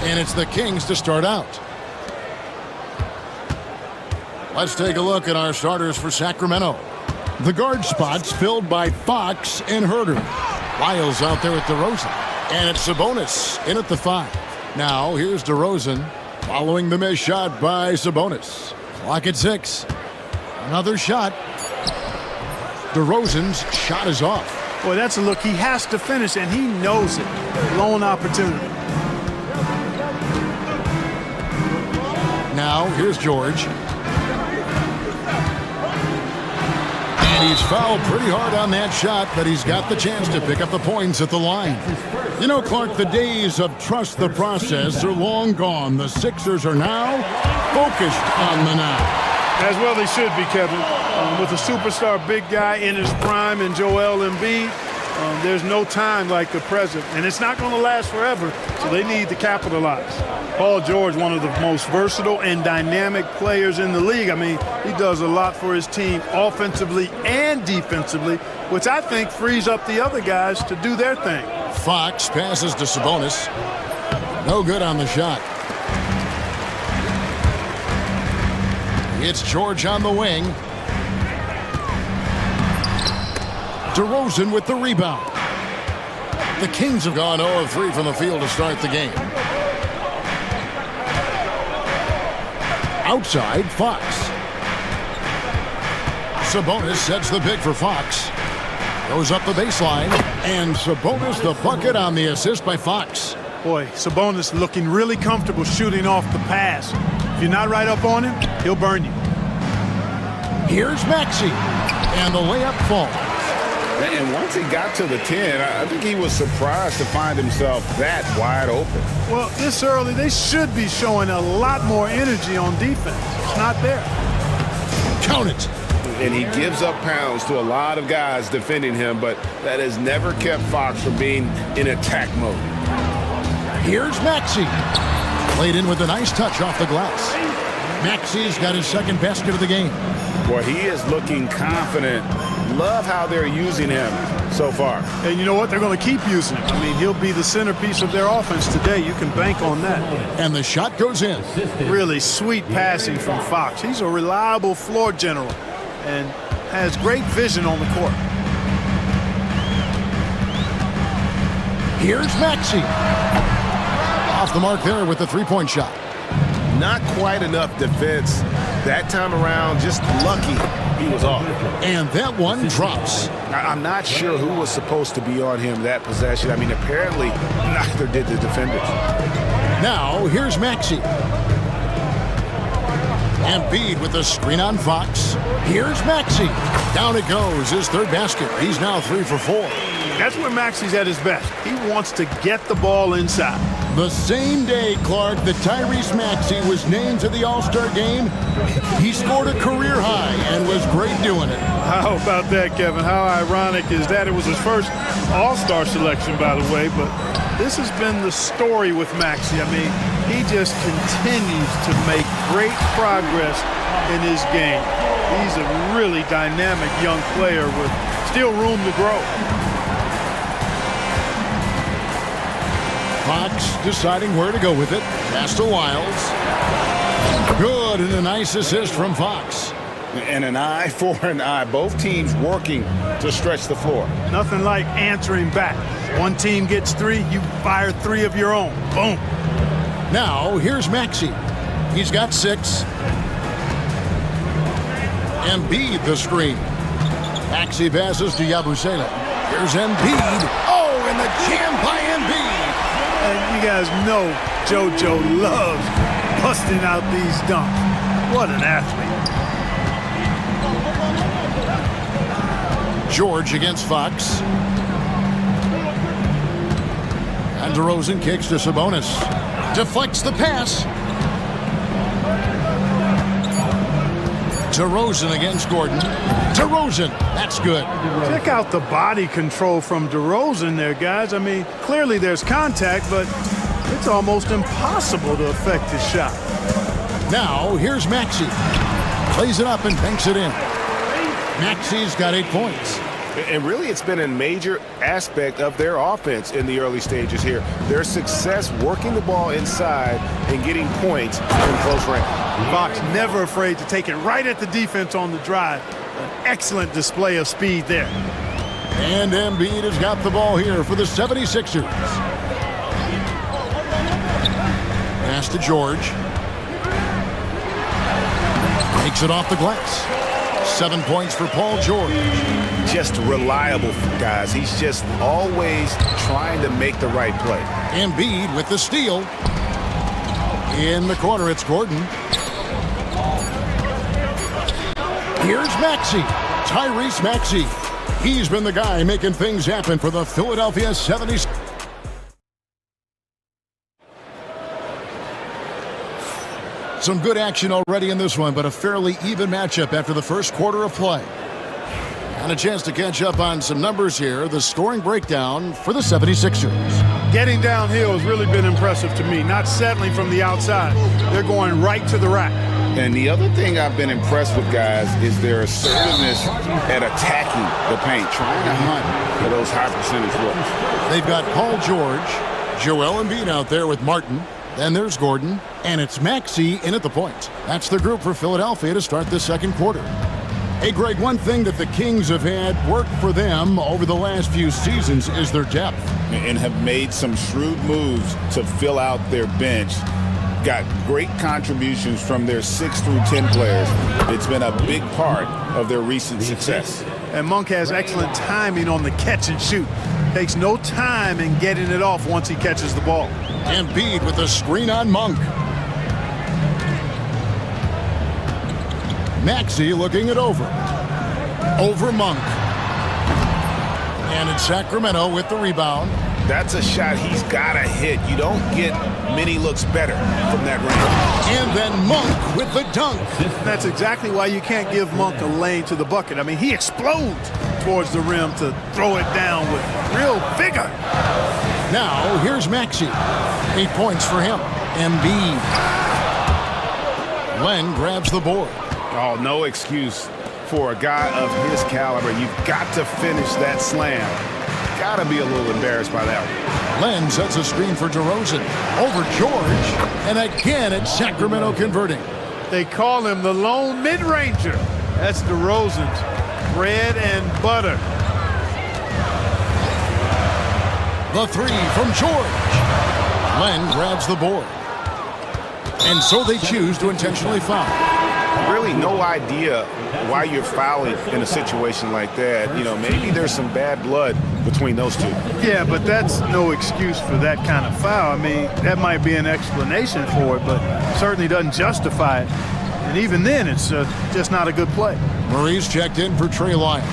And it's the Kings to start out. Let's take a look at our starters for Sacramento. The guard spots filled by Fox and Herter. Lyles out there with DeRozan. And it's Sabonis in at the 5. Now here's DeRozan following the missed shot by Sabonis. Clock at 6. Another shot. DeRozan's shot is off. Boy, that's a look he has to finish, and he knows it. Lone opportunity. Now here's George. And he's fouled pretty hard on that shot, but he's got the chance to pick up the points at the line. You know, Clark, the days of trust the process are long gone. The Sixers are now focused on the now. As well they should be, Kevin. With a superstar big guy in his prime in Joel Embiid, there's no time like the present. And it's not going to last forever, so they need to capitalize. Paul George, one of the most versatile and dynamic players in the league. I mean, he does a lot for his team offensively and defensively, which I think frees up the other guys to do their thing. Fox passes to Sabonis. No good on the shot. It's George on the wing. DeRozan with the rebound. The Kings have gone 0 of 3 from the field to start the game. Outside, Fox. Sabonis sets the pick for Fox. Goes up the baseline, and Sabonis the bucket on the assist by Fox. Boy, Sabonis looking really comfortable shooting off the pass. If you're not right up on him, he'll burn you. Here's Maxey, and the layup falls. And once he got to the 10, I think he was surprised to find himself that wide open. Well, this early, they should be showing a lot more energy on defense. It's not there. Count it. And he gives up pounds to a lot of guys defending him, but that has never kept Fox from being in attack mode. Here's Maxey. Played in with a nice touch off the glass. Maxey's got his second basket of the game. Boy, he is looking confident. Love how they're using him so far. And you know what? They're going to keep using him. I mean, he'll be the centerpiece of their offense today. You can bank on that. And the shot goes in. Really sweet passing from Fox. He's a reliable floor general and has great vision on the court. Here's Maxey. Off the mark there with the three-point shot. Not quite enough defense that time around. Just lucky he was off. And that one drops. I'm not sure who was supposed to be on him that possession. I mean, apparently neither did the defenders. Now here's Maxey. Embiid with the screen on Fox. Here's Maxey. Down it goes, his third basket. He's now 3 for 4. That's where Maxey's at his best. He wants to get the ball inside. The same day, Clark, that Tyrese Maxey was named to the All-Star game, he scored a career high and was great doing it. How about that, Kevin? How ironic is that? It was his first All-Star selection, by the way, but this has been the story with Maxey. I mean, he just continues to make great progress in his game. He's a really dynamic young player with still room to grow. Fox deciding where to go with it. Pass to Lyles. Good, and a nice assist from Fox. And an eye for an eye. Both teams working to stretch the floor. Nothing like answering back. One team gets 3, you fire 3 of your own. Boom. Now, here's Maxey. He's got 6. Embiid the screen. Maxey passes to Yabusele. Here's Embiid. Oh, and the jam by Embiid. And you guys know JoJo loves busting out these dunks. What an athlete. George against Fox. And DeRozan kicks to Sabonis. Deflects the pass. DeRozan against Gordon. DeRozan, that's good. Check out the body control from DeRozan there, guys. I mean, clearly there's contact, but it's almost impossible to affect his shot. Now, here's Maxey. Plays it up and banks it in. Maxey's got 8 points. And really, it's been a major aspect of their offense in the early stages here. Their success working the ball inside and getting points in close range. Fox never afraid to take it right at the defense on the drive. An excellent display of speed there. And Embiid has got the ball here for the 76ers. Pass to George. Takes it off the glass. 7 points for Paul George. Just reliable, guys. He's just always trying to make the right play. Embiid with the steal. In the corner, it's Gordon. Here's Maxey. Tyrese Maxey. He's been the guy making things happen for the Philadelphia 76ers. Some good action already in this one, but a fairly even matchup after the first quarter of play. And a chance to catch up on some numbers here. The scoring breakdown for the 76ers. Getting downhill has really been impressive to me. Not settling from the outside. They're going right to the rack. And the other thing I've been impressed with, guys, is their assertiveness at attacking the paint, trying to hunt for those high percentage looks. They've got Paul George, Joel Embiid out there with Martin. Then there's Gordon, and it's Maxey in at the point. That's the group for Philadelphia to start the second quarter. Hey, Greg, one thing that the Kings have had work for them over the last few seasons is their depth. And have made some shrewd moves to fill out their bench. Got great contributions from their 6 through 10 players. It's been a big part of their recent success. And Monk has excellent timing on the catch and shoot. Takes no time in getting it off once he catches the ball. Embiid with a screen on Monk. Maxey looking it over. Over Monk. And it's Sacramento with the rebound. That's a shot he's got to hit. You don't get many looks better from that range. And then Monk with the dunk. That's exactly why you can't give Monk a lane to the bucket. I mean, he explodes towards the rim to throw it down with real vigor. Now, here's Maxey. 8 points for him. Embiid. Len grabs the board. Oh, no excuse for a guy of his caliber. You've got to finish that slam. Got to be a little embarrassed by that one. Len sets a screen for DeRozan. Over George. And again, it's Sacramento converting. They call him the lone mid-ranger. That's DeRozan's bread and butter. The three from George. Len grabs the board. And so they choose to intentionally foul. Really no idea why you're fouling in a situation like that. You know, maybe there's some bad blood between those two. Yeah, but that's no excuse for that kind of foul. I mean, that might be an explanation for it, but certainly doesn't justify it. And even then, it's just not a good play. Murray's checked in for Trey Lyons.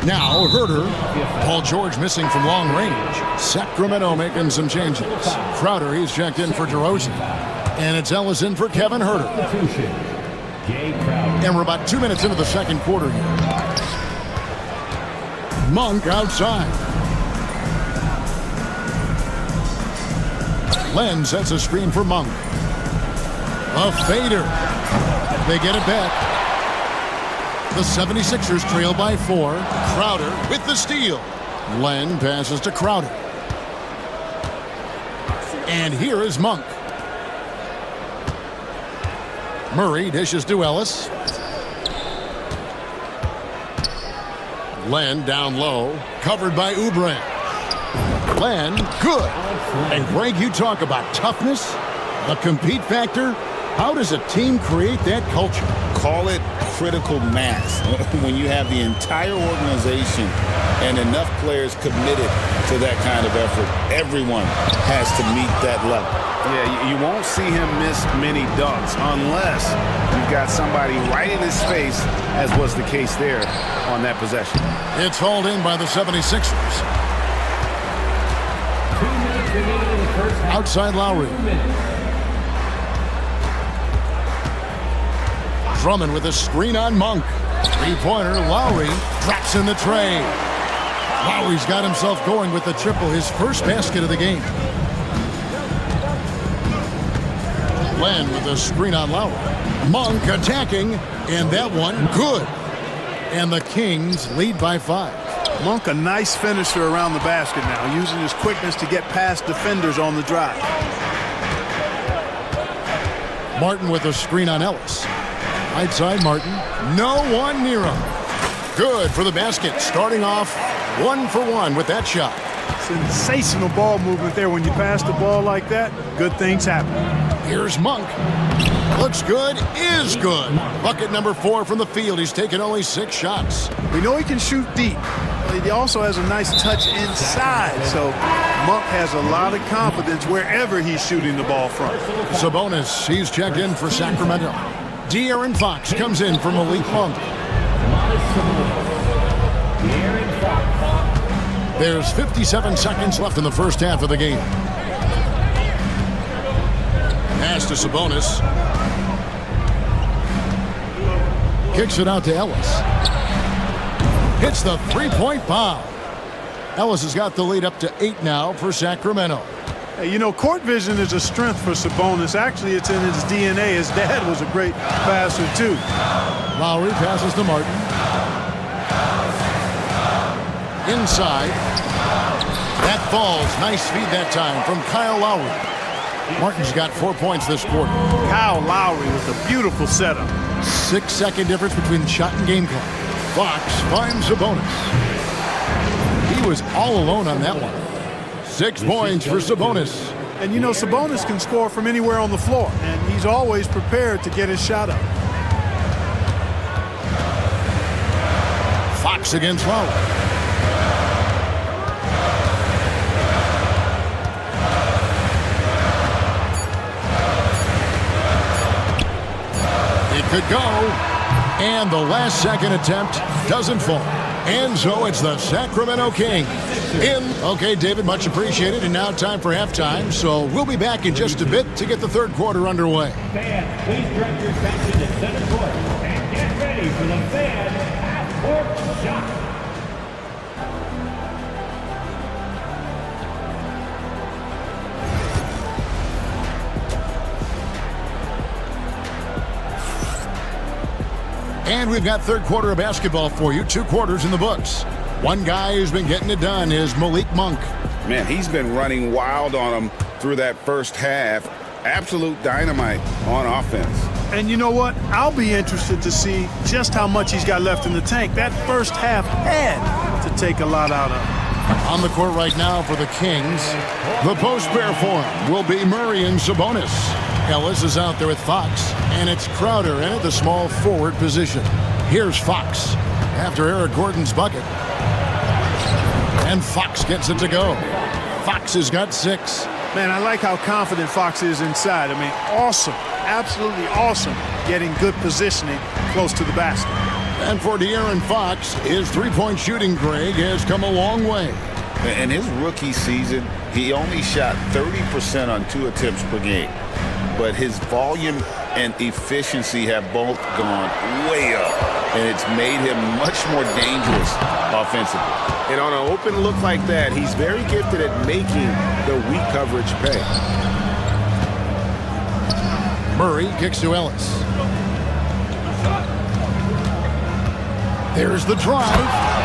Now, Herter. Paul George missing from long range. Sacramento making some changes. Crowder, he's checked in for DeRozan. And it's Ellison for Kevin Herter. And we're about 2 minutes into the second quarter here. Monk outside. Len sets a screen for Monk. A fader. They get it back. The 76ers trail by 4. Crowder with the steal. Len passes to Crowder. And here is Monk. Murray dishes to Ellis. Len down low, covered by Oubre. Len, good. And Greg, you talk about toughness, a compete factor. How does a team create that culture? Call it critical mass. When you have the entire organization and enough players committed to that kind of effort, everyone has to meet that level. Yeah, you won't see him miss many dunks unless you've got somebody right in his face, as was the case there on that possession. It's hauled in by the 76ers. Outside Lowry. Drummond with a screen on Monk. Three-pointer, Lowry drops in the tray. Lowry's got himself going with the triple, his first basket of the game. Len with a screen on Lowry. Monk attacking, and that one good. And the Kings lead by 5. Monk, a nice finisher around the basket now, using his quickness to get past defenders on the drive. Martin with a screen on Ellis. Right side, Martin. No one near him. Good for the basket. Starting off 1 for 1 with that shot. Sensational ball movement there. When you pass the ball like that, good things happen. Here's Monk. Looks good, is good. Bucket number 4 from the field. He's taken only 6 shots. We know he can shoot deep, but he also has a nice touch inside. So Monk has a lot of confidence wherever he's shooting the ball from. Sabonis, he's checked in for Sacramento. De'Aaron Fox comes in for Malik Monk. There's 57 seconds left in the first half of the game. Pass to Sabonis. Kicks it out to Ellis. Hits the three-point bomb. Ellis has got the lead up to 8 now for Sacramento. Hey, you know, court vision is a strength for Sabonis. Actually, it's in his DNA. His dad was a great passer, too. Lowry passes to Martin. Inside. That falls. Nice feed that time from Kyle Lowry. Martin's got 4 points this quarter. Kyle Lowry with a beautiful setup. 6-second difference between shot and game clock. Fox finds Sabonis. He was all alone on that one. 6 points for Sabonis. And you know, Sabonis can score from anywhere on the floor, and he's always prepared to get his shot up. Fox against Lowry. It could go. And the last second attempt doesn't fall. And so it's the Sacramento Kings in. Okay, David, much appreciated. And now time for halftime. So we'll be back in just a bit to get the third quarter underway. Fans, please direct your attention to center court and get ready for the fan half-court shot. And we've got third quarter of basketball for you. 2 quarters in the books. One guy who's been getting it done is Malik Monk. Man, he's been running wild on him through that first half. Absolute dynamite on offense. And you know what? I'll be interested to see just how much he's got left in the tank. That first half had to take a lot out of him. On the court right now for the Kings, the post pair form will be Murray and Sabonis. Ellis is out there with Fox, and it's Crowder in at the small forward position. Here's Fox after Eric Gordon's bucket. And Fox gets it to go. Fox has got 6. Man, I like how confident Fox is inside. I mean, awesome, absolutely awesome getting good positioning close to the basket. And for De'Aaron Fox, his three-point shooting, Greg, has come a long way. In his rookie season, he only shot 30% on 2 attempts per game. But his volume and efficiency have both gone way up, and it's made him much more dangerous offensively. And on an open look like that, he's very gifted at making the weak coverage pay. Murray kicks to Ellis. There's the drive,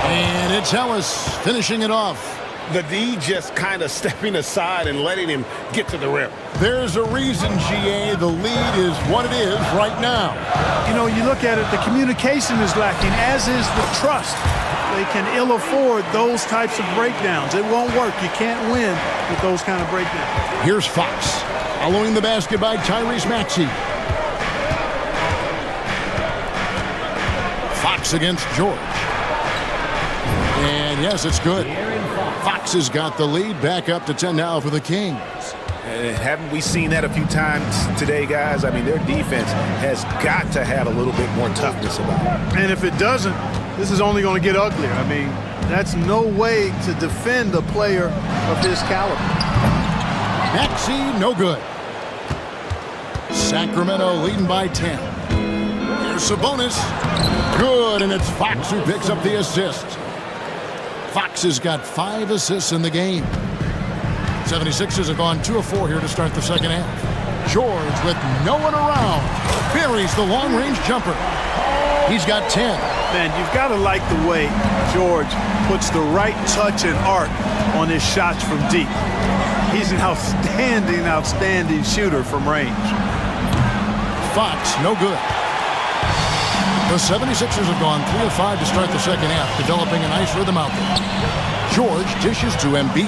and it's Ellis finishing it off. The D just kind of stepping aside and letting him get to the rim. There's a reason, GA, the lead is what it is right now. You know, you look at it, the communication is lacking, as is the trust. They can ill afford those types of breakdowns. It won't work. You can't win with those kind of breakdowns. Here's Fox, following the basket by Tyrese Maxey. Fox against George. And yes, it's good. Fox has got the lead, back up to 10 now for the Kings. Haven't we seen that a few times today, guys? I mean, their defense has got to have a little bit more toughness about it. And if it doesn't, this is only going to get uglier. I mean, that's no way to defend a player of his caliber. Maxey, no good. Sacramento leading by 10. Here's Sabonis. Good, and it's Fox who picks up the assist. Fox has got 5 assists in the game. 76ers have gone 2 of 4 here to start the second half. George with no one around. Buries the long-range jumper. He's got 10. Man, you've got to like the way George puts the right touch and arc on his shots from deep. He's an outstanding shooter from range. Fox, no good. The 76ers have gone 3 of 5 to start the second half, developing a nice rhythm out there. George dishes to Embiid.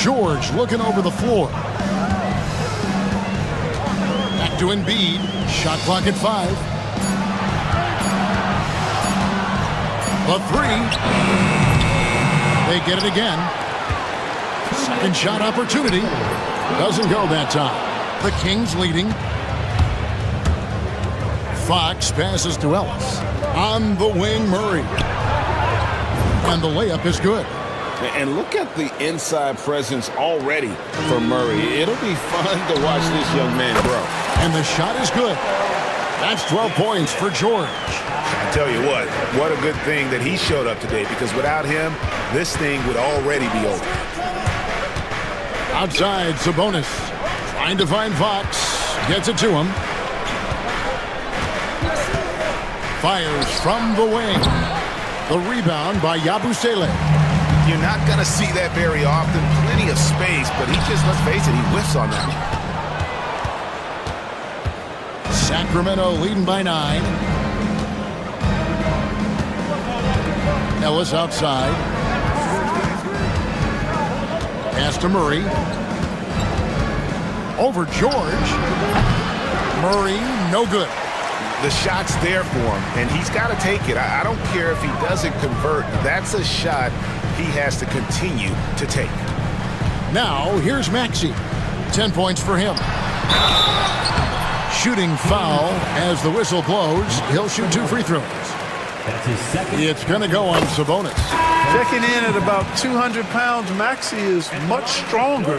George looking over the floor. Back to Embiid. Shot clock at 5. The 3. They get it again. Second shot opportunity. Doesn't go that time. The Kings leading. Fox passes to Ellis. On the wing, Murray. And the layup is good. And look at the inside presence already for Murray. It'll be fun to watch this young man grow. And the shot is good. That's 12 points for George. I tell you what a good thing that he showed up today, because without him, this thing would already be over. Outside, Sabonis. Trying to find Fox. Gets it to him. Fires from the wing. The rebound by Yabusele. You're not going to see that very often. Plenty of space, but he just, let's face it, he whiffs on that one. Sacramento leading by 9. Ellis outside. Pass to Murray. Over George. Murray, no good. The shot's there for him, and he's got to take it. I don't care if he doesn't convert. That's a shot he has to continue to take. Now, here's Maxey. 10 points for him. Shooting foul as the whistle blows. He'll shoot 2 free throws. That's his second. It's going to go on Sabonis. Checking in at about 200 pounds, Maxey is much stronger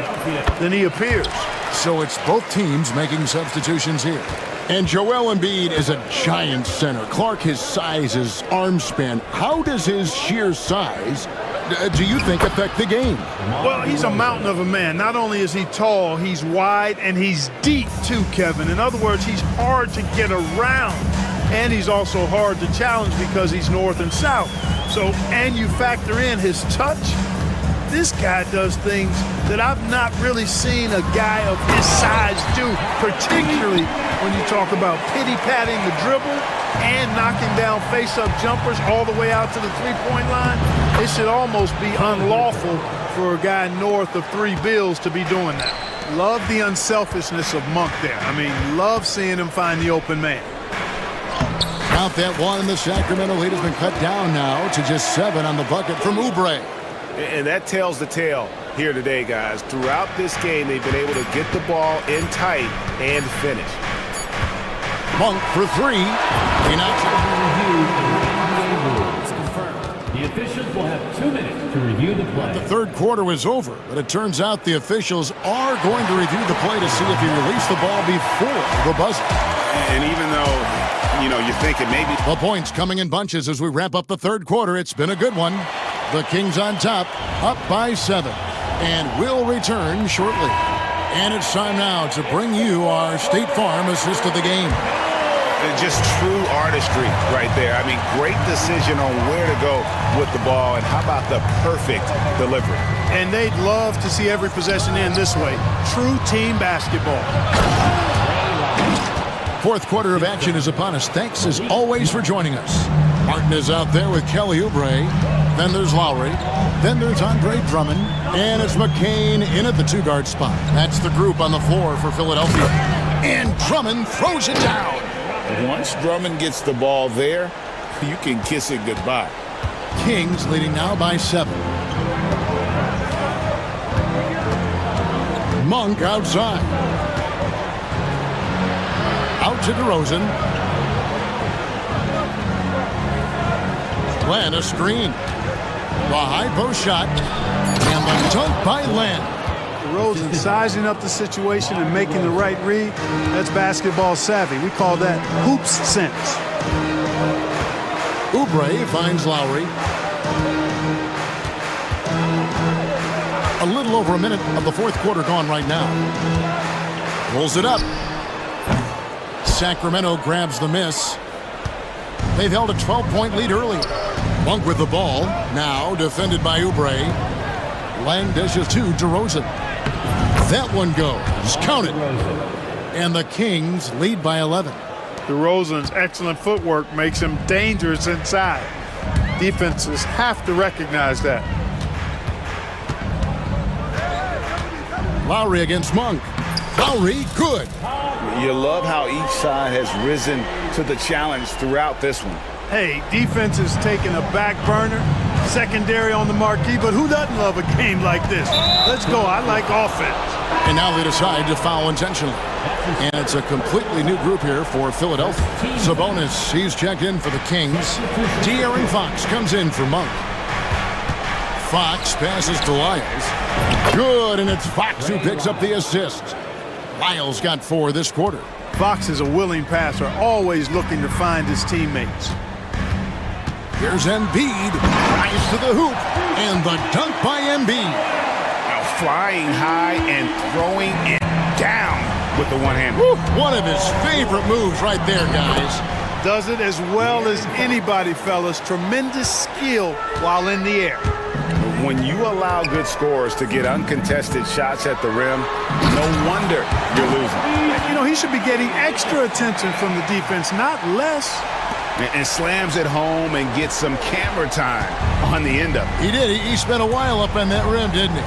than he appears. So it's both teams making substitutions here. And Joel Embiid is a giant center. Clark, his size, his arm span. How does his sheer size, do you think, affect the game? Well, he's a mountain of a man. Not only is he tall, he's wide, and he's deep too, Kevin. In other words, he's hard to get around. And he's also hard to challenge because he's north and south. So, and you factor in his touch, this guy does things that I've not really seen a guy of his size do, particularly when you talk about pity-patting the dribble and knocking down face-up jumpers all the way out to the three-point line. It should almost be unlawful for a guy north of 3 bills to be doing that. Love the unselfishness of Monk there. I mean, love seeing him find the open man. Count that one, and the Sacramento lead has been cut down now to just 7 on the bucket from Oubre. And that tells the tale here today, guys. Throughout this game, they've been able to get the ball in tight and finish. Monk for 3. He knocks it. The officials will have 2 minutes to review the play. The third quarter was over, but it turns out the officials are going to review the play to see if he released the ball before the buzzer. And even though, you're thinking maybe... The points coming in bunches as we wrap up the third quarter. It's been a good one. The Kings on top, up by 7. And we'll return shortly. And it's time now to bring you our State Farm assist of the game. Just true artistry right there. I mean, great decision on where to go with the ball, and how about the perfect delivery. And they'd love to see every possession end this way. True team basketball. Fourth quarter of action is upon us. Thanks, as always, for joining us. Martin is out there with Kelly Oubre. Then there's Lowry. Then there's Andre Drummond. And it's McCain in at the 2-guard spot. That's the group on the floor for Philadelphia. And Drummond throws it down. Once Drummond gets the ball there, you can kiss it goodbye. Kings leading now by 7. Monk outside. Out to DeRozan. Len, a screen. The high post shot. And the dunk by Len. DeRozan sizing up the situation and making the right read. That's basketball savvy. We call that hoops sense. Oubre finds Lowry. A little over a minute of the fourth quarter gone right now. Rolls it up. Sacramento grabs the miss. They've held a 12-point lead earlier. Monk with the ball. Now defended by Oubre. Lang dishes to DeRozan. That one goes. Count it. And the Kings lead by 11. DeRozan's excellent footwork makes him dangerous inside. Defenses have to recognize that. Lowry against Monk. Lowry, good. You love how each side has risen to the challenge throughout this one. Hey, defense is taking a back burner, secondary on the marquee, but who doesn't love a game like this? Let's go. I like offense. And now they decide to foul intentionally. And it's a completely new group here for Philadelphia. Sabonis, he's checked in for the Kings. De'Aaron Fox comes in for Monk. Fox passes to Lyles. Good, and it's Fox who picks up the assist. Lyles got 4 this quarter. Fox is a willing passer, always looking to find his teammates. Here's Embiid, rise to the hoop, and the dunk by Embiid. Now flying high and throwing it down with the one hand. One of his favorite moves right there, guys. Does it as well as anybody, fellas. Tremendous skill while in the air. When you allow good scorers to get uncontested shots at the rim, no wonder you're losing. You know, he should be getting extra attention from the defense, not less. And slams it home and gets some camera time on the end of it. He did. He spent a while up on that rim, didn't he?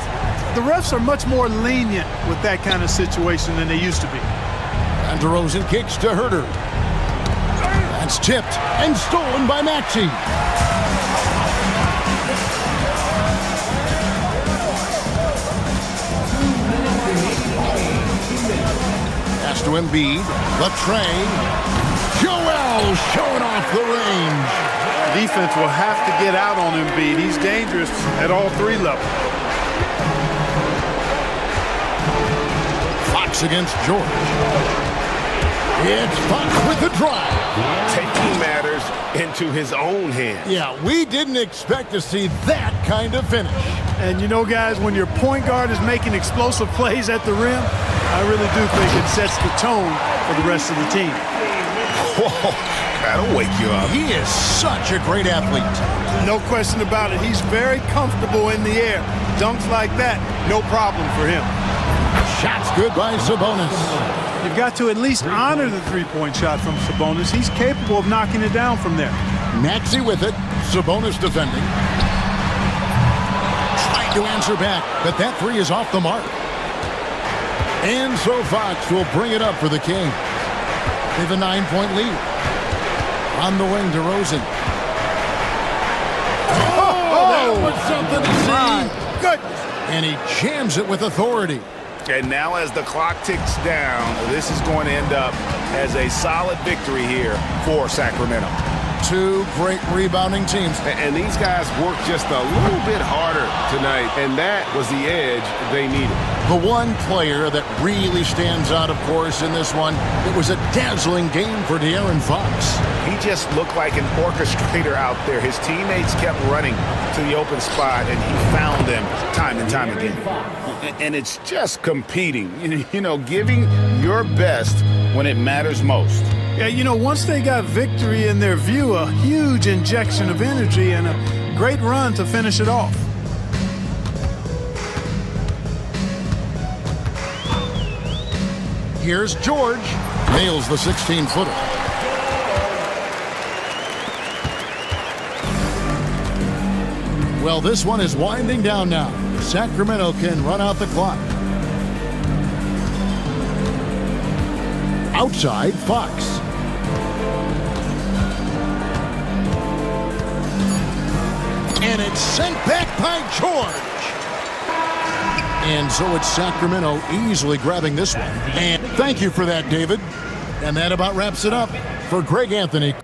The refs are much more lenient with that kind of situation than they used to be. And DeRozan kicks to Herter. That's tipped and stolen by Maxey. Pass to Embiid. Latrey. Joel showing off the range. Defense will have to get out on Embiid. He's dangerous at all 3 levels. Fox against George. It's Fox with the drive. Taking matters into his own hands. Yeah, we didn't expect to see that kind of finish. And you know, guys, when your point guard is making explosive plays at the rim, I really do think it sets the tone for the rest of the team. Whoa, that'll wake you up. He is such a great athlete. No question about it. He's very comfortable in the air. Dunks like that, no problem for him. Shots good by Sabonis. You've got to at least honor the three-point shot from Sabonis. He's capable of knocking it down from there. Maxey with it. Sabonis defending. Trying to answer back, but that three is off the mark. And so Fox will bring it up for the King. They have a 9-point lead. On the wing, DeRozan. Oh, that was something to see. Good. And he jams it with authority. And now as the clock ticks down, this is going to end up as a solid victory here for Sacramento. Two great rebounding teams. And these guys worked just a little bit harder tonight, and that was the edge they needed. The one player that really stands out, of course, in this one, it was a dazzling game for De'Aaron Fox. He just looked like an orchestrator out there. His teammates kept running to the open spot, and he found them time and time again. And it's just competing, you know, giving your best when it matters most. Yeah, you know, once they got victory in their view, a huge injection of energy and a great run to finish it off. Here's George. Nails the 16-footer. Well, this one is winding down now. Sacramento can run out the clock. Outside, Fox. And it's sent back by George. And so it's Sacramento easily grabbing this one. And thank you for that, David. And that about wraps it up for Greg Anthony.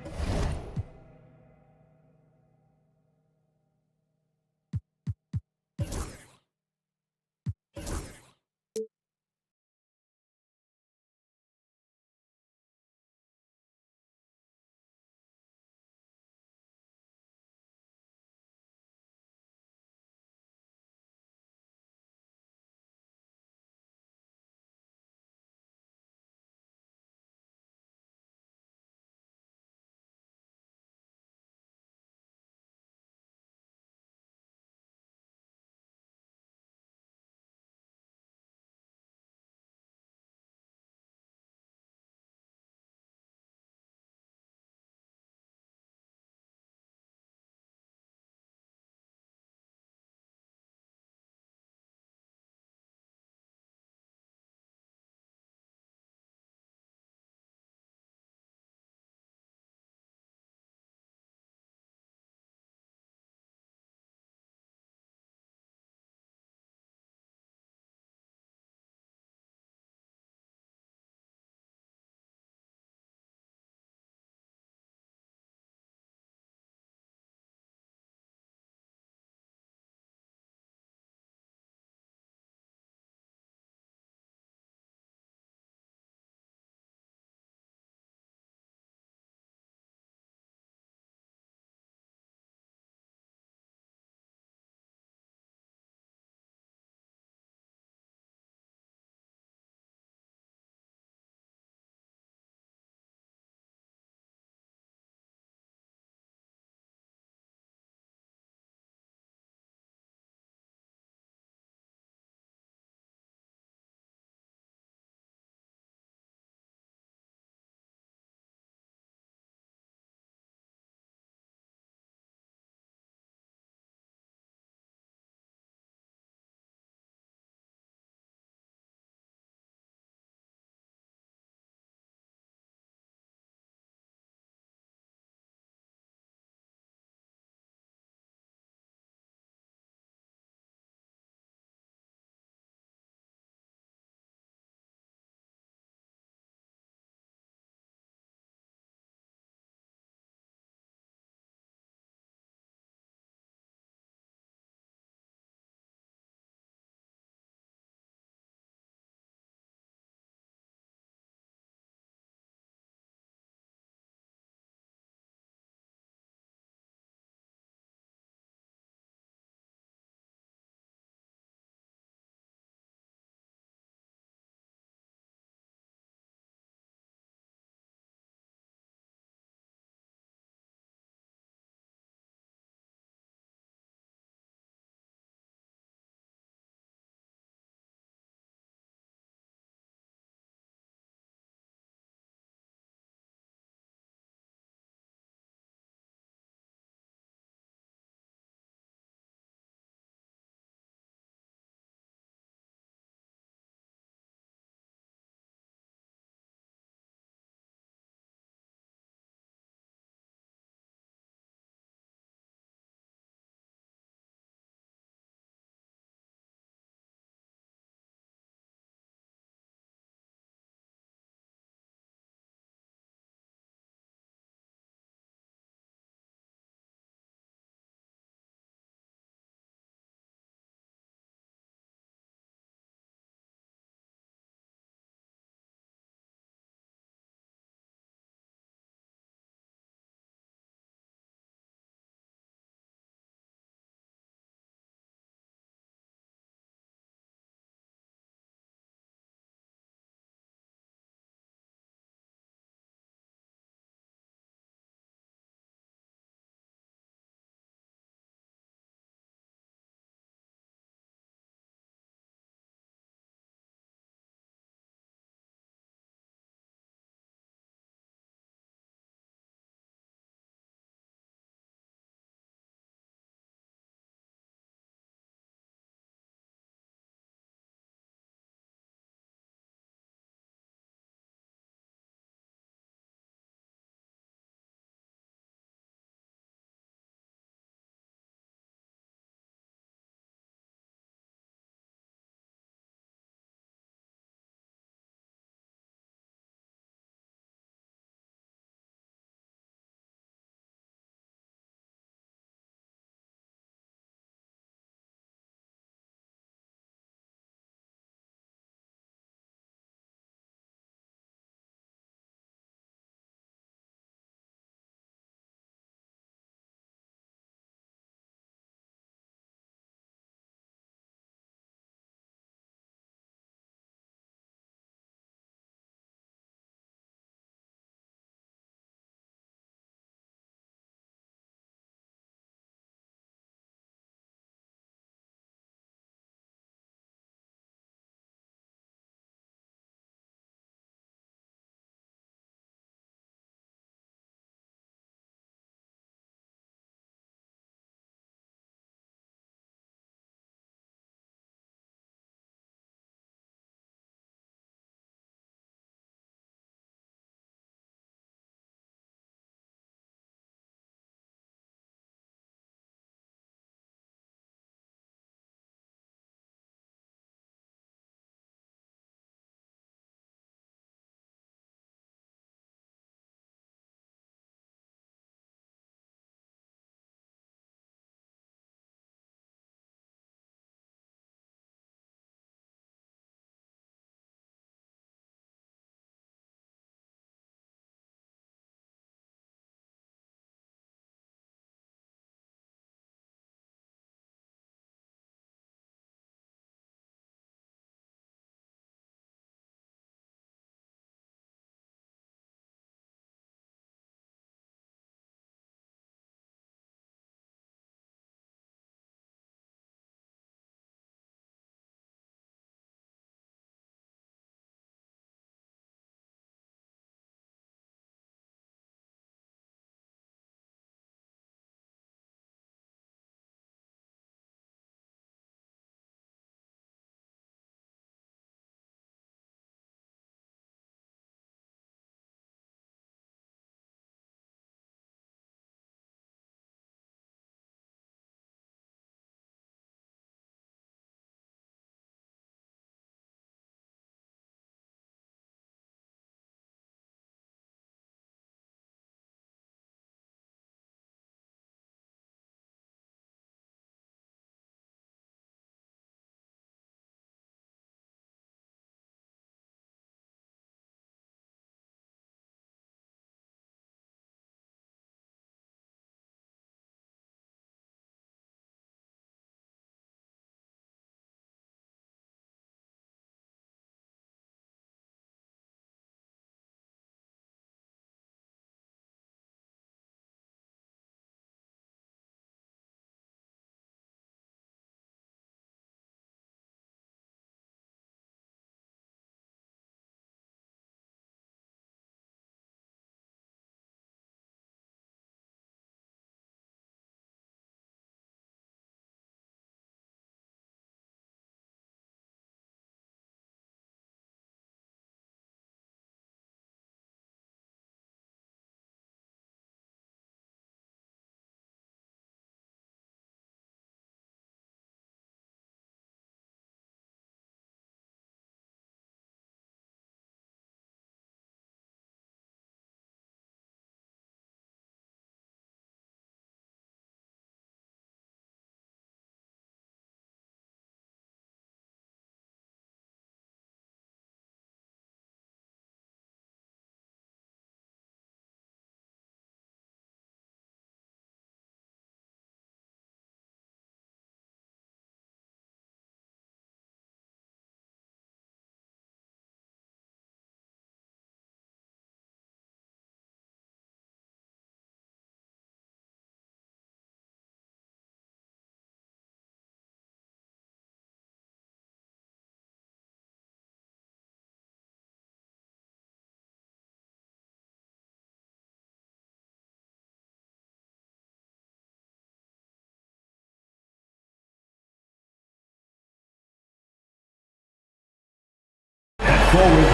forward.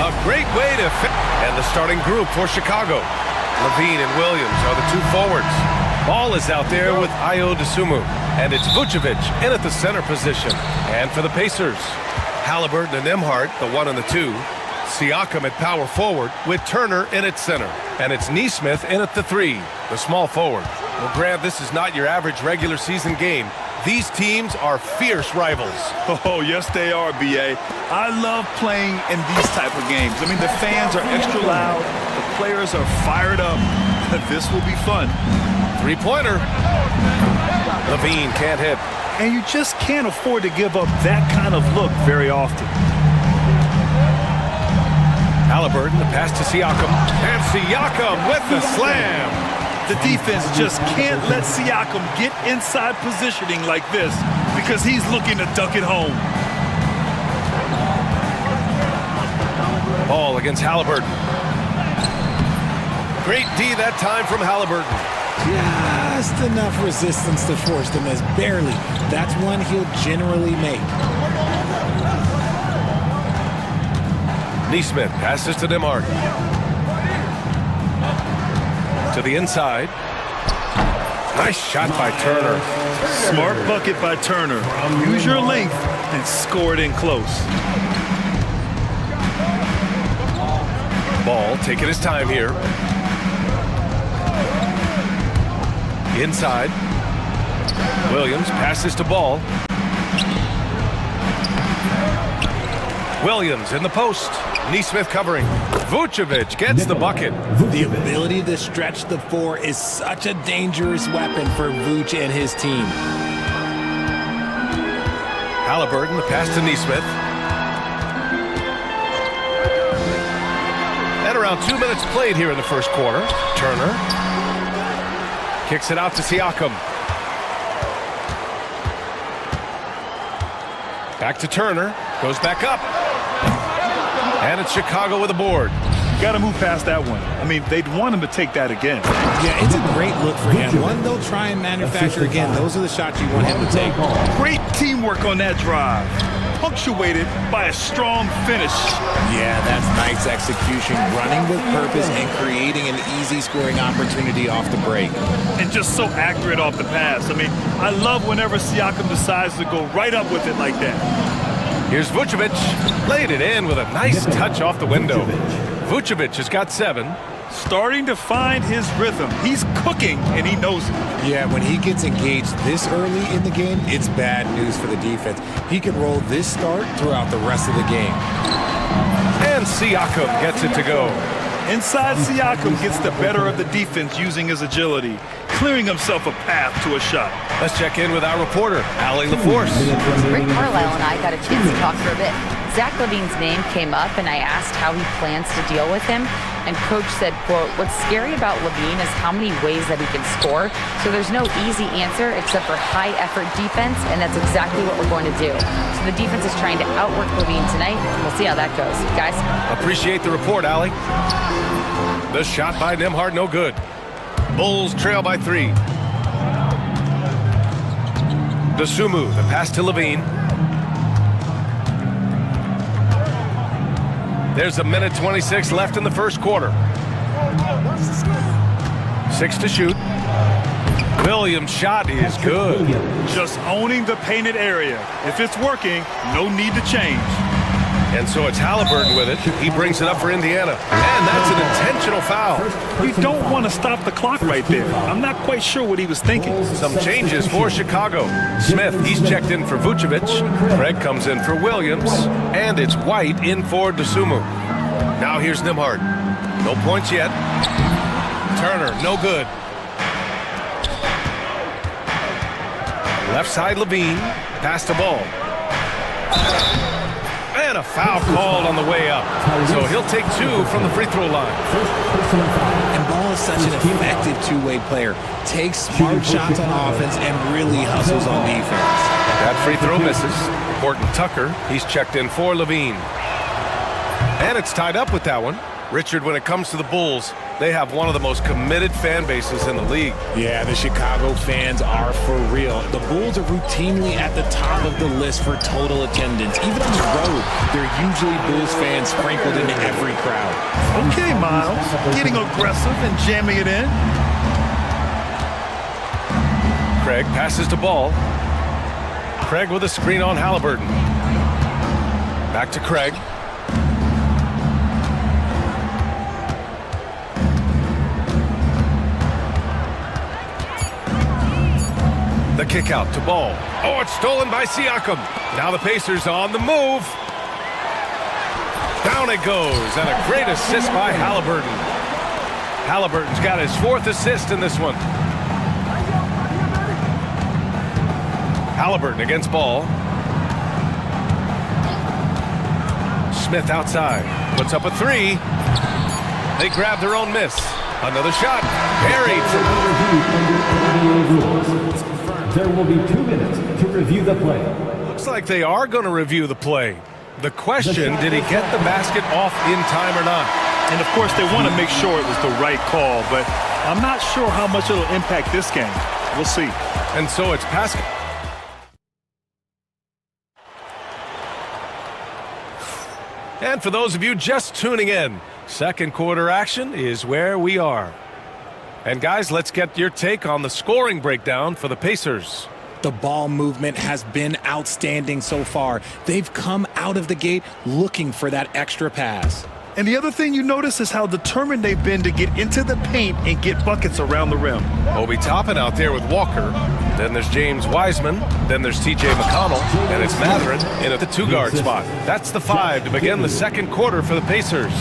A great way to fit. And the starting group for Chicago. Levine and Williams are the two forwards. Ball is out there with Ayo Dosunmu. And it's Vucevic in at the center position. And for the Pacers, Halliburton and Nembhard, the 1 and the 2. Siakam at power forward with Turner in at center. And it's Nesmith in at the 3, the small forward. Well, Grant, this is not your average regular season game. These teams are fierce rivals. Oh, yes, they are, B.A. I love playing in these type of games. I mean, the fans are extra loud. The players are fired up. This will be fun. Three-pointer. Levine can't hit. And you just can't afford to give up that kind of look very often. Halliburton, the pass to Siakam. And Siakam with the slam. The defense just can't let Siakam get inside positioning like this because he's looking to duck it home. Ball against Halliburton. Great D that time from Halliburton. Just enough resistance to force the miss. Barely. That's one he'll generally make. Nesmith passes to Nembhard. To the inside. Nice shot by Turner. Smart bucket by Turner. Use your length and score it in close. Ball taking his time here. Inside. Williams passes to Ball. Williams in the post. Nesmith covering. Vucevic gets the bucket. The ability to stretch the 4 is such a dangerous weapon for Vuce and his team. Halliburton, the pass to Nesmith. And around 2 minutes played here in the first quarter. Turner kicks it out to Siakam. Back to Turner. Goes back up. And it's Chicago with a board. Got to move past that one. I mean, they'd want him to take that again. Yeah, it's a great look for him. One they'll try and manufacture again. Those are the shots you want him to take. Great teamwork on that drive. Punctuated by a strong finish. Yeah, that's nice execution. Running with purpose and creating an easy scoring opportunity off the break. And just so accurate off the pass. I mean, I love whenever Siakam decides to go right up with it like that. Here's Vucevic. Laid it in with a nice touch off the window. Vucevic has got 7. Starting to find his rhythm. He's cooking, and he knows it. Yeah, when he gets engaged this early in the game, it's bad news for the defense. He can roll this start throughout the rest of the game. And Siakam gets it to go. Inside, Siakam gets the better of the defense using his agility, clearing himself a path to a shot. Let's check in with our reporter, Allie LaForce. Rick Carlisle and I got a chance to talk for a bit. Zach LaVine's name came up and I asked how he plans to deal with him. And coach said, quote, what's scary about LaVine is how many ways that he can score. So there's no easy answer except for high effort defense. And that's exactly what we're going to do. So the defense is trying to outwork LaVine tonight. We'll see how that goes. Guys. Appreciate the report, Allie. The shot by Nembhard, no good. Bulls trail by 3. Dosunmu, the pass to Levine. There's 1:26 left in the first quarter. 6 to shoot. Williams' shot is good. Just owning the painted area. If it's working, no need to change. And so it's Halliburton with it. He brings it up for Indiana. And that's an intentional foul. You don't want to stop the clock right there. I'm not quite sure what he was thinking. Some changes for Chicago. Smith, he's checked in for Vucevic. Craig comes in for Williams. And it's White in for Dosunmu. Now here's Nembhard. No points yet. Turner, no good. Left side Levine. Pass the ball. And a foul called on the way up. So he'll take 2 from the free throw line. And Ball is such an effective two-way player. Takes smart shots on offense and really hustles on defense. That free throw misses. Horton Tucker, he's checked in for Levine. And it's tied up with that one. Richard, when it comes to the Bulls, they have one of the most committed fan bases in the league. Yeah, the Chicago fans are for real. The Bulls are routinely at the top of the list for total attendance. Even on the road, there are usually Bulls fans sprinkled into every crowd. Okay, Miles, getting aggressive and jamming it in. Craig passes to Ball. Craig with a screen on Halliburton. Back to Craig. The kick out to Ball. Oh, it's stolen by Siakam. Now the Pacers on the move. Down it goes, and a great assist by Halliburton. Halliburton's got his 4th assist in this one. Halliburton against Ball. Smith outside. Puts up a 3. They grab their own miss. Another shot. Buried. There will be 2 minutes to review the play. Looks like they are going to review the play. The question, did he get the basket off in time or not? And of course, they want to make sure it was the right call, but I'm not sure how much it'll impact this game. We'll see. And so it's Pascal. And for those of you just tuning in, second quarter action is where we are. And guys, let's get your take on the scoring breakdown for the Pacers. The ball movement has been outstanding so far. They've come out of the gate looking for that extra pass. And the other thing you notice is how determined they've been to get into the paint and get buckets around the rim. Obi Toppin out there with Walker. Then there's James Wiseman. Then there's TJ McConnell. And it's Mathurin in at the 2-guard spot. That's the 5 to begin the second quarter for the Pacers.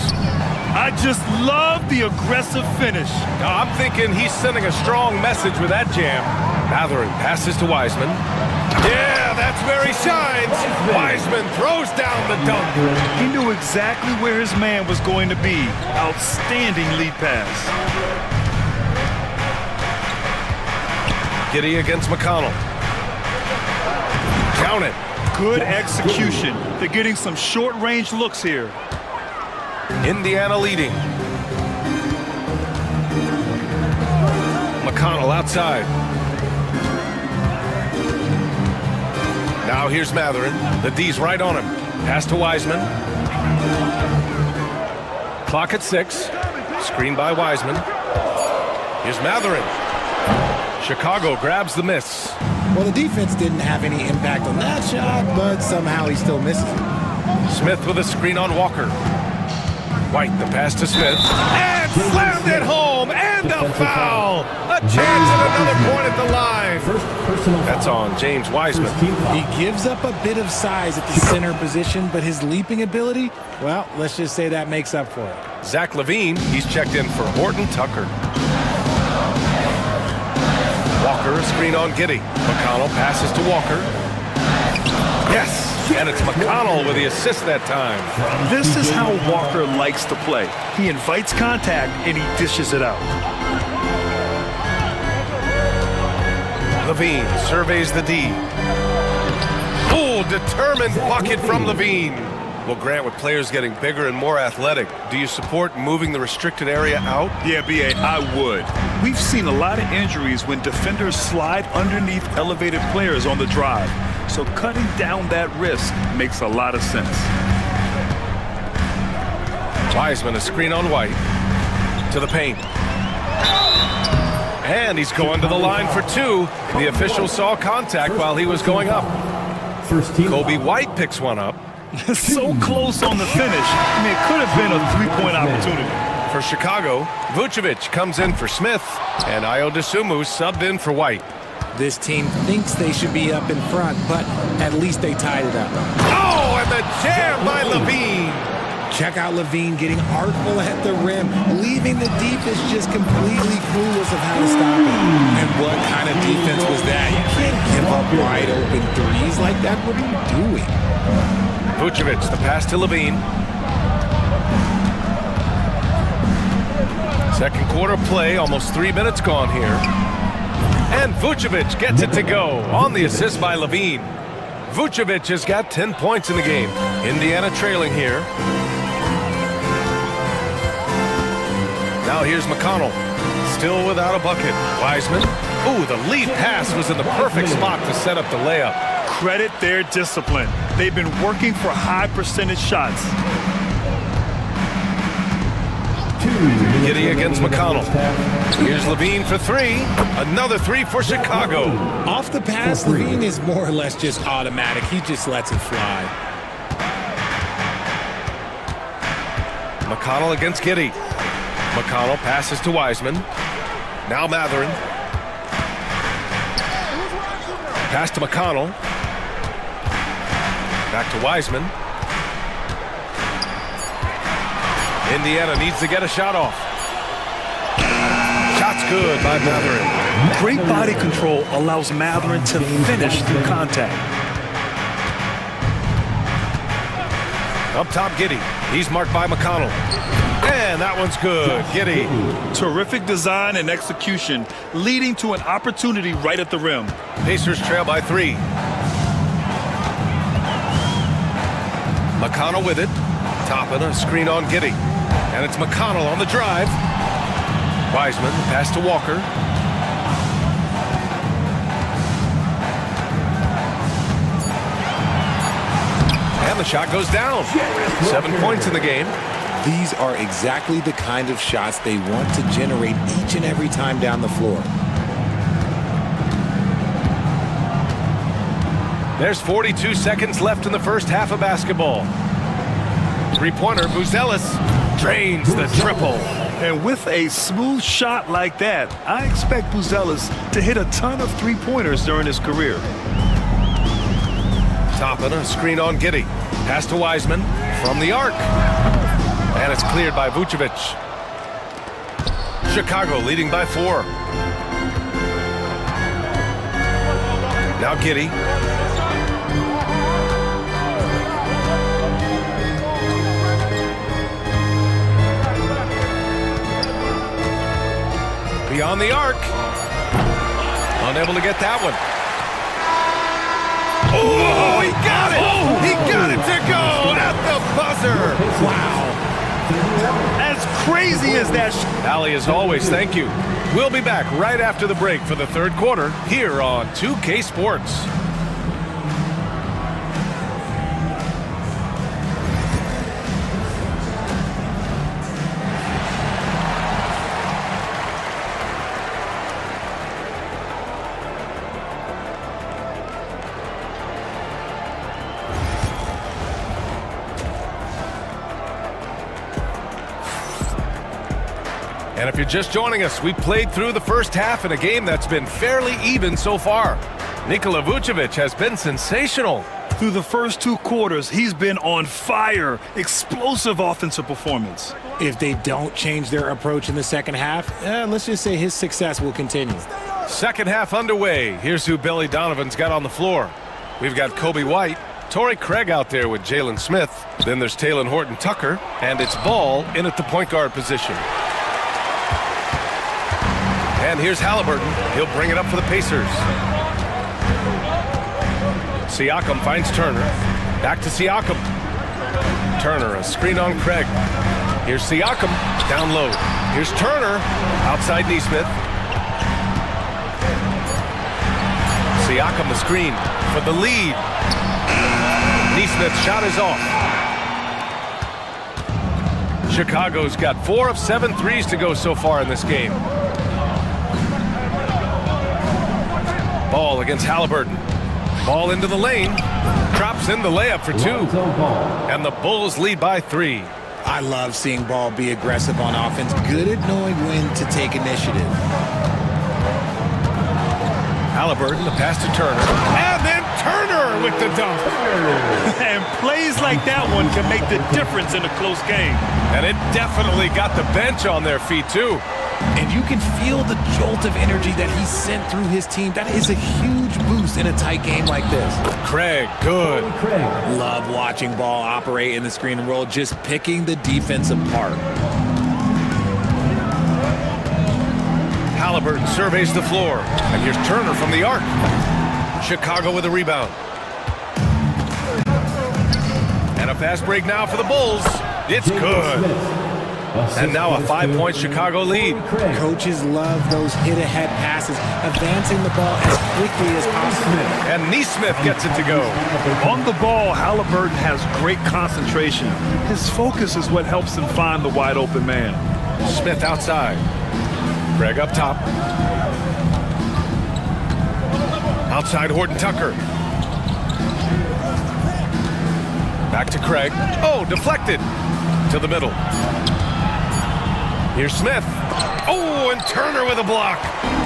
I just love the aggressive finish. I'm thinking he's sending a strong message with that jam. Mathurin passes to Wiseman. Yeah, that's where he shines. Wiseman throws down the dunk. He knew exactly where his man was going to be. Outstanding lead pass. Giddey against McConnell. Count it. Good execution. They're getting some short-range looks here. Indiana leading. McConnell outside. Now here's Mathurin. The D's right on him. Pass to Wiseman. Clock at 6. Screen by Wiseman. Here's Mathurin. Chicago grabs the miss. Well, the defense didn't have any impact on that shot, but somehow he still misses it. Smith with a screen on Walker. White, the pass to Smith. And slammed it home! And a foul! A chance at another point at the line. That's on James Wiseman. He gives up a bit of size at the center position, but his leaping ability, well, let's just say that makes up for it. Zach LaVine, he's checked in for Horton Tucker. Walker, a screen on Giddey. McConnell passes to Walker. Yes! And it's McConnell with the assist that time. This is how Walker likes to play. He invites contact and he dishes it out. LaVine surveys the D. Ooh, determined bucket from LaVine. Well, Grant, with players getting bigger and more athletic, do you support moving the restricted area out? Yeah, B.A., I would. We've seen a lot of injuries when defenders slide underneath elevated players on the drive. So cutting down that risk makes a lot of sense. Wiseman, a screen on White. To the paint. And he's going to the line for 2. The official saw contact while he was going up. Kobe White picks one up. So close on the finish. I mean, it could have been a 3-point opportunity. For Chicago, Vucevic comes in for Smith. And Ayo Dosunmu subbed in for White. This team thinks they should be up in front, but at least they tied it up. Oh, and the jam by LaVine. Check out LaVine getting artful at the rim, leaving the defense just completely clueless of how to stop it. And what kind of defense was that? You can't give up wide open threes like that. What are you doing? Vucevic, the pass to LaVine. Second quarter play, almost 3 minutes gone here. And Vucevic gets it to go on the assist by LaVine. Vucevic has got 10 points in the game. Indiana trailing here. Now here's McConnell. Still without a bucket. Wiseman. Ooh, the lead pass was in the perfect spot to set up the layup. Credit their discipline. They've been working for high percentage shots. Giddy against McConnell. Here's Levine for three. Another three for Chicago. Off the pass, Levine is more or less just automatic. He just lets it fly. McConnell against Giddy. McConnell passes to Wiseman. Now Matherin. Pass to McConnell. Back to Wiseman. Indiana needs to get a shot off. Shot's good by Matherin. Great body control allows Matherin to finish through contact. Up top, Giddy. He's marked by McConnell. And that one's good. Giddy. Terrific design and execution, leading to an opportunity right at the rim. Pacers trail by three. McConnell with it. Topping a screen on Giddy. And it's McConnell on the drive. Wiseman, pass to Walker. And the shot goes down. 7 points in the game. These are exactly the kind of shots they want to generate each and every time down the floor. There's 42 seconds left in the first half of basketball. Three-pointer, Buzelis drains the triple. And with a smooth shot like that, I expect Buzelis to hit a ton of three-pointers during his career. Topping a screen on Giddy. Pass to Wiseman from the arc. And it's cleared by Vucevic. Chicago leading by 4. Now Giddy. Beyond the arc. Unable to get that one. Oh, he got it! He got it to go at the buzzer! Wow. As crazy as that. Allie, as always, thank you. We'll be back right after the break for the third quarter here on 2K Sports. And if you're just joining us, we played through the first half in a game that's been fairly even so far. Nikola Vucevic has been sensational. Through the first 2 quarters, he's been on fire. Explosive offensive performance. If they don't change their approach in the second half, let's just say his success will continue. Second half underway. Here's who Billy Donovan's got on the floor. We've got Kobe White, Torrey Craig out there with Jalen Smith. Then there's Talen Horton-Tucker, and it's Ball in at the point guard position. And here's Halliburton. He'll bring it up for the Pacers. Siakam finds Turner. Back to Siakam. Turner, a screen on Craig. Here's Siakam, down low. Here's Turner, outside Nesmith. Siakam the screen for the lead. Nesmith's shot is off. Chicago's got 4 of 7 threes to go so far in this game. Ball against Halliburton. Ball into the lane. Drops in the layup for 2. And the Bulls lead by 3. I love seeing Ball be aggressive on offense. Good at knowing when to take initiative. Halliburton, the pass to Turner. And then Turner with the dunk. And plays like that one can make the difference in a close game. And it definitely got the bench on their feet, too. And you can feel the jolt of energy that he sent through his team. That is a huge boost in a tight game like this. Craig, good. Love watching Ball operate in the screen and roll, just picking the defense apart. Halliburton surveys the floor. And here's Turner from the arc. Chicago with a rebound. And a fast break now for the Bulls. It's good. And now a 5-point Chicago lead. Coaches love those hit-ahead passes, advancing the ball as quickly as possible. And Neesmith gets it to go. On the ball, Halliburton has great concentration. His focus is what helps him find the wide open man. Smith outside. Craig up top. Outside Horton Tucker. Back to Craig. Oh, deflected. To the middle. Here's Smith. Oh, and Turner with a block.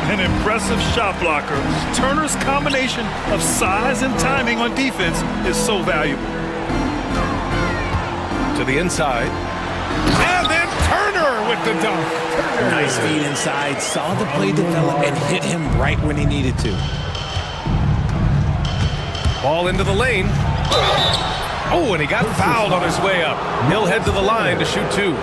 An impressive shot blocker. Turner's combination of size and timing on defense is so valuable. To the inside. And then Turner with the dunk. Nice feed inside, saw the play develop and hit him right when he needed to. Ball into the lane. Oh, and he got fouled on his way up. He'll head to the line to shoot 2.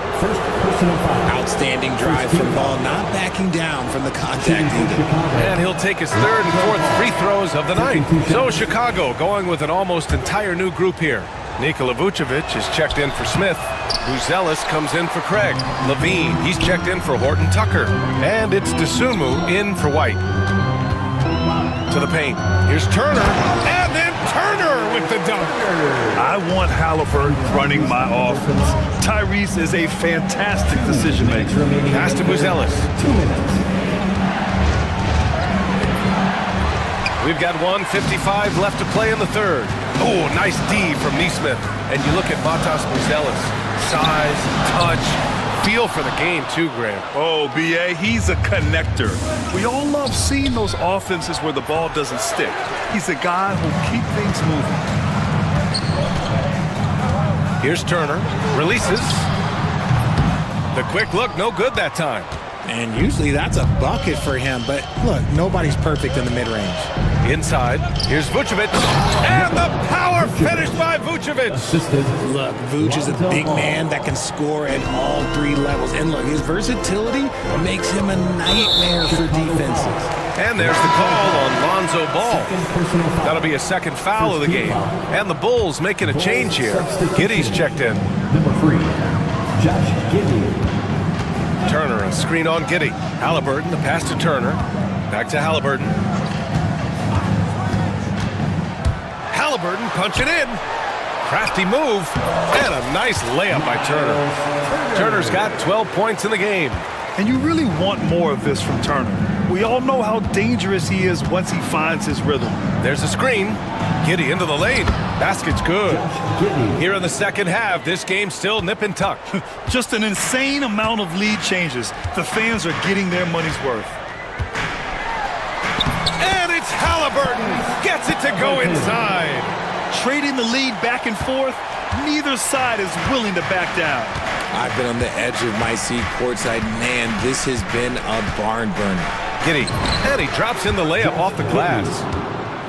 Outstanding drive from Ball, not backing down from the contact either. And he'll take his 3rd and 4th free throws of the night. So Chicago going with an almost entire new group here. Nikola Vucevic is checked in for Smith. Buzelis comes in for Craig. Levine, he's checked in for Horton Tucker. And it's Dosunmu in for White. To the paint. Here's Turner. And then Turner with the dunk. I want Halliburton running my offense. Tyrese is a fantastic decision maker. Pass to Buzelis. 2 minutes. We've got 1:55 left to play in the 3rd. Oh, nice D from Neesmith. And you look at Matas Buzelis. Size, touch, feel for the game too, Graham. Oh, B.A., he's a connector. We all love seeing those offenses where the ball doesn't stick. He's a guy who'll keep things moving. Here's Turner. Releases. The quick look, no good that time. And usually that's a bucket for him, but look, nobody's perfect in the mid-range. Inside, here's Vucevic. And the power finish by Vucevic. Look, Vuce is a big man that can score at all 3 levels. And look, his versatility makes him a nightmare for defenses. And there's the call on Lonzo Ball. That'll be a 2nd foul of the game. And the Bulls making a change here. Giddey's checked in. Number 3, Josh Giddey. Turner, a screen on Giddey. Halliburton, the pass to Turner. Back to Halliburton. Halliburton punching in. Crafty move. And a nice layup by Turner. Turner's got 12 points in the game. And you really want more of this from Turner. We all know how dangerous he is once he finds his rhythm. There's a screen. Giddey into the lane. Basket's good. Here in the 2nd half, this game's still nip and tuck. Just an insane amount of lead changes. The fans are getting their money's worth. And it's Halliburton. Gets it to go inside. Trading the lead back and forth, neither side is willing to back down. I've been on the edge of my seat courtside. Man, this has been a barn burner. Giddey. And he drops in the layup off the glass.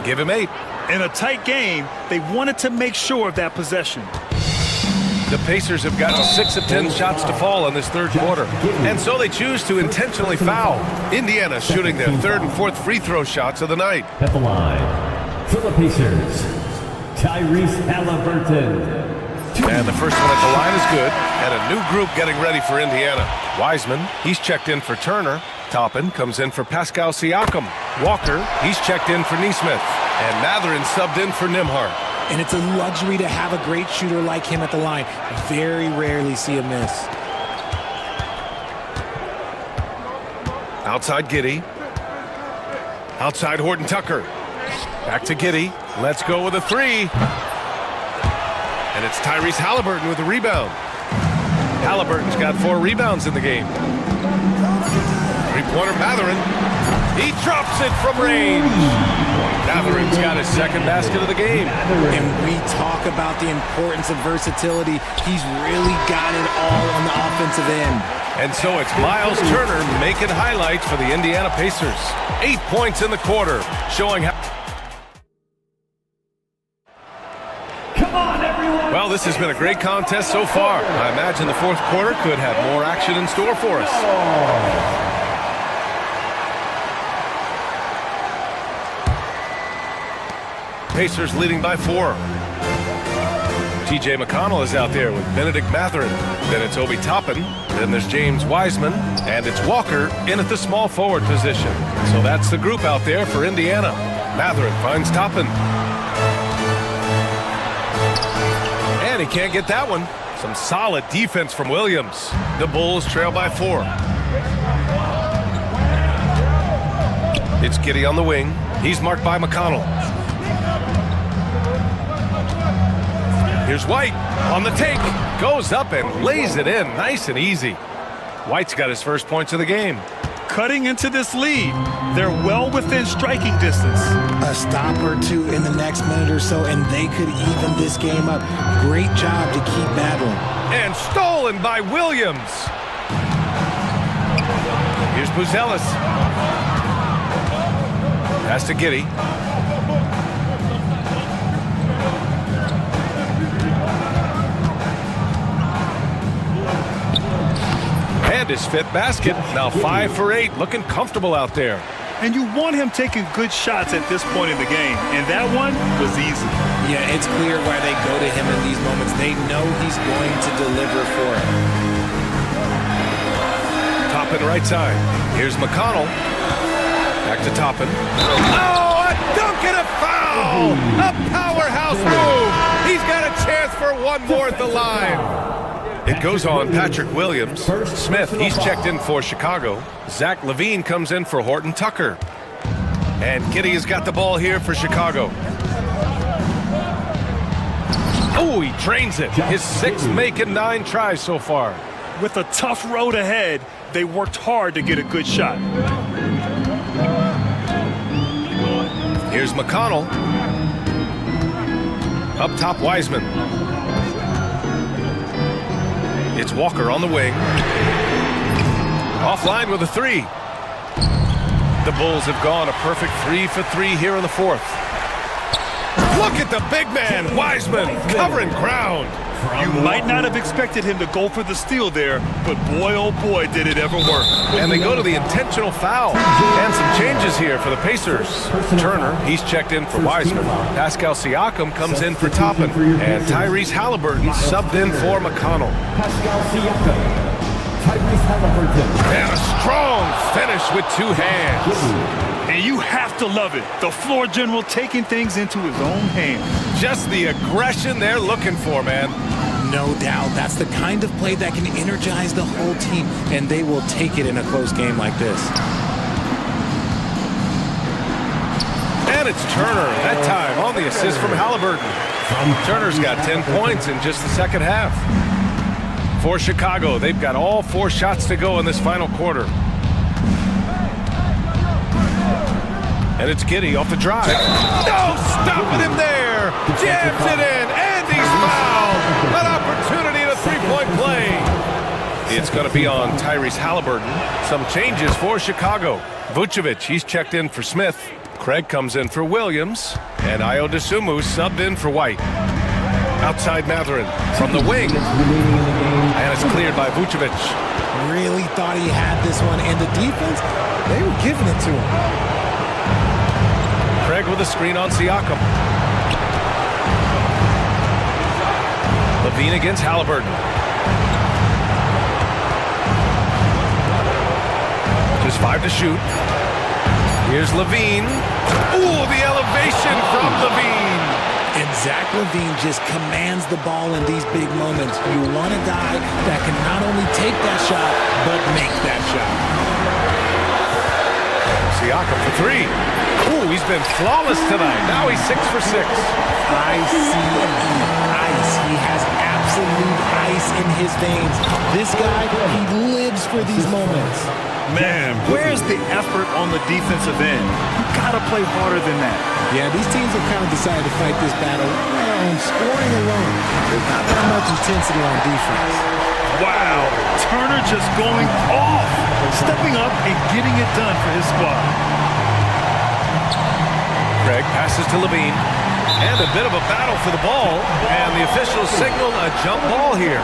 Give him 8. In a tight game, they wanted to make sure of that possession. The Pacers have gotten 6 of 10 shots to fall in this 3rd quarter. And so they choose to intentionally foul. Indiana shooting their 3rd and 4th free throw shots of the night. At the line, for the Pacers, Tyrese Halliburton. And the first one at the line is good. And a new group getting ready for Indiana. Wiseman, he's checked in for Turner. Toppin comes in for Pascal Siakam. Walker, he's checked in for Neesmith. And Matherin subbed in for Nembhard. And it's a luxury to have a great shooter like him at the line. Very rarely see a miss. Outside Giddey. Outside Horton Tucker. Back to Giddey. Let's go with a 3. And it's Tyrese Halliburton with a rebound. Halliburton's got 4 rebounds in the game. Three-pointer Matherin. He drops it from range. Matherin's got his 2nd basket of the game. And we talk about the importance of versatility. He's really got it all on the offensive end. And so it's Miles Turner making highlights for the Indiana Pacers. 8 points in the quarter, showing how... Come on, everyone! Well, this has been a great contest so far. I imagine the 4th quarter could have more action in store for us. Pacers leading by 4. TJ McConnell is out there with Benedict Matherin. Then it's Obi Toppin. Then there's James Wiseman. And it's Walker in at the small forward position. So that's the group out there for Indiana. Matherin finds Toppin. And he can't get that one. Some solid defense from Williams. The Bulls trail by 4. It's Giddey on the wing. He's marked by McConnell. Here's White on the take. Goes up and lays it in nice and easy. White's got his first points of the game. Cutting into this lead. They're well within striking distance. A stop or two in the next minute or so, and they could even this game up. Great job to keep battling. And stolen by Williams. Here's Buzelis. Pass to Giddey. And his fifth basket. Now 5 for 8. Looking comfortable out there. And you want him taking good shots at this point in the game. And that one was easy. Yeah, it's clear why they go to him in these moments. They know he's going to deliver for it. Toppin right side. Here's McConnell. Back to Toppin. Oh, a dunk and a foul! A powerhouse move! He's got a chance for one more at the line. It goes on Patrick Williams. Smith, he's checked in for Chicago. Zach LaVine comes in for Horton Tucker. And Giddey has got the ball here for Chicago. Oh, he drains it. His 6th make and 9 tries so far. With a tough road ahead, they worked hard to get a good shot. Here's McConnell. Up top, Wiseman. It's Walker on the wing. Offline with a 3. The Bulls have gone a perfect 3 for 3 here in the 4th. Look at the big man, Wiseman, covering ground. You might not have expected him to go for the steal there, but boy, oh boy, did it ever work. And they go to the intentional foul. And some changes here for the Pacers. Turner, he's checked in for Wiseman. Pascal Siakam comes in for Toppin. And Tyrese Halliburton subbed in for McConnell. And a strong finish with 2 hands. And you have to love it. The floor general taking things into his own hands. Just the aggression they're looking for, man. No doubt. That's the kind of play that can energize the whole team, and they will take it in a close game like this. And it's Turner, that time on the assist from Halliburton. Turner's got 10 points in just the second half. For Chicago, they've got all 4 shots to go in this final quarter. And it's Giddey off the drive. No, stopping him there. Jams it in, and he's fouled. An opportunity at a 3-point play. It's going to be on Tyrese Halliburton. Some changes for Chicago. Vucevic, he's checked in for Smith. Craig comes in for Williams. And Ayo Dosunmu subbed in for White. Outside Matherin from the wing. And it's cleared by Vucevic. Really thought he had this one, and the defense, they were giving it to him. Craig with a screen on Siakam. LaVine against Halliburton. Just 5 to shoot. Here's LaVine. Ooh, the elevation from LaVine. And Zach LaVine just commands the ball in these big moments. You want a guy that can not only take that shot, but make that shot. Siakam for 3. Ooh, he's been flawless tonight. Now he's 6 for 6. Ice. He has absolute ice in his veins. This guy, he lives for these moments. Man, where's the effort on the defensive end? You gotta play harder than that. Yeah, these teams have kind of decided to fight this battle on scoring alone. There's not that much intensity on defense. Wow, Turner just going off, stepping up and getting it done for his squad. Craig passes to LaVine. And a bit of a battle for the ball. And the officials signal a jump ball here.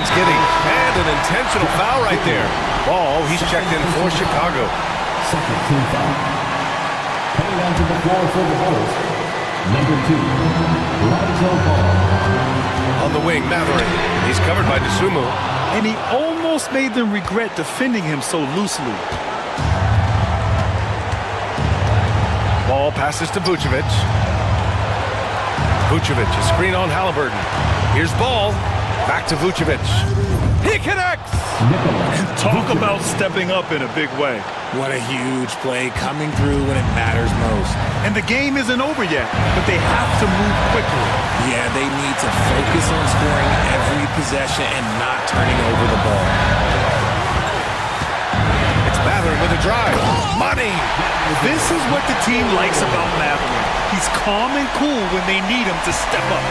It's Giddy. And an intentional foul right there. Ball, he's checked in for Chicago. Second team foul. Coming onto the floor for the Bulls, number 2, Lonzo Ball. On the wing, Matherin. He's covered by Dosunmu. And he almost made them regret defending him so loosely. Ball passes to Vucevic. Vucevic, a screen on Halliburton. Here's Ball. Back to Vucevic. He connects! Talk about stepping up in a big way. What a huge play coming through when it matters most. And the game isn't over yet, but they have to move quickly. Yeah, they need to focus on scoring every possession and not turning over the ball. It's Matherin with a drive. Money! This is what the team likes about Matherin. He's calm and cool when they need him to step up.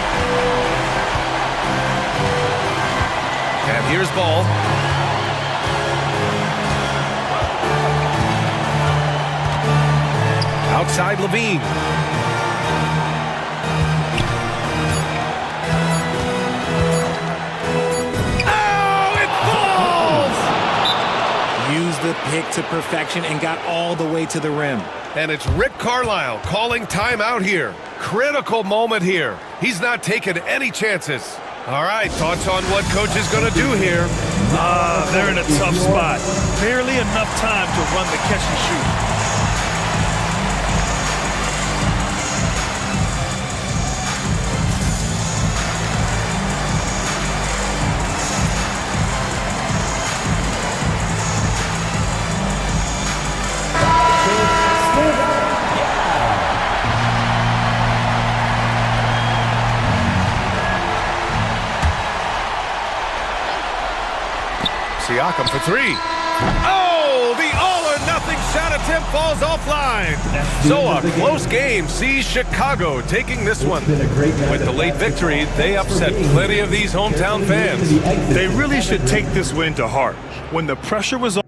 And here's Ball. Outside Levine. Oh, it falls! Used the pick to perfection and got all the way to the rim. And it's Rick Carlisle calling timeout here. Critical moment here. He's not taking any chances. All right, thoughts on what coach is going to do here? They're in a tough spot. Barely enough time to run the catch and shoot. Siakam for 3. Oh, the all-or-nothing shot attempt falls offline. So a close game sees Chicago taking this one. With the late victory, they upset plenty of these hometown fans. They really should take this win to heart. When the pressure was on,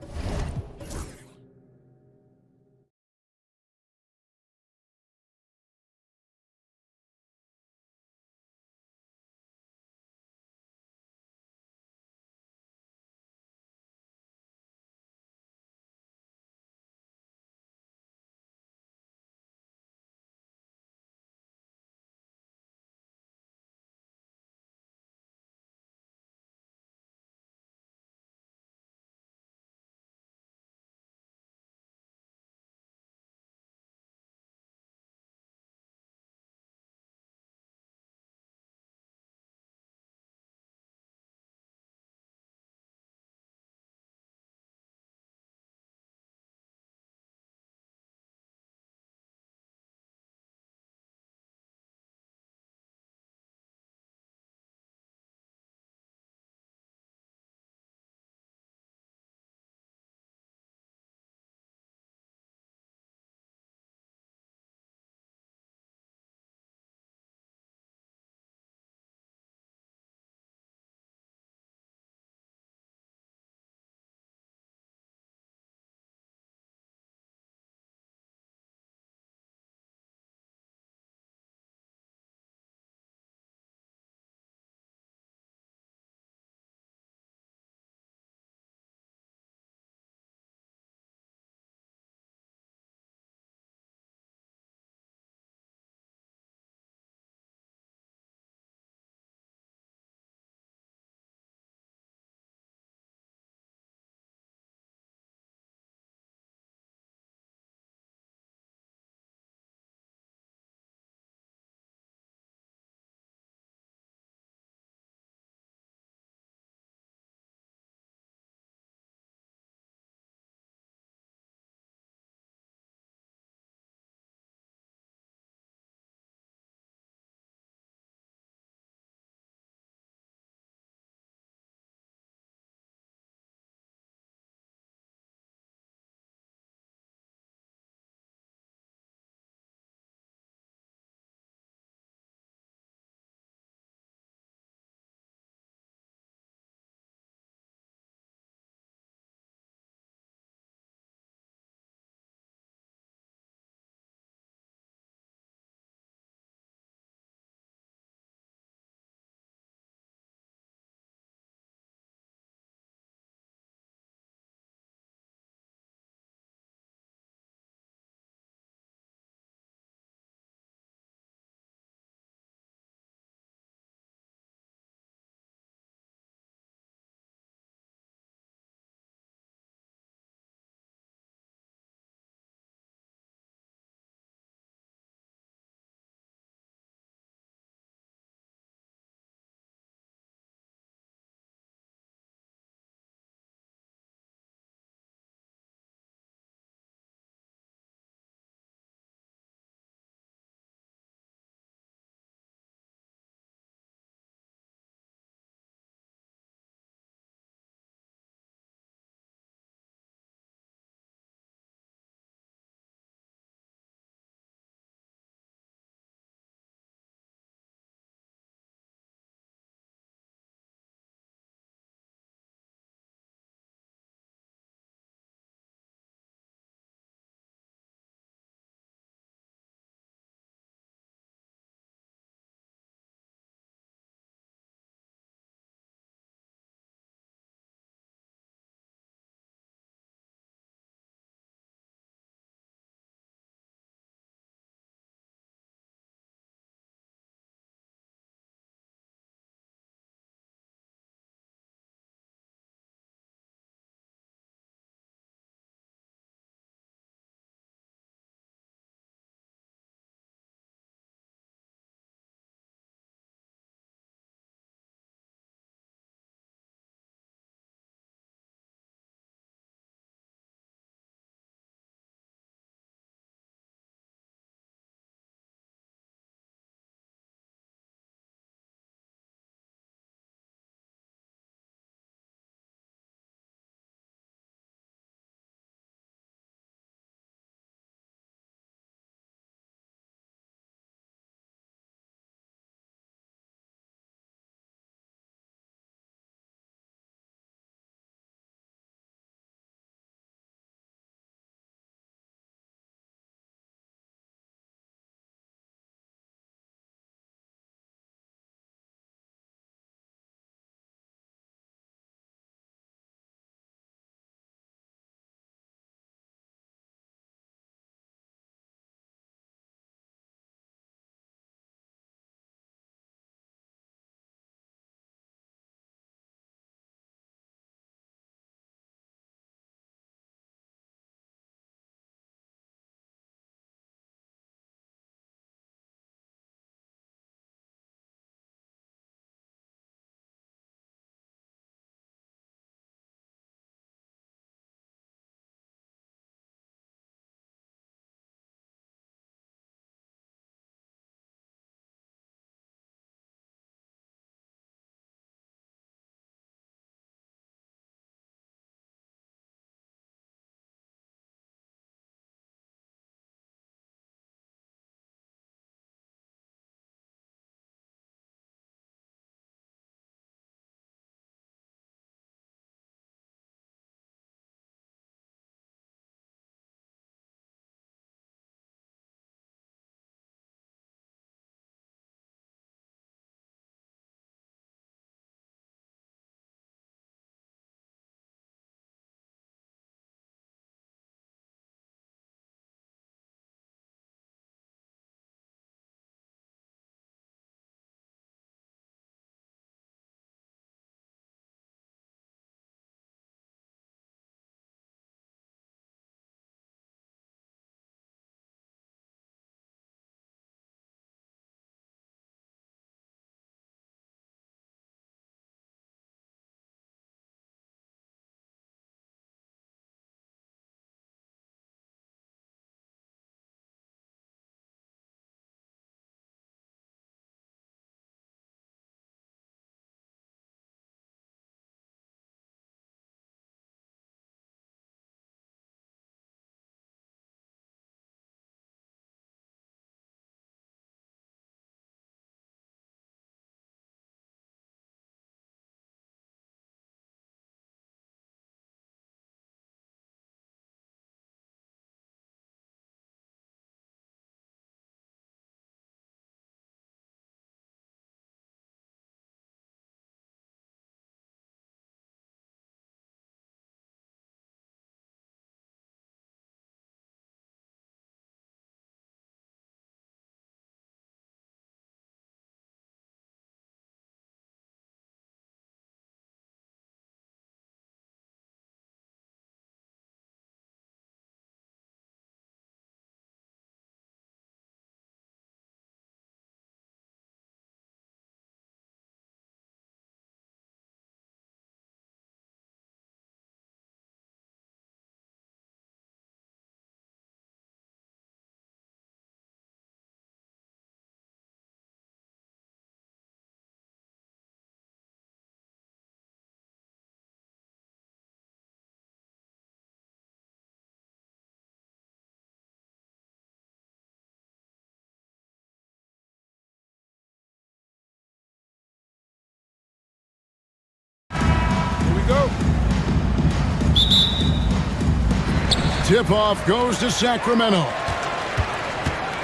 tip-off goes to Sacramento.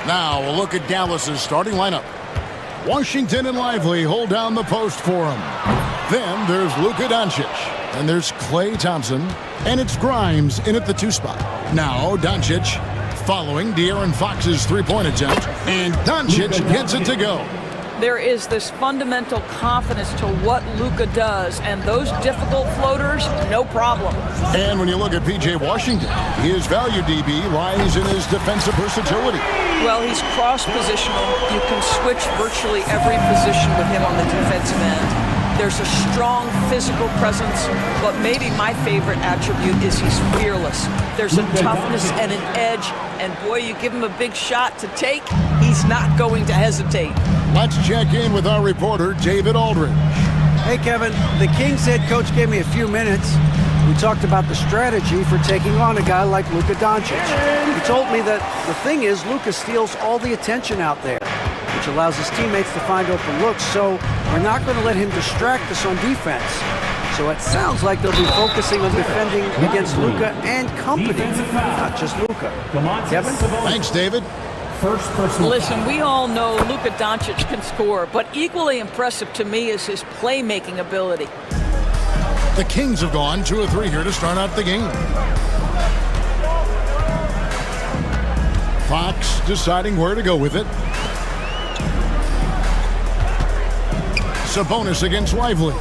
Now a look at Dallas's starting lineup. Washington and Lively hold down the post for him. Then there's Luka Doncic. And there's Klay Thompson. And it's Grimes in at the 2 spot. Now Doncic following De'Aaron Fox's three-point attempt. And Doncic gets it to go. There is this fundamental confidence to what Luka does, and those difficult floaters, no problem. And when you look at P.J. Washington, his value DB lies in his defensive versatility. Well, he's cross-positional. You can switch virtually every position with him on the defensive end. There's a strong physical presence, but maybe my favorite attribute is he's fearless. There's a toughness and an edge, and boy, you give him a big shot to take, he's not going to hesitate. Let's check in with our reporter, David Aldridge. Hey, Kevin. The Kings head coach gave me a few minutes. We talked about the strategy for taking on a guy like Luka Doncic. He told me that the thing is Luka steals all the attention out there, which allows his teammates to find open looks, so we're not going to let him distract us on defense. So it sounds like they'll be focusing on defending against Luka and company, not just Luka. Kevin? Thanks, David. Listen, we all know Luka Doncic can score, but equally impressive to me is his playmaking ability. The Kings have gone 2 of 3 here to start out the game. Fox deciding where to go with it. Sabonis against Lively.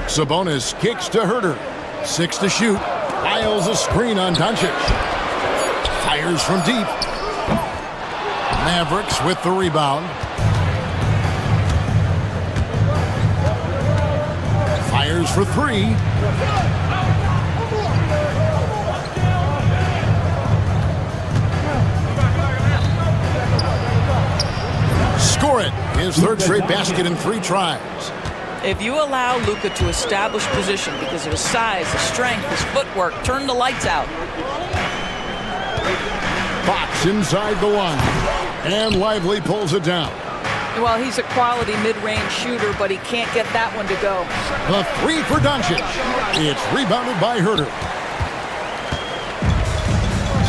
Sabonis kicks to Herter. 6 to shoot. Piles a screen on Doncic. Fires from deep. Mavericks with the rebound. Fires for 3. Score it. His 3rd straight basket in 3 tries. If you allow Luka to establish position because of his size, his strength, his footwork, turn the lights out. Fox inside the line. And Lively pulls it down. Well, he's a quality mid-range shooter, but he can't get that one to go. The 3 for Doncic. It's rebounded by Herter.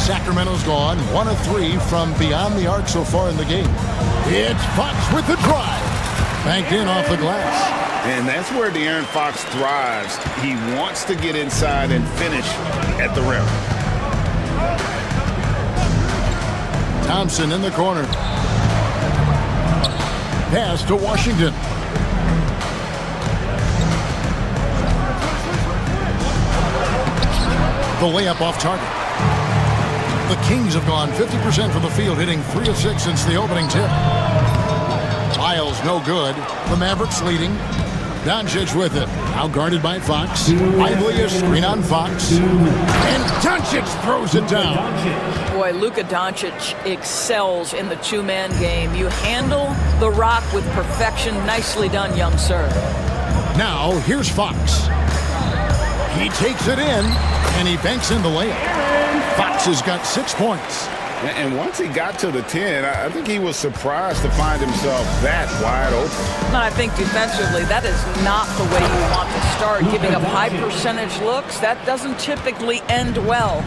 Sacramento's gone 1 of 3 from beyond the arc so far in the game. It's Fox with the drive. Banked in off the glass. And that's where De'Aaron Fox thrives. He wants to get inside and finish at the rim. Thompson in the corner. Pass to Washington. The layup off target. The Kings have gone 50% from the field, hitting 3 of 6 since the opening tip. Lyles no good. The Mavericks leading. Doncic with it. Now guarded by Fox. Lively a screen on Fox. And Doncic throws it down. Boy, Luka Doncic excels in the 2-man game. You handle the rock with perfection. Nicely done, young sir. Now, here's Fox. He takes it in, and he banks in the layup. Fox has got 6 points. And once he got to the 10, I think he was surprised to find himself that wide open. I think defensively, that is not the way you want to start. Giving up high percentage looks, that doesn't typically end well.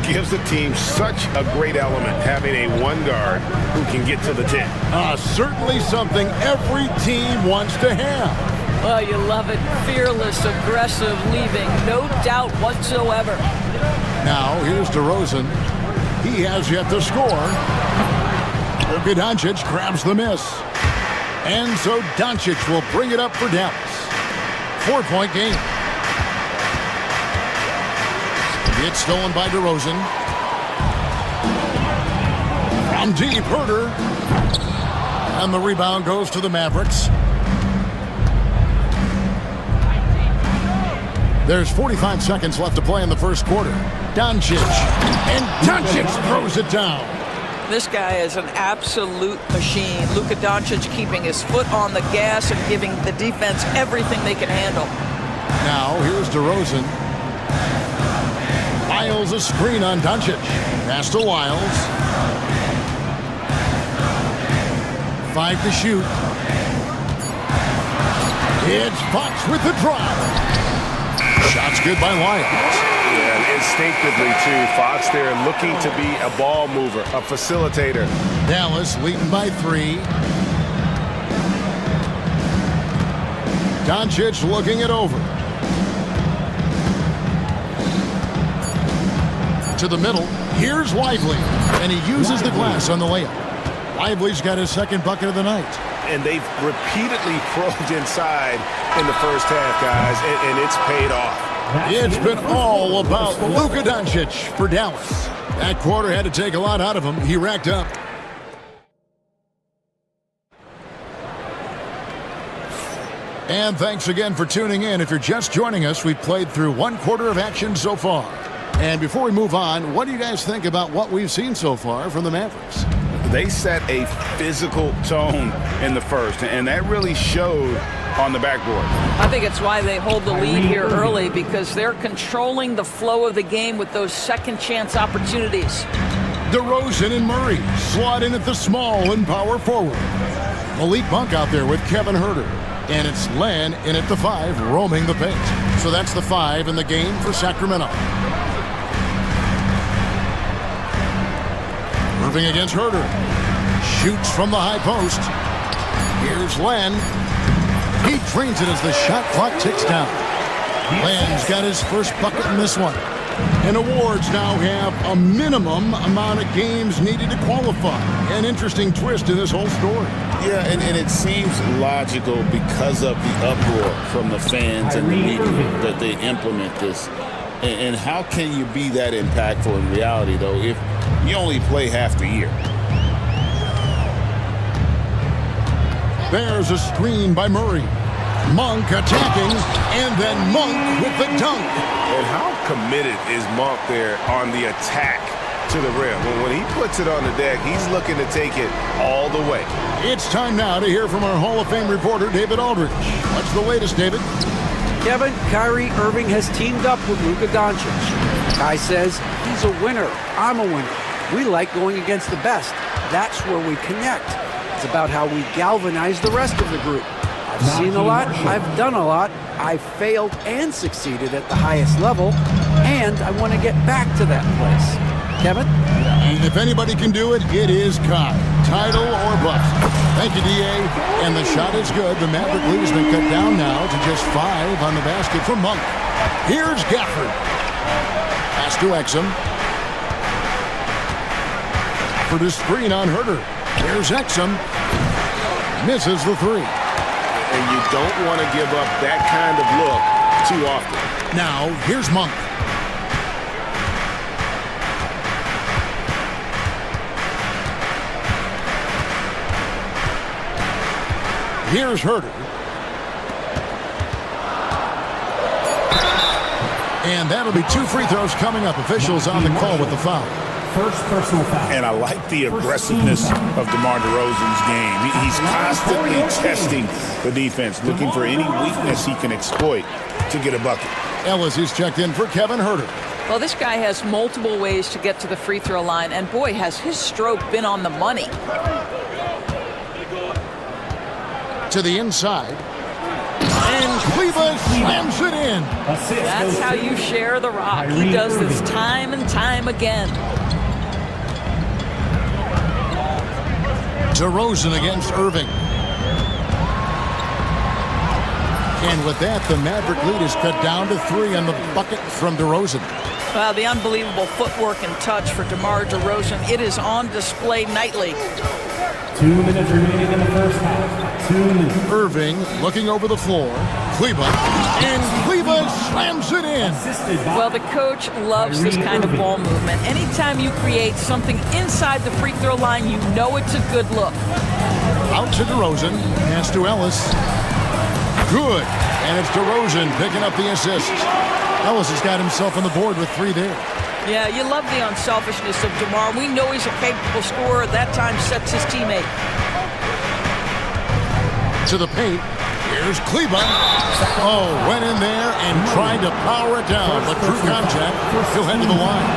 Gives the team such a great element, having a 1 guard who can get to the 10. Certainly something every team wants to have. Well, you love it. Fearless, aggressive, leaving. No doubt whatsoever. Now, here's DeRozan. He has yet to score. Luka Doncic grabs the miss. And so Doncic will bring it up for Dallas. 4-point game. It's stolen by DeRozan. From deep, Herter. And the rebound goes to the Mavericks. There's 45 seconds left to play in the first quarter. Doncic. And Doncic throws it down. This guy is an absolute machine. Luka Doncic keeping his foot on the gas and giving the defense everything they can handle. Now, here's DeRozan. Lyles a screen on Doncic. Pass to Lyles. 5 to shoot. It's Fox with the drive. Shot's good by Lyles. Yeah, instinctively, too. Fox there looking to be a ball mover, a facilitator. Dallas leading by 3. Doncic looking it over. To the middle. Here's Lively. And he uses the glass on the layup. Lively's got his second bucket of the night. And they've repeatedly probed inside in the first half, guys, and it's paid off. It's been all about Luka Doncic for Dallas. That quarter had to take a lot out of him. He racked up. And thanks again for tuning in. If you're just joining us, we've played through one quarter of action so far. And before we move on, what do you guys think about what we've seen so far from the Mavericks? They set a physical tone in the first, and that really showed on the backboard. I think it's why they hold the lead here early, because they're controlling the flow of the game with those second chance opportunities. DeRozan and Murray slot in at the small and power forward. Malik Monk out there with Kevin Huerter. And it's Len in at the 5, roaming the paint. So that's the 5 in the game for Sacramento. Irving against Huerter. Shoots from the high post. Here's Len. He drains it as the shot clock ticks down. Len's got his first bucket in this one. And awards now have a minimum amount of games needed to qualify. An interesting twist in this whole story. Yeah, and it seems logical because of the uproar from the fans and the media that they implement this. And how can you be that impactful in reality, though, if you only play half the year? There's a screen by Murray. Monk attacking, and then Monk with the dunk. And how committed is Monk there on the attack to the rim? When he puts it on the deck, he's looking to take it all the way. It's time now to hear from our Hall of Fame reporter, David Aldridge. What's the latest, David? Kevin, Kyrie Irving has teamed up with Luka Doncic. Kai says he's a winner. I'm a winner. We like going against the best. That's where we connect. It's about how we galvanize the rest of the group. I've seen a lot. I've done a lot. I've failed and succeeded at the highest level, and I want to get back to that place. Kevin? And if anybody can do it, it is Kai. Title or bust. Thank you, D.A. And the shot is good. The Maverick lead has been cut down now to just 5 on the basket from Monk. Here's Gafford. Pass to Exum. For the screen on Huerter. Here's Exum. Misses the 3. And you don't want to give up that kind of look too often. Now, here's Monk. Here's Huerter. And that'll be 2 free throws coming up. Officials on the call with the foul. First personal foul. And I like the aggressiveness of DeMar DeRozan's game. He's constantly testing the defense, looking for any weakness he can exploit to get a bucket. Ellis is checked in for Kevin Huerter. Well, this guy has multiple ways to get to the free throw line, and boy, has his stroke been on the money. To the inside. And Cleveland slams it in. That's how you share the rock. He does this time and time again. DeRozan against Irving. And with that, the Maverick lead is cut down to 3 on the bucket from DeRozan. Wow, the unbelievable footwork and touch for DeMar DeRozan. It is on display nightly. 2 minutes remaining in the first half. 2 minutes. Irving looking over the floor. Cleveland. And Cleveland slams it in. Well, the coach loves this kind of ball movement. Anytime you create something inside the free throw line, you know it's a good look. Out to DeRozan. Pass to Ellis. Good. And it's DeRozan picking up the assist. Ellis has got himself on the board with 3 there. Yeah, you love the unselfishness of DeMar. We know he's a capable scorer. That time sets his teammate. To the paint. Here's Cleveland. Oh, went in there and tried to power it down. But true contact, he'll head to the line.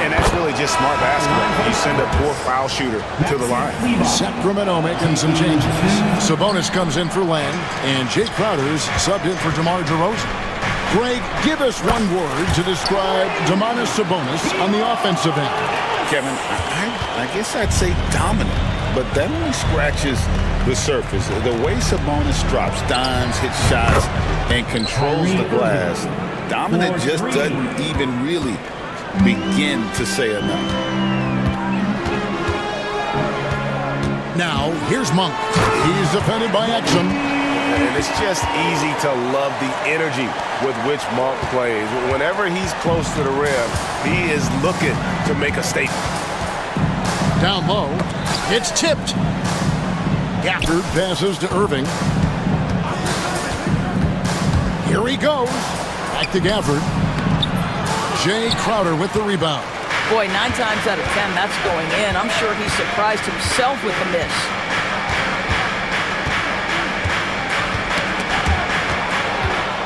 And that's really just smart basketball. You send a poor foul shooter to the line. Sacramento making some changes. Sabonis comes in for Lang, and Jake Crowder's subbed in for DeMar DeRozan. Greg, give us one word to describe Domantas Sabonis on the offensive end. Kevin, I guess I'd say dominant, but that only scratches the surface. The way Sabonis drops dimes, hits shots, and controls the glass, dominant just doesn't even really begin to say enough. Now, here's Monk. He's defended by Exum. And it's just easy to love the energy with which Monk plays. Whenever he's close to the rim, he is looking to make a statement. Down low, it's tipped. Gafford passes to Irving. Here he goes. Back to Gafford. Jay Crowder with the rebound. Boy, 9 times out of 10, that's going in. I'm sure he surprised himself with the miss.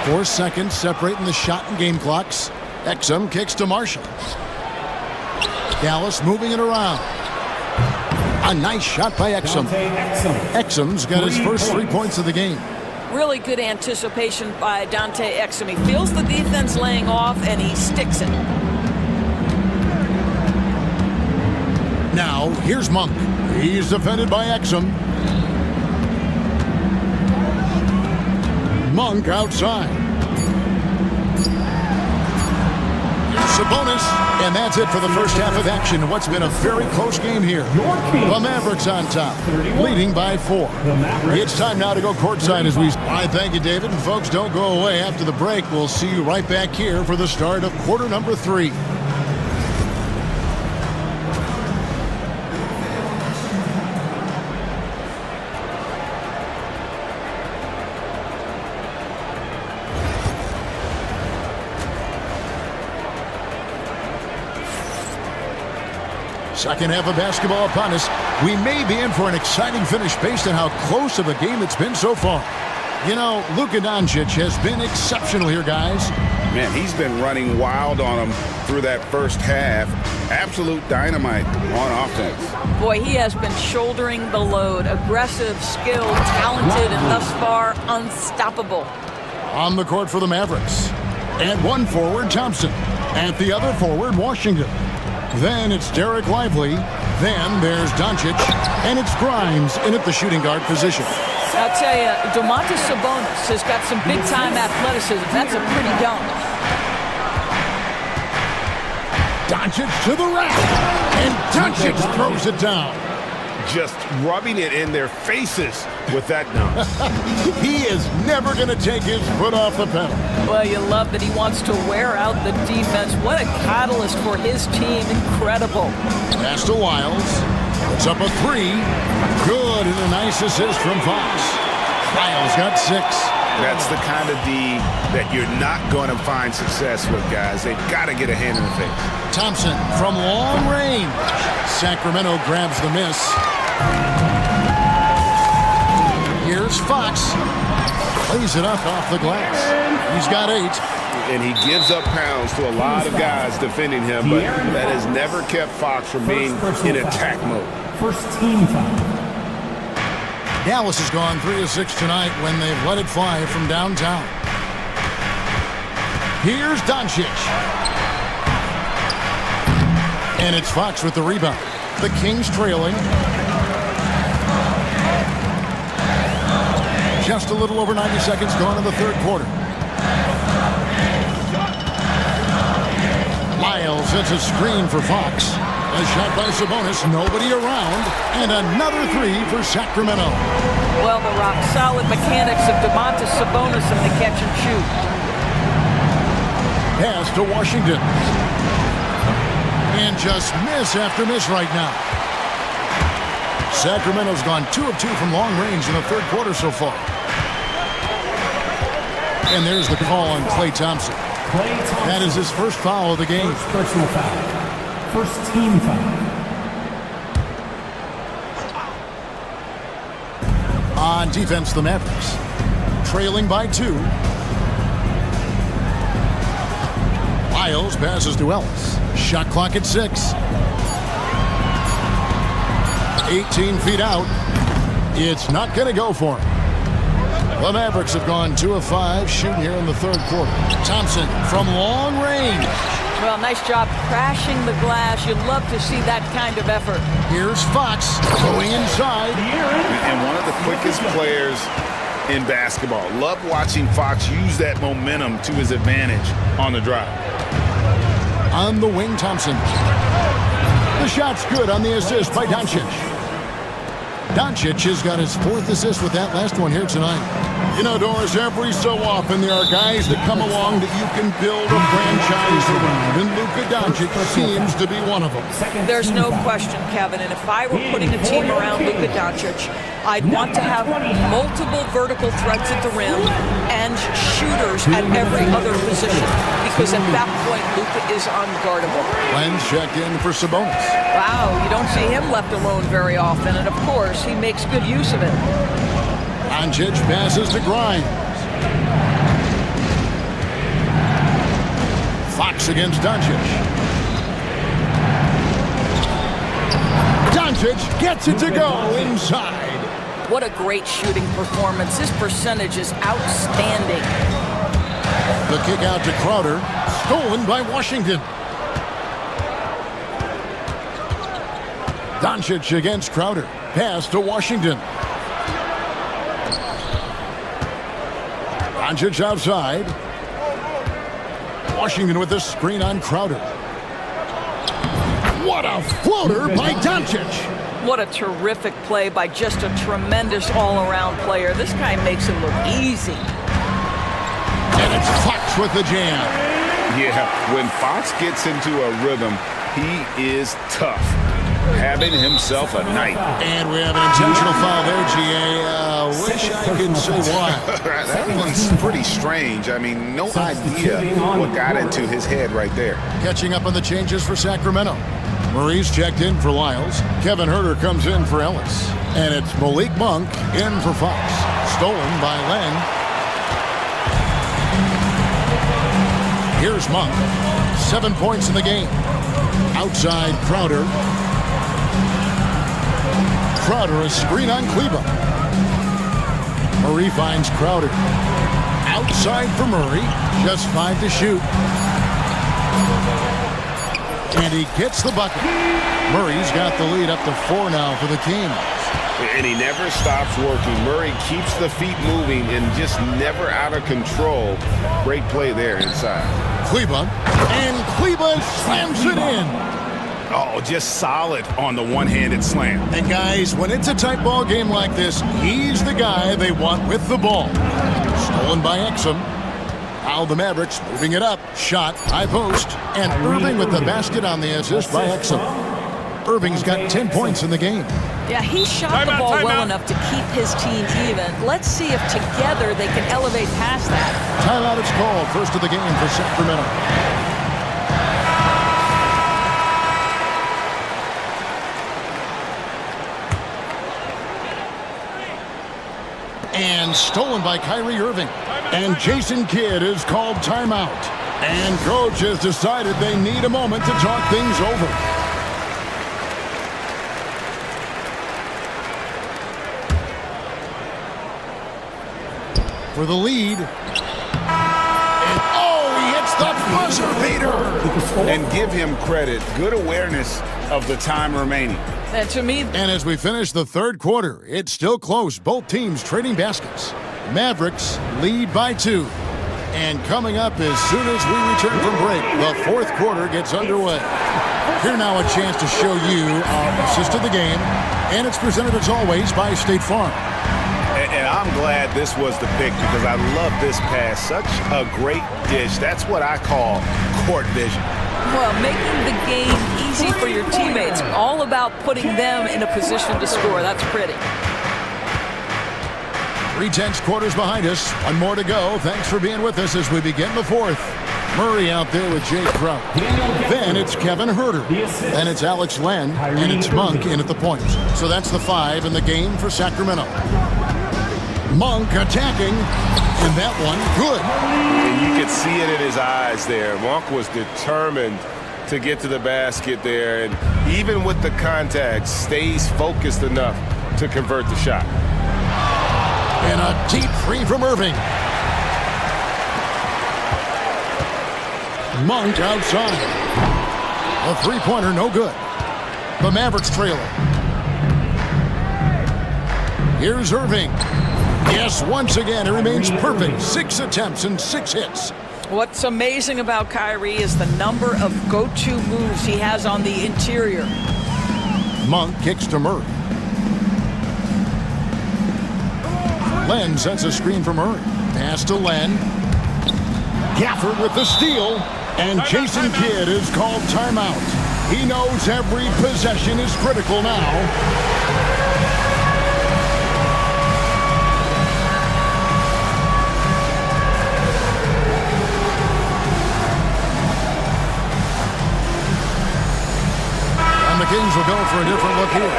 4 seconds separating the shot and game clocks. Exum kicks to Marshall. Dallas moving it around. A nice shot by Exum. Exum's got his first 3 points of the game. Really good anticipation by Dante Exum. He feels the defense laying off, and he sticks it. Now, here's Monk. He's defended by Exum. Monk outside. Here's Sabonis. And that's it for the first half of action. What's been a very close game here. The Mavericks on top, leading by 4. It's time now to go courtside as we... All right, thank you, David. And folks, don't go away. After the break, we'll see you right back here for the start of quarter number 3. Second half of basketball upon us. We may be in for an exciting finish based on how close of a game it's been so far. You know, Luka Doncic has been exceptional here, guys. Man, he's been running wild on them through that first half. Absolute dynamite on offense. Boy, he has been shouldering the load. Aggressive, skilled, talented, and thus far unstoppable. On the court for the Mavericks. At one forward, Thompson. At the other forward, Washington. Then it's Derek Lively. Then there's Doncic. And it's Grimes in at the shooting guard position. I'll tell you, Domantas Sabonis has got some big-time athleticism. That's a pretty dunk. Doncic to the rack. And Doncic throws it down. Just rubbing it in their faces with that dunk. He is never going to take his foot off the pedal. Well, you love that he wants to wear out the defense. What a catalyst for his team. Incredible. Pass to Wiles. It's up a 3. Good, and a nice assist from Fox. Wiles got 6. That's the kind of D that you're not going to find success with, guys. They've got to get a hand in the face. Thompson from long range. Sacramento grabs the miss. Here's Fox. Plays it up off the glass. He's got 8. And he gives up pounds to a lot of guys defending him, but that has never kept Fox from being in attack mode. First team foul. Dallas has gone 3 of 6 tonight when they've let it fly from downtown. Here's Doncic. And it's Fox with the rebound. The Kings trailing. Just a little over 90 seconds gone in the third quarter. Miles hits a screen for Fox. A shot by Sabonis, nobody around, and another 3 for Sacramento. Well, the rock-solid mechanics of Domantas Sabonis in the catch and shoot. Pass to Washington. And just miss after miss right now. Sacramento's gone 2 of 2 from long range in the third quarter so far. And there's the call on Klay Thompson. That is his first foul of the game. First personal foul. First team foul. On defense, the Mavericks. Trailing by 2. Miles passes to Ellis. Shot clock at 6. 18 feet out. It's not going to go for him. The Mavericks have gone 2 of 5 shooting here in the third quarter. Thompson from long range. Well, nice job crashing the glass. You'd love to see that kind of effort. Here's Fox going inside. And one of the quickest players in basketball. Love watching Fox use that momentum to his advantage on the drive. On the wing, Thompson. The shot's good on the assist by Doncic. Doncic has got his 4th assist with that last one here tonight. You know, Doris, every so often there are guys that come along that you can build a franchise around, and Luka Doncic seems to be one of them. There's no question, Kevin, and if I were putting a team around Luka Doncic, I'd want to have multiple vertical threats at the rim and shooters at every other position, because at that point, Luka is unguardable. Len's checked in for Sabonis. Wow, you don't see him left alone very often, and of course, he makes good use of it. Doncic passes to Grimes. Fox against Doncic. Doncic gets it to go inside. What a great shooting performance. His percentage is outstanding. The kick out to Crowder, stolen by Washington. Doncic against Crowder. Pass to Washington. Doncic outside. Washington with the screen on Crowder. What a floater by Doncic. What a terrific play by just a tremendous all-around player. This guy makes it look easy. And it's Fox with the jam. Yeah, when Fox gets into a rhythm, he is tough. Having himself a night. And we have an intentional foul there, GA. Wish I could say why. That one's pretty strange. I mean, no idea what got into his head right there. Catching up on the changes for Sacramento. Murray's checked in for Lyles. Kevin Huerter comes in for Ellis. And it's Malik Monk in for Fox. Stolen by Len. Here's Monk. 7 points in the game. Outside Crowder. Crowder, a screen on Kleba. Murray finds Crowder. Outside for Murray. Just 5 to shoot. And he gets the bucket. Murray's got the lead up to 4 now for the Kings. And he never stops working. Murray keeps the feet moving and just never out of control. Great play there inside. Kleba. And Kleba slams it in. Oh, just solid on the one-handed slam. And guys, when it's a tight ball game like this, he's the guy they want with the ball. Stolen by Exum. Now the Mavericks moving it up. Shot, high post. And Irving with the basket on the assist by Exum. Irving's got 10 points in the game. Yeah, he shot the ball well enough to keep his team even. Let's see if together they can elevate past that. Timeout is called. First of the game for Sacramento. And stolen by Kyrie Irving. And Jason Kidd is called timeout. And coach has decided they need a moment to talk things over. For the lead. And he hits the buzzer beater. And give him credit. Good awareness of the time remaining. And to me, and as we finish the third quarter, it's still close. Both teams trading baskets. Mavericks lead by 2. And coming up as soon as we return from break, the fourth quarter gets underway. Here now a chance to show you our assist of the game. And it's presented as always by State Farm. And I'm glad this was the pick because I love this pass. Such a great dish. That's what I call court vision. Well, making the game easy for your teammates. All about putting them in a position to score. That's pretty. 3/10 quarters behind us. One more to go. Thanks for being with us as we begin the fourth. Murray out there with Jay Crowder. Then it's Kevin Huerter. Then it's Alex Len. And it's Monk in at the point. So that's the 5 in the game for Sacramento. Monk attacking. And that one, good. And you could see it in his eyes there. Monk was determined to get to the basket there. And even with the contact, stays focused enough to convert the shot. And a deep three from Irving. Monk outside. A three-pointer, no good. The Mavericks trail it. Here's Irving. Yes, once again, it remains perfect. 6 attempts and 6 hits. What's amazing about Kyrie is the number of go-to moves he has on the interior. Monk kicks to Murray. Len sets a screen from Murray. Pass to Len. Gafford with the steal. And Jason Kidd is called timeout. He knows every possession is critical now. And the Kings will go for a different look here.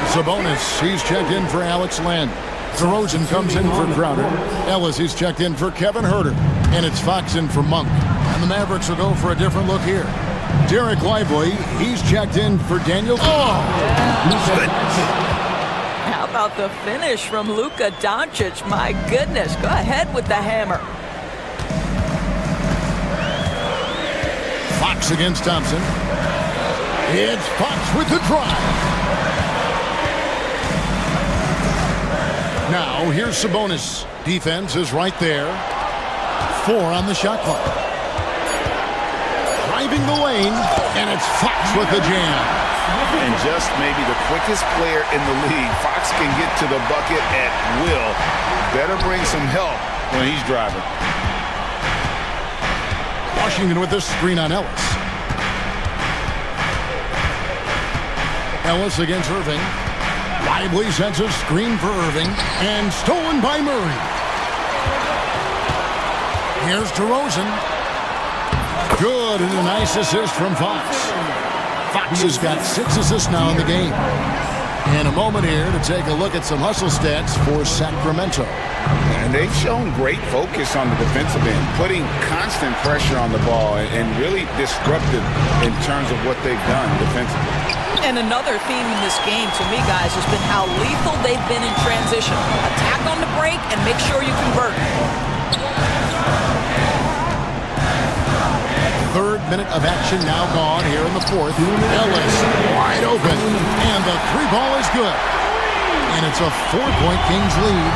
Sabonis, he's checked in for Alex Len. DeRozan comes in for Crowder. Ellis, he's checked in for Kevin Huerter. And it's Fox in for Monk. And the Mavericks will go for a different look here. Derek Lively, he's checked in for Daniel. How about the finish from Luka Doncic? My goodness, go ahead with the hammer. Fox against Thompson. It's Fox with the drive. Now, here's Sabonis. Defense is right there. 4 on the shot clock. Driving the lane, and it's Fox with the jam. And just maybe the quickest player in the league. Fox can get to the bucket at will. Better bring some help when he's driving. Washington with the screen on Ellis. Ellis against Irving. Lively sends a screen for Irving, and stolen by Murray. Here's DeRozan. Good, and a nice assist from Fox. Fox has got 6 assists now in the game. And a moment here to take a look at some hustle stats for Sacramento. And they've shown great focus on the defensive end, putting constant pressure on the ball and really disruptive in terms of what they've done defensively. And another theme in this game, to me, guys, has been how lethal they've been in transition. Attack on the break and make sure you convert. 3rd minute of action now gone here in the 4th. Ellis wide open, and the 3 ball is good. And it's a 4-point Kings lead.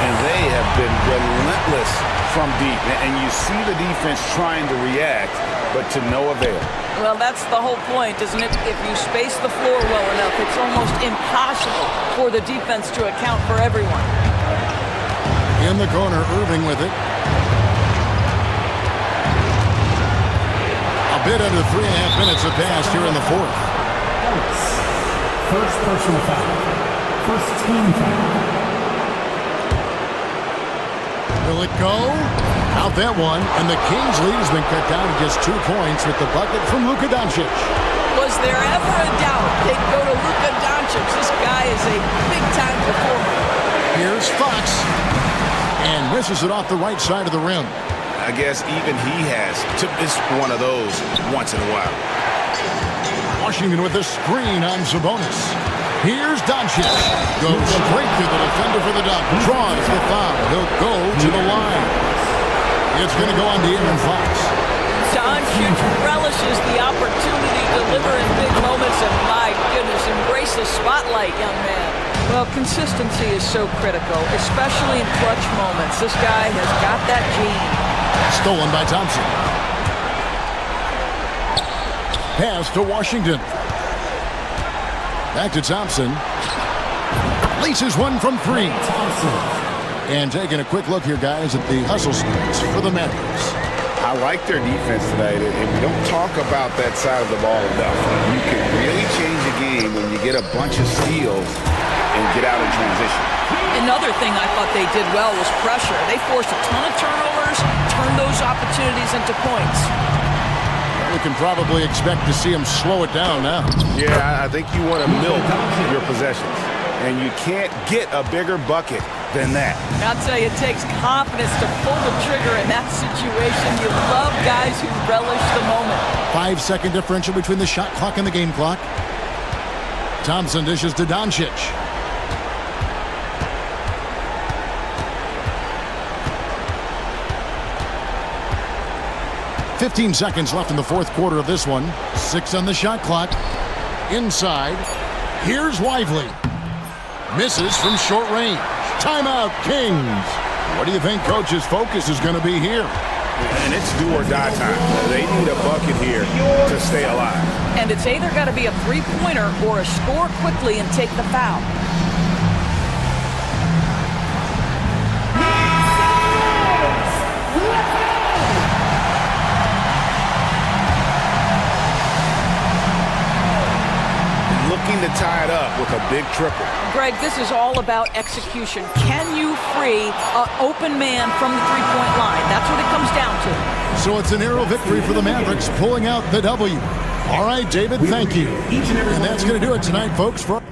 And they have been relentless from deep. And you see the defense trying to react, but to no avail. Well, that's the whole point, isn't it? If you space the floor well enough, it's almost impossible for the defense to account for everyone. In the corner, Irving with it. A bit under 3.5 minutes have passed here in the 4th. First personal foul. First team foul. Will it go? Out that one, and the Kings lead has been cut down to just 2 points with the bucket from Luka Doncic. Was there ever a doubt they'd go to Luka Doncic? This guy is a big-time performer. Here's Fox, and misses it off the right side of the rim. I guess even he has to miss one of those once in a while. Washington with the screen on Sabonis. Here's Doncic. Goes straight to the defender for the dunk. Draws the foul. He'll go to the line. It's going to go on to Aaron Fox. Doncic relishes the opportunity to deliver in big moments, and my goodness, embrace the spotlight, young man. Well, consistency is so critical, especially in clutch moments. This guy has got that gene. Stolen by Thompson. Pass to Washington. Back to Thompson. Laces one from 3. And taking a quick look here, guys, at the hustle stats for the Mavericks. I like their defense tonight, and we don't talk about that side of the ball enough. You can really change a game when you get a bunch of steals and get out in transition. Another thing I thought they did well was pressure. They forced a ton of turnovers, turned those opportunities into points. We can probably expect to see them slow it down now. Yeah, I think you want to milk your possessions, and you can't get a bigger bucket than that. I'll tell you, it takes confidence to pull the trigger in that situation. You love guys who relish the moment. 5-second differential between the shot clock and the game clock. Thompson dishes to Doncic. 15 seconds left in the fourth quarter of this one. 6 on the shot clock. Inside. Here's Lively. Misses from short range. Timeout, Kings. What do you think Coach's focus is going to be here? And it's do or die time. They need a bucket here to stay alive. And it's either got to be a three-pointer or a score quickly and take the foul. Looking to tie it up with a big triple. Greg, this is all about execution. Can you free an open man from the three-point line? That's what it comes down to. So it's a narrow victory for the Mavericks, pulling out the W. All right, David, thank you. And that's going to do it tonight, folks. For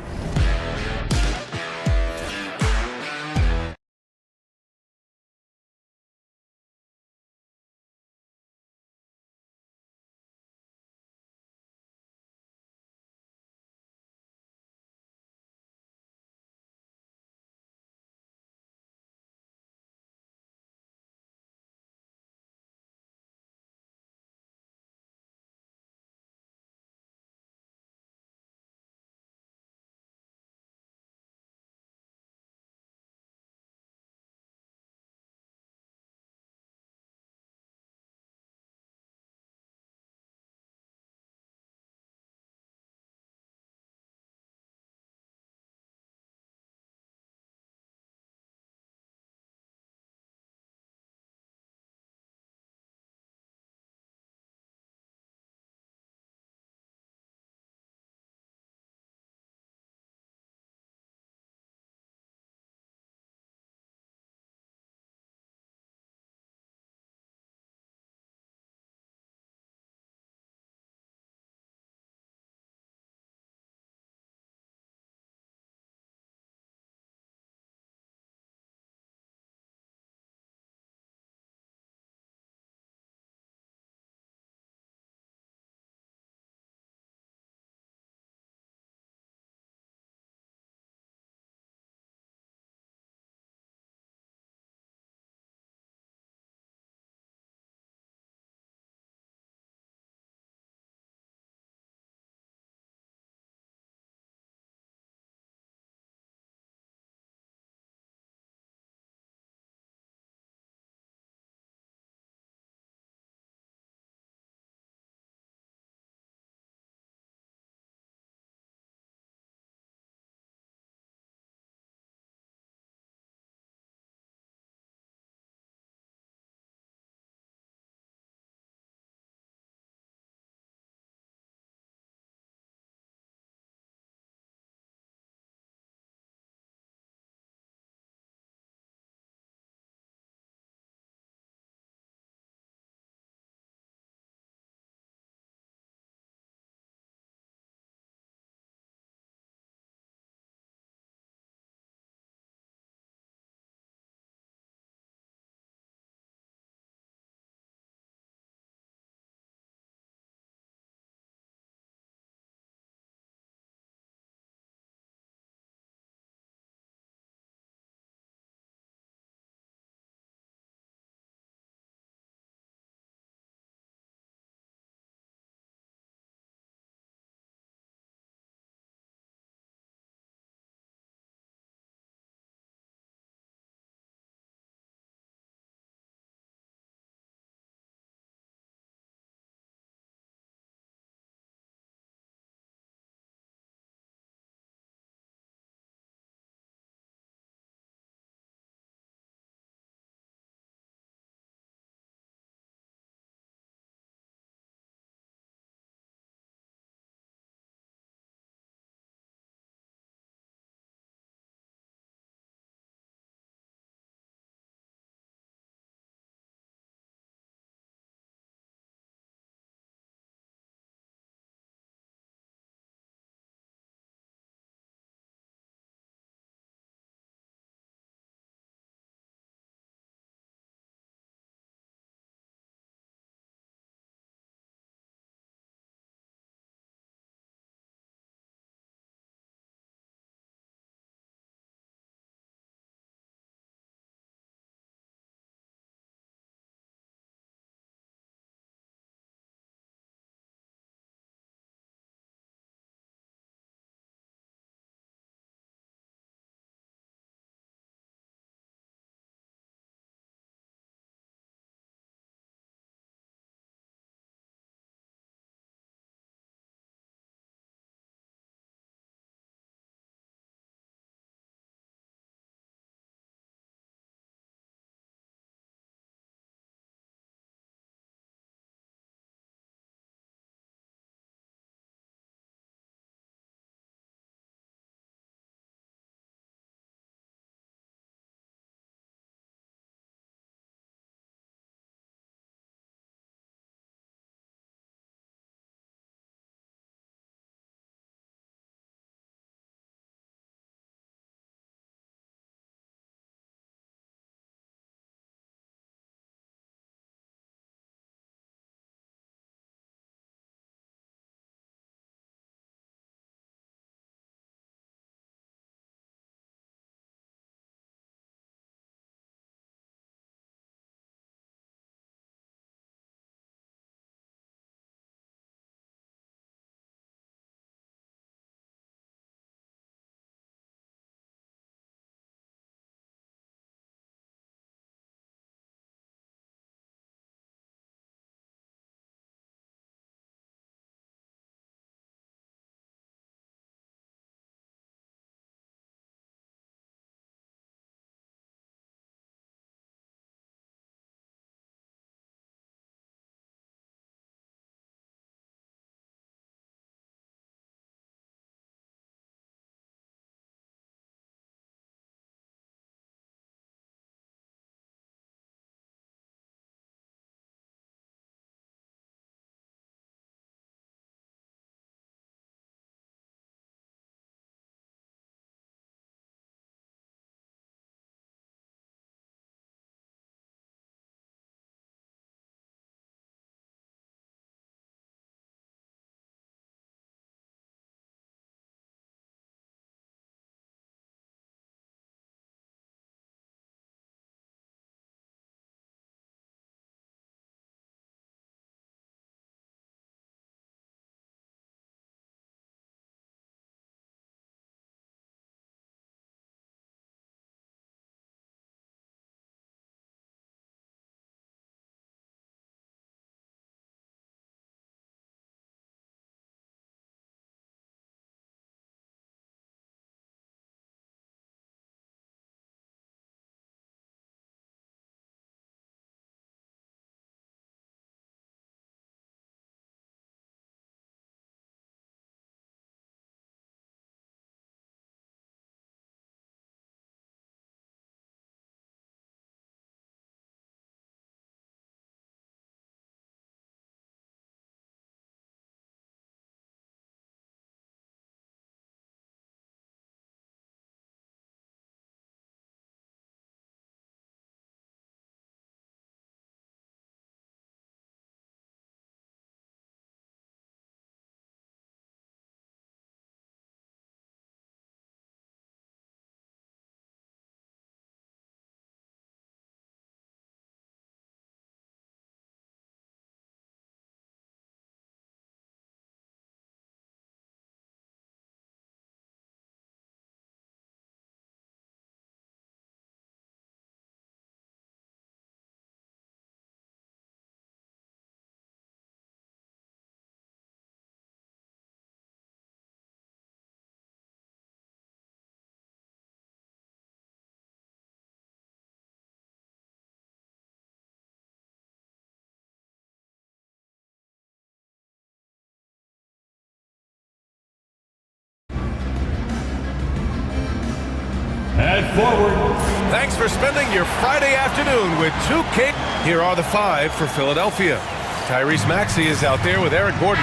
Thanks for spending your Friday afternoon with 2K. Here are the 5 for Philadelphia. Tyrese Maxey is out there with Eric Gordon.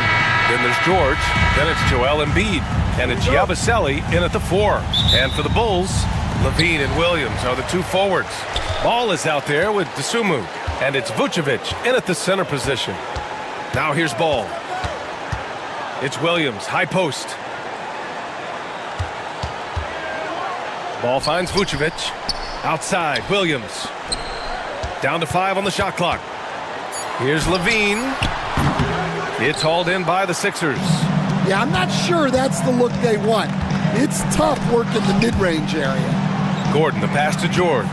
Then there's George. Then it's Joel Embiid. And it's Yabusele in at the 4. And for the Bulls, Levine and Williams are the 2 forwards. Ball is out there with Dosunmu. And it's Vucevic in at the center position. Now here's Ball. It's Williams, high post. Ball finds Vucevic. Outside, Williams. Down to 5 on the shot clock. Here's Levine. It's hauled in by the Sixers. Yeah, I'm not sure that's the look they want. It's tough work in the mid-range area. Gordon, the pass to George.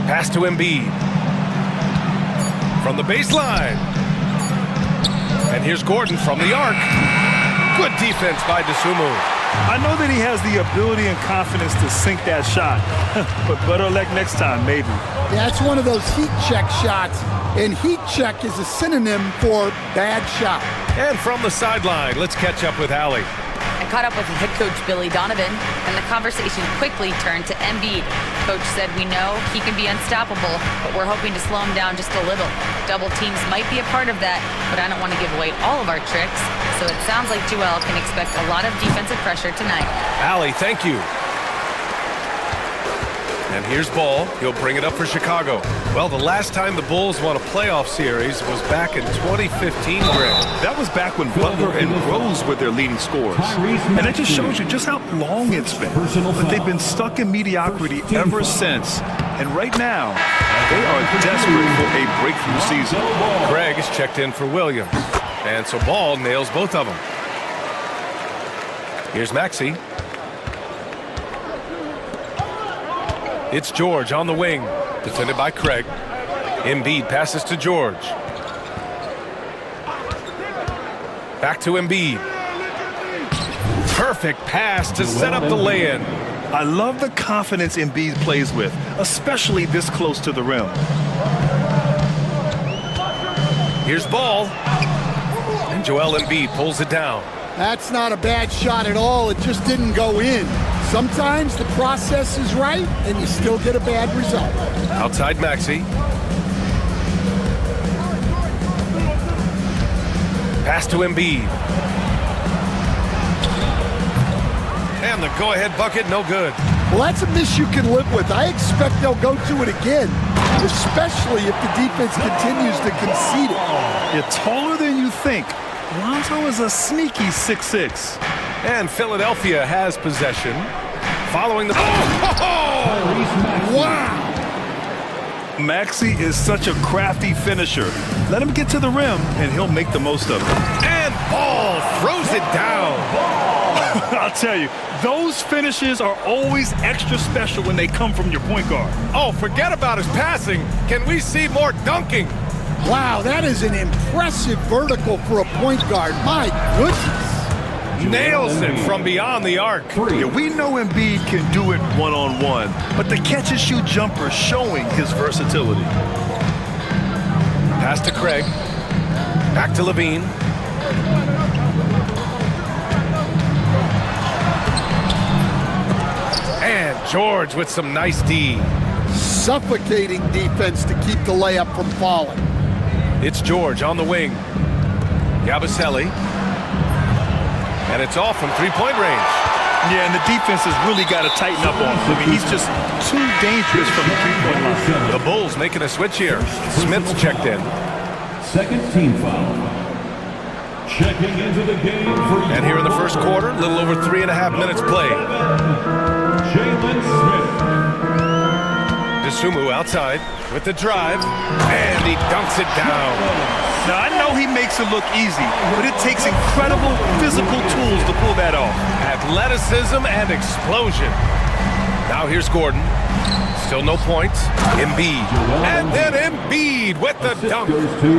Pass to Embiid. From the baseline. And here's Gordon from the arc. Good defense by Dosunmu. I know that he has the ability and confidence to sink that shot, but better luck next time, maybe. Yeah, it's one of those heat check shots, and heat check is a synonym for bad shot. And from the sideline, let's catch up with Allie. I caught up with head coach Billy Donovan, and the conversation quickly turned to Embiid. Coach said we know he can be unstoppable, but we're hoping to slow him down just a little. Double teams might be a part of that, but I don't want to give away all of our tricks. So it sounds like Joel can expect a lot of defensive pressure tonight. Allie, thank you. And here's Ball. He'll bring it up for Chicago. Well, the last time the Bulls won a playoff series was back in 2015, Greg. That was back when Butler and Rose were their leading scorers. And it just shows you just how long it's been. But they've been stuck in mediocrity ever since. And right now, they are desperate for a breakthrough season. Greg is checked in for Williams. And so Ball nails both of them. Here's Maxey. It's George on the wing, defended by Craig. Embiid passes to George. Back to Embiid. Perfect pass to set up the lay-in. I love the confidence Embiid plays with, especially this close to the rim. Here's Ball. And Joel Embiid pulls it down. That's not a bad shot at all. It just didn't go in. Sometimes the process is right, and you still get a bad result. Outside Maxey. Pass to Embiid. And the go-ahead bucket, no good. Well, that's a miss you can live with. I expect they'll go to it again, especially if the defense continues to concede it. You're taller than you think. Lonzo is a sneaky 6'6". And Philadelphia has possession. Following the ball. Wow! Maxey is such a crafty finisher. Let him get to the rim, and he'll make the most of it. And Ball throws it down. I'll tell you, those finishes are always extra special when they come from your point guard. Oh, forget about his passing. Can we see more dunking? Wow, that is an impressive vertical for a point guard. My goodness. Nails it from beyond the arc. Yeah, we know Embiid can do it one-on-one, but the catch-and-shoot jumper showing his versatility. Pass to Craig. Back to Levine. And George with some nice D. Suffocating defense to keep the layup from falling. It's George on the wing. Yabusele. And it's off from three-point range. Yeah, and the defense has really got to tighten up on him. I mean, he's just too dangerous from the three-point line. The Bulls making a switch here. Smith's checked in. Second team foul. Checking into the game for... And here in the first quarter, a little over 3.5 minutes played. Jalen Smith. Dosunmu outside with the drive, and he dunks it down. Now, I know he makes it look easy, but it takes incredible physical tools to pull that off. Athleticism and explosion. Now here's Gordon. Still no points. Embiid. And then Embiid with the dunk.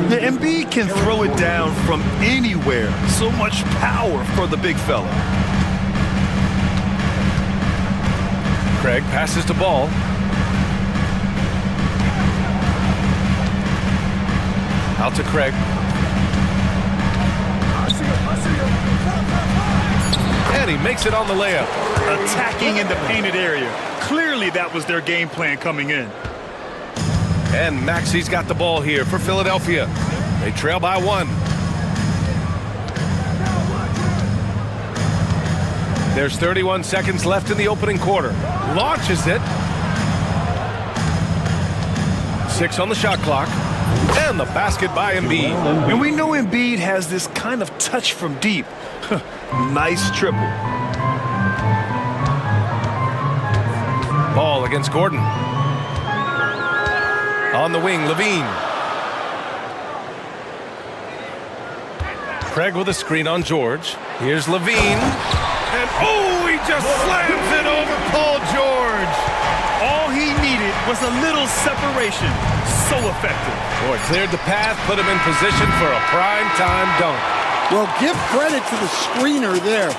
The Embiid can throw it down from anywhere. So much power for the big fella. Craig passes the ball. Out to Craig. And he makes it on the layup. Attacking in the painted area. Clearly that was their game plan coming in. And Maxey's got the ball here for Philadelphia. They trail by 1. There's 31 seconds left in the opening quarter. Launches it. 6 on the shot clock. And the basket by Embiid. And we know Embiid has this kind of touch from deep. Nice triple. Ball against Gordon. On the wing, Levine. Craig with a screen on George. Here's Levine. And oh, he just slams it over Paul George. All he needed was a little separation. So effective. Boy, cleared the path, put him in position for a prime-time dunk. Well, give credit to the screener there.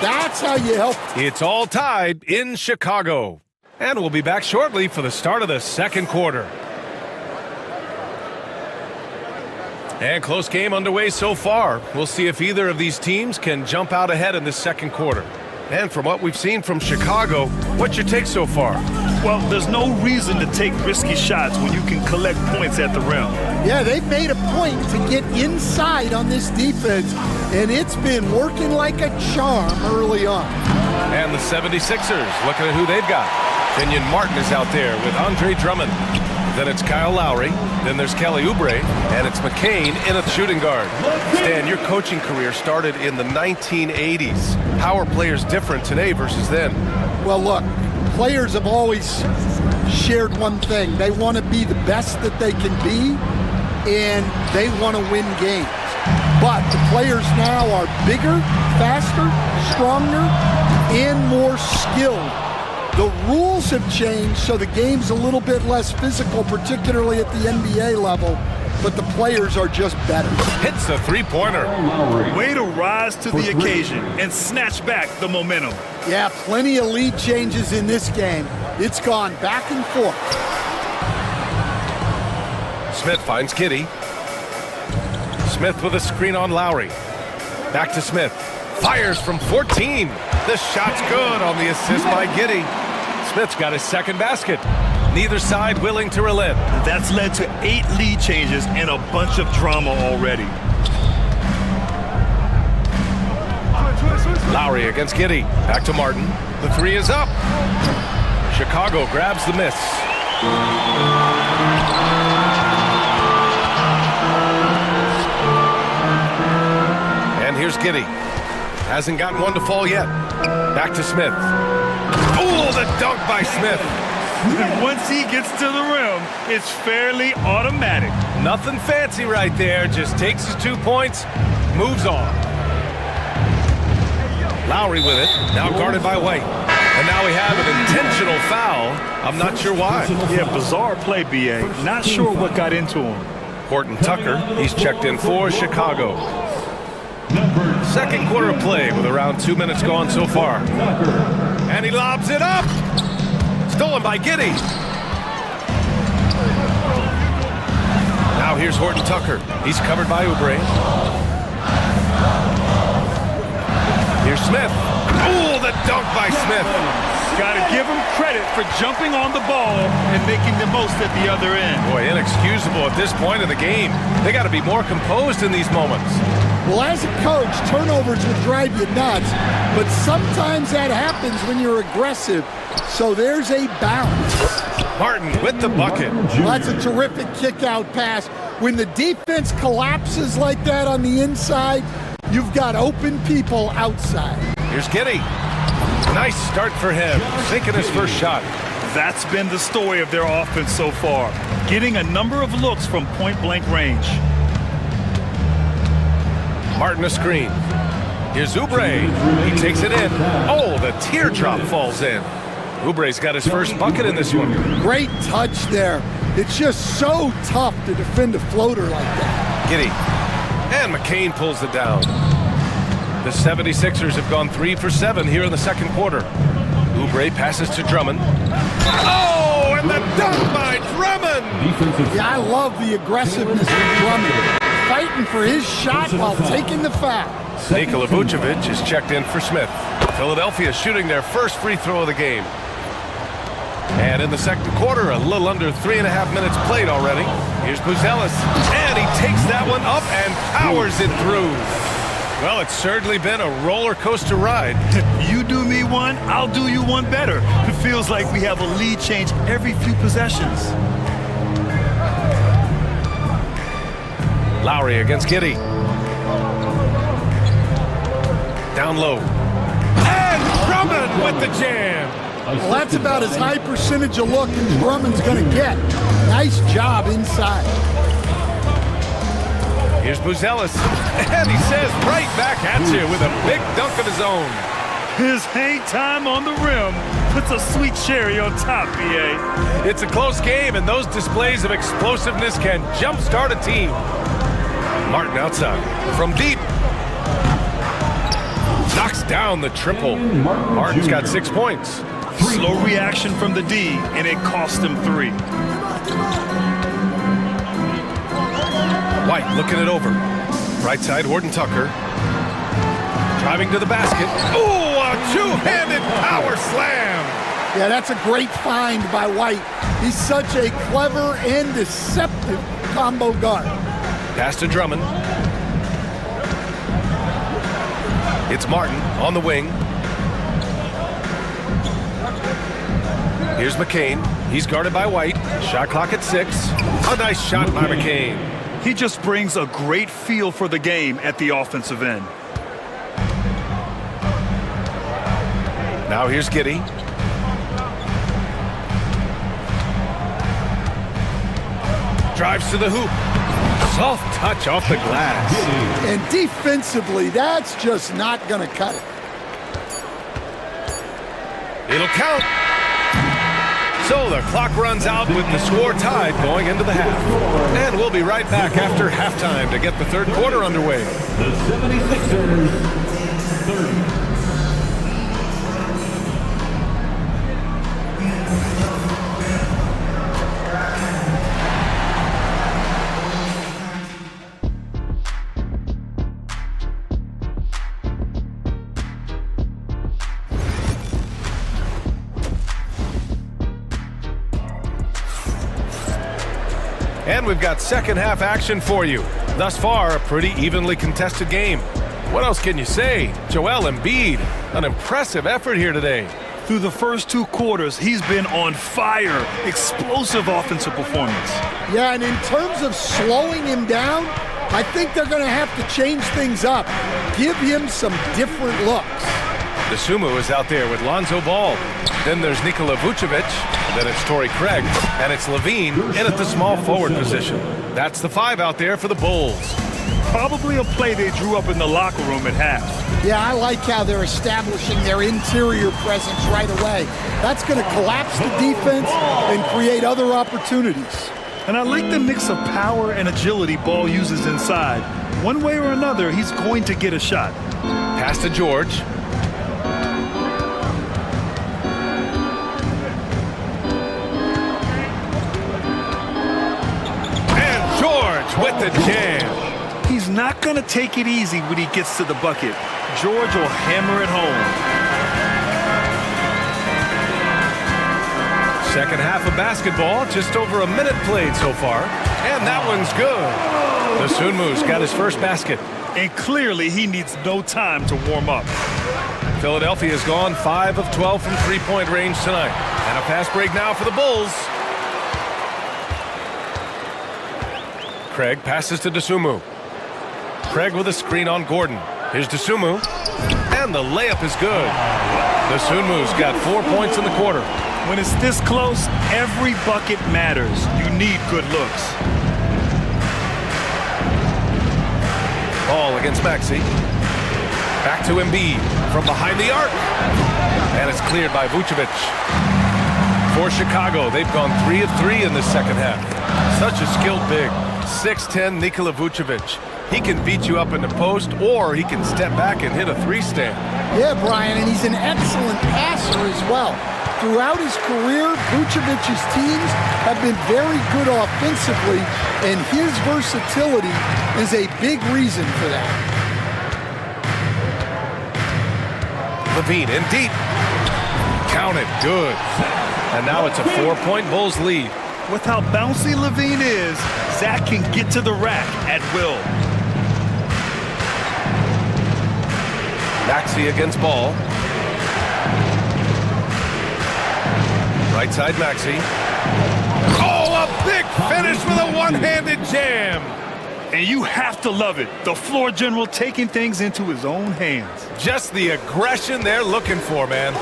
That's how you help. It's all tied in Chicago. And we'll be back shortly for the start of the second quarter. And close game underway so far. We'll see if either of these teams can jump out ahead in this second quarter. And from what we've seen from Chicago, what's your take so far? Well, there's no reason to take risky shots when you can collect points at the rim. Yeah, they've made a point to get inside on this defense, and it's been working like a charm early on. And the 76ers, looking at who they've got. Kenyon Martin is out there with Andre Drummond. Then it's Kyle Lowry. Then there's Kelly Oubre. And it's McCain in at shooting guard. Stan, your coaching career started in the 1980s. How are players different today versus then? Well, look, players have always shared one thing. They want to be the best that they can be, and they want to win games. But the players now are bigger, faster, stronger, and more skilled. The rules have changed, so the game's a little bit less physical, particularly at the NBA level, but the players are just better. Hits the three-pointer. Way to rise to the occasion and snatch back the momentum. Yeah, plenty of lead changes in this game. It's gone back and forth. Smith finds Giddey. Smith with a screen on Lowry. Back to Smith. Fires from 14. The shot's good on the assist by Giddey. Smith's got his second basket. Neither side willing to relent. That's led to 8 lead changes and a bunch of drama already. Lowry against Giddey. Back to Martin. The three is up. Chicago grabs the miss. And here's Giddey. Hasn't gotten one to fall yet. Back to Smith. Oh, the dunk by Smith. And once he gets to the rim, it's fairly automatic. Nothing fancy right there. Just takes his 2 points, moves on. Lowry with it. Now guarded by White. And now we have an intentional foul. I'm not sure why. Yeah, bizarre play, B.A. Not sure what got into him. Horton Tucker, he's checked in for Chicago. Second quarter of play with around 2 minutes gone so far. And he lobs it up. Stolen by Giddey. Now here's Horton Tucker. He's covered by Oubre. Here's Smith. Oh, the dunk by Smith. Got to give him credit for jumping on the ball and making the most at the other end. Boy, inexcusable at this point of the game. They got to be more composed in these moments. Well, as a coach, turnovers will drive you nuts, but sometimes that happens when you're aggressive. So there's a balance. Martin with the bucket. Well, that's a terrific kick-out pass. When the defense collapses like that on the inside, you've got open people outside. Here's Giddey. Nice start for him, sinking his first shot. That's been the story of their offense so far, getting a number of looks from point-blank range. Martin a screen. Here's Oubre. He takes it in. Oh, the teardrop falls in. Oubre's got his first bucket in this one. Great touch there. It's just so tough to defend a floater like that. Giddey. And McCain pulls it down. The 76ers have gone 3 for 7 here in the second quarter. Oubre passes to Drummond. Oh, and the dunk by Drummond! Yeah, I love the aggressiveness of Drummond. fighting for his shot while taking the foul. Nikola Vucevic is checked in for Smith. Philadelphia shooting their first free throw of the game. And in the second quarter, a little under 3.5 minutes played already. Here's Buzelis, and he takes that one up and powers it through. Well, it's certainly been a roller coaster ride. You do me one, I'll do you one better. It feels like we have a lead change every few possessions. Lowry against Giddey. Down low. And Drummond with the jam. Well, that's about as high percentage of look as Drummond's going to get. Nice job inside. Here's Buzelis, and he says right back at you with a big dunk of his own. His hang time on the rim puts a sweet cherry on top, BA. It's a close game, and those displays of explosiveness can jumpstart a team. Martin outside, from deep. Knocks down the triple. Martin's got 6 points. Slow reaction from the D, and it cost him 3. White looking it over. Right side, Horton Tucker. Driving to the basket. Ooh, a two-handed power slam. Yeah, that's a great find by White. He's such a clever and deceptive combo guard. Pass to Drummond. It's Martin on the wing. Here's McCain. He's guarded by White. Shot clock at 6. A nice shot by McCain. He just brings a great feel for the game at the offensive end. Now here's Giddey. Drives to the hoop. Soft touch off the glass. And defensively, that's just not going to cut it. It'll count. So the clock runs out with the score tied going into the half. And we'll be right back after halftime to get the third quarter underway. The 76ers, 30. And we've got second half action for you. Thus far, a pretty evenly contested game. What else can you say? Joel Embiid, an impressive effort here today. Through the first 2 quarters, he's been on fire. Explosive offensive performance. Yeah, and in terms of slowing him down, I think they're going to have to change things up. Give him some different looks. Dosunmu is out there with Lonzo Ball. Then there's Nikola Vucevic. Then it's Torrey Craig. And it's Levine in at the small forward position. That's the 5 out there for the Bulls. Probably a play they drew up in the locker room at half. Yeah, I like how they're establishing their interior presence right away. That's going to collapse the defense and create other opportunities. And I like the mix of power and agility Ball uses inside. One way or another, he's going to get a shot. Pass to George. And George with the jam. He's not going to take it easy when he gets to the bucket. George will hammer it home. Second half of basketball, just over a minute played so far. And that one's good. Dosunmu's got his first basket. And clearly he needs no time to warm up. Philadelphia's gone 5 of 12 from three-point range tonight. And a fast break now for the Bulls. Craig passes to Dosunmu. Craig with a screen on Gordon. Here's Dosunmu. And the layup is good. Dosunmu's got 4 points in the quarter. When it's this close, every bucket matters. You need good looks. Ball against Maxey. Back to Embiid from behind the arc. And it's cleared by Vucevic. For Chicago, they've gone 3 of 3 in the second half. Such a skilled big. 6'10" Nikola Vucevic. He can beat you up in the post, or he can step back and hit a 3-stand. Yeah, Brian, and he's an excellent passer as well. throughout his career, Vucevic's teams have been very good offensively, and his versatility is a big reason for that. Levine in deep. Counted. Good. And now it's a 4-point Bulls lead. With how bouncy Levine is, Zach can get to the rack at will. Maxey against ball. Right side Maxey. Oh, a big finish with a one-handed jam. And you have to love it. The floor general taking things into his own hands. Just the aggression they're looking for, man.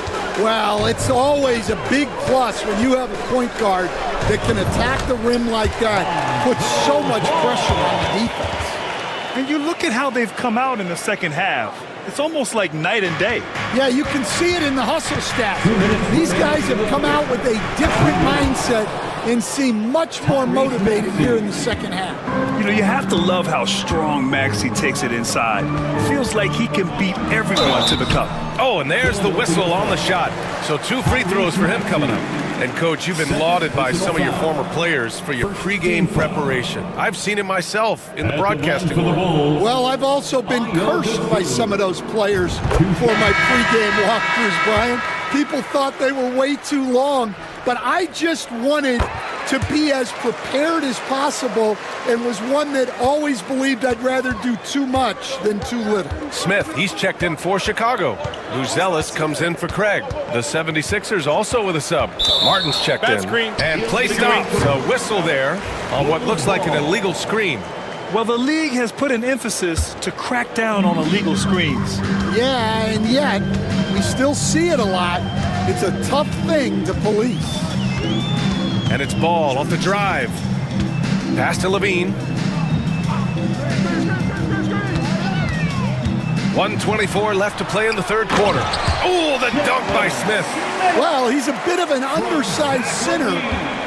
Well, it's always a big plus when you have a point guard that can attack the rim like that, put so much pressure on the defense. And you look at how they've come out in the second half. It's almost like night and day. Yeah, you can see it in the hustle stat. These guys have come out with a different mindset and seem much more motivated here in the second half. You know, you have to love how strong Maxey takes it inside. Feels like he can beat everyone to the cup. Oh, and there's the whistle on the shot. So 2 free throws for him coming up. And, Coach, you've been lauded by some of your former players for your pregame preparation. I've seen it myself in the broadcasting world. Well, I've also been cursed by some of those players for my pregame walkthroughs, Brian. People thought they were way too long, but I just wanted to be as prepared as possible and was one that always believed I'd rather do too much than too little. Smith, he's checked in for Chicago. Buzelis comes in for Craig. The 76ers also with a sub. Martin's checked in. Screen. And play stops. A whistle there on what looks like an illegal screen. Well, the league has put an emphasis to crack down on illegal screens. Yeah, and yet we still see it a lot. It's a tough thing to police. And it's ball off the drive. Pass to Levine. 1:24 left to play in the third quarter. Oh, the dunk by Smith. Well, he's a bit of an undersized center.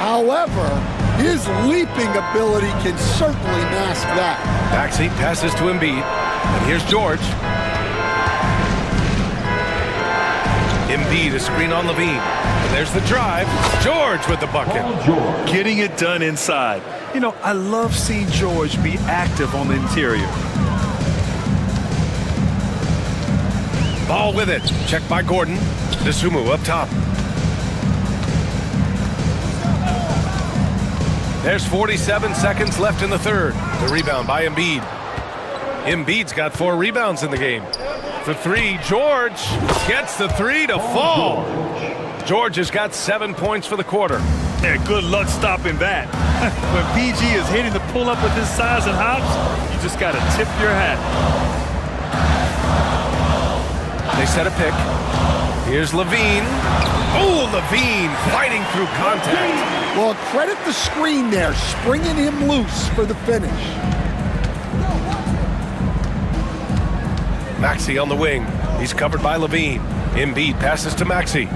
However, his leaping ability can certainly mask that. Maxey passes to Embiid. And here's George. Embiid, a screen on Levine. And there's the drive. George with the bucket. Getting it done inside. You know, I love seeing George be active on the interior. Ball with it. Checked by Gordon. Dosunmu up top. There's 47 seconds left in the third. The rebound by Embiid. Embiid's got 4 rebounds in the game. For 3, George gets the 3 to fall. George has got 7 points for the quarter. Yeah, good luck stopping that. When PG is hitting the pull-up with his size and hops, you just got to tip your hat. They set a pick. Here's Levine. Oh, Levine fighting through contact. Well, credit the screen there, springing him loose for the finish. Maxey on the wing. He's covered by Levine. Embiid passes to Maxey.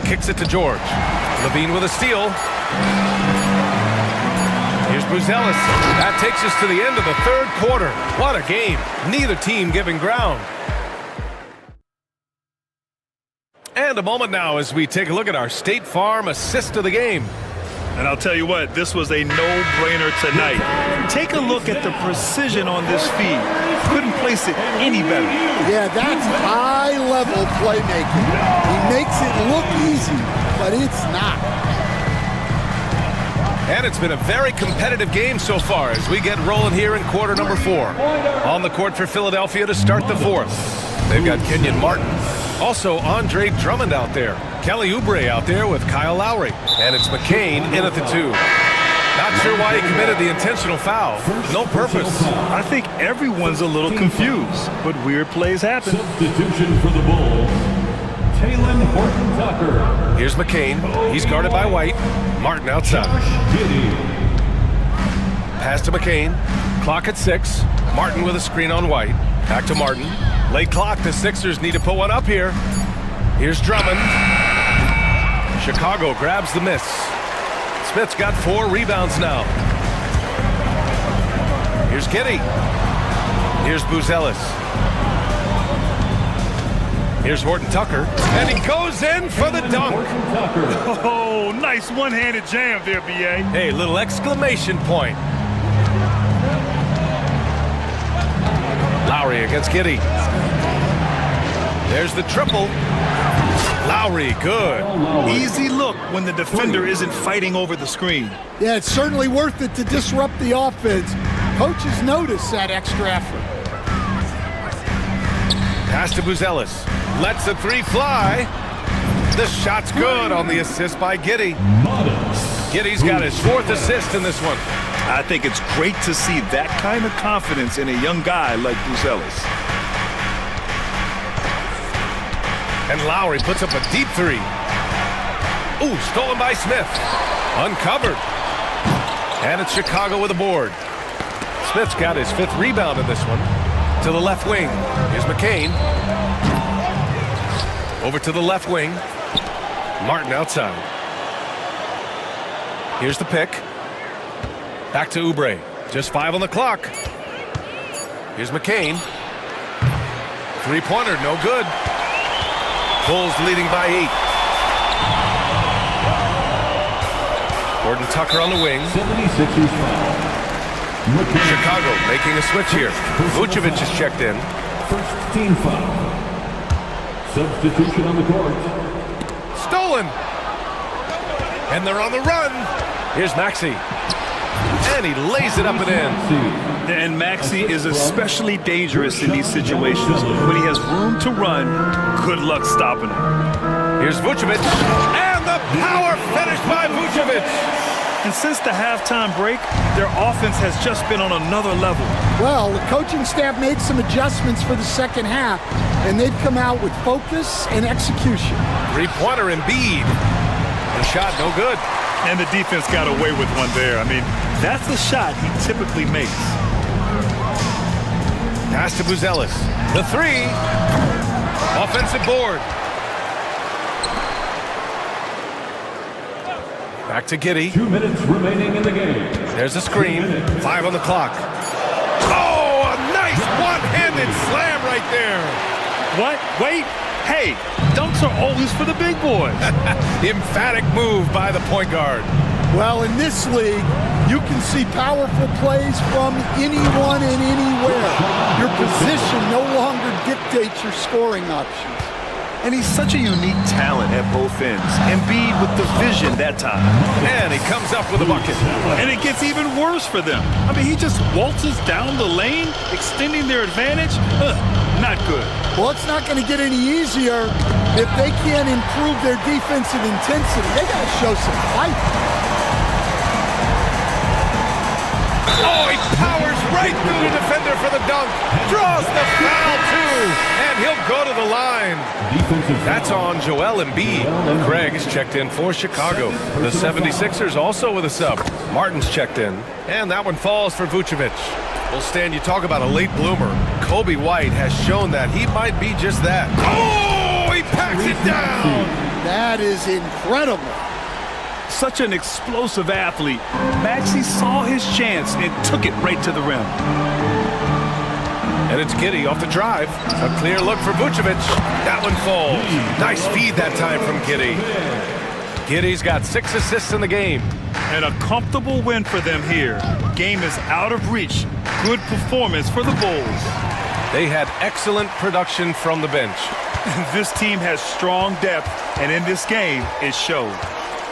Kicks it to George. Levine with a steal. Here's Buzelis. That takes us to the end of the third quarter. What a game. Neither team giving ground. And a moment now as we take a look at our State Farm assist of the game. And I'll tell you what, this was a no-brainer tonight. Take a look at the precision on this feed. Couldn't place it any better. Yeah, that's high-level playmaking. He makes it look easy, but it's not. And it's been a very competitive game so far as we get rolling here in quarter number 4. On the court for Philadelphia to start the fourth. They've got Kenyon Martin. Also, Andre Drummond out there. Kelly Oubre out there with Kyle Lowry. And it's McCain in at the 2. Not sure why he committed the intentional foul. No purpose. I think everyone's a little confused, but weird plays happen. Substitution for the Bulls, Taylor Horton-Tucker. Here's McCain. He's guarded by White. Martin outside. Pass to McCain. Clock at 6. Martin with a screen on White. Back to Martin. Late clock. The Sixers need to put one up here. Here's Drummond. Chicago grabs the miss. Smith's got 4 rebounds now. Here's Giddey. Here's Buzelis. Here's Horton Tucker, and he goes in for the dunk. Oh, nice one-handed jam there, B.A. Hey, little exclamation point. Lowry against Giddey. There's the triple. Lowry, good. Easy look when the defender isn't fighting over the screen. Yeah, it's certainly worth it to disrupt the offense. Coaches notice that extra effort. Pass to Buzelis. Lets the three fly. The shot's good on the assist by Giddey. Giddey's got his 4th assist in this one. I think it's great to see that kind of confidence in a young guy like Buzelis. And Lowry puts up a deep three. Ooh, stolen by Smith. Uncovered. And it's Chicago with a board. Smith's got his 5th rebound in this one. To the left wing. Here's McCain. Over to the left wing. Martin outside. Here's the pick. Back to Oubre. Just 5 on the clock. Here's McCain. 3-pointer, no good. Bulls leading by 8. Gordon Tucker on the wing. 76ers foul. Chicago making a switch here. Vucevic is checked in. First team foul. Substitution on the court. Stolen. And they're on the run. Here's Maxey. And he lays it up and in. And Maxey is especially dangerous in these situations. When he has room to run, good luck stopping him. Here's Vucevic. And the power finish by Vucevic. And since the halftime break, their offense has just been on another level. Well, the coaching staff made some adjustments for the second half, and they've come out with focus and execution. 3-pointer Embiid. The shot no good. And the defense got away with one there. I mean, that's the shot he typically makes. Pass to Buzelis. The 3. Offensive board. Back to Giddey. 2 minutes remaining in the game. There's a screen. 5 on the clock. Oh, a nice one-handed slam right there. What? Wait. Hey, dunks are always for the big boys. Emphatic move by the point guard. Well, in this league, you can see powerful plays from anyone and anywhere. Your position no longer dictates your scoring options. And he's such a unique talent at both ends. Embiid with the vision that time. And he comes up with a bucket. And it gets even worse for them. I mean, he just waltzes down the lane, extending their advantage. Not good. Well, it's not going to get any easier if they can't improve their defensive intensity. They got to show some fight. Oh, he powers right through the defender for the dunk. Draws the foul, too. And he'll go to the line. That's on Joel Embiid. Craig is checked in for Chicago. The 76ers also with a sub. Martin's checked in. And that one falls for Vucevic. Well, Stan, you talk about a late bloomer. Kobe White has shown that he might be just that. Oh, he packs it down. That is incredible. Such an explosive athlete. Maxey saw his chance and took it right to the rim. And it's Giddey off the drive. A clear look for Vucevic. That one falls. Nice feed that time from Giddey. Giddey's got 6 assists in the game. And a comfortable win for them here. Game is out of reach. Good performance for the Bulls. They had excellent production from the bench. This team has strong depth, and in this game, it showed.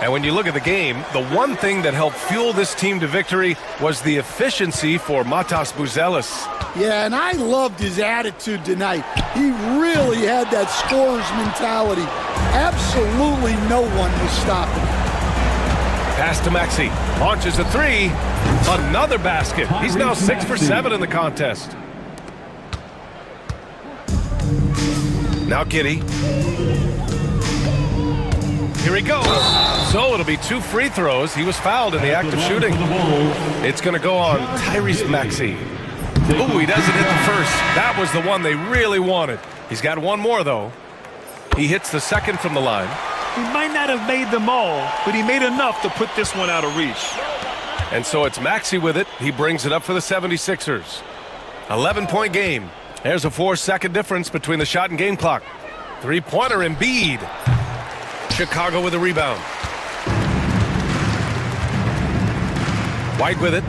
And when you look at the game, the one thing that helped fuel this team to victory was the efficiency for Matas Buzelis. Yeah, and I loved his attitude tonight. He really had that scorer's mentality. Absolutely no one was stopping him. Pass to Maxey. Launches a 3. Another basket. He's now 6 for 7 in the contest. Now Giddey. Here he goes. So it'll be 2 free throws. He was fouled in the act of shooting. It's going to go on Tyrese Maxey. Ooh, he doesn't hit the first. That was the one they really wanted. He's got one more, though. He hits the second from the line. He might not have made them all, but he made enough to put this one out of reach. And so it's Maxey with it. He brings it up for the 76ers. 11-point game. There's a 4-second difference between the shot and game clock. Three-pointer, Embiid. Chicago with a rebound. White with it.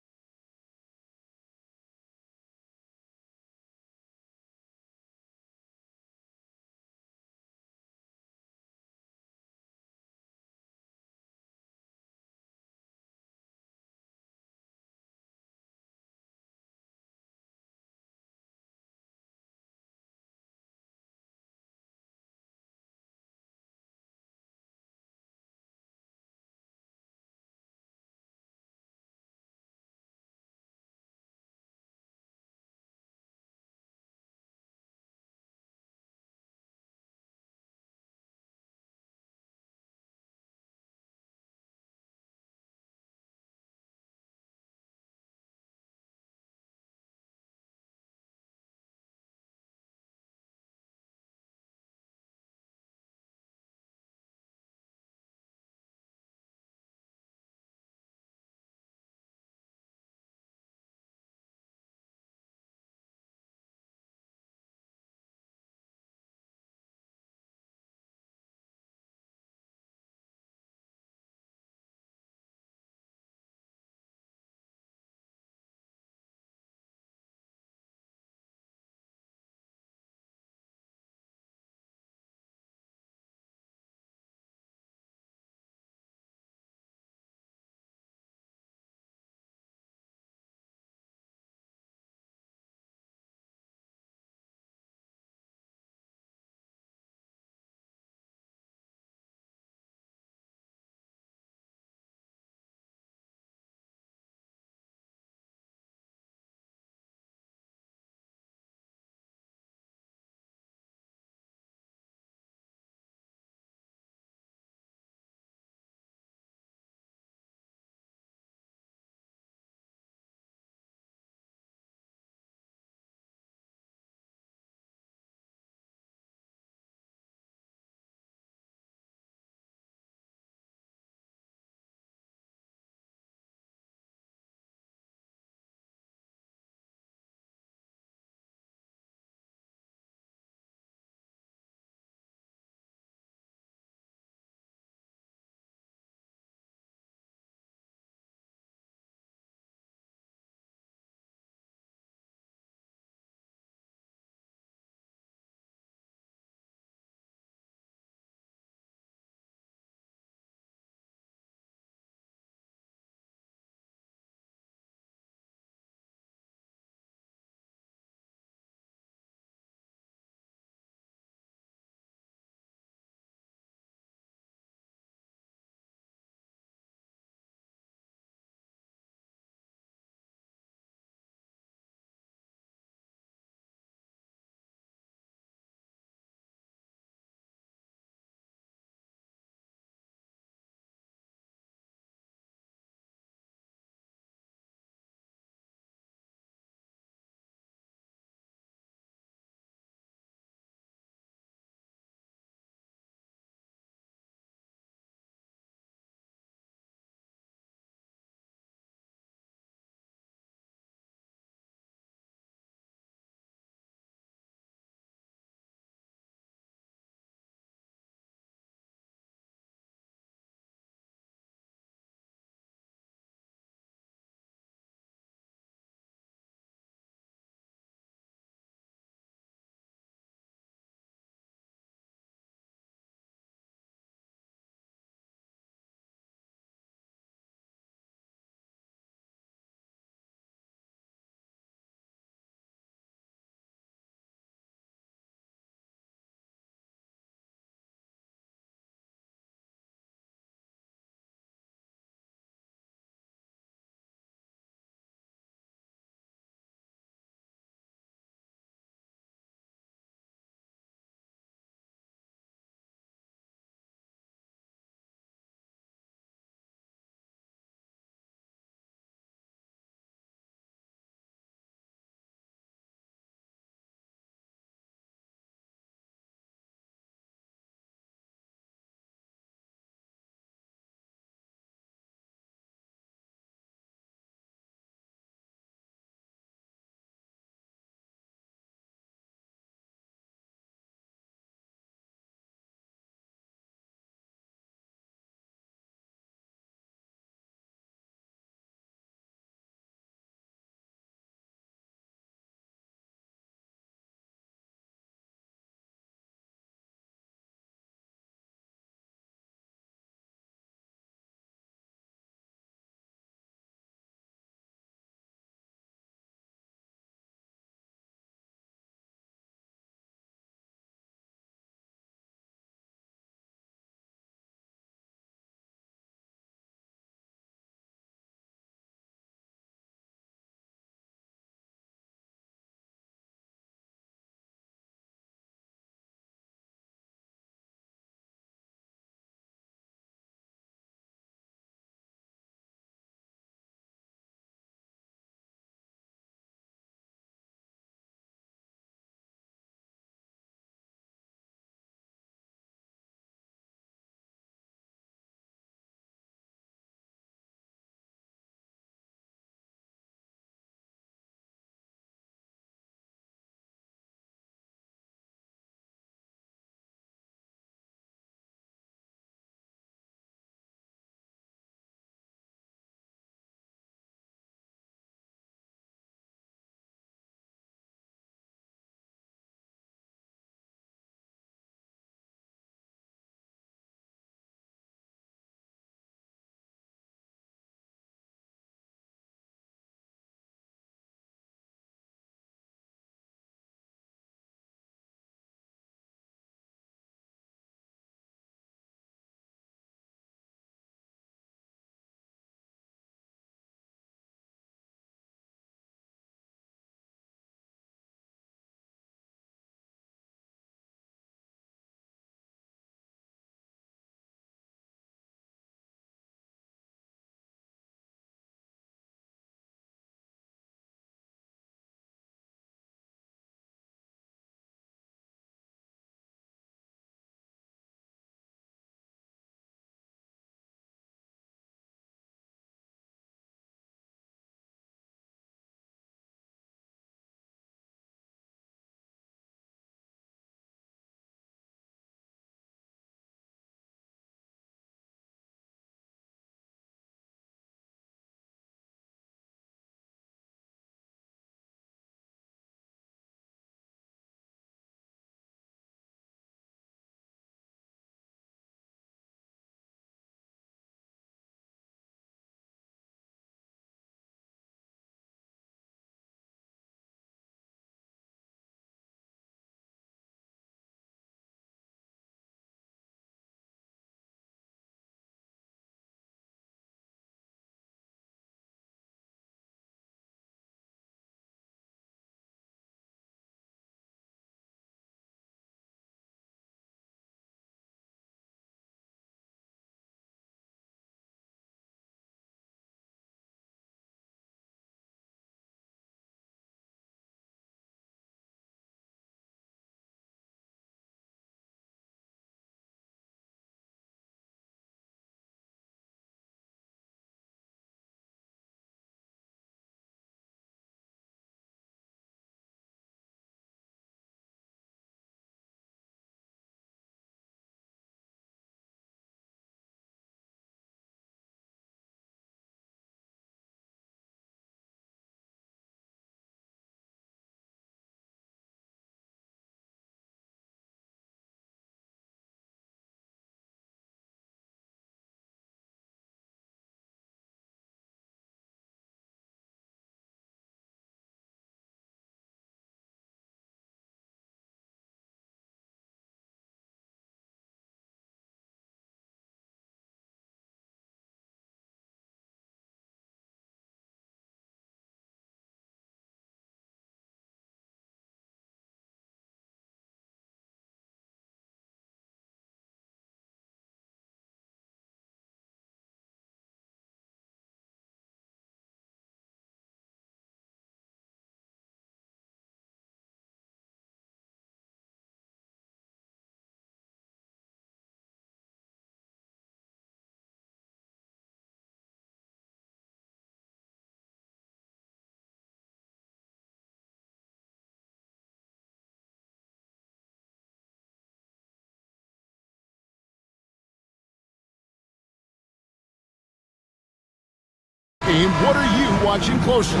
game, what are you watching closely?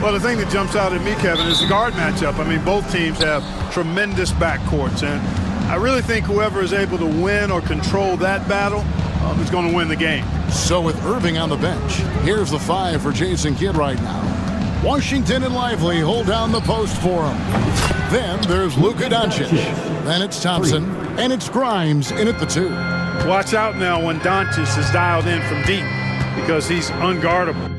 Well, the thing that jumps out at me, Kevin, is the guard matchup. I mean, both teams have tremendous backcourts, and I really think whoever is able to win or control that battle is going to win the game. So with Irving on the bench, here's the 5 for Jason Kidd right now. Washington and Lively hold down the post for him. Then there's Luka Doncic. Then it's Thompson, and it's Grimes in at the 2. Watch out now when Doncic is dialed in from deep because he's unguardable.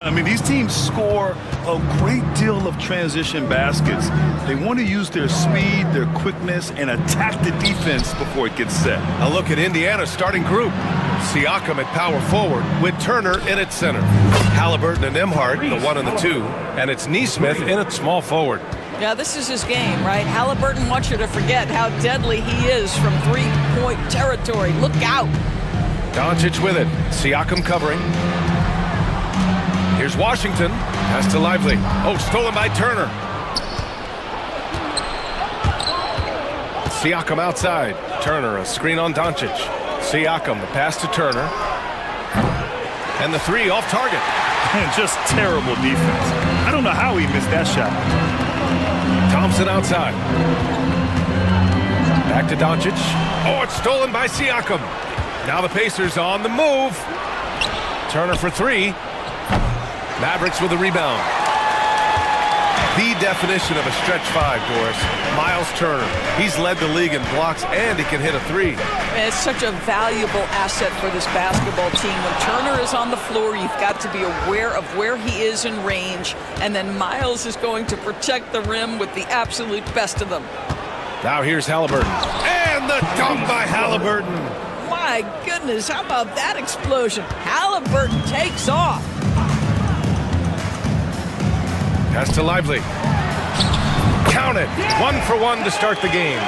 I mean, these teams score a great deal of transition baskets. They want to use their speed, their quickness, and attack the defense before it gets set. A look at Indiana's starting group. Siakam at power forward with Turner in at center. Halliburton and Emhart, the 1 and the 2. And it's Neesmith in at small forward. Yeah, this is his game, right? Halliburton wants you to forget how deadly he is from three-point territory. Look out. Doncic with it. Siakam covering. Here's Washington. Pass to Lively. Oh, stolen by Turner. Siakam outside. Turner, a screen on Doncic. Siakam, the pass to Turner. And the three off target. And just terrible defense. I don't know how he missed that shot. Thompson outside. Back to Doncic. Oh, it's stolen by Siakam. Now the Pacers on the move. Turner for three. Mavericks with a rebound. The definition of a stretch five, Doris. Miles Turner. He's led the league in blocks, and he can hit a three. It's such a valuable asset for this basketball team. When Turner is on the floor, you've got to be aware of where he is in range, and then Miles is going to protect the rim with the absolute best of them. Now here's Halliburton. And the dunk by Halliburton. My goodness, how about that explosion? Halliburton takes off. Pass to Lively. Count it. 1 for 1 to start the game.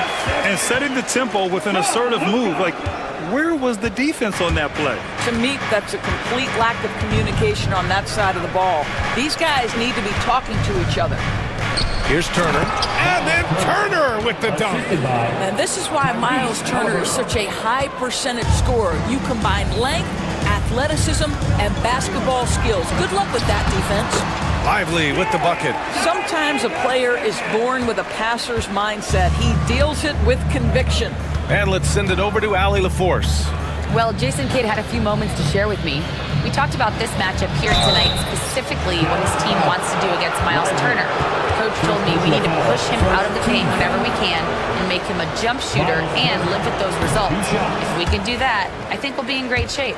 And setting the tempo with an assertive move. Like, where was the defense on that play? To me, that's a complete lack of communication on that side of the ball. These guys need to be talking to each other. Here's Turner. And then Turner with the dunk. And this is why Miles Turner is such a high percentage scorer. You combine length, athleticism, and basketball skills. Good luck with that defense. Lively with the bucket. Sometimes a player is born with a passer's mindset. He deals it with conviction. And let's send it over to Allie LaForce. Well, Jason Kidd had a few moments to share with me. We talked about this matchup here tonight, specifically what his team wants to do against Miles Turner. Coach told me we need to push him out of the paint whenever we can and make him a jump shooter and limit those results. If we can do that, I think we'll be in great shape.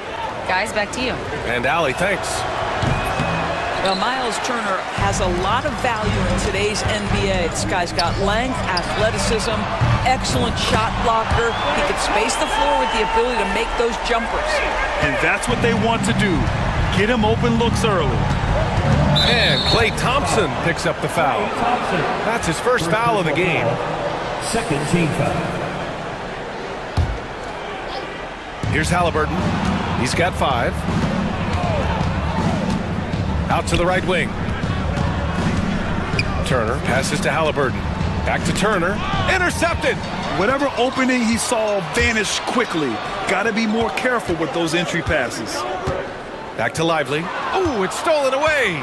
Guys, back to you. And Allie, thanks. Well, Miles Turner has a lot of value in today's NBA. This guy's got length, athleticism, excellent shot blocker. He can space the floor with the ability to make those jumpers. And that's what they want to do. Get him open looks early. And Klay Thompson picks up the foul. That's his first foul of the game. Second team foul. Here's Halliburton. He's got 5. Out to the right wing. Turner passes to Halliburton. Back to Turner. Intercepted. Whatever opening he saw vanished quickly. Got to be more careful with those entry passes. Back to Lively. Oh, it's stolen away.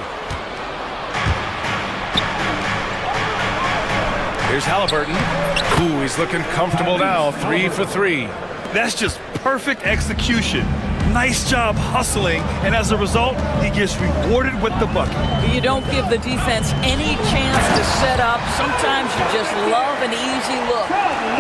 Here's Halliburton. Ooh, he's looking comfortable now. 3 for 3. That's just perfect execution. Nice job hustling, and as a result, he gets rewarded with the bucket. You don't give the defense any chance to set up. Sometimes you just love an easy look.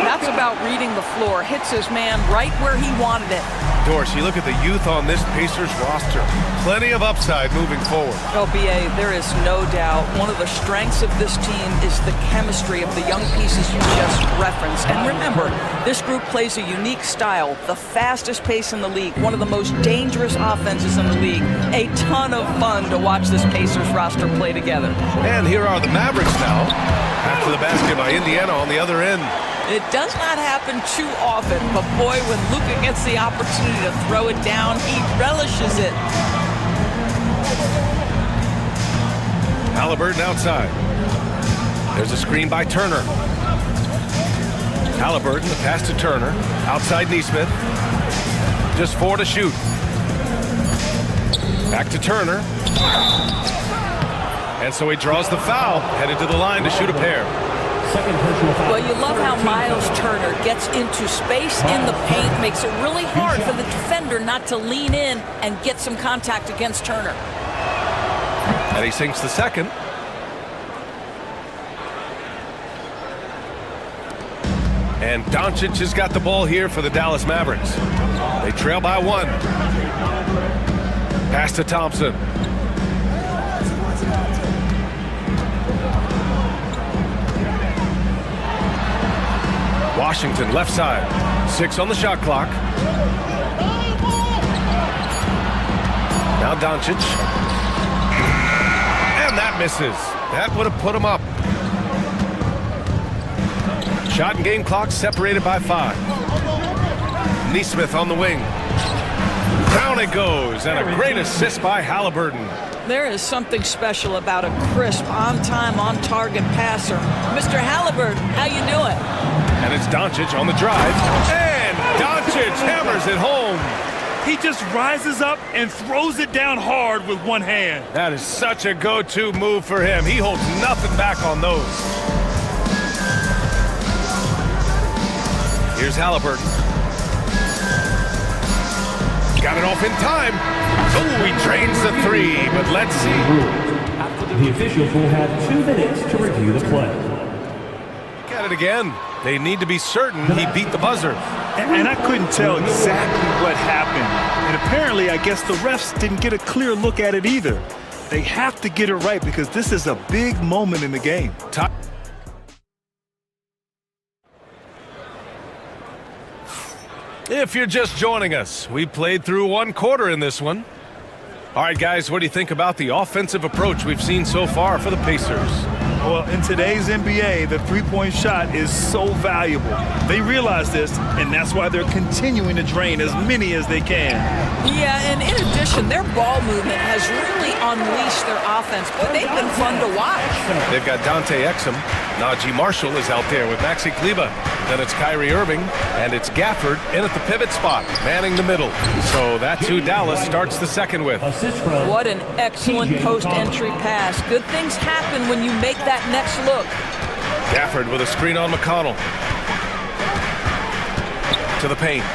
That's about reading the floor. Hits his man right where he wanted it. Doris, you look at the youth on this Pacers roster. Plenty of upside moving forward. Well, B.A., there is no doubt one of the strengths of this team is the chemistry of the young pieces you just referenced. And remember, this group plays a unique style, the fastest pace in the league, one of the most dangerous offenses in the league. A ton of fun to watch this Pacers roster play together. And here are the Mavericks now. After the basket by Indiana on the other end. It does not happen too often, but boy, when Luka gets the opportunity to throw it down, he relishes it. Halliburton outside. There's a screen by Turner. Halliburton, the pass to Turner. Outside Neesmith. Just 4 to shoot. Back to Turner. And so he draws the foul, headed to the line to shoot a pair. Well, you love how Miles Turner gets into space in the paint, makes it really hard for the defender not to lean in and get some contact against Turner. And he sinks the second. And Doncic has got the ball here for the Dallas Mavericks. They trail by 1. Pass to Thompson. Washington left side. 6 on the shot clock. Now Doncic. And that misses. That would have put him up. Shot and game clock separated by 5. Neesmith on the wing. Down it goes, and a great assist by Halliburton. There is something special about a crisp, on-time, on-target passer. Mr. Halliburton, how you doing? And it's Doncic on the drive. And Doncic hammers it home. He just rises up and throws it down hard with one hand. That is such a go-to move for him. He holds nothing back on those. Here's Halliburton. Got it off in time. Oh, he drains the three, but let's see. The officials will have 2 minutes to review the play. Got it again. They need to be certain he beat the buzzer. And I couldn't tell exactly what happened. And apparently, I guess the refs didn't get a clear look at it either. They have to get it right because this is a big moment in the game. If you're just joining us, we played through 1 quarter in this one. All right, guys, what do you think about the offensive approach we've seen so far for the Pacers? Well, in today's NBA, the three-point shot is so valuable. They realize this, and that's why they're continuing to drain as many as they can. Yeah, and in addition, their ball movement has really unleashed their offense, but they've been fun to watch. They've got Dante Exum. Najee Marshall is out there with Maxey Kleber. Then it's Kyrie Irving, and it's Gafford in at the pivot spot, manning the middle. So that's who Dallas starts the second with. What an excellent post-entry pass. Good things happen when you make that next look. Gafford with a screen on McConnell. To the paint.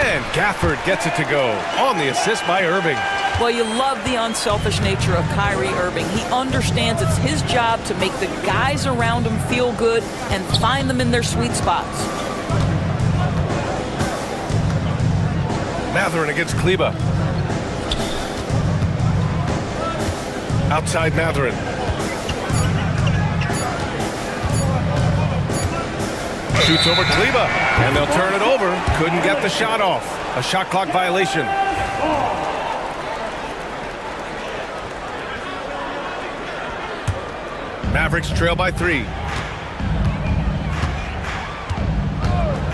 And Gafford gets it to go on the assist by Irving. Well, you love the unselfish nature of Kyrie Irving. He understands it's his job to make the guys around him feel good and find them in their sweet spots. Mathurin against Kleber. Outside Mathurin. Shoots over Kleber, and they'll turn it over. Couldn't get the shot off. A shot clock violation. Mavericks trail by 3.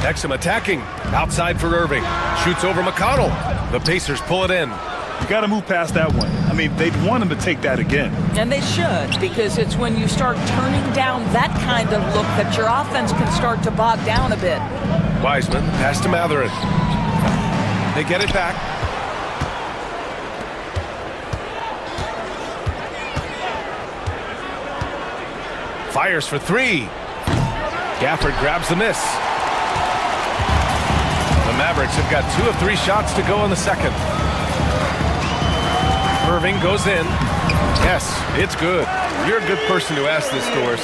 Exum attacking. Outside for Irving. Shoots over McConnell. The Pacers pull it in. You got to move past that one. I mean, they'd want him to take that again. And they should, because it's when you start turning down that kind of look that your offense can start to bog down a bit. Wiseman, pass to Mathurin. They get it back. Fires for 3. Gafford grabs the miss. The Mavericks have got 2 of 3 shots to go in the second. Irving goes in. Yes, it's good. You're a good person to ask this, Doris.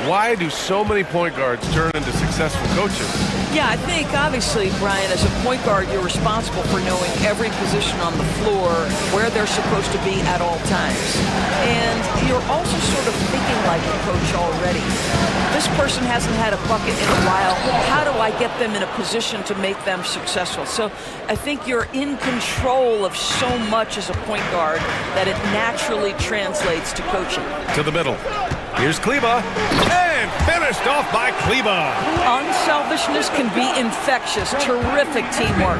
Why do so many point guards turn into successful coaches? Yeah, I think, obviously, Brian, as a point guard, you're responsible for knowing every position on the floor, where they're supposed to be at all times. And you're also sort of thinking like a coach already. This person hasn't had a bucket in a while. How do I get them in a position to make them successful? So I think you're in control of so much as a point guard that it naturally translates to coaching. To the middle. Here's Kleber. And finished off by Kleber. Unselfishness can be infectious. Terrific teamwork.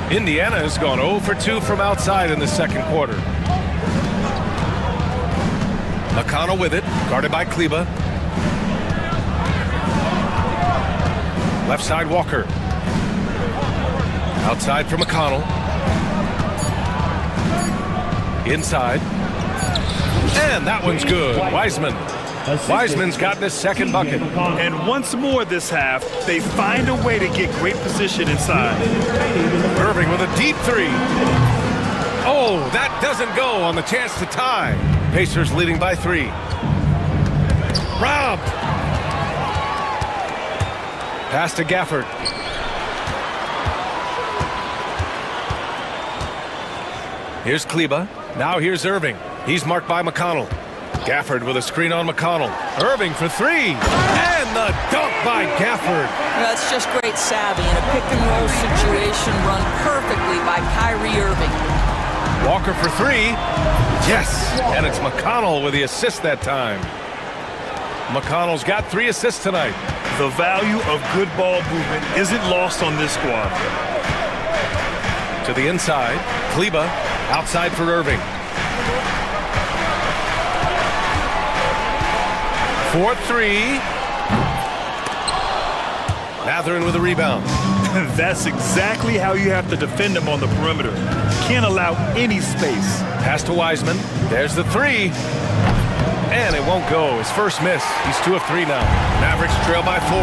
Indiana has gone 0 for 2 from outside in the second quarter. McConnell with it. Guarded by Kleber. Left side Walker. Outside for McConnell. Inside. And that one's good. Wiseman's gotten his second bucket. And once more this half, they find a way to get great position inside. Irving with a deep 3. Oh, that doesn't go on the chance to tie. Pacers leading by 3. Robbed. Pass to Gafford. Here's Kleber. Now here's Irving. He's marked by McConnell. Gafford with a screen on McConnell. Irving for 3. And the dunk by Gafford. That's just great savvy in a pick-and-roll situation run perfectly by Kyrie Irving. Walker for 3. Yes, and it's McConnell with the assist that time. McConnell's got 3 assists tonight. The value of good ball movement isn't lost on this squad. To the inside, Kleber Outside for Irving. 4-3. Matherin with a rebound. That's exactly how you have to defend him on the perimeter. Can't allow any space. Pass to Wiseman. There's the three. And it won't go. His first miss. He's 2 of 3 now. Mavericks trail by 4.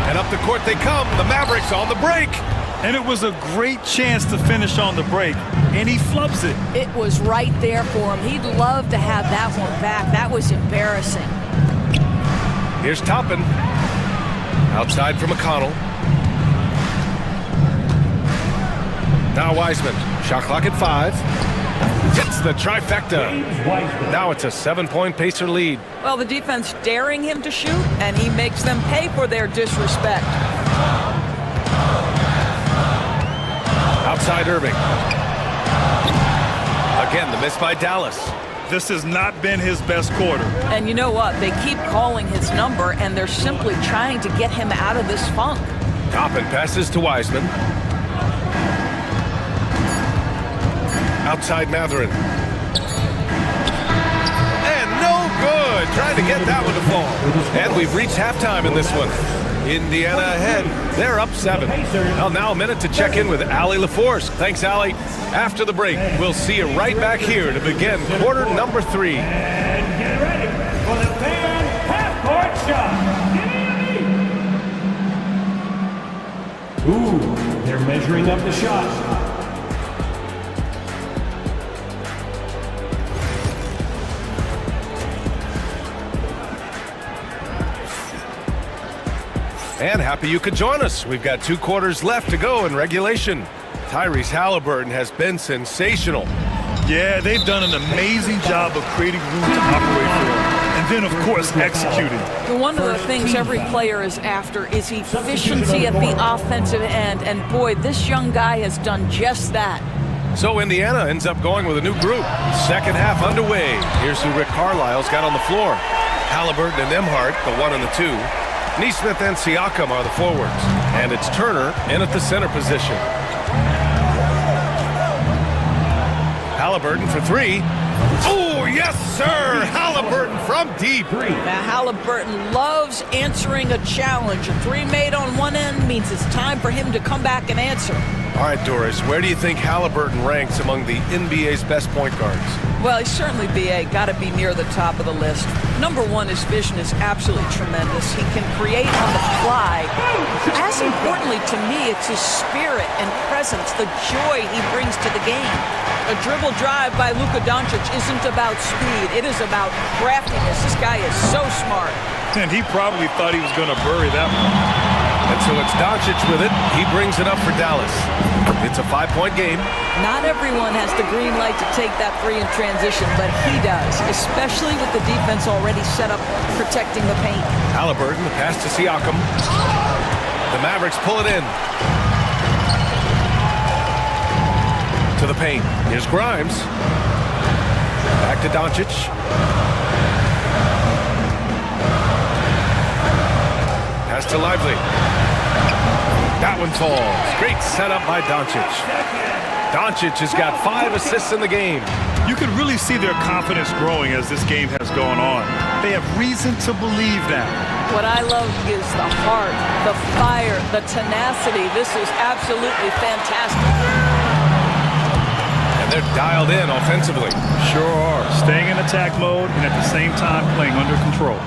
And up the court they come. The Mavericks on the break. And it was a great chance to finish on the break. And he flubs it. It was right there for him. He'd love to have that one back. That was embarrassing. Here's Toppin. Outside for McConnell. Now Wiseman. Shot clock at 5. Hits the trifecta. Now it's a 7-point Pacer lead. Well, the defense daring him to shoot, and he makes them pay for their disrespect. Outside Irving. Again, the miss by Dallas. This has not been his best quarter. And you know what? They keep calling his number, and they're simply trying to get him out of this funk. Toppin passes to Wiseman. Outside Matherin. And no good. Trying to get that one to fall. And we've reached halftime in this one. Indiana ahead. They're up 7. Well, now a minute to check in with Allie LaForce. Thanks, Allie. After the break, we'll see you right back here to begin quarter number 3. And get ready for the fan half-court shot. Ooh, they're measuring up the shot. And happy you could join us. We've got 2 quarters left to go in regulation. Tyrese Halliburton has been sensational. Yeah, they've done an amazing job of creating room to operate for. And then, of course, executing. One of the things every player is after is efficiency at the offensive end. And boy, this young guy has done just that. So Indiana ends up going with a new group. Second half underway. Here's who Rick Carlisle's got on the floor. Halliburton and Emhart, the 1 and the 2. Neesmith and Siakam are the forwards. And it's Turner in at the center position. Halliburton for 3. Oh, yes, sir! Halliburton from deep. Now, Halliburton loves answering a challenge. A 3 made on one end means it's time for him to come back and answer. All right, Doris, where do you think Halliburton ranks among the NBA's best point guards? Well, he's certainly got to be near the top of the list. Number 1, his vision is absolutely tremendous. He can create on the fly. As importantly to me, it's his spirit and presence, the joy he brings to the game. A dribble drive by Luka Doncic isn't about speed. It is about craftiness. This guy is so smart. And he probably thought he was going to bury that one. And so it's Doncic with it. He brings it up for Dallas. It's a 5-point game. Not everyone has the green light to take that 3 in transition, but he does, especially with the defense already set up protecting the paint. Halliburton, the pass to Siakam. The Mavericks pull it in. To the paint. Here's Grimes. Back to Doncic. Pass to Lively. That one falls. Great setup by Doncic. Doncic has got 5 assists in the game. You can really see their confidence growing as this game has gone on. They have reason to believe that. What I love is the heart, the fire, the tenacity. This is absolutely fantastic. And they're dialed in offensively. Sure are. Staying in attack mode and at the same time playing under control.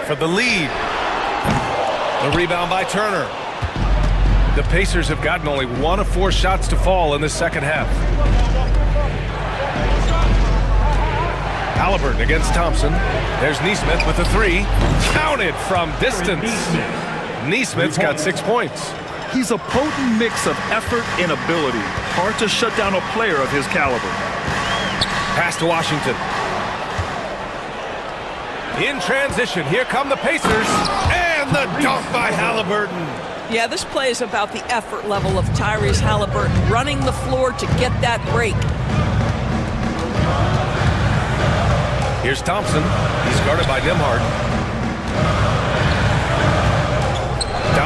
For the lead. The rebound by Turner. The Pacers have gotten only 1 of 4 shots to fall in the second half. Halliburton against Thompson. There's Neesmith with a 3. Counted from distance. Neesmith's got 6 points. He's a potent mix of effort and ability. Hard to shut down a player of his caliber. Pass to Washington. In transition, here come the Pacers, and the dunk by Halliburton. Yeah, this play is about the effort level of Tyrese Halliburton running the floor to get that break. Here's Thompson. He's guarded by Nembhard.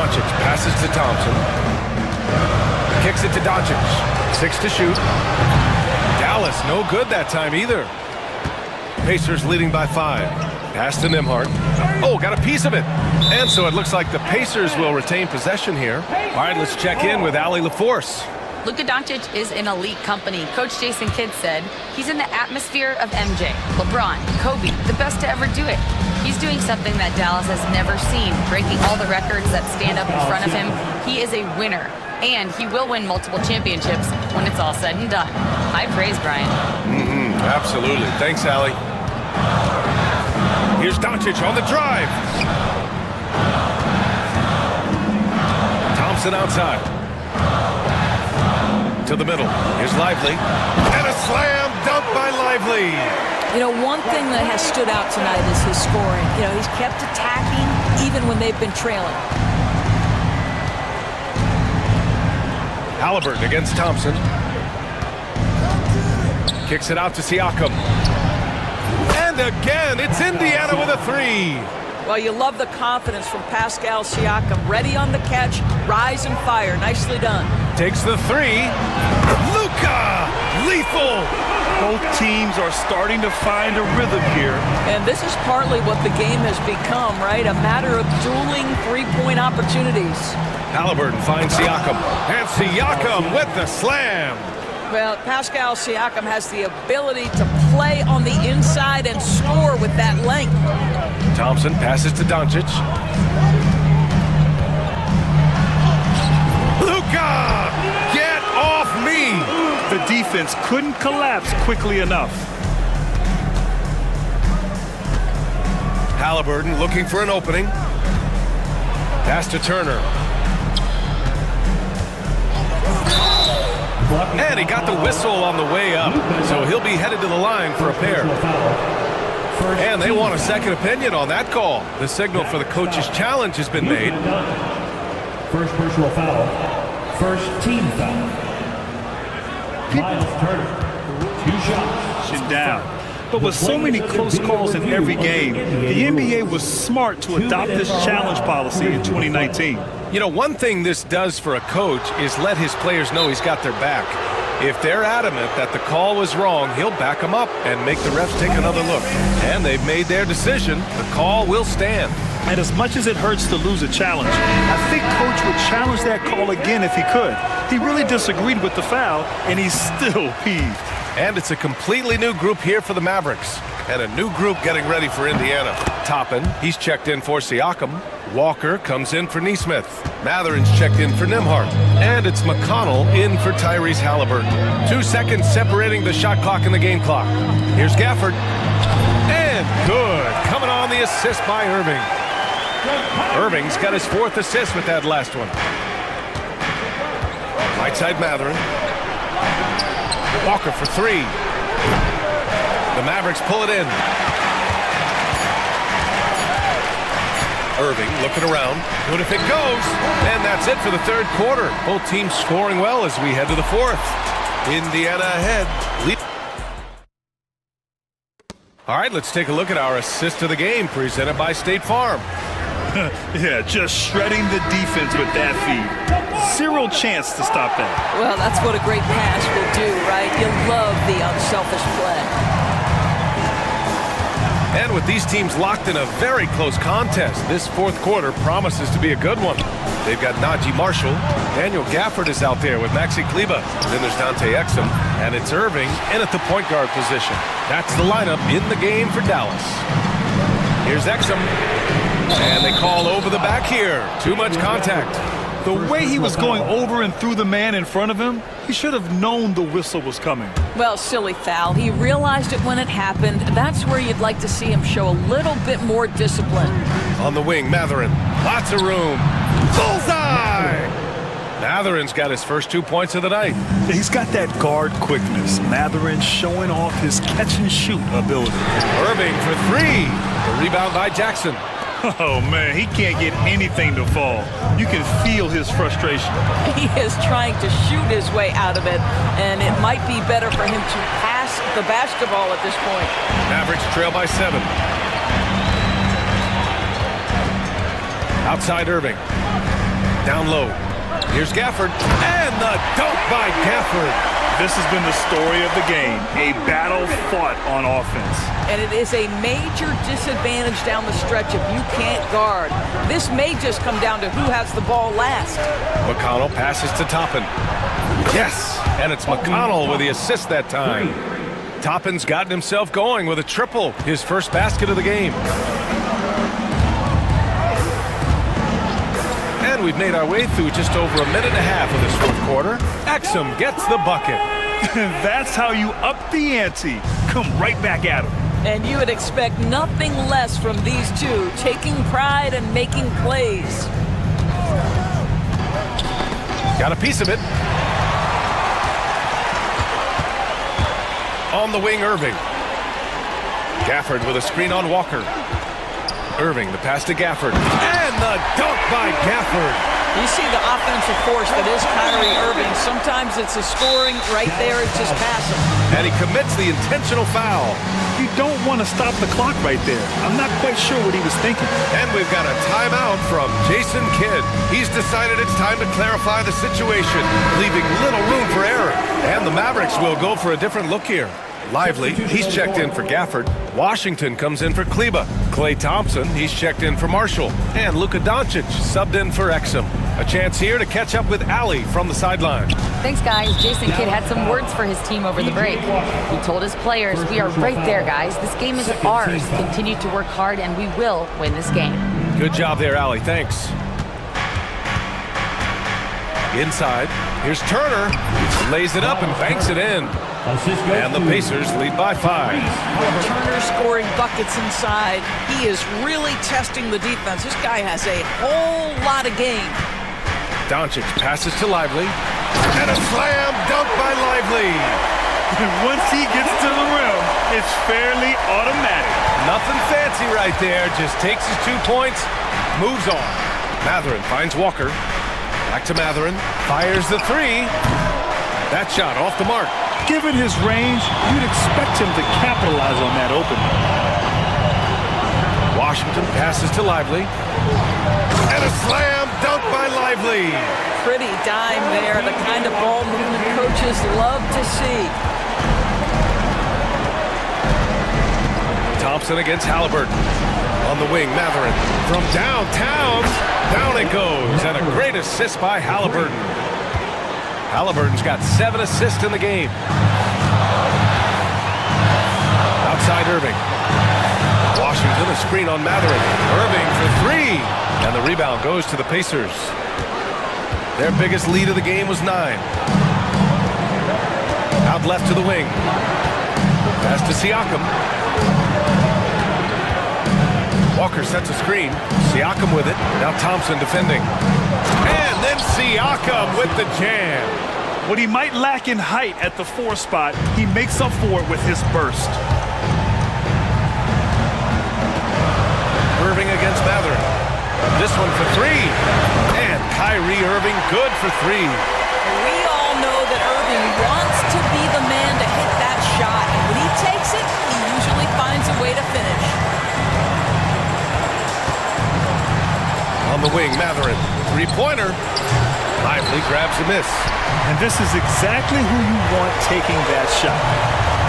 Doncic passes to Thompson. Kicks it to Doncic. 6 to shoot. Dallas, no good that time either. Pacers leading by 5. Pass to Nembhard. Oh, got a piece of it. And so it looks like the Pacers will retain possession here. All right, let's check in with Allie LaForce. Luka Doncic is in elite company. Coach Jason Kidd said he's in the atmosphere of MJ, LeBron, Kobe, the best to ever do it. He's doing something that Dallas has never seen, breaking all the records that stand up in front of him. He is a winner, and he will win multiple championships when it's all said and done. High praise, Brian. Absolutely. Thanks, Allie. Here's Doncic on the drive. Thompson outside. To the middle. Here's Lively. And a slam dunk by Lively. You know, one thing that has stood out tonight is his scoring. You know, he's kept attacking even when they've been trailing. Halliburton against Thompson. Kicks it out to Siakam. And again, it's Indiana with a 3. Well, you love the confidence from Pascal Siakam. Ready on the catch, rise and fire. Nicely done. Takes the 3. Luka! Lethal! Both teams are starting to find a rhythm here. And this is partly what the game has become, right? A matter of dueling three-point opportunities. Halliburton finds Siakam. And Siakam with the slam. Well, Pascal Siakam has the ability to play on the inside and score with that length. Thompson passes to Doncic. Luka! Get off me! The defense couldn't collapse quickly enough. Halliburton looking for an opening. Pass to Turner. And he got the whistle on the way up, so he'll be headed to the line for a pair. And they want a second opinion on that call. The signal for the coach's challenge has been made. First personal foul. First team foul. Miles Turner. 2 shots. Down. But with so many close calls in every game, the NBA was smart to adopt this challenge policy in 2019. You know, one thing this does for a coach is let his players know he's got their back. If they're adamant that the call was wrong, he'll back them up and make the refs take another look. And they've made their decision. The call will stand. And as much as it hurts to lose a challenge, I think Coach would challenge that call again if he could. He really disagreed with the foul, and he's still peeved. And it's a completely new group here for the Mavericks. And a new group getting ready for Indiana. Toppin, he's checked in for Siakam. Walker comes in for Nesmith. Matherin's checked in for Nembhard. And it's McConnell in for Tyrese Halliburton. 2 seconds separating the shot clock and the game clock. Here's Gafford. And good. Coming on the assist by Irving. Irving's got his 4th assist with that last one. Right side Matherin. Walker for 3. The Mavericks pull it in. Irving looking around. Good if it goes. And that's it for the 3rd quarter. Both teams scoring well as we head to the 4th. Indiana ahead. All right, let's take a look at our assist of the game presented by State Farm. Yeah, just shredding the defense with that feed. 0 chance to stop that. Well, that's what a great pass will do, right? You love the unselfish play. And with these teams locked in a very close contest, this 4th quarter promises to be a good one. They've got Najee Marshall. Daniel Gafford is out there with Maxey Kleber. Then there's Dante Exum. And it's Irving in at the point guard position. That's the lineup in the game for Dallas. Here's Exum. And they call over the back here. Too much contact. The way he was going over and through the man in front of him, he should have known the whistle was coming. Well, silly foul. He realized it when it happened. That's where you'd like to see him show a little bit more discipline. On the wing, Matherin. Lots of room. Bullseye! Matherin's got his first 2 points of the night. He's got that guard quickness. Matherin showing off his catch-and-shoot ability. Irving for 3. The rebound by Jackson. Oh, man, he can't get anything to fall. You can feel his frustration. He is trying to shoot his way out of it, and it might be better for him to pass the basketball at this point. Mavericks trail by 7. Outside Irving. Down low. Here's Gafford. And the dunk by Gafford. This has been the story of the game, a battle fought on offense. And it is a major disadvantage down the stretch if you can't guard. This may just come down to who has the ball last. McConnell passes to Toppin. Yes, and it's McConnell with the assist that time. Toppin's gotten himself going with a triple, his first basket of the game. And we've made our way through just over a minute and a half of this fourth quarter. Exum gets the bucket. That's how you up the ante. Come right back at him. And you would expect nothing less from these two, taking pride and making plays. Got a piece of it. On the wing, Irving. Gafford with a screen on Walker. Irving, the pass to Gafford. And the dunk by Gafford. You see the offensive force that is Kyrie Irving. Sometimes it's a scoring, right there it's just passing. And he commits the intentional foul. You don't want to stop the clock right there. I'm not quite sure what he was thinking. And we've got a timeout from Jason Kidd. He's decided it's time to clarify the situation, leaving little room for error. And the Mavericks will go for a different look here. Lively, he's checked in for Gafford. Washington comes in for Kleba. Klay Thompson, he's checked in for Marshall. And Luka Doncic subbed in for Exum. A chance here to catch up with Allie from the sideline. Thanks, guys. Jason Kidd had some words for his team over the break. He told his players, we are right there, guys. This game is ours. Continue to work hard, and we will win this game. Good job there, Allie. Thanks. Inside, here's Turner. He lays it up and banks it in. And the Pacers lead by 5. Turner scoring buckets inside. He is really testing the defense. This guy has a whole lot of game. Doncic passes to Lively. And a slam dunk by Lively. Once he gets to the rim, it's fairly automatic. Nothing fancy right there. Just takes his 2 points, moves on. Matherin finds Walker. Back to Matherin. Fires the 3. That shot off the mark. Given his range, you'd expect him to capitalize on that opening. Washington passes to Lively. And a slam dunk by Lively. Pretty dime there, the kind of ball movement coaches love to see. Thompson against Halliburton. On the wing, Matherin. From downtown, down it goes. And a great assist by Halliburton. Halliburton's got 7 assists in the game. Outside Irving. Washington, a screen on Matherin. Irving for 3. And the rebound goes to the Pacers. Their biggest lead of the game was 9. Out left to the wing. Pass to Siakam. Walker sets a screen. Siakam with it. Now Thompson defending. And then Siakam with the jam. What he might lack in height at the 4 spot, he makes up for it with his burst. Irving against Matherin. This one for 3. And Kyrie Irving good for 3. We all know that Irving wants to be the man to hit that shot. And when he takes it, he usually finds a way to finish. On the wing, Matherin. 3-pointer. Lively grabs a miss. And this is exactly who you want taking that shot.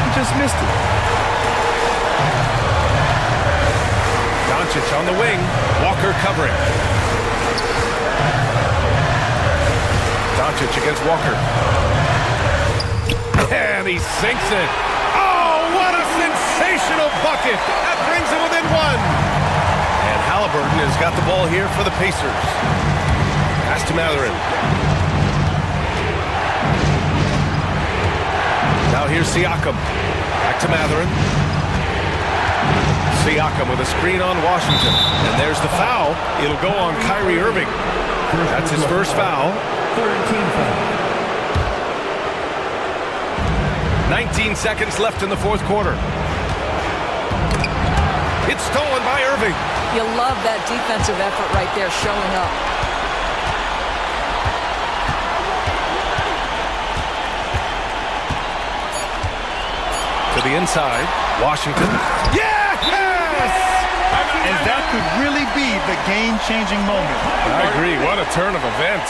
He just missed it. Doncic on the wing. Walker covering. Doncic against Walker. And he sinks it. Oh, what a sensational bucket. That brings him within 1. And Halliburton has got the ball here for the Pacers. Pass to Matherin. Now here's Siakam. Back to Matherin. Siakam with a screen on Washington. And there's the foul. It'll go on Kyrie Irving. That's his first foul. 19 seconds left in the fourth quarter. It's stolen by Irving. You love that defensive effort right there showing up. To the inside, Washington. Yes! And that's could really be the game-changing moment. I agree. What a turn of events.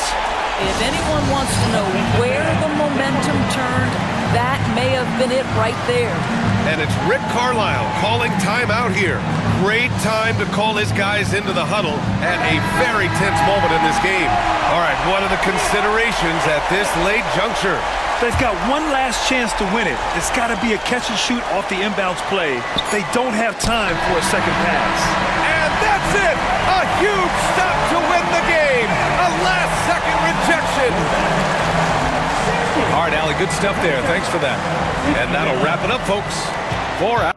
If anyone wants to know where the momentum turned, that may have been it right there. And it's Rick Carlisle calling timeout here. Great time to call his guys into the huddle at a very tense moment in this game. All right, what are the considerations at this late juncture? They've got one last chance to win it. It's got to be a catch and shoot off the inbounds play. They don't have time for a second pass. And that's it! A huge stop to win the game! A last-second rejection! All right, Allie, good stuff there. Thanks for that. And that'll wrap it up, folks. 4 hours.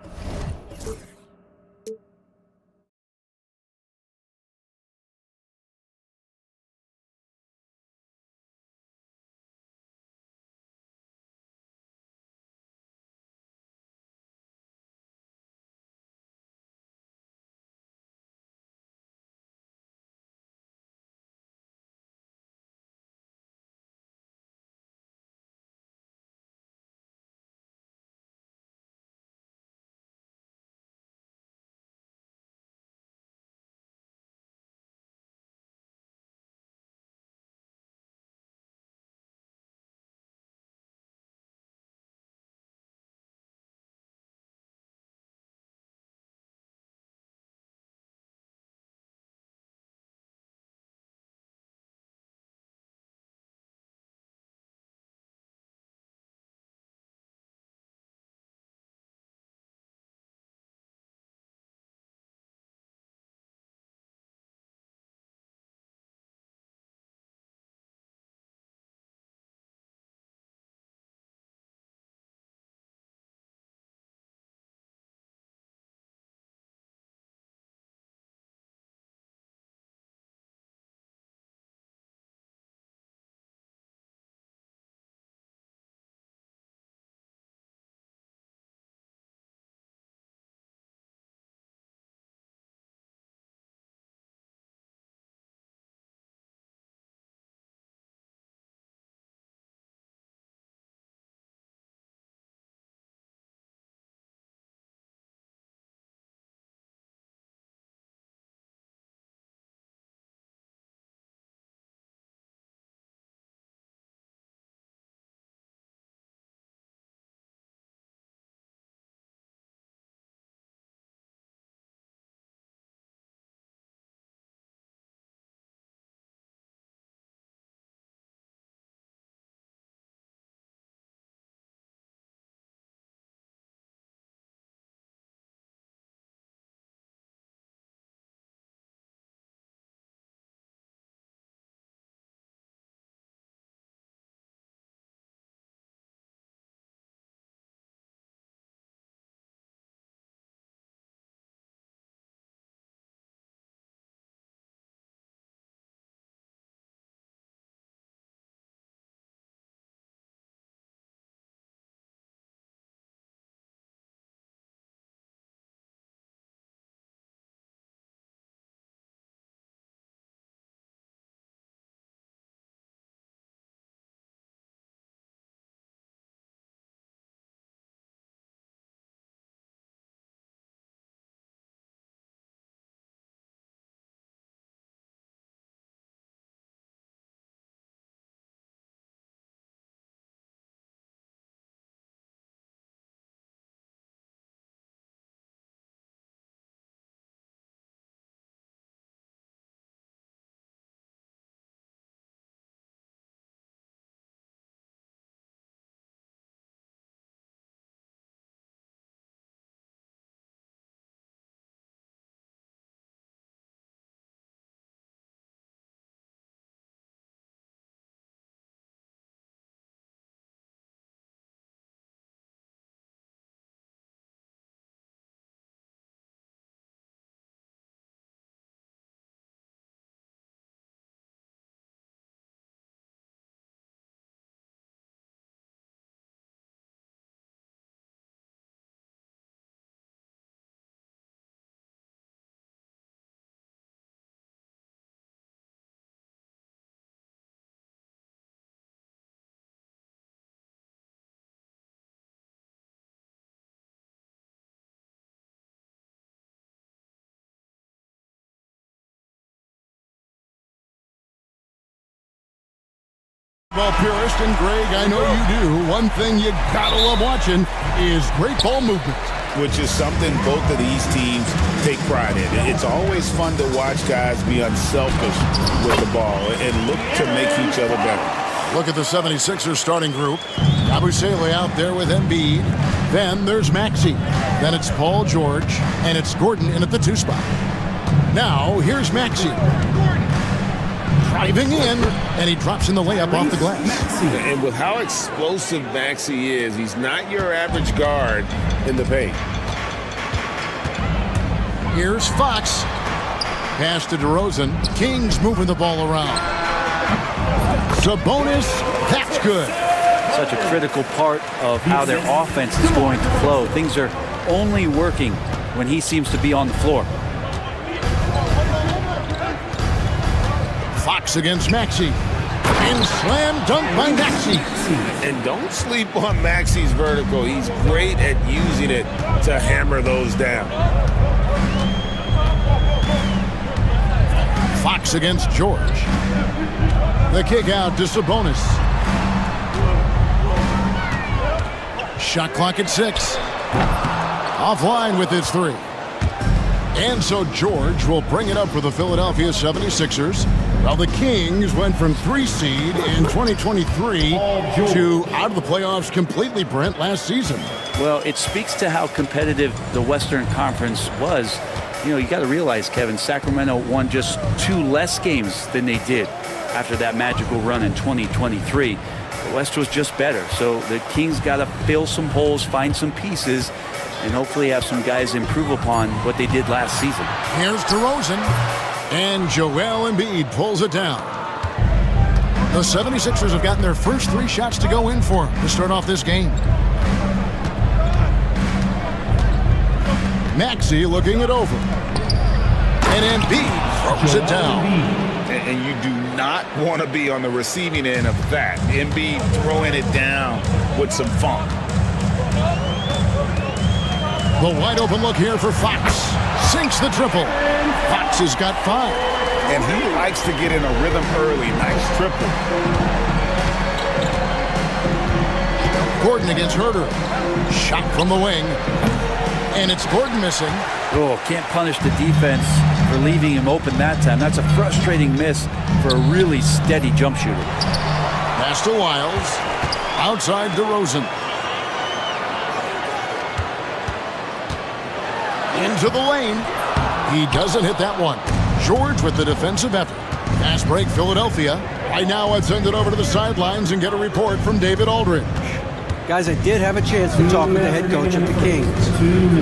Well, purist and Greg, I know you do. One thing you gotta love watching is great ball movement. Which is something both of these teams take pride in. It's always fun to watch guys be unselfish with the ball and look to make each other better. Look at the 76ers starting group. Abusele out there with Embiid. Then there's Maxey. Then it's Paul George. And it's Gordon in at the 2 spot. Now, here's Maxey. Driving in, and he drops in the layup off the glass. And with how explosive Maxey is, he's not your average guard in the paint. Here's Fox. Pass to DeRozan. Kings moving the ball around. Sabonis, that's good. Such a critical part of how their offense is going to flow. Things are only working when he seems to be on the floor. Fox against Maxey. And slam dunk by Maxey. And don't sleep on Maxey's vertical. He's great at using it to hammer those down. Fox against George. The kick out to Sabonis. Shot clock at 6. Offline with his 3. And so George will bring it up for the Philadelphia 76ers. Well, the Kings went from 3 seed in 2023 to out of the playoffs completely, Brent, last season. Well, it speaks to how competitive the Western Conference was. You know, you got to realize, Kevin, Sacramento won just 2 less games than they did after that magical run in 2023. The West was just better. So the Kings got to fill some holes, find some pieces, and hopefully have some guys improve upon what they did last season. Here's DeRozan, and Joel Embiid pulls it down. The 76ers have gotten their first 3 shots to go in for him to start off this game. Maxey looking it over. And Embiid throws it down. And you do not want to be on the receiving end of that. Embiid throwing it down with some funk. The wide open look here for Fox. Sinks the triple. Fox has got 5. And he likes to get in a rhythm early. Nice triple. Gordon against Herter. Shot from the wing. And it's Gordon missing. Oh, can't punish the defense for leaving him open that time. That's a frustrating miss for a really steady jump shooter. Pass to Wiles. Outside DeRozan. Into the lane. He doesn't hit that one. George with the defensive effort. Fast break Philadelphia. Right now let's send it over to the sidelines and get a report from David Aldridge. Guys, I did have a chance to talk with the head coach of the Kings.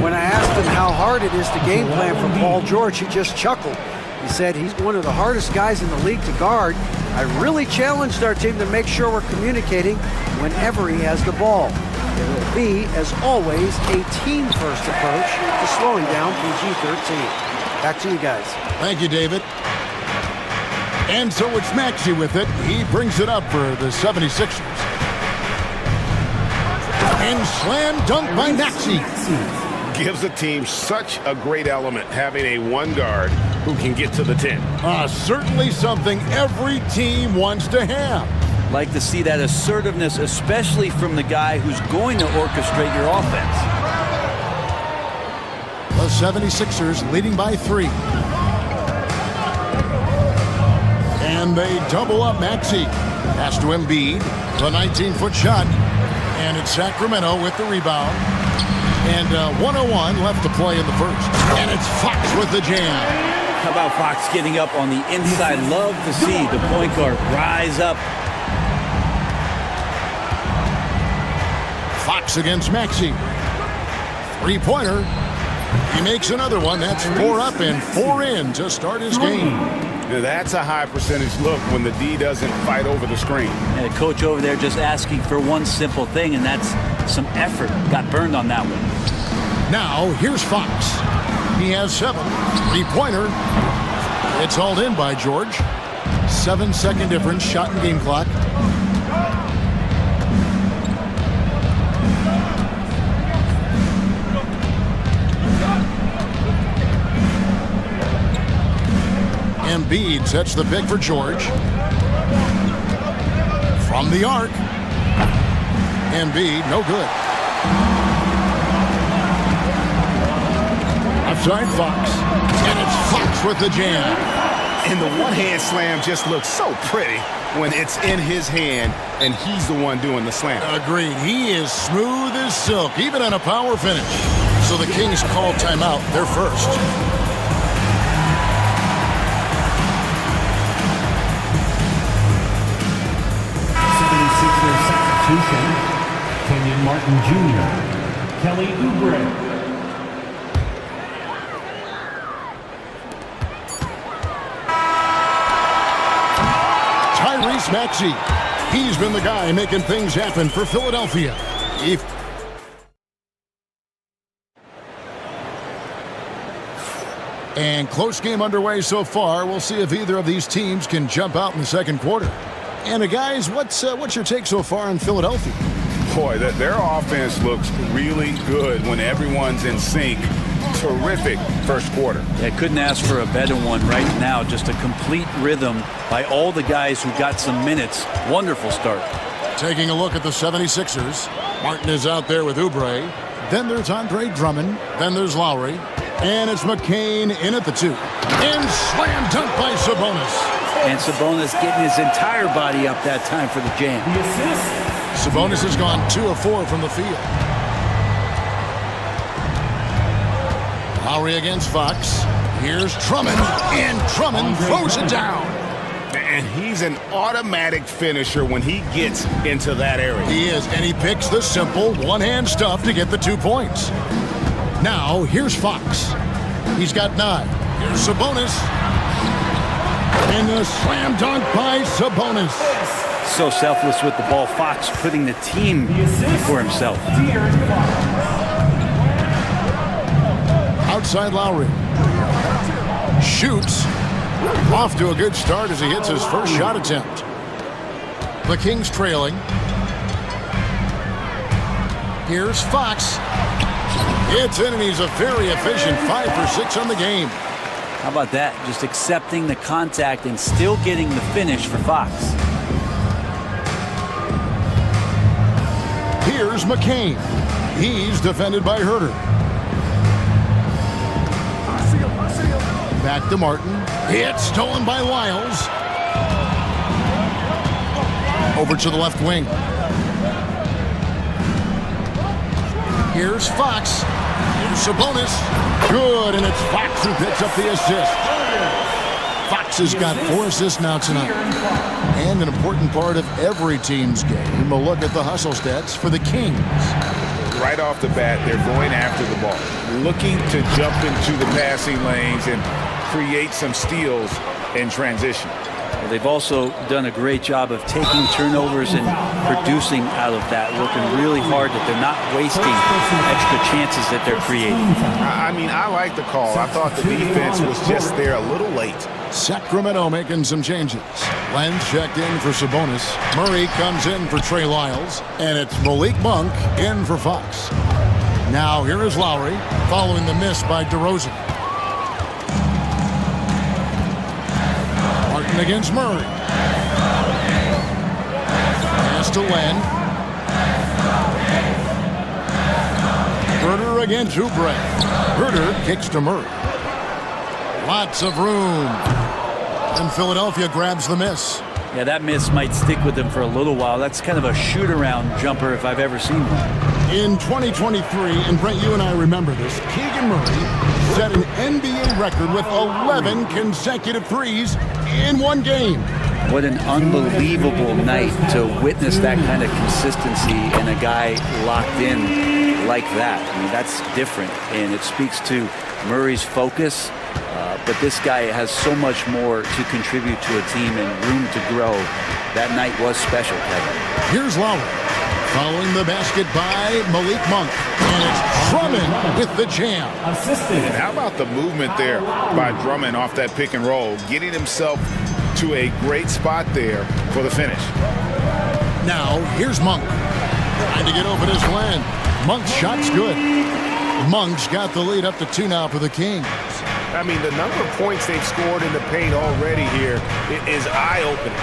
When I asked him how hard it is to game plan for Paul George, he just chuckled. He said he's one of the hardest guys in the league to guard. I really challenged our team to make sure we're communicating whenever he has the ball. There will be, as always, a team-first approach to slowing down PG-13. Back to you guys. Thank you, David. And so it's Maxey with it. He brings it up for the 76ers. And slam dunk by Maxey. Gives a team such a great element having a 1 guard who can get to the 10. Certainly something every team wants to have. Like to see that assertiveness, especially from the guy who's going to orchestrate your offense. The 76ers leading by 3. And they double up Maxey. Pass to Embiid. The 19-foot shot. And it's Sacramento with the rebound. And 1:01 left to play in the first. And it's Fox with the jam. How about Fox getting up on the inside? Love to see the point guard rise up. Fox against Maxey. 3-pointer. He makes another one. That's 4 up and 4 in to start his game. That's a high percentage look when the D doesn't fight over the screen. And the coach over there just asking for one simple thing, and that's some effort. Got burned on that one. Now, here's Fox. He has 7. 3-pointer. It's hauled in by George. 7-second difference, shot and game clock. Embiid sets the pick for George. From the arc. Embiid, no good. Outside Fox. And it's Fox with the jam. And the one-hand slam just looks so pretty when it's in his hand and he's the one doing the slam. Agreed. He is smooth as silk, even on a power finish. So the Kings call timeout. They're first. 76er substitution, Kenyon Martin Jr., Kelly Oubre. Maxey. He's been the guy making things happen for Philadelphia. And close game underway so far. We'll see if either of these teams can jump out in the second quarter. And guys, what's your take so far on Philadelphia? Boy, their offense looks really good when everyone's in sync. Terrific first quarter. Yeah, couldn't ask for a better one right now. Just a complete rhythm by all the guys who got some minutes. Wonderful start. Taking a look at the 76ers. Martin is out there with Oubre. Then there's Andre Drummond. Then there's Lowry. And it's McCain in at the 2. And slam dunk by Sabonis. And Sabonis getting his entire body up that time for the jam. Sabonis has gone 2 of 4 from the field. Lowry against Fox. Here's Drummond, and Drummond throws it down. And he's an automatic finisher when he gets into that area. He is, and he picks the simple one-hand stuff to get the 2 points. Now, here's Fox. He's got 9. Here's Sabonis. And the slam dunk by Sabonis. So selfless with the ball. Fox putting the team before himself. Outside Lowry. Shoots. Off to a good start as he hits his first shot attempt. The Kings trailing. Here's Fox. It's in, and he's a very efficient 5 for 6 on the game. How about that? Just accepting the contact and still getting the finish for Fox. Here's McCain. He's defended by Herter. Back to Martin. It's stolen by Lyles. Over to the left wing. Here's Fox. Here's Sabonis. Good, and it's Fox who picks up the assist. Fox has got 4 assists now tonight. And an important part of every team's game, a look at the hustle stats for the Kings. Right off the bat, they're going after the ball, looking to jump into the passing lanes and create some steals in transition. Well, they've also done a great job of taking turnovers and producing out of that, working really hard that they're not wasting extra chances that they're creating. I mean, I like the call. I thought the defense was just there a little late. Sacramento making some changes. Len checked in for Sabonis. Murray comes in for Trey Lyles. And it's Malik Monk in for Fox. Now here is Lowry following the miss by DeRozan. Martin against Murray. Pass to Len. Herter against Oubre. Herter kicks to Murray. Lots of room. And Philadelphia grabs the miss. Yeah, that miss might stick with them for a little while. That's kind of a shoot-around jumper if I've ever seen one. In 2023, and Brent, you and I remember this, Keegan Murray set an NBA record with 11 consecutive threes in one game. What an unbelievable night to witness that kind of consistency and a guy locked in like that. I mean, that's different, and it speaks to Murray's focus. But this guy has so much more to contribute to a team and room to grow. That night was special, Kevin. Here's Lowry. Following the basket by Malik Monk. And it's Drummond with the jam. Assisted. And how about the movement there by Drummond off that pick and roll, getting himself to a great spot there for the finish. Now, here's Monk. Trying to get open his Len. Monk's shot's good. Monk's got the lead up to 2 now for the Kings. I mean, the number of points they've scored in the paint already here is eye-opening.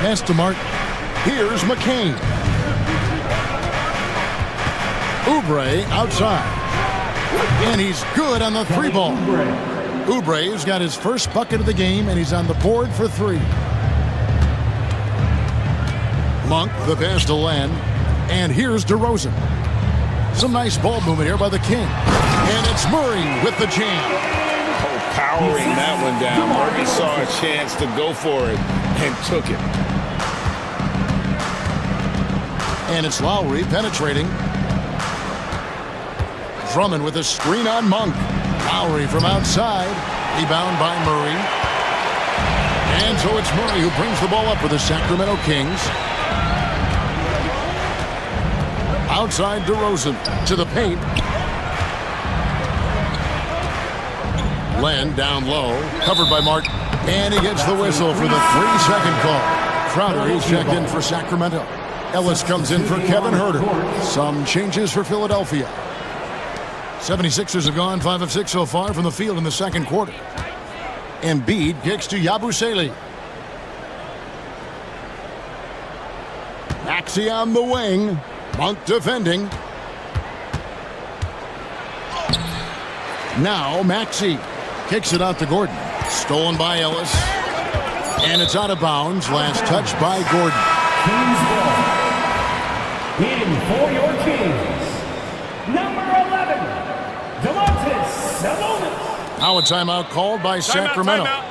Pass to Martin. Here's McCain. Oubre outside. And he's good on the three ball. Oubre's got his first bucket of the game, and he's on the board for three. Monk, the pass to Len. And here's DeRozan. Some nice ball movement here by the King. And it's Murray with the jam. Oh, powering that one down. Murray saw a chance to go for it and took it. And it's Lowry penetrating. Drummond with a screen on Monk. Lowry from outside. Rebound by Murray. And so it's Murray who brings the ball up for the Sacramento Kings. Outside DeRozan to the paint. Len down low, covered by Martin. And he gets the whistle for the 3-second call. Crowder, he's checked in for Sacramento. Ellis comes in for Kevin Huerter. Some changes for Philadelphia. 76ers have gone 5 of 6 so far from the field in the second quarter. Embiid kicks to Yabusele. Maxey on the wing. Monk defending. Now Maxey kicks it out to Gordon. Stolen by Ellis. And it's out of bounds. Last touch by Gordon. Kings ball. In for your Kings, number 11, Sabonis. Now a timeout called by Sacramento. Timeout.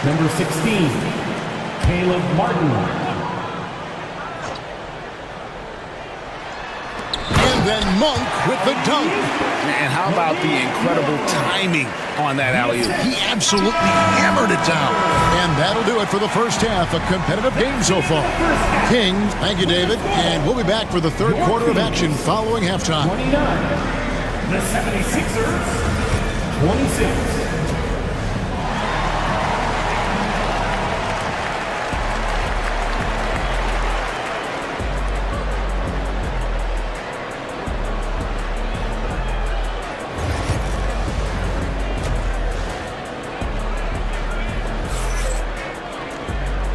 Number 16, Caleb Martin. And then Monk with the dunk. And how about the incredible timing on that alley-oop? He absolutely hammered it down. And that'll do it for the first half. A competitive game so far. Kings, thank you, David. And we'll be back for the third quarter of action following halftime. 29, the 76ers, 26.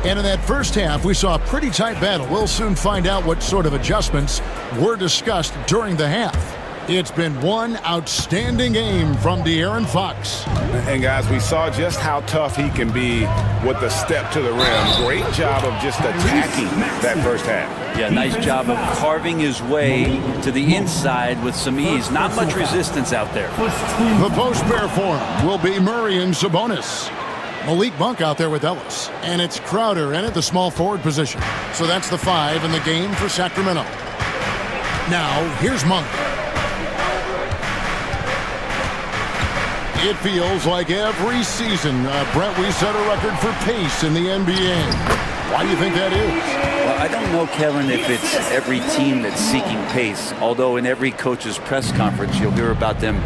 And in that first half, we saw a pretty tight battle. We'll soon find out what sort of adjustments were discussed during the half. It's been one outstanding game from De'Aaron Fox. And guys, we saw just how tough he can be with the step to the rim. Great job of just attacking that first half. Yeah, nice job of carving his way to the inside with some ease. Not much resistance out there. The post pair form will be Murray and Sabonis. Malik Monk out there with Ellis. And it's Crowder in at the small forward position. So that's the 5 in the game for Sacramento. Now, here's Monk. It feels like every season, Brett, we set a record for pace in the NBA. Why do you think that is? Well, I don't know, Kevin, if it's every team that's seeking pace. Although in every coach's press conference, you'll hear about them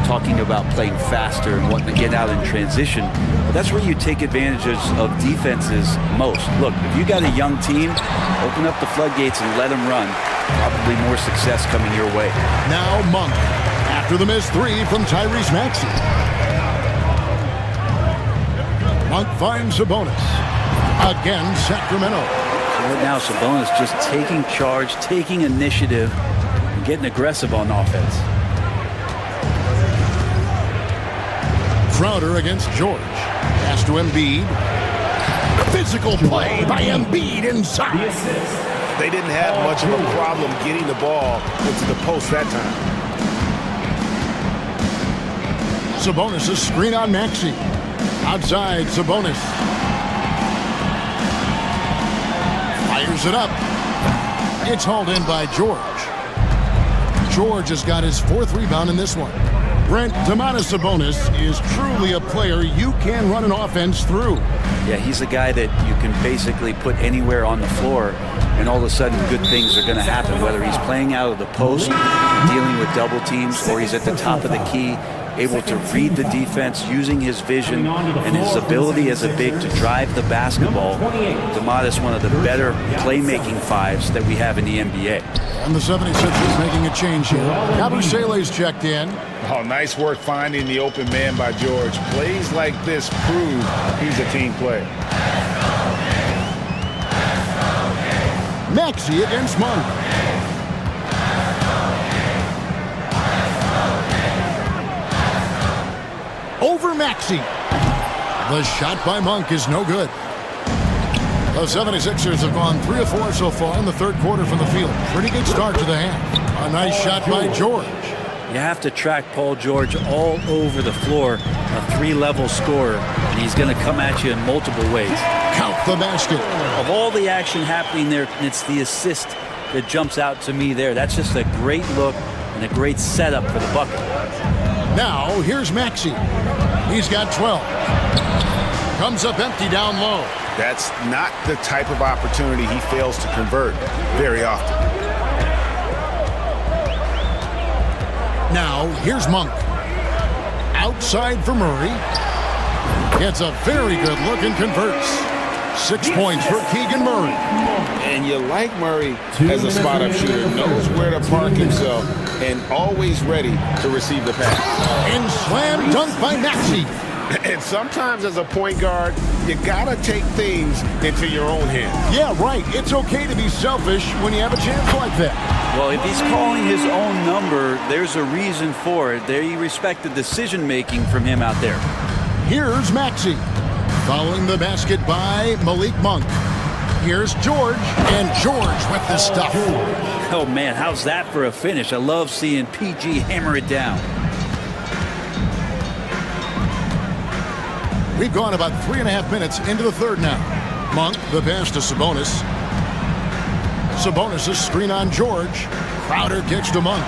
talking about playing faster and wanting to get out in transition. But that's where you take advantages of defenses most. Look, if you got a young team, open up the floodgates and let them run. Probably more success coming your way. Now Monk, after the missed 3 from Tyrese Maxey. Monk finds Sabonis. Again, Sacramento. Right now, Sabonis just taking charge, taking initiative, and getting aggressive on offense. Crowder against George. Pass to Embiid. Physical play by Embiid inside. They didn't have much of a problem getting the ball into the post that time. Sabonis' screen on Maxey. Outside, Sabonis. Fires it up. It's hauled in by George. George has got his 4th rebound in this one. Brent, Domantas Sabonis is truly a player you can run an offense through. Yeah, he's a guy that you can basically put anywhere on the floor, and all of a sudden good things are going to happen, whether he's playing out of the post, dealing with double teams, or he's at the top of the key, able to read the defense, using his vision and his ability as a big to drive the basketball. Domantas, one of the better playmaking fives that we have in the NBA. And the 76ers making a change here. Kabusele's checked in. Oh, nice work finding the open man by George. Plays like this prove he's a team player. Maxey against Monk. Over Maxey. The shot by Monk is no good. The 76ers have gone 3 of 4 so far in the third quarter from the field. Pretty good start to the half. A nice shot by George. You have to track Paul George all over the floor, a 3-level scorer, and he's going to come at you in multiple ways. Count the basket. Of all the action happening there, it's the assist that jumps out to me there. That's just a great look and a great setup for the bucket. Now, here's Maxey. He's got 12. Comes up empty down low. That's not the type of opportunity he fails to convert very often. Now, here's Monk. Outside for Murray. Gets a very good look and converts. 6 points for Keegan Murray. And you like Murray as a spot-up shooter. Knows where to park himself and always ready to receive the pass. And slam dunk by Maxey. And sometimes as a point guard, you gotta take things into your own hands. Yeah, right. It's okay to be selfish when you have a chance like that. Well, if he's calling his own number, there's a reason for it. There you respect the decision-making from him out there. Here's Maxey. Following the basket by Malik Monk. Here's George, and George with the stuff. Oh, man, how's that for a finish? I love seeing PG hammer it down. We've gone about 3.5 minutes into the third now. Monk, the pass to Sabonis. Sabonis' screen on George. Crowder kicks to Monk.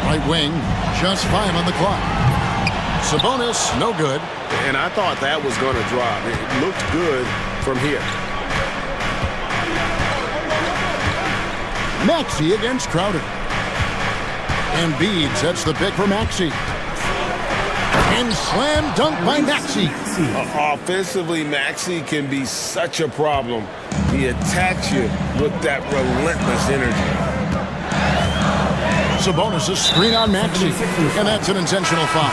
Right wing, just 5 on the clock. Sabonis, no good. And I thought that was going to drop. It looked good from here. Maxey against Crowder. Embiid sets the pick for Maxey. And slam dunk by Maxey. Offensively, Maxey can be such a problem. He attacks you with that relentless energy. Sabonis' screen on Maxey. And that's an intentional foul.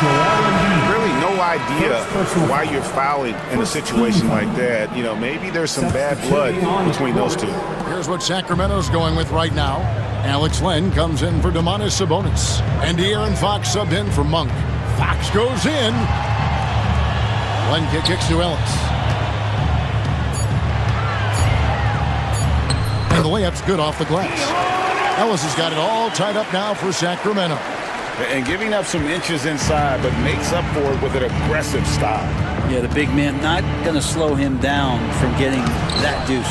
Really no idea why you're fouling in a situation like that. You know, maybe there's some bad blood between those two. Here's what Sacramento's going with right now. Alex Len comes in for Domantas Sabonis. And De'Aaron Fox subbed in for Monk. Fox goes in. Len kicks to Ellis. And the layup's good off the glass. Ellis has got it all tied up now for Sacramento. And giving up some inches inside, but makes up for it with an aggressive style. Yeah, the big man not going to slow him down from getting that deuce.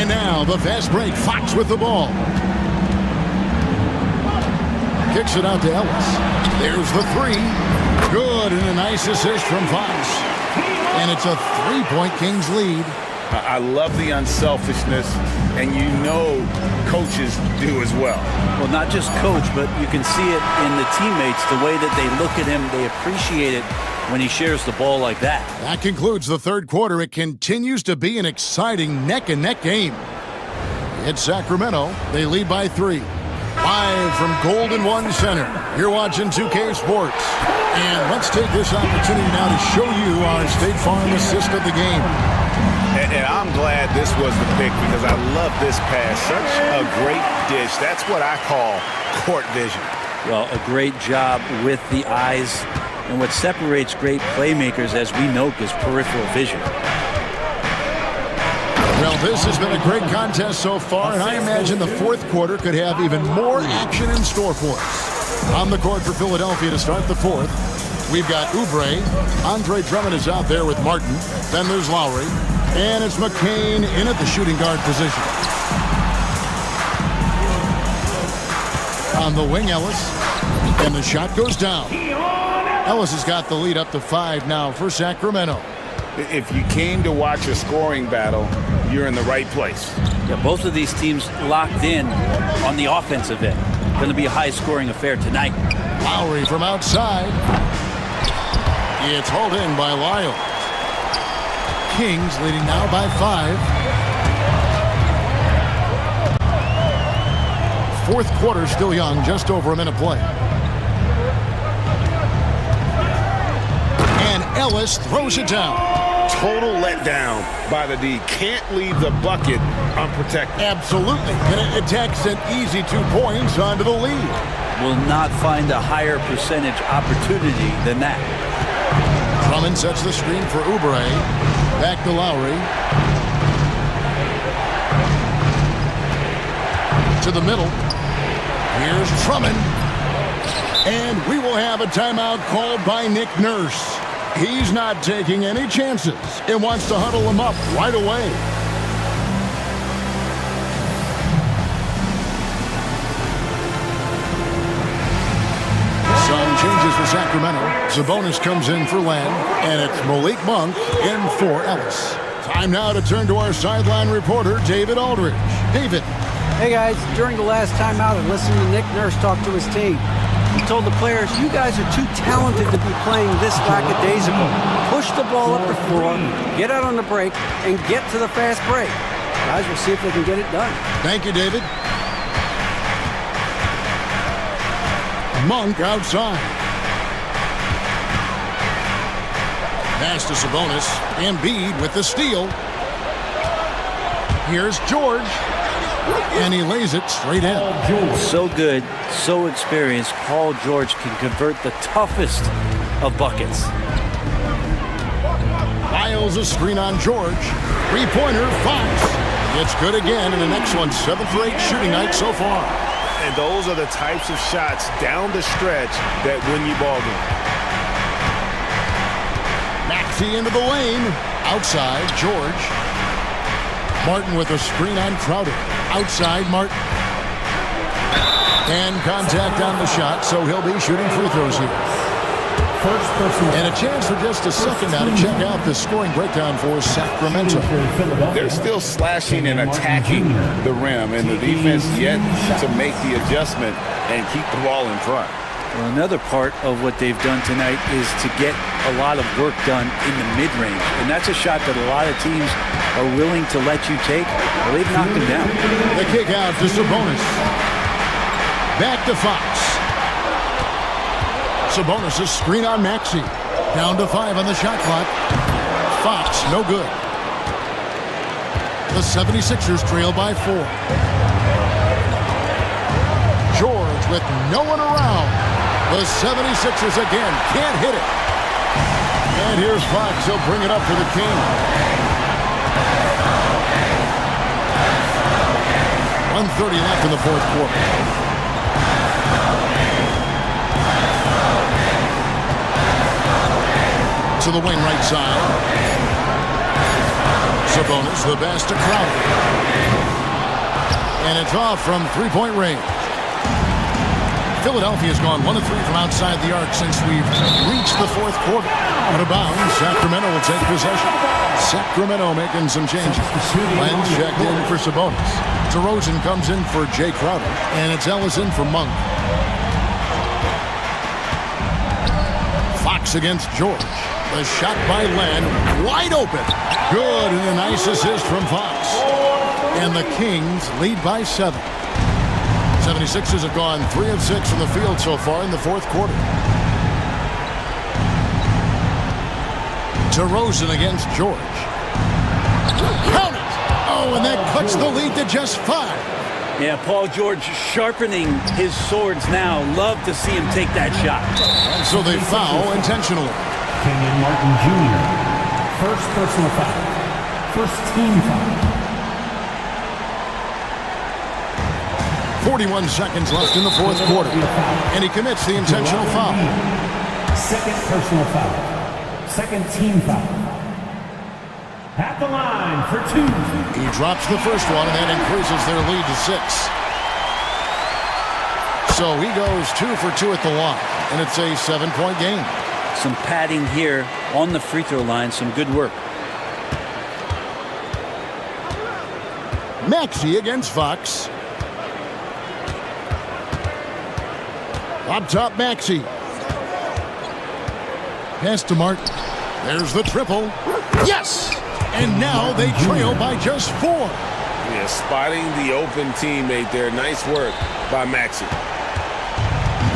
And now the fast break. Fox with the ball. Kicks it out to Ellis. There's the 3. Good, and a nice assist from Fox. And it's a 3-point Kings lead. I love the unselfishness, and you know coaches do as well. Well, not just coach, but you can see it in the teammates, the way that they look at him. They appreciate it when he shares the ball like that. That concludes the third quarter. It continues to be an exciting neck-and-neck game. It's Sacramento. They lead by 3. Live from Golden One Center. You're watching 2K Sports. And let's take this opportunity now to show you our State Farm assist of the game. And I'm glad this was the pick because I love this pass. Such a great dish. That's what I call court vision. Well, a great job with the eyes. And what separates great playmakers, as we know, is peripheral vision. Well, this has been a great contest so far, and I imagine the fourth quarter could have even more action in store for us. On the court for Philadelphia to start the fourth, we've got Oubre. Andre Drummond is out there with Martin. Then there's Lowry. And it's McCain in at the shooting guard position. On the wing, Ellis. And the shot goes down. Ellis has got the lead up to 5 now for Sacramento. If you came to watch a scoring battle, you're in the right place. Yeah, both of these teams locked in on the offensive end. Going to be a high-scoring affair tonight. Lowry from outside. It's hauled in by Lyle. Kings leading now by 5. Fourth quarter still young, just over a minute play. And Ellis throws it down. Total letdown by the D. Can't leave the bucket unprotected. Absolutely. And it takes an easy 2 points onto the lead. Will not find a higher percentage opportunity than that. Drummond sets the screen for Oubre. Back to Lowry. To the middle. Here's Drummond. And we will have a timeout called by Nick Nurse. He's not taking any chances and wants to huddle him up right away. Some changes for Sacramento. Sabonis comes in for Len, and it's Malik Monk in for Ellis. Time now to turn to our sideline reporter, David Aldridge. David. Hey guys, during the last timeout, I listened to Nick Nurse talk to his team. He told the players, you guys are too talented to be playing this lackadaisical. Push the ball up the floor, get out on the break, and get to the fast break. Guys, we'll see if they can get it done. Thank you, David. Monk outside. Pass to Sabonis. Embiid with the steal. Here's George. And he lays it straight in. So good, so experienced, Paul George can convert the toughest of buckets. Miles a screen on George. Three-pointer, Fox. It's good again, and an excellent 7 for 8 shooting night so far. And those are the types of shots down the stretch that win you ball game. Maxey into the lane. Outside, George. Martin with a screen on Crowder. Outside, Martin. And contact on the shot, so he'll be shooting free throws here. And a chance for just a second now to check out the scoring breakdown for Sacramento. They're still slashing and attacking the rim, and the defense yet to make the adjustment and keep the ball in front. Well, another part of what they've done tonight is to get a lot of work done in the mid-range. And that's a shot that a lot of teams are willing to let you take. Well, they've knocked him down. The kick out to Sabonis. Back to Fox. Sabonis' screen on Maxey. Down to 5 on the shot clock. Fox, no good. The 76ers trail by 4. George with no one around. The 76ers again can't hit it. And here's Fox. He'll bring it up for the King. 1:30 left in the fourth quarter. To the wing right side. Sabonis, the best to Crowder. And it's off from three-point range. Philadelphia's gone 1 of 3 from outside the arc since we've reached the fourth quarter. Out of bounds, Sacramento will take possession. Sacramento making some changes. Len's checked in for Sabonis. DeRozan comes in for Jay Crowder. And it's Ellis in for Monk. Fox against George. The shot by Len, wide open. Good, and a nice assist from Fox. And the Kings lead by 7. 76ers have gone 3 of 6 from the field so far in the fourth quarter. DeRozan against George. Count it! Oh, and that cuts the lead to just 5. Yeah, Paul George sharpening his swords now. Love to see him take that shot. And so they foul intentionally. Kenyon Martin Jr. First personal foul. First team foul. 41 seconds left in the fourth quarter. And he commits the intentional foul. Second personal foul. Second team foul. At the line for 2. He drops the first one, and that increases their lead to 6. So he goes 2 for 2 at the line, and it's a 7-point game. Some padding here on the free throw line. Some good work. Maxey against Fox. Up top, Maxey. Pass to Martin. There's the triple. Yes! And now they trail by just 4. Yeah, spotting the open teammate there. Nice work by Maxey.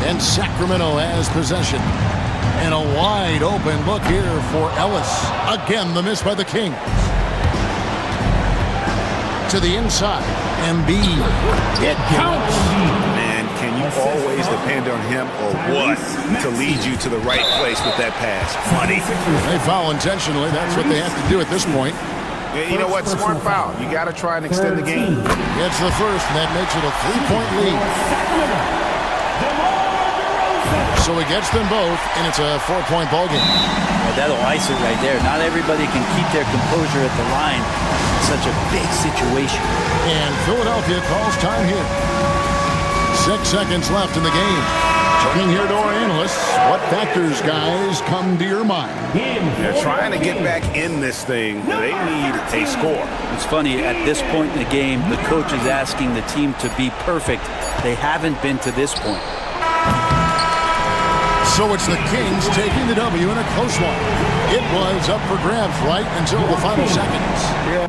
And Sacramento has possession. And a wide open look here for Ellis. Again, the miss by the Kings. To the inside. Embiid. It counts. Man, can you always depend on him or what to lead you to the right place with that pass? Money. They foul intentionally. That's what they have to do at this point. Yeah, you know what? Smart foul. You got to try and extend the game. It's the first, and that makes it a 3-point lead. So he gets them both, and it's a 4-point ball game. Well, that'll ice it right there. Not everybody can keep their composure at the line in such a big situation. And Philadelphia calls time here. 6 seconds left in the game. Turning here to our analysts, what factors, guys, come to your mind? They're trying to get back in this thing. They need a score. It's funny, at this point in the game, the coach is asking the team to be perfect. They haven't been to this point. So it's the Kings taking the W in a close one. It was up for grabs right until the final seconds. Yeah.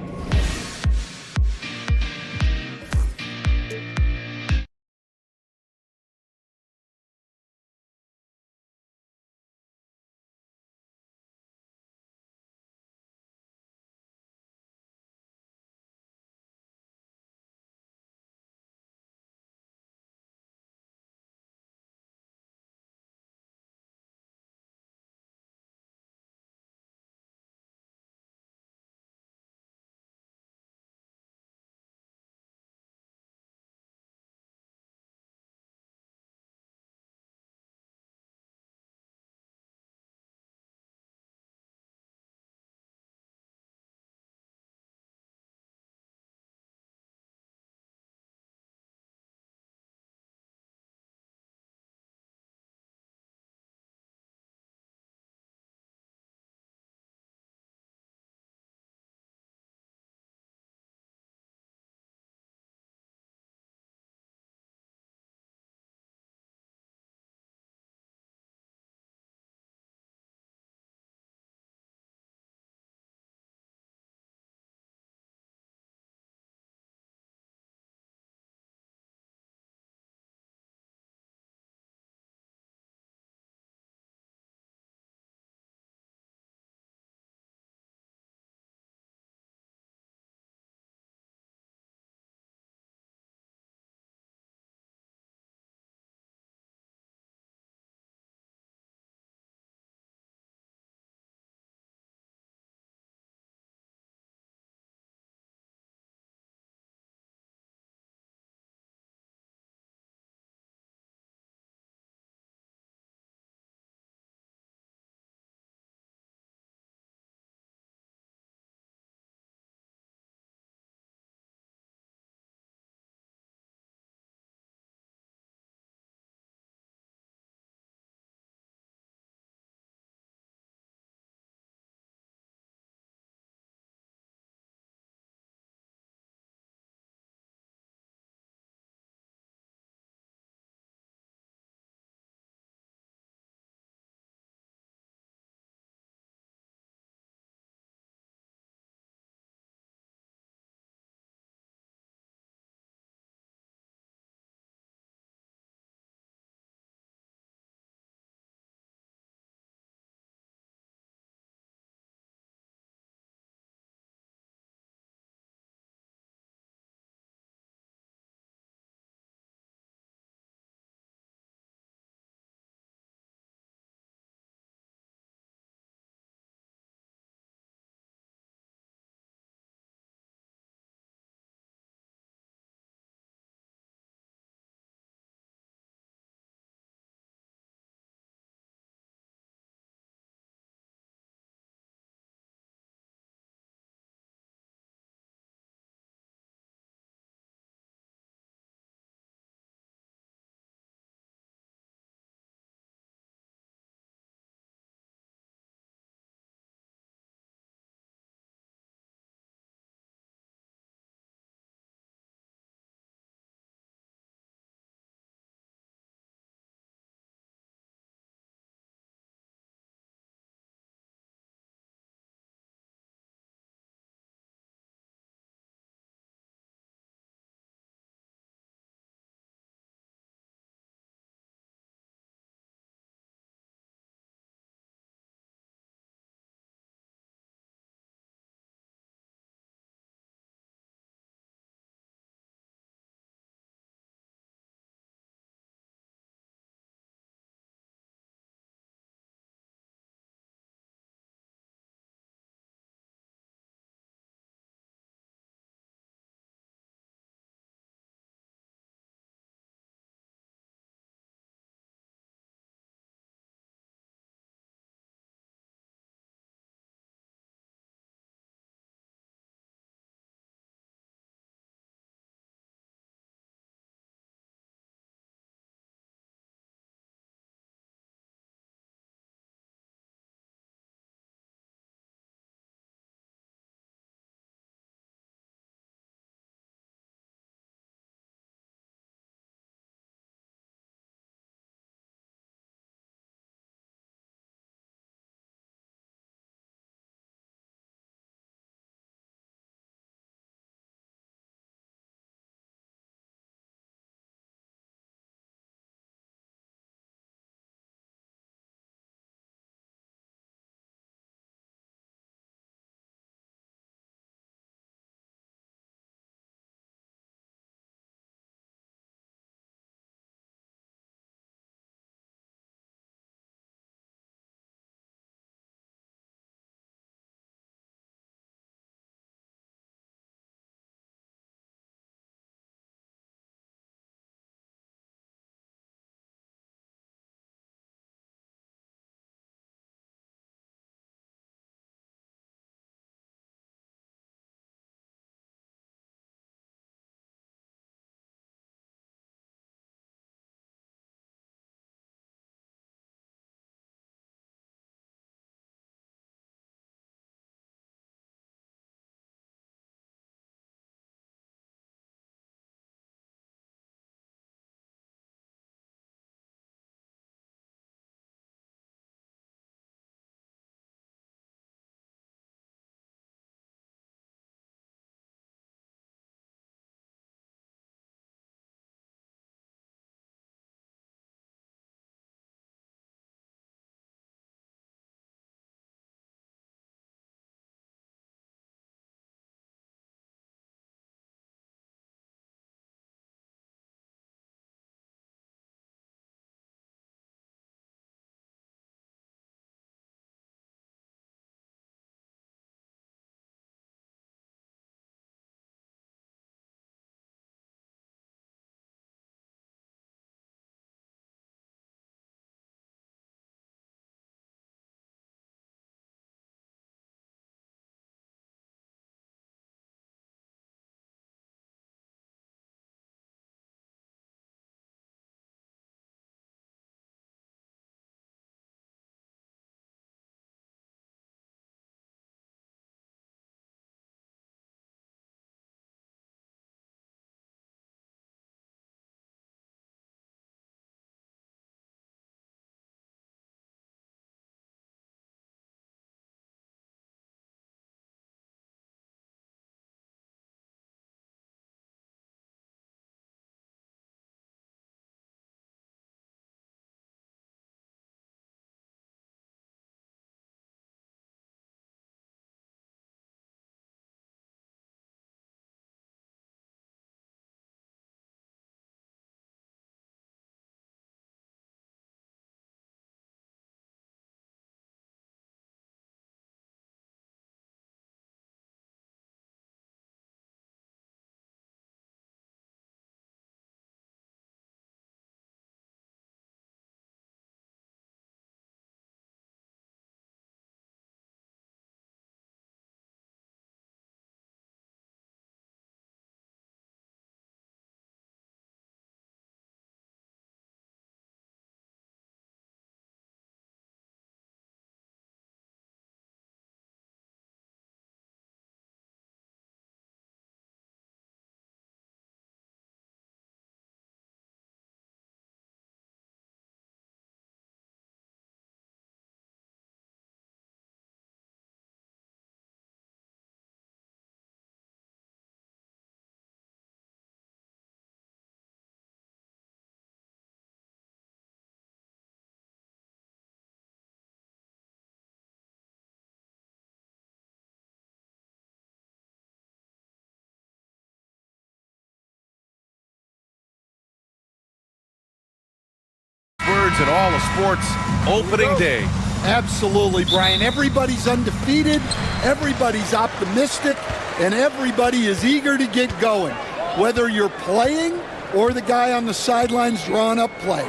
makes it all a sports opening day. Absolutely, Brian. Everybody's undefeated, everybody's optimistic, and everybody is eager to get going, whether you're playing or the guy on the sidelines drawing up plays.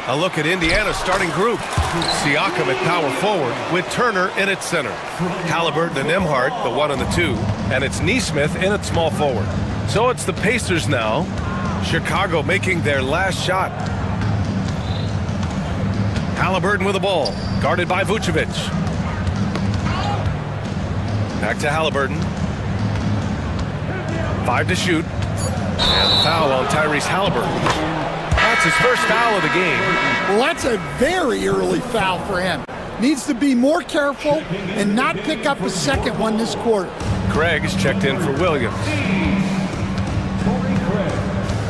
A look at Indiana's starting group. Siakam at power forward with Turner in its center. Halliburton and Nembhard, the 1 and the 2. And it's Nesmith in at small forward. So it's the Pacers now. Chicago making their last shot. Halliburton with the ball, guarded by Vucevic. Back to Halliburton. 5 to shoot. And the foul on Tyrese Halliburton. That's his first foul of the game. Well, that's a very early foul for him. Needs to be more careful and not pick up a second one this quarter. Craig is checked in for Williams.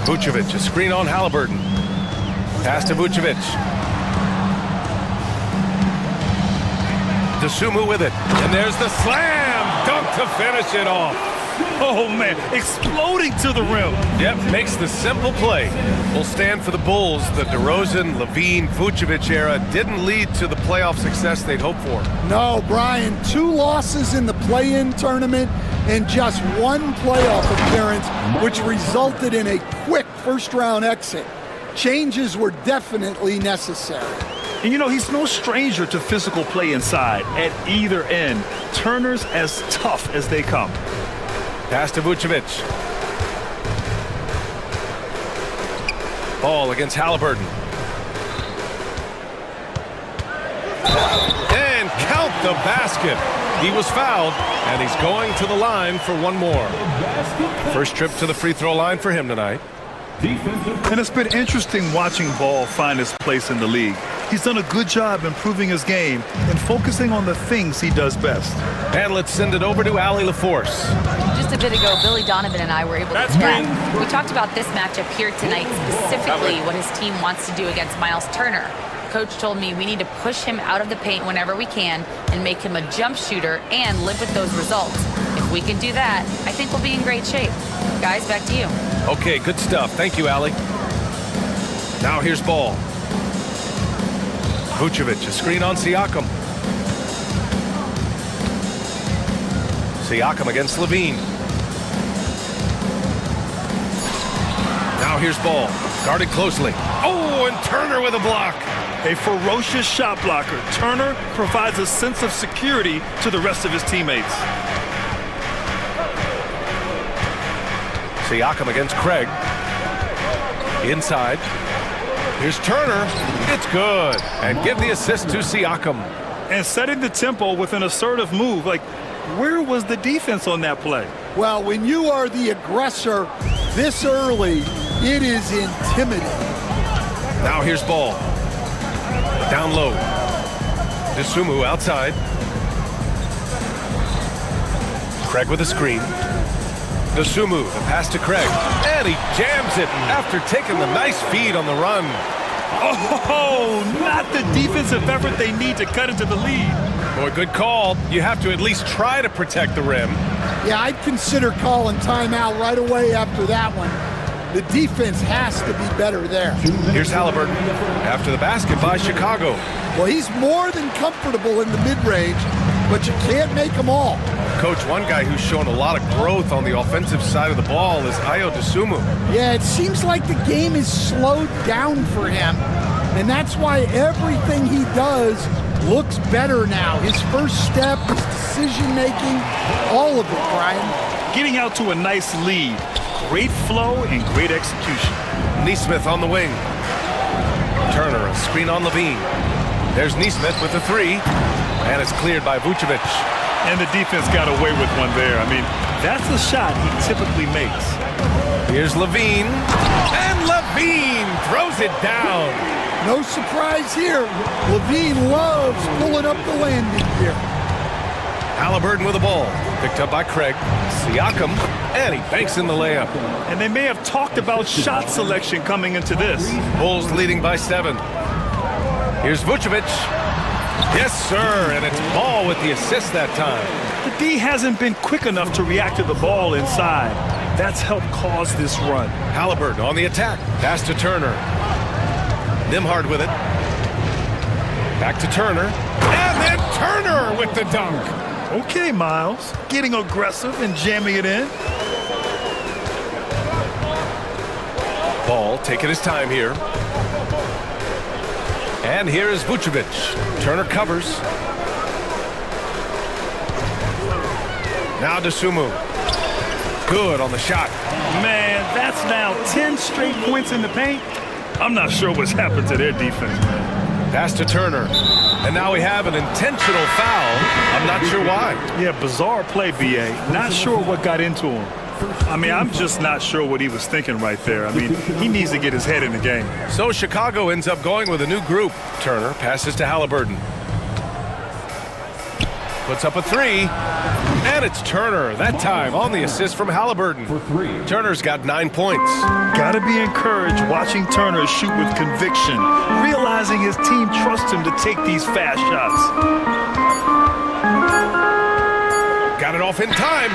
Vucevic, a screen on Halliburton. Pass to Vucevic. Dosunmu with it. And there's the slam dunk to finish it off. Oh, man, exploding to the rim. Yep, makes the simple play. Will stand for the Bulls. The DeRozan, Levine, Vucevic era didn't lead to the playoff success they'd hoped for. No, Brian, 2 losses in the play-in tournament and just 1 playoff appearance, which resulted in a quick first-round exit. Changes were definitely necessary. And you know, he's no stranger to physical play inside at either end. Turner's as tough as they come. Pass to Vucevic. Ball against Halliburton. And count the basket. He was fouled, and he's going to the line for 1 more. First trip to the free throw line for him tonight. And it's been interesting watching Ball find his place in the league. He's done a good job improving his game and focusing on the things he does best. And let's send it over to Allie LaForce. Just a bit ago, Billy Donovan and I were able to chat. We talked about this matchup here tonight, specifically what his team wants to do against Miles Turner. Coach told me we need to push him out of the paint whenever we can and make him a jump shooter and live with those results. If we can do that, I think we'll be in great shape. Guys, back to you. Okay, good stuff. Thank you, Allie. Now here's Ball. Vucevic, a screen on Siakam. Siakam against Levine. Now here's Ball, guarded closely. Oh, and Turner with a block. A ferocious shot blocker. Turner provides a sense of security to the rest of his teammates. Siakam against Craig. Inside. Here's Turner. It's good. And give the assist to Siakam. And setting the tempo with an assertive move. Like, where was the defense on that play? Well, when you are the aggressor this early, it is intimidating. Now here's Ball. Down low. Dosunmu outside. Craig with a screen. Dosunmu, the pass to Craig. And he jams it after taking the nice feed on the run. Oh, not the defensive effort they need to cut into the lead. Boy, good call. You have to at least try to protect the rim. Yeah, I'd consider calling timeout right away after that one. The defense has to be better there. Here's Halliburton after the basket by Chicago. Well, he's more than comfortable in the mid-range, but you can't make them all. Coach, one guy who's shown a lot of growth on the offensive side of the ball is Dosunmu. Yeah, it seems like the game is slowed down for him, and that's why everything he does looks better now. His first step, his decision-making, all of it, Brian. Getting out to a nice lead. Great flow and great execution. Nesmith on the wing. Turner, a screen on Levine. There's Nesmith with the 3, and it's cleared by Vucevic. And the defense got away with one there. I mean, that's the shot he typically makes. Here's Levine, and Levine throws it down. No surprise here. Levine loves pulling up the landing gear. Halliburton with the ball. Picked up by Craig. Siakam, and he banks in the layup. And they may have talked about shot selection coming into this. Bulls leading by 7. Here's Vucevic. Yes, sir, and it's Ball with the assist that time. The D hasn't been quick enough to react to the ball inside. That's helped cause this run. Halliburton on the attack. Pass to Turner. Nembhard with it. Back to Turner. And then Turner with the dunk. Okay, Miles. Getting aggressive and jamming it in. Ball taking his time here. And here is Vucevic. Turner covers. Now Dosunmu. Good on the shot. Man, that's now 10 straight points in the paint. I'm not sure what's happened to their defense, man. Pass to Turner. And now we have an intentional foul. I'm not sure why. Yeah, bizarre play, B.A. Not sure what got into him. I mean, I'm just not sure what he was thinking right there. I mean, he needs to get his head in the game. So Chicago ends up going with a new group. Turner passes to Halliburton. Puts up a three. And it's Turner, that time on the assist from Halliburton. Turner's got 9 points. Gotta be encouraged watching Turner shoot with conviction, realizing his team trusts him to take these fast shots. Got it off in time.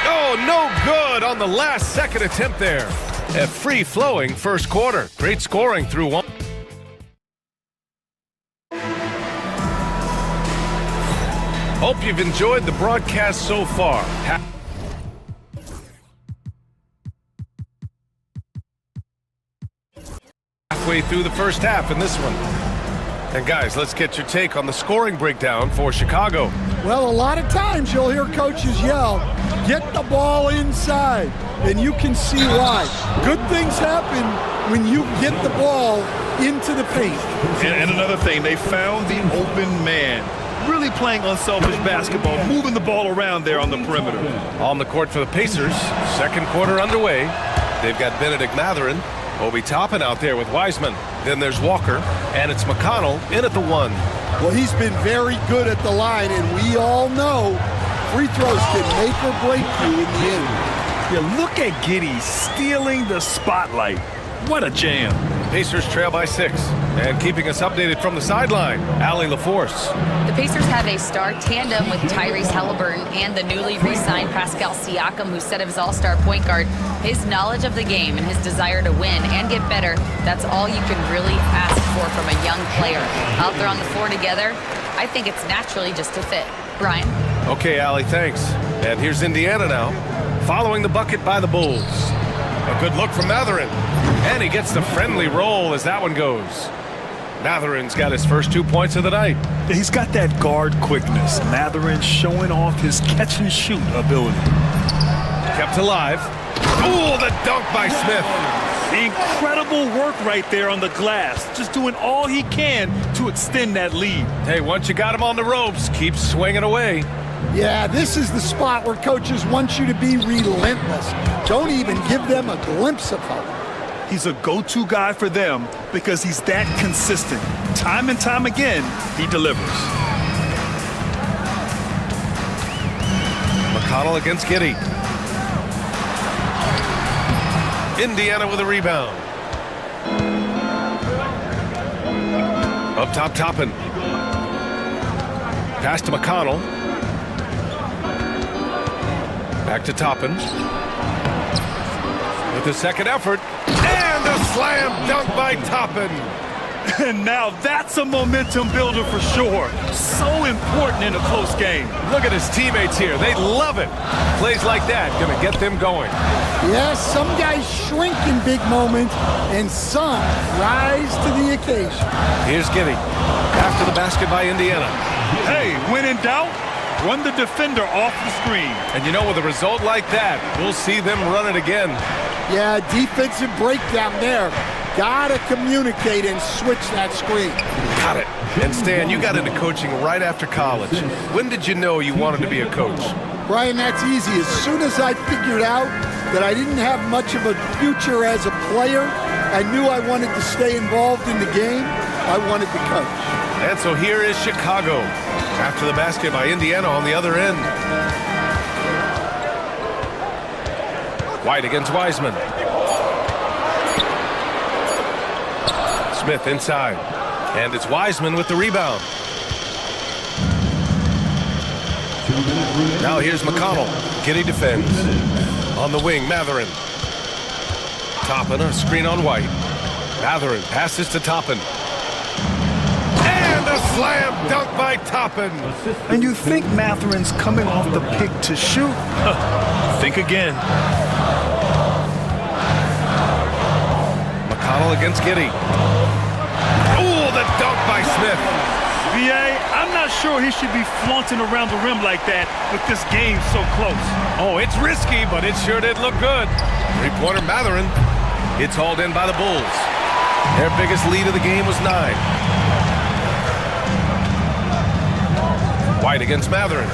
Oh, no good on the last second attempt there. A free-flowing first quarter. Great scoring through one. Hope you've enjoyed the broadcast so far. Halfway through the first half in this one. And guys, let's get your take on the scoring breakdown for Chicago. Well, a lot of times you'll hear coaches yell, get the ball inside, and you can see why. Good things happen when you get the ball into the paint. And another thing, they found the open man. Really playing unselfish basketball, moving the ball around there on the perimeter. On the court for the Pacers, second quarter underway. They've got Benedict Mathurin, Obi Toppin out there with Wiseman. Then there's Walker, and it's McConnell in at the one. Well, he's been very good at the line, and we all know free throws can make or break you in the end. Yeah, look at Giddey stealing the spotlight. What a jam. Pacers trail by 6. And keeping us updated from the sideline, Allie LaForce. The Pacers have a star tandem with Tyrese Halliburton and the newly re-signed Pascal Siakam, who said of his all-star point guard, his knowledge of the game and his desire to win and get better, that's all you can really ask for from a young player. Out there on the floor together, I think it's naturally just a fit. Brian? Okay, Allie, thanks. And here's Indiana now, following the bucket by the Bulls. A good look from Mathurin. And he gets the friendly roll as that one goes. Mathurin's got his first 2 points of the night. He's got that guard quickness. Mathurin showing off his catch-and-shoot ability. Kept alive. Ooh, the dunk by Smith. Incredible work right there on the glass. Just doing all he can to extend that lead. Hey, once you got him on the ropes, keep swinging away. Yeah, this is the spot where coaches want you to be relentless. Don't even give them a glimpse of hope. He's a go-to guy for them because he's that consistent. Time and time again, he delivers. McConnell against Giddey. Indiana with a rebound. Up top, Toppin. Pass to McConnell. Back to Toppin. With the second effort. And a slam dunk by Toppin. And now that's a momentum builder for sure. So important in a close game. Look at his teammates here. They love it. Plays like that going to get them going. Yes, some guys shrink in big moments, and some rise to the occasion. Here's Giddey. After the basket by Indiana. Hey, when in doubt, run the defender off the screen. And you know, with a result like that, we'll see them run it again. Yeah, defensive breakdown there. Gotta communicate and switch that screen. Got it. And Stan, you got into coaching right after college. When did you know you wanted to be a coach? Brian, that's easy. As soon as I figured out that I didn't have much of a future as a player, I knew I wanted to stay involved in the game. I wanted to coach. And so here is Chicago. After the basket by Indiana on the other end. White against Wiseman. Smith inside. And it's Wiseman with the rebound. Now here's McConnell. Giddey defends. On the wing, Mathurin. Toppin, a screen on White. Mathurin passes to Toppin. And a slam dunk by Toppin. And you think Matherin's coming off the pick to shoot? Think again. McConnell against Giddey. Oh, the dunk by Smith. VA, I'm not sure he should be flaunting around the rim like that with this game so close. Oh, it's risky, but it sure did look good. Three-pointer Matherin. It's hauled in by the Bulls. Their biggest lead of the game was 9. White against Matherin.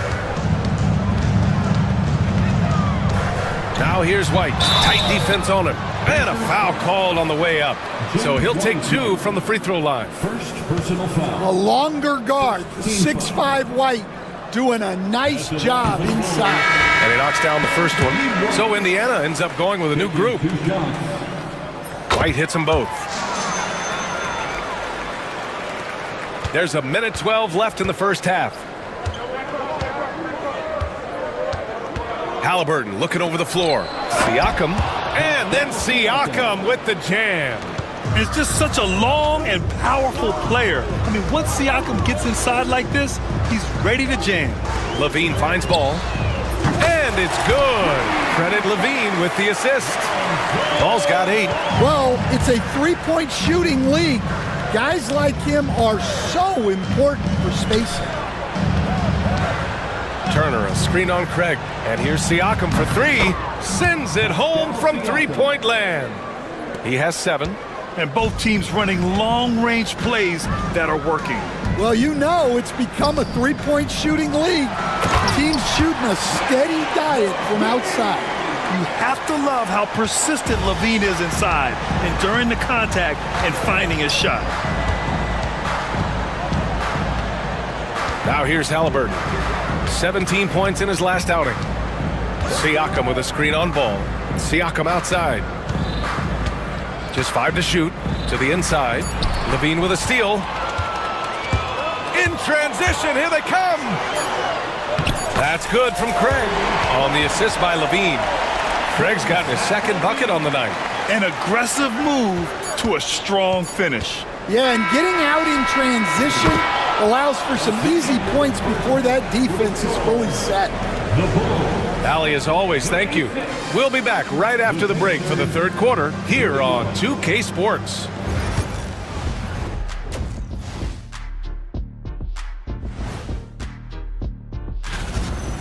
Now here's White. Tight defense on him. And a foul called on the way up. So he'll take 2 from the free throw line. First personal foul. A longer guard, 6'5" White, doing a nice job inside. And he knocks down the first one. So Indiana ends up going with a new group. White hits them both. There's a minute 12 left in the first half. Halliburton looking over the floor. Siakam, and then Siakam with the jam. It's just such a long and powerful player. I mean, once Siakam gets inside like this, he's ready to jam. Levine finds ball, and it's good. Credit Levine with the assist. Ball's got 8. Well, it's a three-point shooting league. Guys like him are so important for spacing. Turner, a screen on Craig. And here's Siakam for 3. Sends it home from three-point land. He has 7. And both teams running long-range plays that are working. Well, you know it's become a three-point shooting league. Teams shooting a steady diet from outside. You have to love how persistent Levine is inside, enduring the contact and finding his shot. Now here's Halliburton. 17 points in his last outing. Siakam with a screen on ball. Siakam outside. Just 5 to shoot. To the inside. Levine with a steal. In transition, here they come. That's good from Craig. On the assist by Levine. Craig's gotten his second bucket on the night. An aggressive move to a strong finish. Yeah, and getting out in transition allows for some easy points before that defense is fully set. Allie, as always, thank you. We'll be back right after the break for the third quarter here on 2K Sports.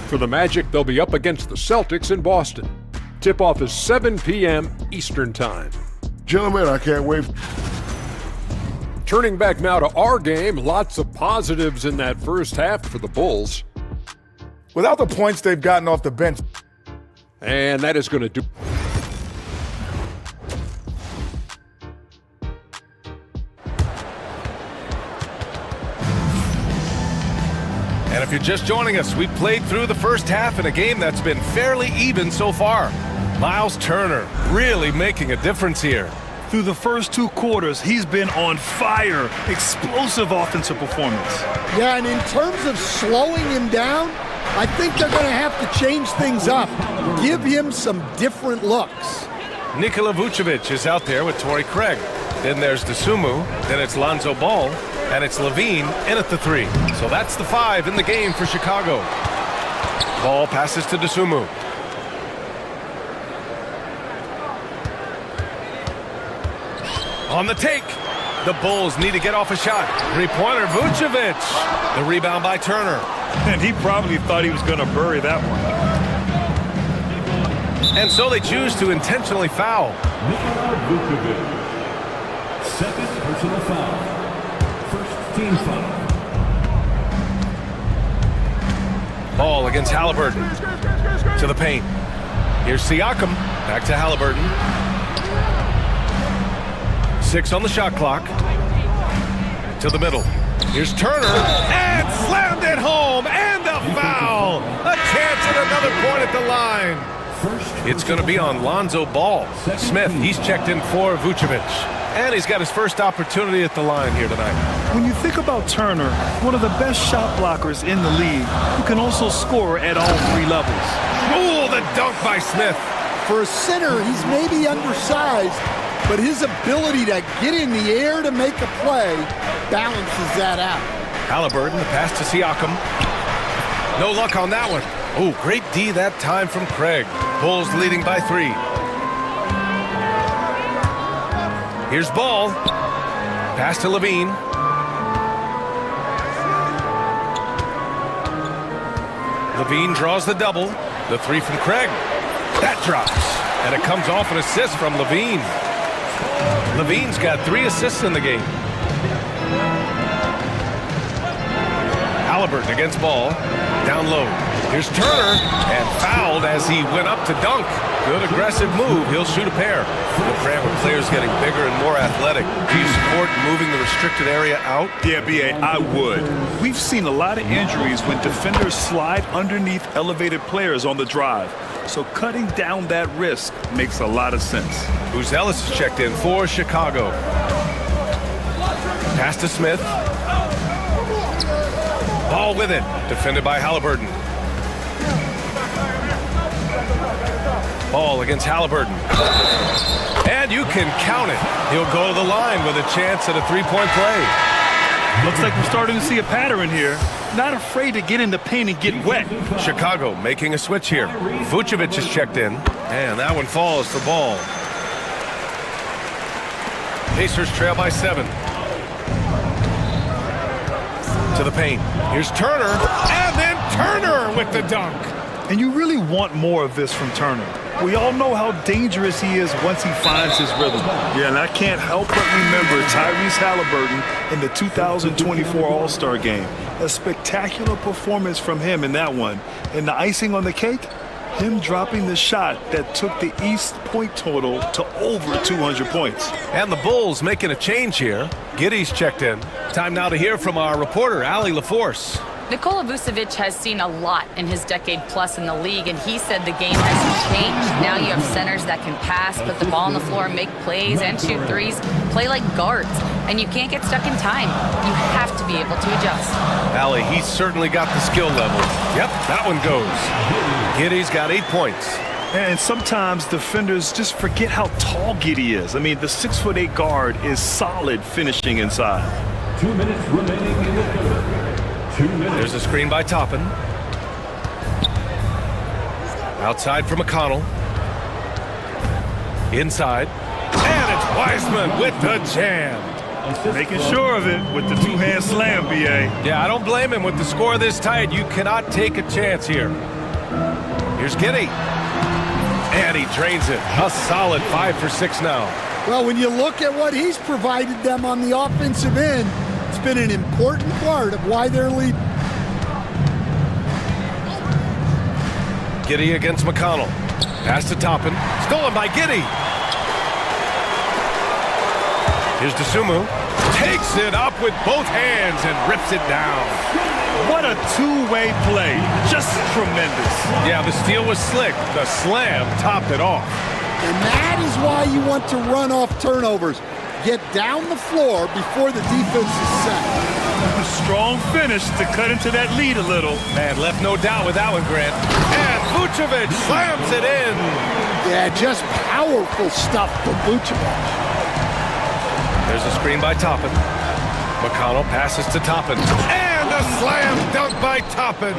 For the Magic, they'll be up against the Celtics in Boston. Tip-off is 7 p.m. Eastern Time. Gentlemen, I can't wait. Turning back now to our game, lots of positives in that first half for the Bulls. Without the points they've gotten off the bench. And that is going to do. And if you're just joining us, we played through the first half in a game that's been fairly even so far. Miles Turner really making a difference here. Through the first 2 quarters, he's been on fire. Explosive offensive performance. Yeah, and in terms of slowing him down, I think they're going to have to change things up. Give him some different looks. Nikola Vucevic is out there with Torrey Craig. Then there's Dosunmu, then it's Lonzo Ball, and it's Levine in at the 3. So that's the 5 in the game for Chicago. Ball passes to Dosunmu. On the take, the Bulls need to get off a shot. Three-pointer, Vucevic. The rebound by Turner. And he probably thought he was going to bury that one. And so they choose to intentionally foul. Vucevic. Second personal foul. First team foul. Ball against Halliburton. To the paint. Here's Siakam. Back to Halliburton. 6 on the shot clock. To the middle. Here's Turner. And slammed it home. And a foul. A chance at another point at the line. It's going to be on Lonzo Ball. Smith, he's checked in for Vucevic. And he's got his first opportunity at the line here tonight. When you think about Turner, one of the best shot blockers in the league, who can also score at all 3 levels. Oh, the dunk by Smith. For a center, he's maybe undersized, but his ability to get in the air to make a play balances that out. Halliburton, the pass to Siakam. No luck on that one. Oh, great D that time from Craig. Bulls leading by 3. Here's Ball. Pass to Levine. Levine draws the double. The 3 from Craig. That drops. And it comes off an assist from Levine. Levine's got 3 assists in the game. Halliburton against Ball. Down low. Here's Turner. And fouled as he went up to dunk. Good aggressive move. He'll shoot a pair. Grant, with players getting bigger and more athletic, do you support moving the restricted area out? Yeah, B.A., I would. We've seen a lot of injuries when defenders slide underneath elevated players on the drive. So cutting down that risk makes a lot of sense. Buzelis is checked in for Chicago. Pass to Smith. Ball with it. Defended by Halliburton. Ball against Halliburton. And you can count it. He'll go to the line with a chance at a 3-point play. Looks like we're starting to see a pattern here. Not afraid to get in the paint and get wet. Chicago making a switch here. Vucevic is checked in. And that one falls for Ball. Pacers trail by 7. To the paint. Here's Turner. And then Turner with the dunk. And you really want more of this from Turner. We all know how dangerous he is once he finds his rhythm. Yeah, and I can't help but remember Tyrese Halliburton in the 2024 All-Star Game. A spectacular performance from him in that one. And the icing on the cake, him dropping the shot that took the East point total to over 200 points. And the Bulls making a change here. Giddey's checked in. Time now to hear from our reporter, Allie LaForce. Nikola Vucevic has seen a lot in his decade plus in the league, and he said the game has changed. Now you have centers that can pass, put the ball on the floor, make plays, and shoot threes, play like guards, and you can't get stuck in time. You have to be able to adjust. Allie, he's certainly got the skill level. Yep, that one goes. Giddey's got 8 points. And sometimes defenders just forget how tall Giddey is. I mean, the 6'8" guard is solid finishing inside. 2 minutes remaining in the third. 2 minutes. There's a screen by Toppin. Outside for McConnell. Inside. And it's Wiseman with the jam. Making sure of it with the 2-hand slam, B.A. Yeah, I don't blame him. With the score this tight, you cannot take a chance here. Here's Giddey. And he drains it. A solid 5 for 6 now. Well, when you look at what he's provided them on the offensive end, it's been an important part of why they're leading. Giddey against McConnell. Pass to Toppin. Stolen by Giddey. Here's Dosunmu. Takes it up with both hands and rips it down. What a two-way play. Just tremendous. Yeah, the steal was slick. The slam topped it off. And that is why you want to run off turnovers. Get down the floor before the defense is set. A strong finish to cut into that lead a little. Man, left no doubt with that one, Grant. And Vucevic slams it in. Yeah, just powerful stuff from Vucevic. There's a screen by Toppin. McConnell passes to Toppin. And a slam dunk by Toppin.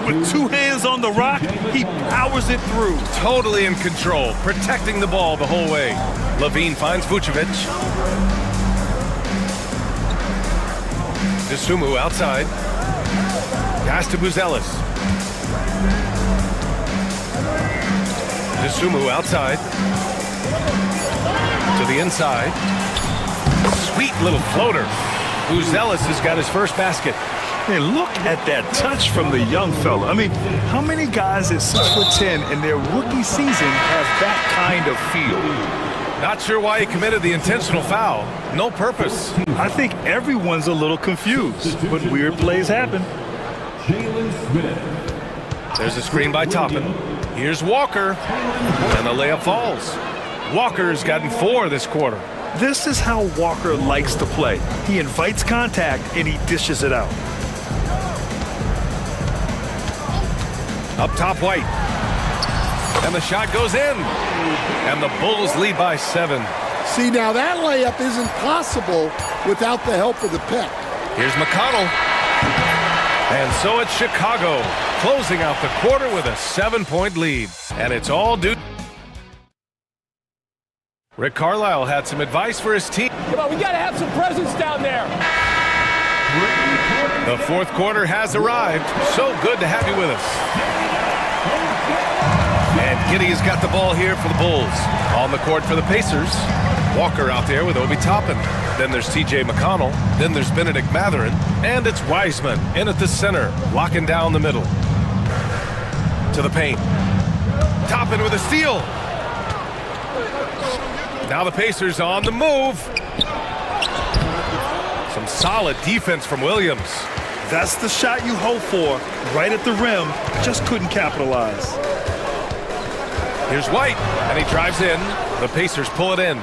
With 2 hands on the rock, he powers it through. Totally in control, protecting the ball the whole way. Levine finds Vucevic. Dosunmu outside. Pass to Buzelis. Dosunmu outside. To the inside. Sweet little floater. Buzelis has got his first basket. Man, look at that touch from the young fella. I mean, how many guys at 6'10" in their rookie season have that kind of feel? Not sure why he committed the intentional foul. No purpose. I think everyone's a little confused, but weird plays happen. There's a screen by Toppin. Here's Walker. And the layup falls. Walker's gotten 4 this quarter. This is how Walker likes to play. He invites contact and he dishes it out. Up top, White. And the shot goes in. And the Bulls lead by 7. See, now that layup isn't possible without the help of the pick. Here's McConnell. And so it's Chicago, closing out the quarter with a 7-point lead. And it's all due. Rick Carlisle had some advice for his team. Come on, we got to have some presence down there. The fourth quarter has arrived. So good to have you with us. And Giddey has got the ball here for the Bulls. On the court for the Pacers. Walker out there with Obi Toppin. Then there's TJ McConnell. Then there's Benedict Mathurin. And it's Wiseman in at the center, locking down the middle. To the paint. Toppin with a steal. Now the Pacers on the move. Some solid defense from Williams. That's the shot you hope for, right at the rim. Just couldn't capitalize. Here's White, and he drives in. The Pacers pull it in.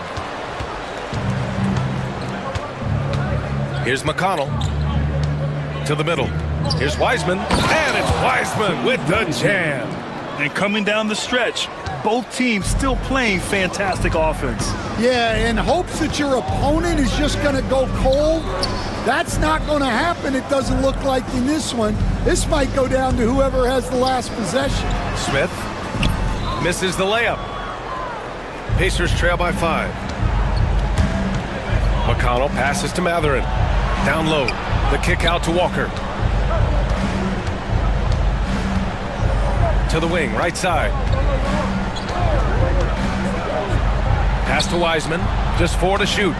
Here's McConnell. To the middle. Here's Wiseman, and it's Wiseman with the jam. And coming down the stretch, both teams still playing fantastic offense. Yeah, in hopes that your opponent is just going to go cold. That's not going to happen, it doesn't look like in this one. This might go down to whoever has the last possession. Smith misses the layup. Pacers trail by 5. McConnell passes to Mathurin. Down low. The kick out to Walker. To the wing, right side. Pass to Wiseman. Just 4 to shoot.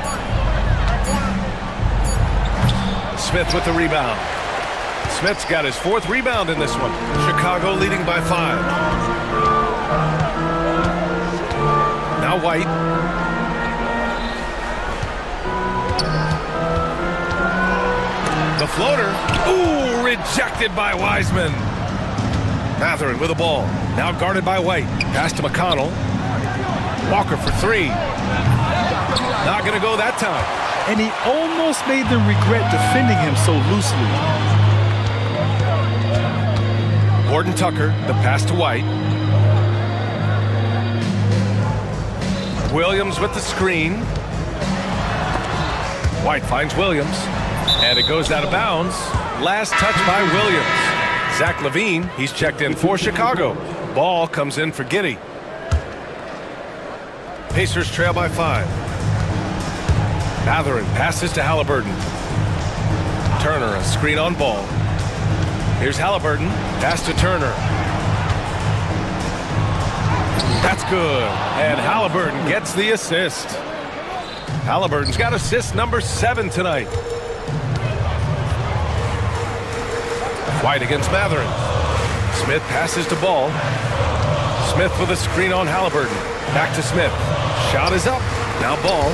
Smith with the rebound. Smith's got his 4th rebound in this one. Chicago leading by 5. Now White. The floater. Ooh, rejected by Wiseman. Mathurin with the ball. Now guarded by White. Pass to McConnell. Walker for 3. Not going to go that time. And he almost made them regret defending him so loosely. Gordon Tucker, the pass to White. Williams with the screen. White finds Williams. And it goes out of bounds. Last touch by Williams. Zach LaVine, he's checked in for Chicago. Ball comes in for Giddey. Pacers trail by 5. Mathurin passes to Halliburton. Turner, a screen on ball. Here's Halliburton. Pass to Turner. That's good. And Halliburton gets the assist. Halliburton's got assist number 7 tonight. White against Mathurin. Smith passes to Ball. Smith with a screen on Halliburton. Back to Smith. Shot is up. Now Ball.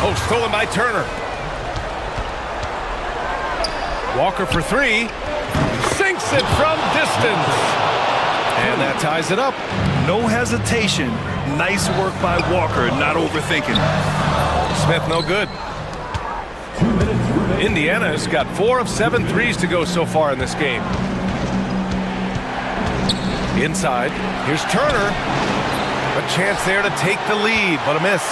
Oh, stolen by Turner. Walker for 3. Sinks it from distance. And that ties it up. No hesitation. Nice work by Walker, not overthinking. Smith no good. Indiana's got 4 of 7 threes to go so far in this game. Inside, here's Turner. A chance there to take the lead, but a miss.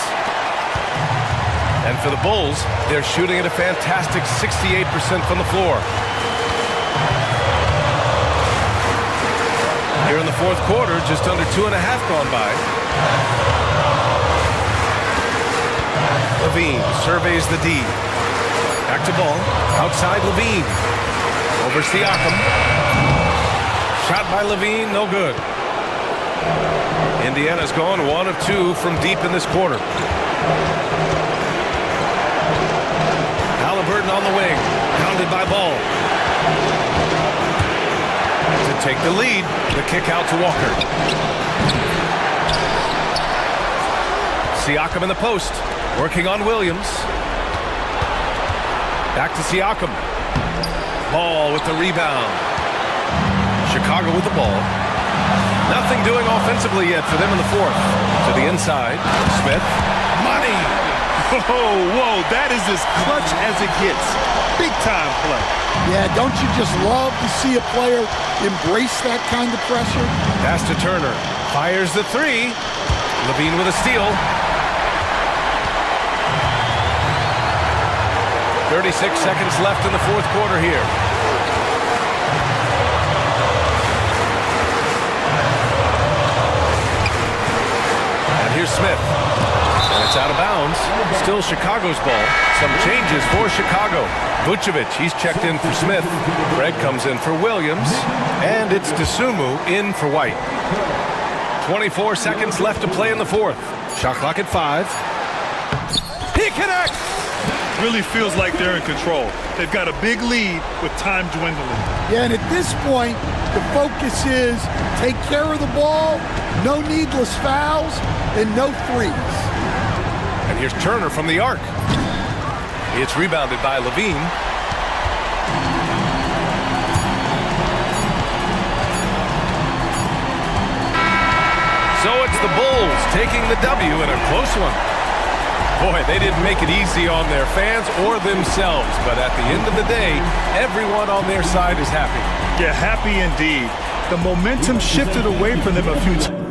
And for the Bulls, they're shooting at a fantastic 68% from the floor. Here in the fourth quarter, just under 2.5 gone by. LaVine surveys the D. Back to Ball. Outside LaVine. Over Siakam. Shot by LaVine, no good. Indiana's gone 1 of 2 from deep in this quarter. Halliburton on the wing. Pounded by Ball. To take the lead, the kick out to Walker. Siakam in the post. Working on Williams. Back to Siakam. Ball with the rebound. Chicago with the ball. Nothing doing offensively yet for them in the fourth. To the inside. Smith. Money! Whoa, that is as clutch as it gets. Big time play. Yeah, don't you just love to see a player embrace that kind of pressure? Pass to Turner. Fires the 3. LaVine with a steal. 36 seconds left in the fourth quarter here. And here's Smith. And it's out of bounds. Still Chicago's ball. Some changes for Chicago. Vucevic, he's checked in for Smith. Greg comes in for Williams. And it's Dosunmu in for White. 24 seconds left to play in the fourth. Shot clock at 5. He connects! Really feels like they're in control. They've got a big lead with time dwindling. Yeah, and at this point, the focus is take care of the ball, no needless fouls, and no threes. And here's Turner from the arc. It's rebounded by Levine. So it's the Bulls taking the W in a close one. Boy, they didn't make it easy on their fans or themselves, but at the end of the day, everyone on their side is happy. Yeah, happy indeed. The momentum shifted away from them a few times.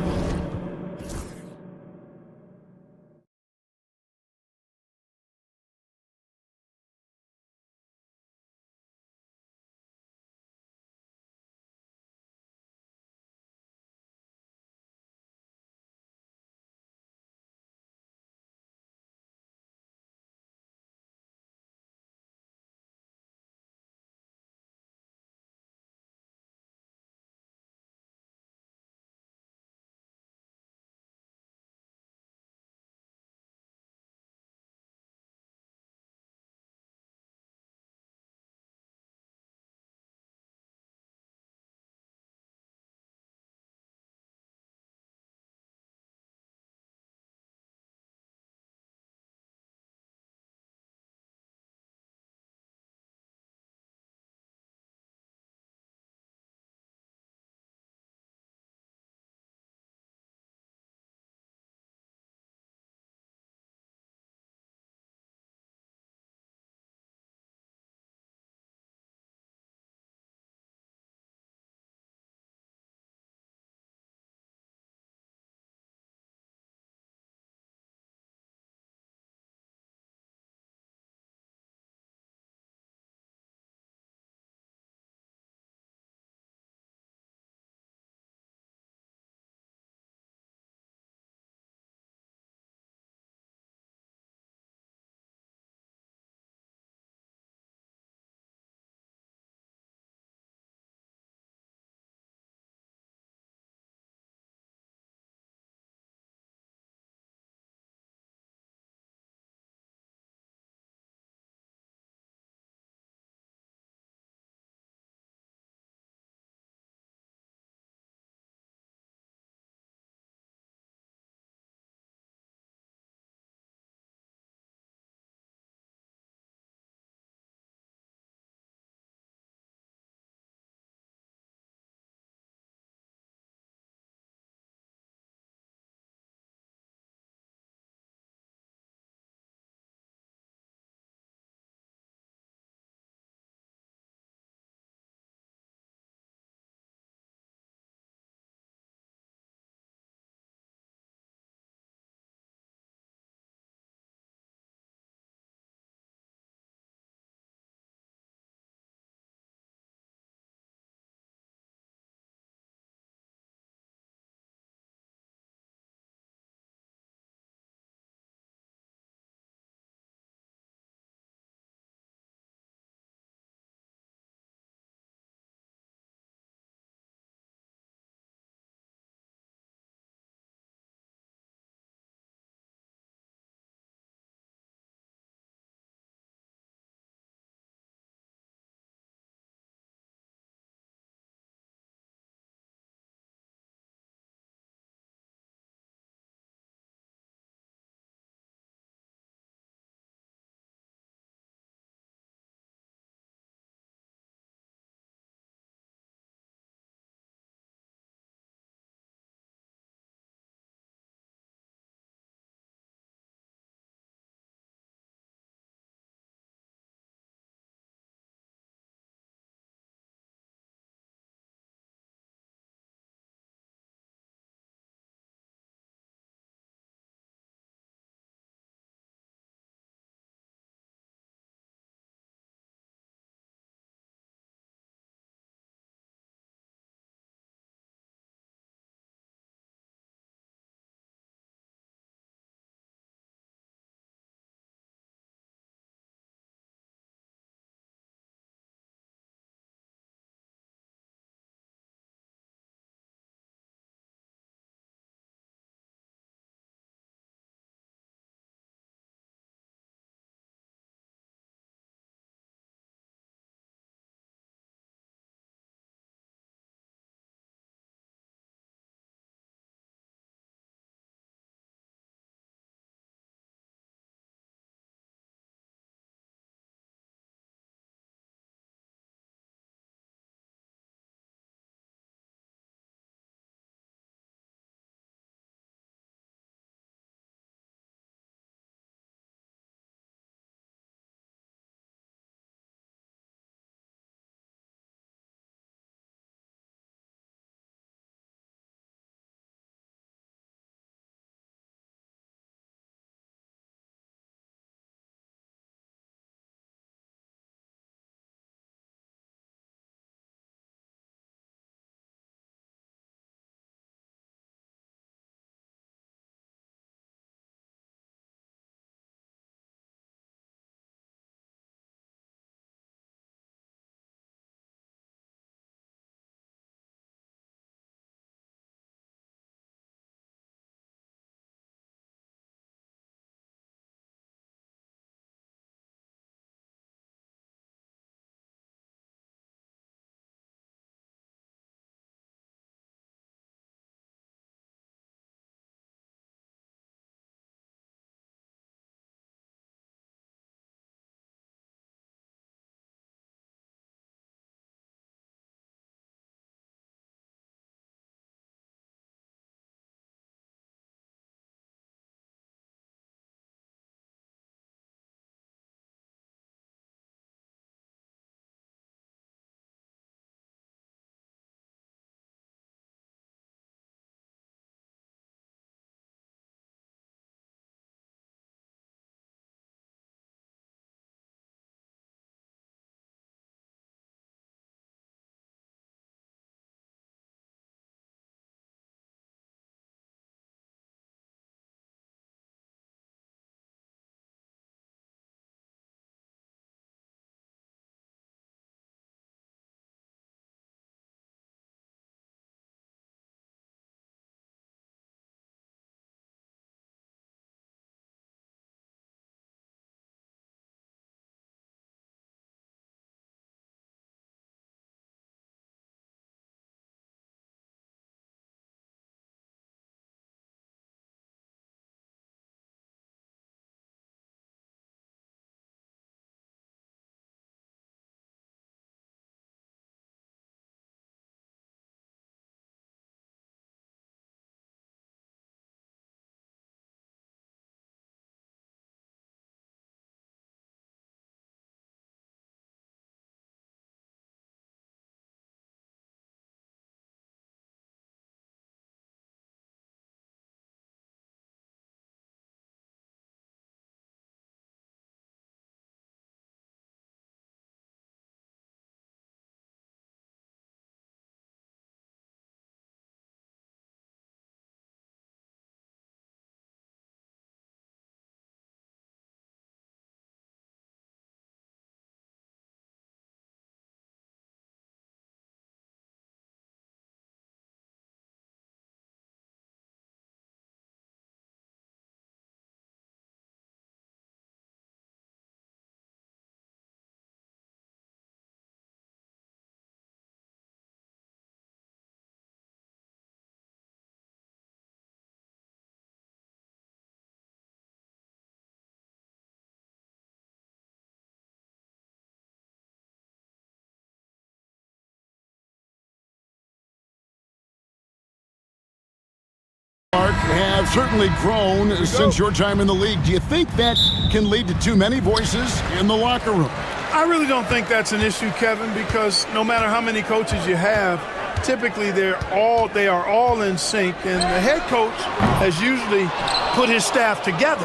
have certainly grown since your time in the league. Do you think that can lead to too many voices in the locker room? I really don't think that's an issue, Kevin, because no matter how many coaches you have, typically they are all in sync, and the head coach has usually put his staff together,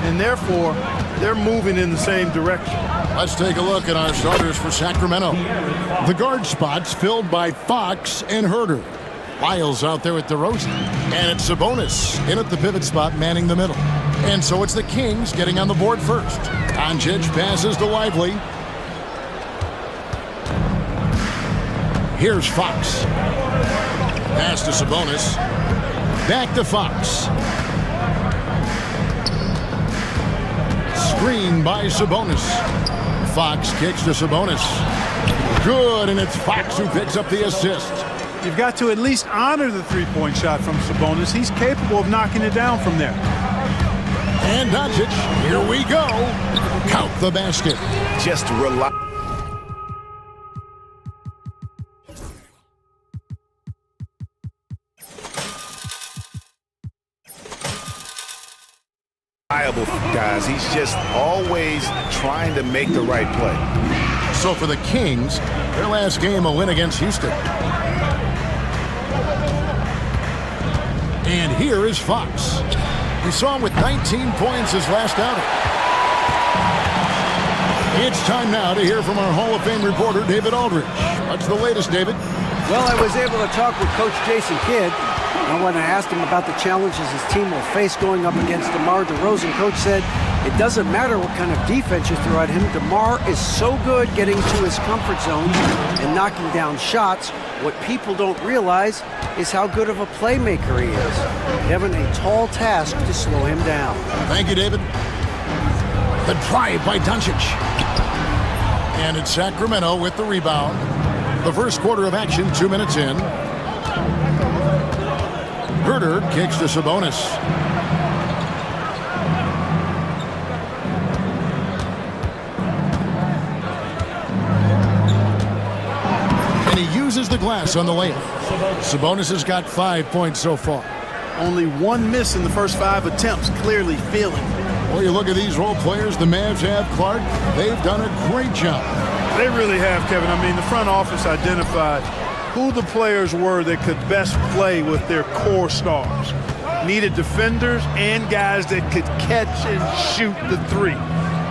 and therefore they're moving in the same direction. Let's take a look at our starters for Sacramento. The guard spots filled by Fox and Herder. Lyles out there at DeRozan. And it's Sabonis in at the pivot spot, manning the middle. And so it's the Kings getting on the board first. Doncic passes to Lively. Here's Fox. Pass to Sabonis. Back to Fox. Screen by Sabonis. Fox kicks to Sabonis. Good, and it's Fox who picks up the assist. You've got to at least honor the three-point shot from Sabonis. He's capable of knocking it down from there. And Doncic, here we go. Count the basket. Just reliable guys. He's just always trying to make the right play. So for the Kings, their last game a win against Houston. And here is Fox. We saw him with 19 points his last outing. It's time now to hear from our Hall of Fame reporter, David Aldridge. What's the latest, David? Well, I was able to talk with Coach Jason Kidd. And when I asked him about the challenges his team will face going up against DeMar DeRozan, Coach said it doesn't matter what kind of defense you throw at him. DeMar is so good getting to his comfort zone and knocking down shots. What people don't realize is how good of a playmaker he is. Having a tall task to slow him down. Thank you, David. The drive by Doncic. And it's Sacramento with the rebound. The first quarter of action, 2 minutes in. Herder kicks to Sabonis. And he uses the glass on the layup. Sabonis has got 5 points so far. Only one miss in the first 5 attempts, clearly feeling. Well, you look at these role players the Mavs have, Clark. They've done a great job. They really have, Kevin. I mean, the front office identified who the players were that could best play with their core stars. Needed defenders and guys that could catch and shoot the three.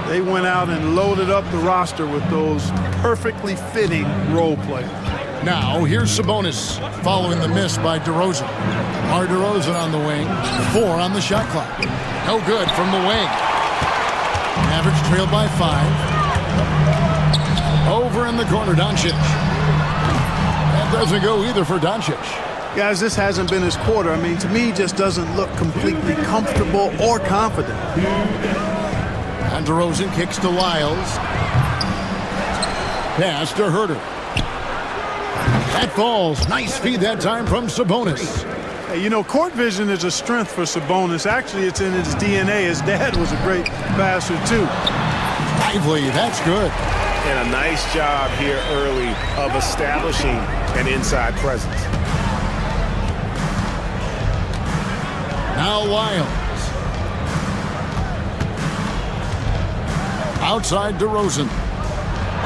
They went out and loaded up the roster with those perfectly fitting role players. Now, here's Sabonis following the miss by DeRozan. DeRozan on the wing, 4 on the shot clock. No good from the wing. Mavericks trailed by 5. Over in the corner, Doncic. That doesn't go either for Doncic. Guys, this hasn't been his quarter. I mean, to me, he just doesn't look completely comfortable or confident. And DeRozan kicks to Lyles. Pass to Herder. That falls. Nice feed that time from Sabonis. Hey, you know, court vision is a strength for Sabonis. Actually, it's in his DNA. His dad was a great passer, too. Lively, that's good. And a nice job here early of establishing an inside presence. Now Lyles. Outside DeRozan.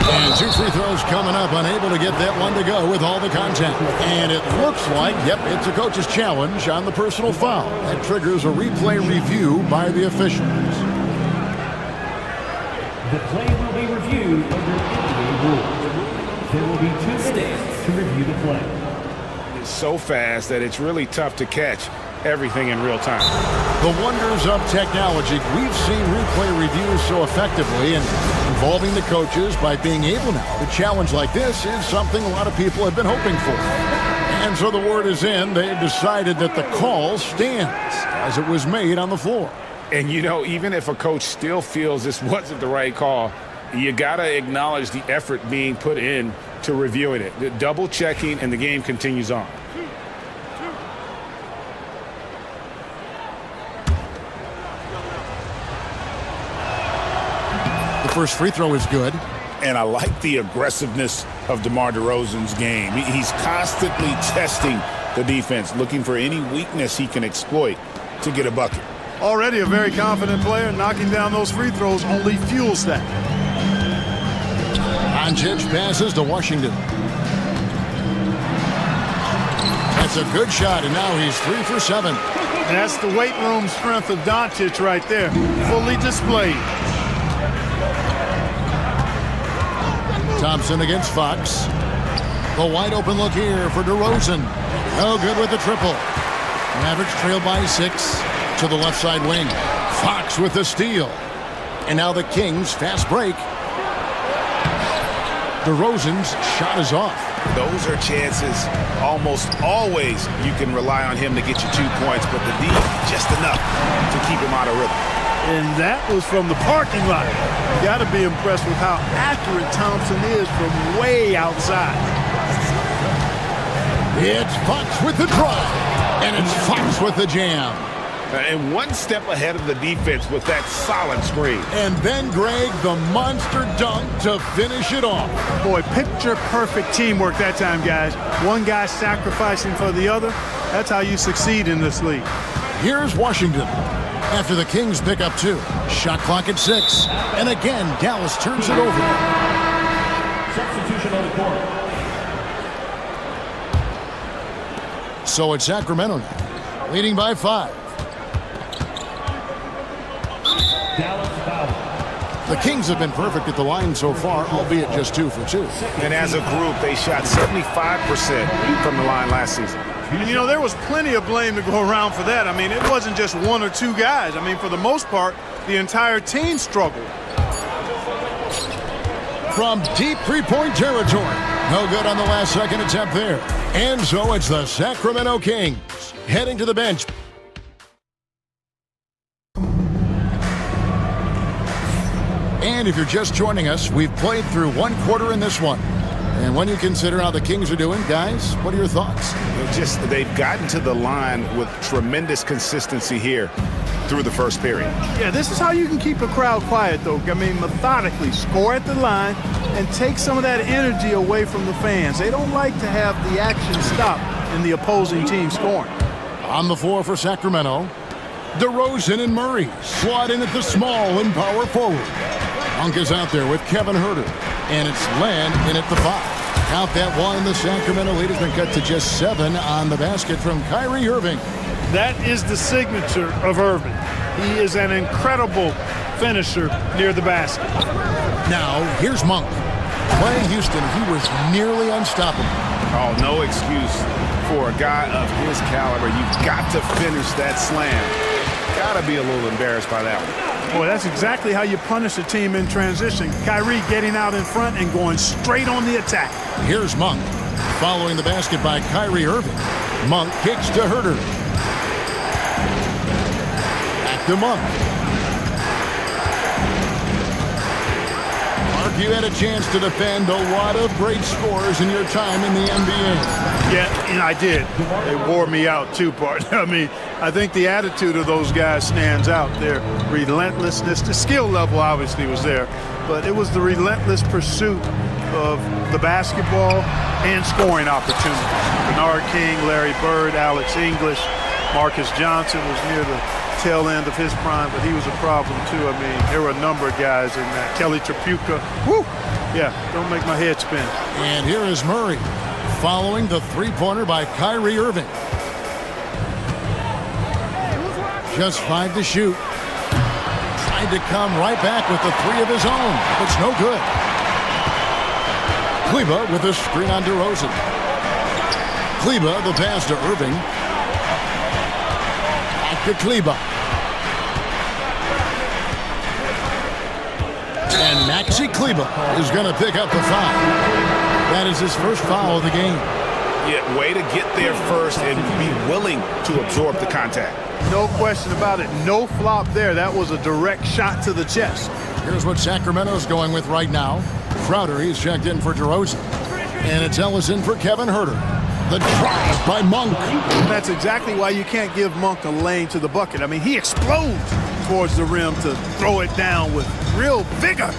And 2 free throws coming up, unable to get that one to go with all the contact. And it looks like, yep, it's a coach's challenge on the personal foul. That triggers a replay review by the officials. The play will be reviewed under NBA rules. There will be 2 minutes to review the play. It's so fast that it's really tough to catch everything in real time. The wonders of technology. We've seen replay reviews so effectively, and involving the coaches by being able now to challenge like this is something a lot of people have been hoping for. And so the word is in. They've decided that the call stands as it was made on the floor. And, you know, even if a coach still feels this wasn't the right call, you got to acknowledge the effort being put in to reviewing it. The double checking, and the game continues on. The first free throw is good. And I like the aggressiveness of DeMar DeRozan's game. He's constantly testing the defense, looking for any weakness he can exploit. to get a bucket. Already a very confident player. Knocking down those free throws only fuels that. Doncic passes to Washington. That's a good shot, and now he's 3 for 7. That's the weight room strength of Doncic right there, fully displayed. Thompson against Fox. The wide open look here for DeRozan. No good with the triple. Mavericks trail by 6 to the left side wing. Fox with the steal. And now the Kings fast break. DeRozan's shot is off. Those are chances almost always you can rely on him to get you 2 points, but the D just enough to keep him out of rhythm. And that was from the parking lot. You got to be impressed with how accurate Thompson is from way outside. It's Fox with the drive, and it's Fox with the jam. And one step ahead of the defense with that solid screen. And then, Greg, the monster dunk to finish it off. Boy, picture-perfect teamwork that time, guys. One guy sacrificing for the other. That's how you succeed in this league. Here's Washington. After the Kings pick up 2. Shot clock at 6. And again, Dallas turns it over. Substitution on the court. So it's Sacramento now, leading by 5. The Kings have been perfect at the line so far, albeit just 2 for 2. And as a group, they shot 75% from the line last season. And, you know, there was plenty of blame to go around for that. I mean, it wasn't just 1 or 2 guys. I mean, for the most part, the entire team struggled. From deep three-point territory. No good on the last second attempt there. And so it's the Sacramento Kings heading to the bench. And if you're just joining us, we've played through 1 quarter in this one. And when you consider how the Kings are doing, guys, what are your thoughts? They've gotten to the line with tremendous consistency here through the first period. Yeah, this is how you can keep a crowd quiet, though. I mean, methodically score at the line and take some of that energy away from the fans. They don't like to have the action stop in the opposing team scoring. On the floor for Sacramento, DeRozan and Murray slot in at the small and power forward. Monk is out there with Kevin Huerter, and it's Len in at the 5. Count that one. The Sacramento lead has been cut to just 7 on the basket from Kyrie Irving. That is the signature of Irving. He is an incredible finisher near the basket. Now, here's Monk. Playing Houston, he was nearly unstoppable. Oh, no excuse for a guy of his caliber. You've got to finish that slam. Got to be a little embarrassed by that one. Boy, that's exactly how you punish a team in transition. Kyrie getting out in front and going straight on the attack. Here's Monk. Following the basket by Kyrie Irving. Monk kicks to Huerter. Back to Monk. Mark, you had a chance to defend a lot of great scores in your time in the NBA. Yeah, and I did. They wore me out too, Bart. I mean, I think the attitude of those guys stands out. Their relentlessness, the skill level obviously was there, but it was the relentless pursuit of the basketball and scoring opportunities. Bernard King, Larry Bird, Alex English, Marcus Johnson was near the tail end of his prime, but he was a problem too. I mean, there were a number of guys in that. Kelly Tripucka, whoo! Yeah, don't make my head spin. And here is Murray, following the three-pointer by Kyrie Irving. Just 5 to shoot. Tried to come right back with the 3 of his own. It's no good. Kleba with a screen on DeRozan. Kleba, the pass to Irving. Back to Kleba. And Maxey Kleba is going to pick up the foul. That is his first foul of the game. Yeah, way to get there first and be willing to absorb the contact. No question about it. No flop there. That was a direct shot to the chest. Here's what Sacramento's going with right now. Crowder, he's checked in for DeRozan. And it's Ellison for Kevin Huerter. The drive by Monk. That's exactly why you can't give Monk a lane to the bucket. I mean, he explodes towards the rim to throw it down with real vigor.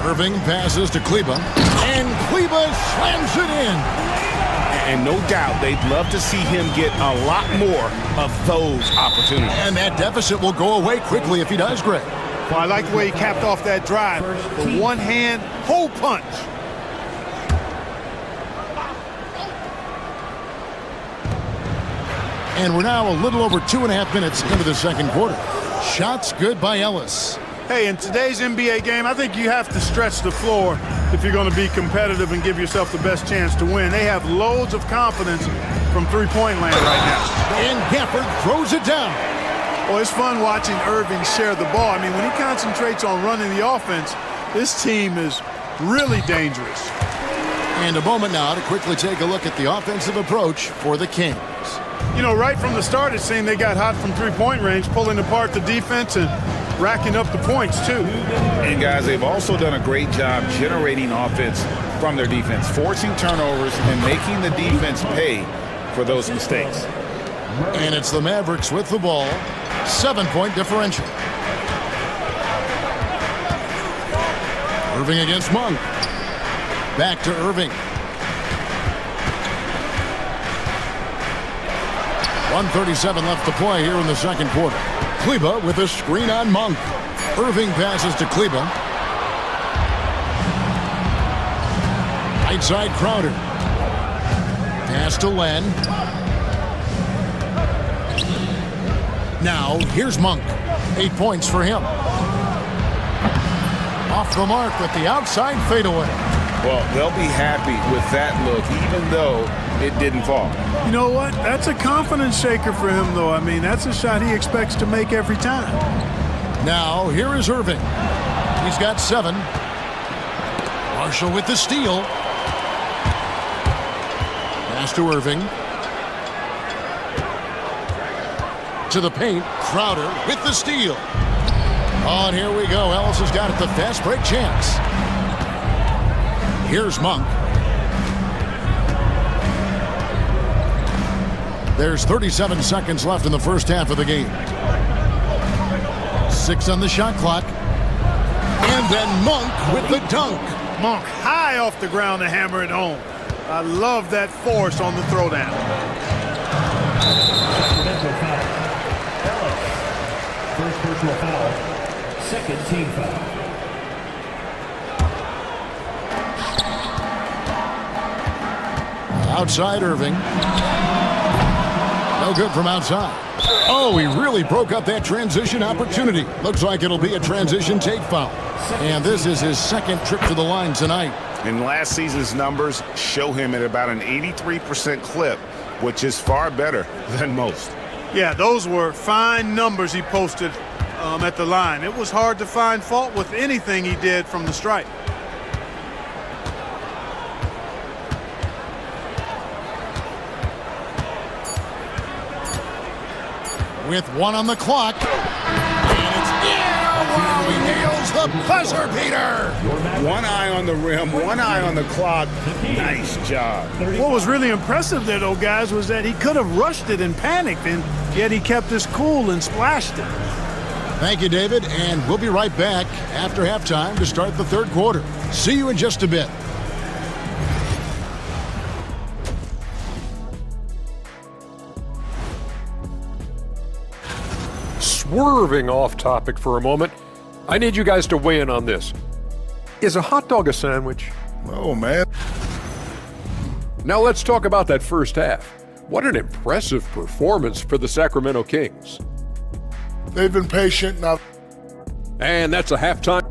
Irving passes to Kleba. And Kleba slams it in. And no doubt they'd love to see him get a lot more of those opportunities. And that deficit will go away quickly if he does, Greg. Well, I like the way he capped off that drive. The one-hand hole punch. And we're now a little over 2.5 minutes into the second quarter. Shots good by Ellis. Hey, in today's NBA game, I think you have to stretch the floor if you're going to be competitive and give yourself the best chance to win. They have loads of confidence from three-point land right now. And Gafford throws it down. Well, it's fun watching Irving share the ball. I mean, when he concentrates on running the offense, this team is really dangerous. And a moment now to quickly take a look at the offensive approach for the Kings. You know, right from the start, it seemed they got hot from three-point range, pulling apart the defense and racking up the points, too. And, guys, they've also done a great job generating offense from their defense, forcing turnovers and making the defense pay for those mistakes. And it's the Mavericks with the ball. 7-point differential. Irving against Monk. Back to Irving. 1:37 left to play here in the second quarter. Kleba with a screen on Monk. Irving passes to Kleba. Right side Crowder. Pass to Len. Now here's Monk. 8 points for him. Off the mark with the outside fadeaway. Well, they'll be happy with that look, even though it didn't fall. You know what? That's a confidence shaker for him, though. I mean, that's a shot he expects to make every time. Now, here is Irving. He's got 7. Marshall with the steal. Pass to Irving. To the paint. Crowder with the steal. Oh, and here we go. Ellis has got it, the fast break chance. Here's Monk. There's 37 seconds left in the first half of the game. 6 on the shot clock. And then Monk with the dunk. Monk high off the ground to hammer it home. I love that force on the throwdown. First personal foul. Second team foul. Outside Irving. No good from outside. Oh, he really broke up that transition opportunity. Looks like it'll be a transition take foul. And this is his second trip to the line tonight. And last season's numbers show him at about an 83% clip, which is far better than most. Yeah, those were fine numbers he posted at the line. It was hard to find fault with anything he did from the stripe. With 1 on the clock. And it's wow, he nails the buzzer beater. One eye on the rim, one eye on the clock. Nice job. What was really impressive there, though, guys, was that he could have rushed it and panicked, and yet he kept his cool and splashed it. Thank you, David, and we'll be right back after halftime to start the third quarter. See you in just a bit. Swerving off topic for a moment, I need you guys to weigh in on this. Is a hot dog a sandwich? Oh, man. Now let's talk about that first half. What an impressive performance for the Sacramento Kings. They've been patient now. And that's a halftime.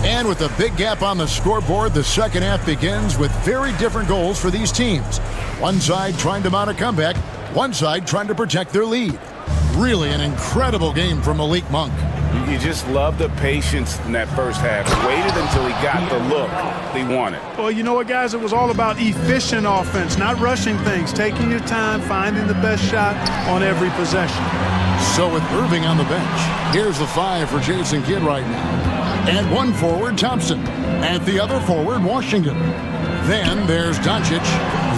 And with a big gap on the scoreboard, the second half begins with very different goals for these teams. One side trying to mount a comeback, one side trying to protect their lead. Really an incredible game from Malik Monk. You just love the patience in that first half. Waited until he got the look he wanted. Well, you know what, guys? It was all about efficient offense, not rushing things, taking your time, finding the best shot on every possession. So with Irving on the bench, here's the 5 for Jason Kidd right now. And one forward, Thompson. At the other forward, Washington. Then there's Doncic.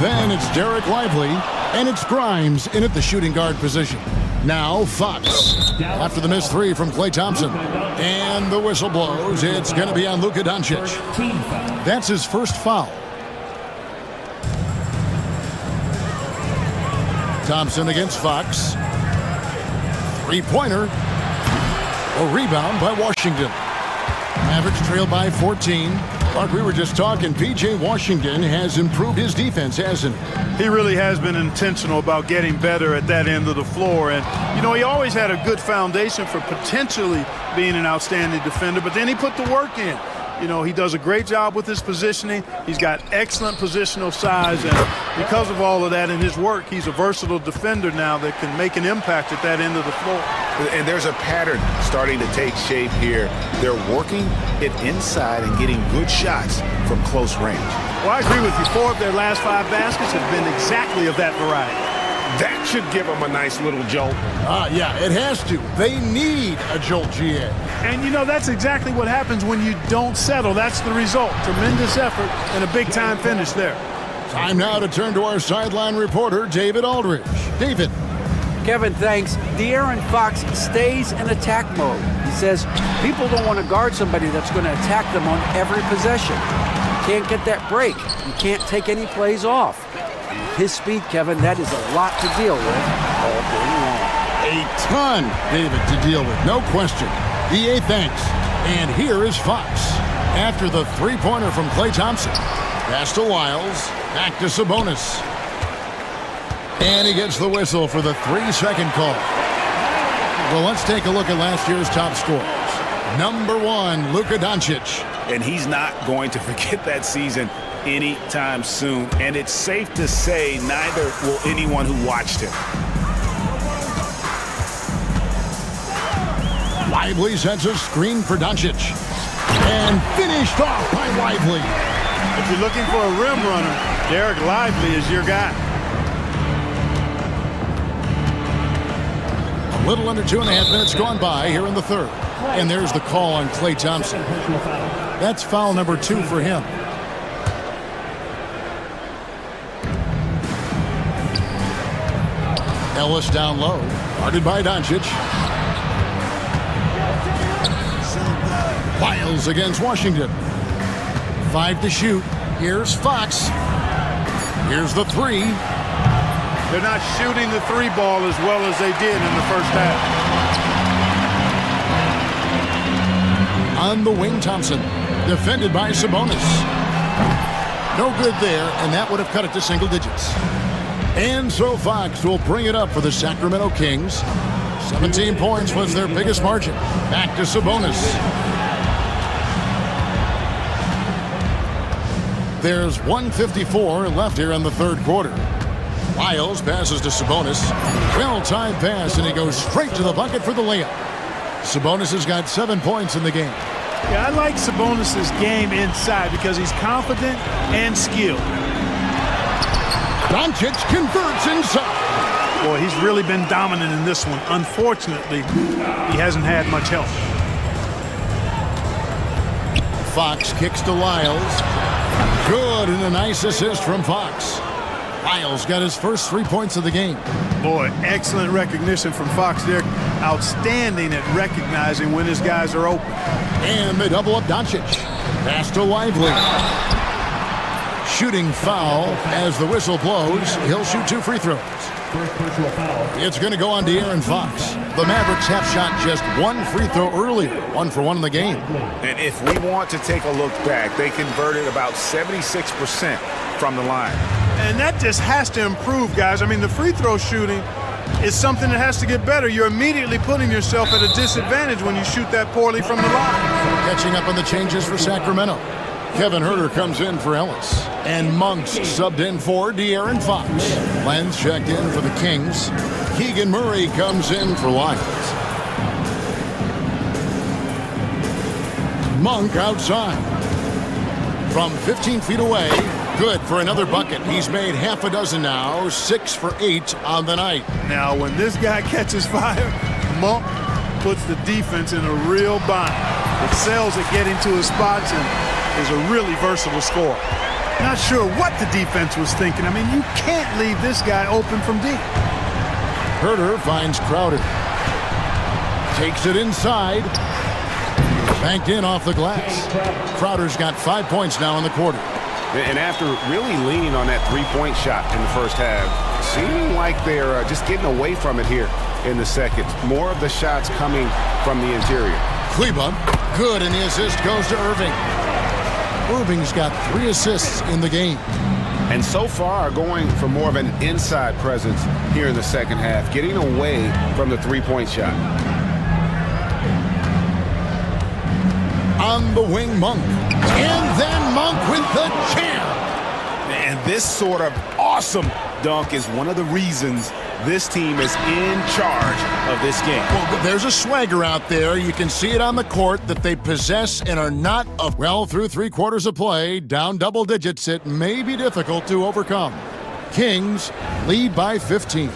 Then it's Derek Lively. And it's Grimes in at the shooting guard position. Now Fox. After the missed three from Klay Thompson. And the whistle blows. It's going to be on Luka Doncic. That's his first foul. Thompson against Fox. Three-pointer. A rebound by Washington. Mavericks trail by 14. Like we were just talking, P.J. Washington has improved his defense, hasn't he? He really has been intentional about getting better at that end of the floor. And, you know, he always had a good foundation for potentially being an outstanding defender, but then he put the work in. You know, he does a great job with his positioning. He's got excellent positional size, and because of all of that and his work, he's a versatile defender now that can make an impact at that end of the floor. And there's a pattern starting to take shape here. They're working it inside and getting good shots from close range. Well, I agree with you. 4 of their last 5 baskets have been exactly of that variety. That should give them a nice little jolt. Yeah, it has to. They need a jolt, GA. And, you know, that's exactly what happens when you don't settle. That's the result. Tremendous effort and a big-time finish there. Time now to turn to our sideline reporter, David Aldridge. David. Kevin, thanks. De'Aaron Fox stays in attack mode. He says people don't want to guard somebody that's going to attack them on every possession. You can't get that break. You can't take any plays off. His speed, Kevin, that is a lot to deal with all day long. A ton, David, to deal with, no question. DA, thanks. And here is Fox. After the three-pointer from Klay Thompson. Pass to Wiles. Back to Sabonis. And he gets the whistle for the 3-second call. Well, let's take a look at last year's top scorers. Number 1, Luka Doncic. And he's not going to forget that season anytime soon. And it's safe to say neither will anyone who watched him. Lively sets a screen for Doncic. And finished off by Lively. If you're looking for a rim runner, Derek Lively is your guy. A little under 2.5 minutes gone by here in the third. And there's the call on Klay Thompson. That's foul number 2 for him. Ellis down low. Guarded by Doncic. Wiles against Washington. 5 to shoot. Here's Fox. Here's the 3. They're not shooting the 3 ball as well as they did in the first half. On the wing, Thompson. Defended by Sabonis. No good there, and that would have cut it to single digits. And so Fox will bring it up for the Sacramento Kings. 17 points was their biggest margin. Back to Sabonis. There's 1:54 left here in the third quarter. Wiles passes to Sabonis. Well-timed pass, and he goes straight to the bucket for the layup. Sabonis has got 7 points in the game. Yeah, I like Sabonis' game inside because he's confident and skilled. Doncic converts inside. Boy, he's really been dominant in this one. Unfortunately, he hasn't had much help. Fox kicks to Wiles. Good, and a nice assist from Fox. Wiles got his first 3 points of the game. Boy, excellent recognition from Fox there. Outstanding at recognizing when his guys are open. And they double up Doncic. Pass to Lively. Shooting foul as the whistle blows. He'll shoot 2 free throws. It's going to go on De'Aaron Fox. The Mavericks have shot just 1 free throw earlier. 1 for 1 in the game. And if we want to take a look back, they converted about 76% from the line. And that just has to improve, guys. I mean, the free throw shooting is something that has to get better. You're immediately putting yourself at a disadvantage when you shoot that poorly from the line. Catching up on the changes for Sacramento. Kevin Huerter comes in for Ellis. And Monks subbed in for De'Aaron Fox. Lenz checked in for the Kings. Keegan Murray comes in for Lions. Monk outside. From 15 feet away. Good for another bucket. He's made half a dozen now. 6 for 8 on the night. Now, when this guy catches fire, Monk puts the defense in a real bind. Excels at getting to his spots and is a really versatile scorer. Not sure what the defense was thinking. I mean, you can't leave this guy open from deep. Herder finds Crowder. Takes it inside. Banked in off the glass. Crowder's got 5 points now in the quarter. And after really leaning on that three-point shot in the first half, seeming like they're just getting away from it here in the second. More of the shots coming from the interior. Kleba, good, and the assist goes to Irving. Irving's got 3 assists in the game. And so far, going for more of an inside presence here in the second half, getting away from the three-point shot. On the wing, Monk. And then Monk with the jam. And this sort of awesome dunk is one of the reasons this team is in charge of this game. Well, there's a swagger out there. You can see it on the court that they possess and are not well through 3 quarters of play, down double digits. It may be difficult to overcome. Kings lead by 15.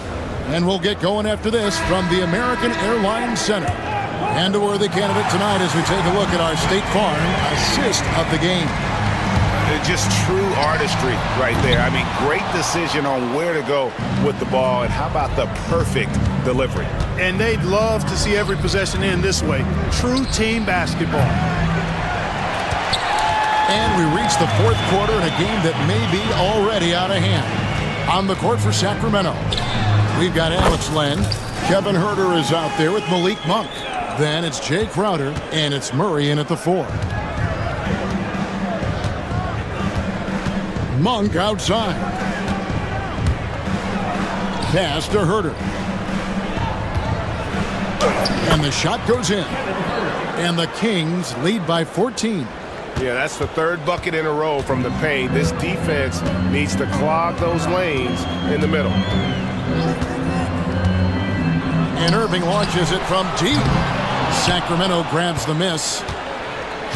And we'll get going after this from the American Airlines Center. And a worthy candidate tonight as we take a look at our State Farm assist of the game. Just true artistry right there. I mean, great decision on where to go with the ball, and how about the perfect delivery? And they'd love to see every possession end this way. True team basketball. And we reach the 4th quarter in a game that may be already out of hand. On the court for Sacramento, we've got Alex Len. Kevin Herder is out there with Malik Monk. Then it's Jay Crowder, and it's Murray in at the 4. Monk outside. Pass to Herder. And the shot goes in. And the Kings lead by 14. Yeah, that's the 3rd bucket in a row from the paint. This defense needs to clog those lanes in the middle. And Irving launches it from deep. Sacramento grabs the miss.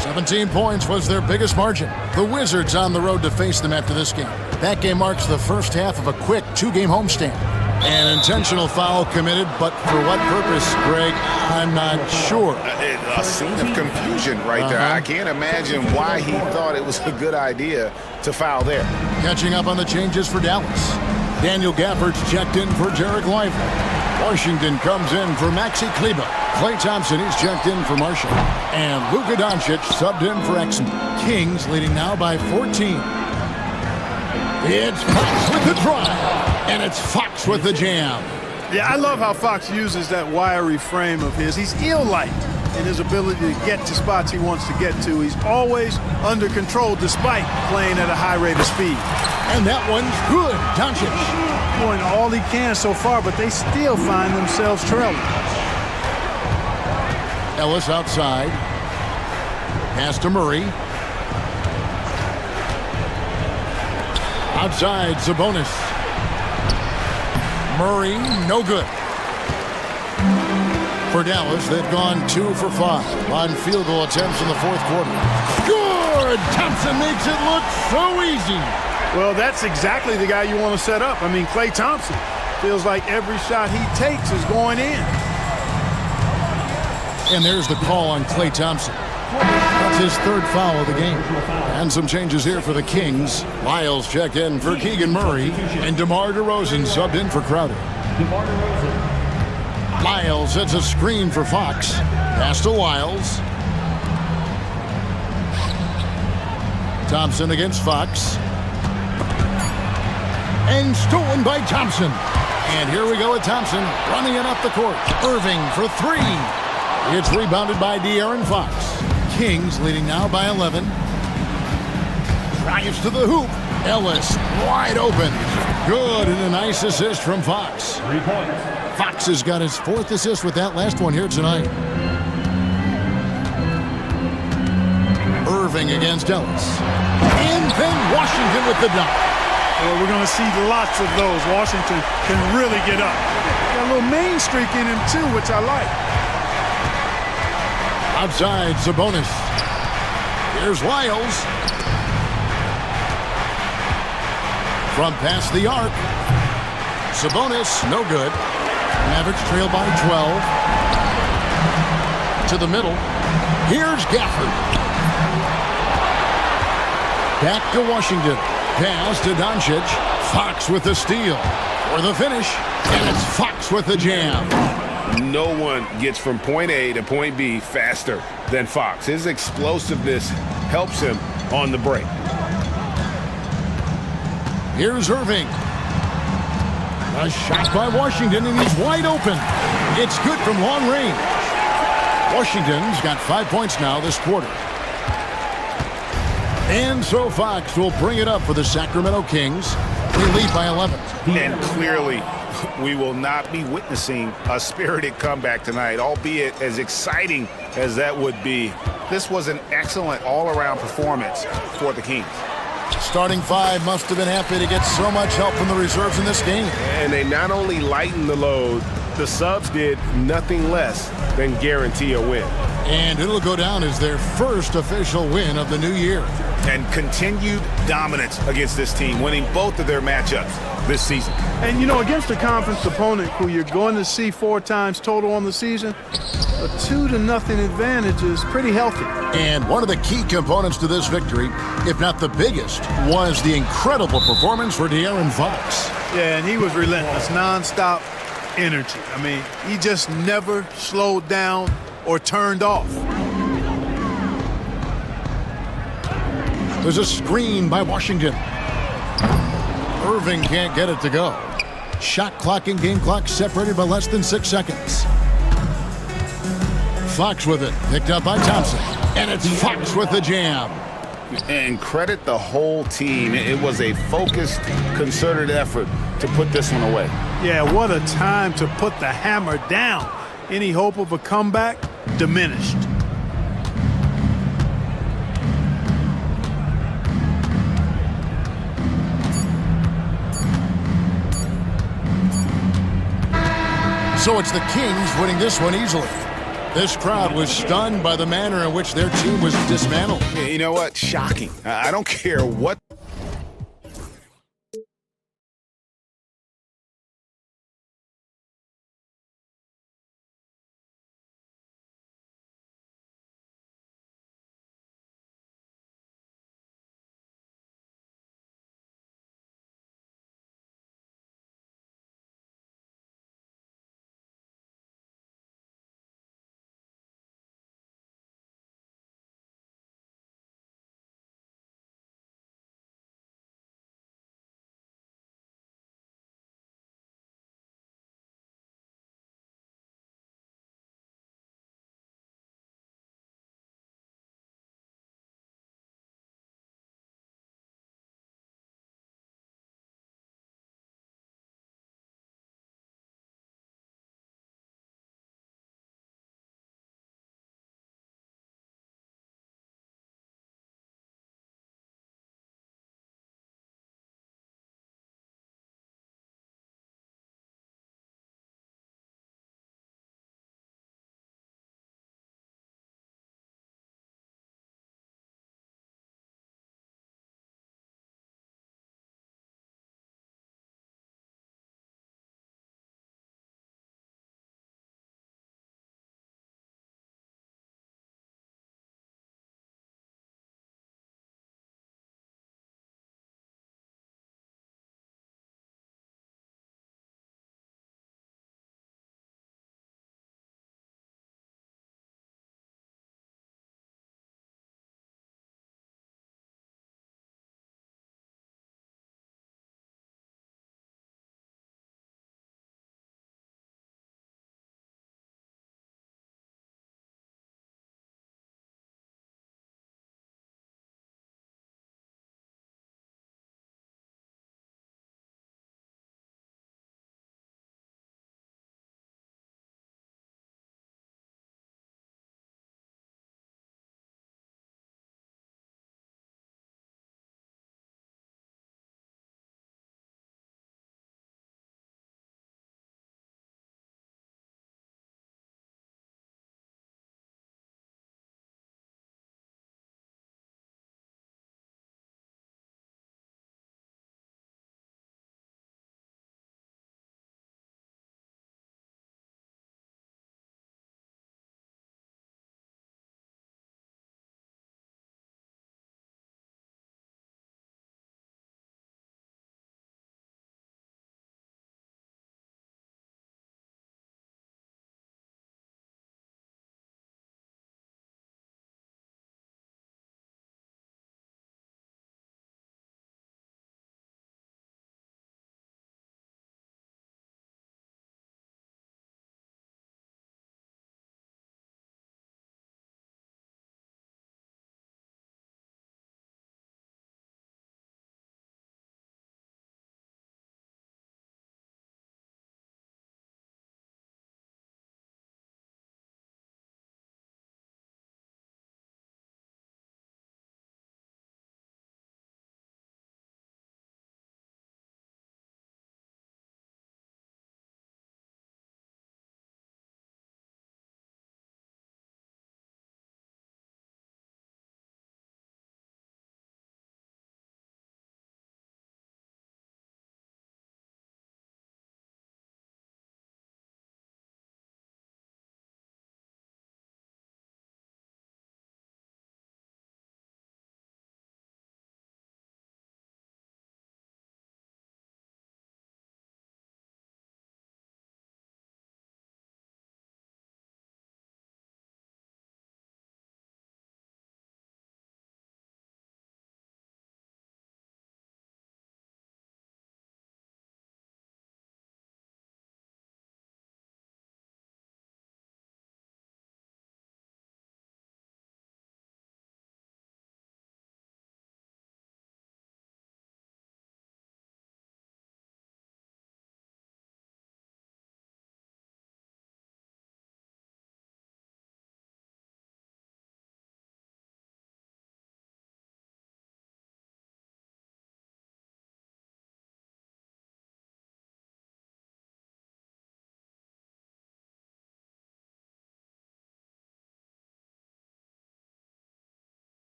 17 points was their biggest margin. The Wizards on the road to face them after this game. That game marks the first half of a quick 2-game homestand. An intentional foul committed, but for what purpose, Greg? I'm not sure. A scene of confusion right there. I can't imagine why he thought it was a good idea to foul there. Catching up on the changes for Dallas. Daniel Gafford's checked in for Derek Lively. Washington comes in for Maxey Kleba. Klay Thompson is checked in for Marshall. And Luka Doncic subbed in for Exum. Kings leading now by 14. It's Fox with the drive. And it's Fox with the jam. Yeah, I love how Fox uses that wiry frame of his. He's eel-like in his ability to get to spots he wants to get to. He's always under control despite playing at a high rate of speed. And that one's good. Doncic doing all he can so far, but they still find themselves trailing. Ellis outside. Pass to Murray. Outside, Sabonis. Murray, no good. For Dallas, they've gone 2 for 5 on field goal attempts in the 4th quarter. Good! Thompson makes it look so easy. Well, that's exactly the guy you want to set up. I mean, Klay Thompson feels like every shot he takes is going in. And there's the call on Klay Thompson. That's his 3rd foul of the game. And some changes here for the Kings. Lyles checked in for Keegan Murray. And DeMar DeRozan subbed in for Crowder. Lyles sets a screen for Fox. Pass to Lyles. Thompson against Fox. And stolen by Thompson. And here we go with Thompson running it up the court. Irving for 3. It's rebounded by De'Aaron Fox. Kings leading now by 11. Drives to the hoop. Ellis wide open. Good, and a nice assist from Fox. 3 points. Fox has got his 4th assist with that last one here tonight. Irving against Ellis. And then Washington with the dunk. Well, we're going to see lots of those. Washington can really get up. Got a little main streak in him, too, which I like. Outside, Sabonis. Here's Lyles. From past the arc. Sabonis, no good. Mavericks trail by 12. To the middle. Here's Gafford. Back to Washington. Pass to Doncic. Fox with the steal. For the finish, and it's Fox with the jam. No one gets from point A to point B faster than Fox. His explosiveness helps him on the break. Here's Irving. A shot by Washington, and he's wide open. It's good from long range. Washington's got 5 points now this quarter. And so Fox will bring it up for the Sacramento Kings. They lead by 11. And clearly, we will not be witnessing a spirited comeback tonight, albeit as exciting as that would be. This was an excellent all-around performance for the Kings. Starting five must have been happy to get so much help from the reserves in this game. And they not only lightened the load, the subs did nothing less than guarantee a win. And it'll go down as their first official win of the new year. And continued dominance against this team, winning both of their matchups this season. And, you know, against a conference opponent who you're going to see 4 times total on the season, a 2-0 advantage is pretty healthy. And one of the key components to this victory, if not the biggest, was the incredible performance for De'Aaron Fox. Yeah, and he was relentless, nonstop energy. I mean, he just never slowed down or turned off. There's a screen by Washington. Irving can't get it to go. Shot clock and game clock separated by less than 6 seconds. Fox with it, picked up by Thompson. And it's Fox with the jam. And credit the whole team. It was a focused, concerted effort to put this one away. Yeah, what a time to put the hammer down. Any hope of a comeback diminished. So it's the Kings winning this one easily. This crowd was stunned by the manner in which their team was dismantled. You know what? Shocking. I don't care what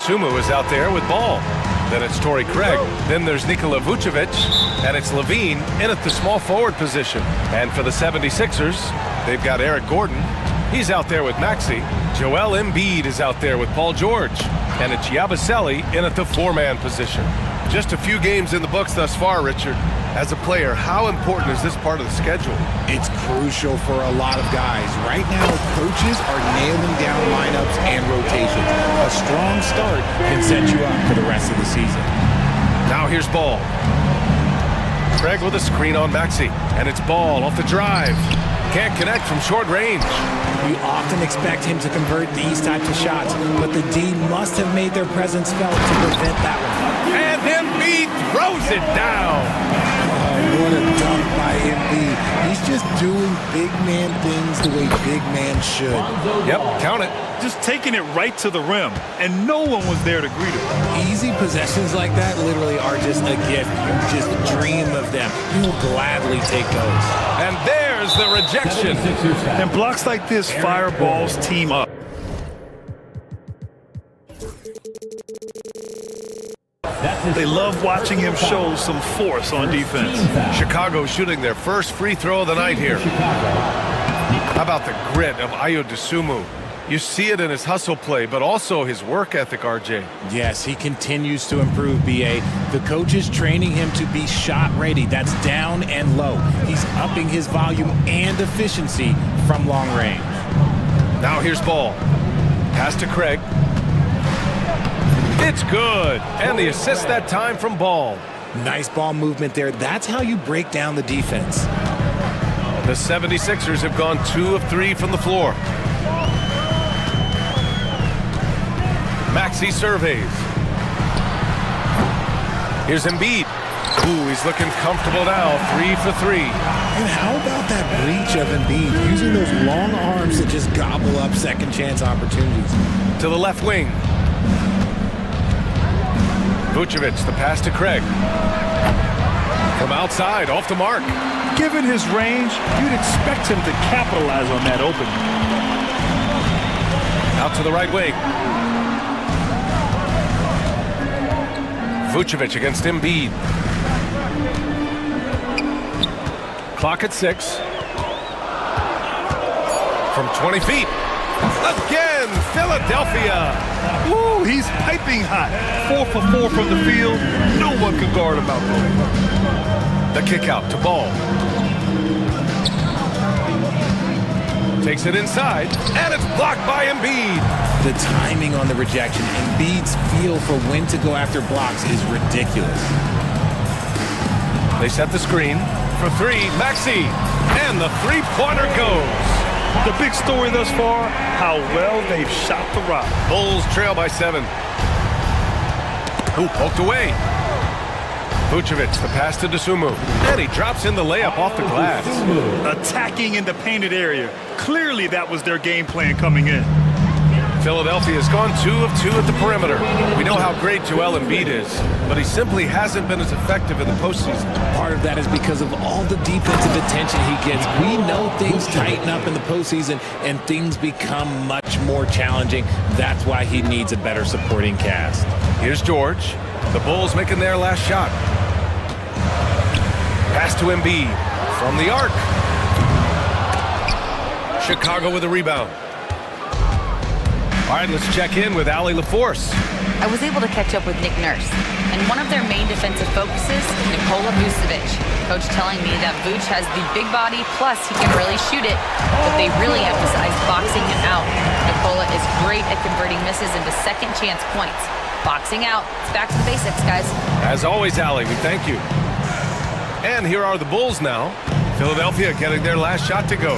Sumu is out there with ball. Then it's Torrey Craig. Then there's Nikola Vucevic. And it's Levine in at the small forward position. And for the 76ers, they've got Eric Gordon. He's out there with Maxey. Joel Embiid is out there with Paul George. And it's Yabusele in at the four-man position. Just a few games in the books thus far, Richard. As a player, how important is this part of the schedule? It's crucial for a lot of guys. Right now, coaches are nailing down lineups and rotations. A strong start can set you up for the rest of the season. Now here's Ball. Craig with a screen on Maxey. And it's Ball off the drive. Can't connect from short range. You often expect him to convert these types of shots, but the D must have made their presence felt to prevent that one. And Embiid throws it down. What a dunk by Embiid. He's just doing big man things the way big man should. Yep, count it. Just taking it right to the rim, and no one was there to greet him. Easy possessions like that literally are just a gift. You just dream of them. You'll gladly take those. And there's the rejection. And blocks like this fire Ball's team up. They love watching him show some force on defense. Chicago shooting their first free throw of the night here. How about the grit of Ayo Dosunmu? You see it in his hustle play, but also his work ethic, RJ. Yes, he continues to improve, BA. The coach is training him to be shot ready. That's down and low. He's upping his volume and efficiency from long range. Now here's Ball. Pass to Craig. It's good. And the assist that time from Ball. Nice ball movement there. That's how you break down the defense. The 76ers have gone 2 of 3 from the floor. Maxey surveys. Here's Embiid. Ooh, he's looking comfortable now. 3 for 3. And how about that reach of Embiid, using those long arms to just gobble up second chance opportunities. To the left wing. Vucevic, the pass to Craig. From outside, off the mark. Given his range, you'd expect him to capitalize on that opening. Out to the right wing. Vucevic against Embiid. Clock at 6. From 20 feet. Again, Philadelphia. Woo, he's piping hot. 4 for 4 from the field. No one can guard him out there. The kick out to Ball. Takes it inside, and it's blocked by Embiid. The timing on the rejection, Embiid's feel for when to go after blocks is ridiculous. They set the screen for 3, Maxey, and the three-pointer goes. The big story thus far, how well they've shot the rock. Bulls trail by 7. Ooh, poked away. Vucevic, the pass to Dosunmu. And he drops in the layup off the glass. Attacking in the painted area. Clearly that was their game plan coming in. Philadelphia has gone 2 of 2 at the perimeter. We know how great Joel Embiid is, but he simply hasn't been as effective in the postseason. Part of that is because of all the defensive attention he gets. We know things tighten up in the postseason and things become much more challenging. That's why he needs a better supporting cast. Here's George. The Bulls making their last shot. Pass to Embiid from the arc. Chicago with a rebound. All right, let's check in with Allie LaForce. I was able to catch up with Nick Nurse, and one of their main defensive focuses, Nikola Vucevic. Coach telling me that Vuce has the big body, plus he can really shoot it, but they really emphasize boxing him out. Nikola is great at converting misses into second chance points. Boxing out. It's back to the basics, guys. As always, Allie, we thank you. And here are the Bulls now. Philadelphia getting their last shot to go.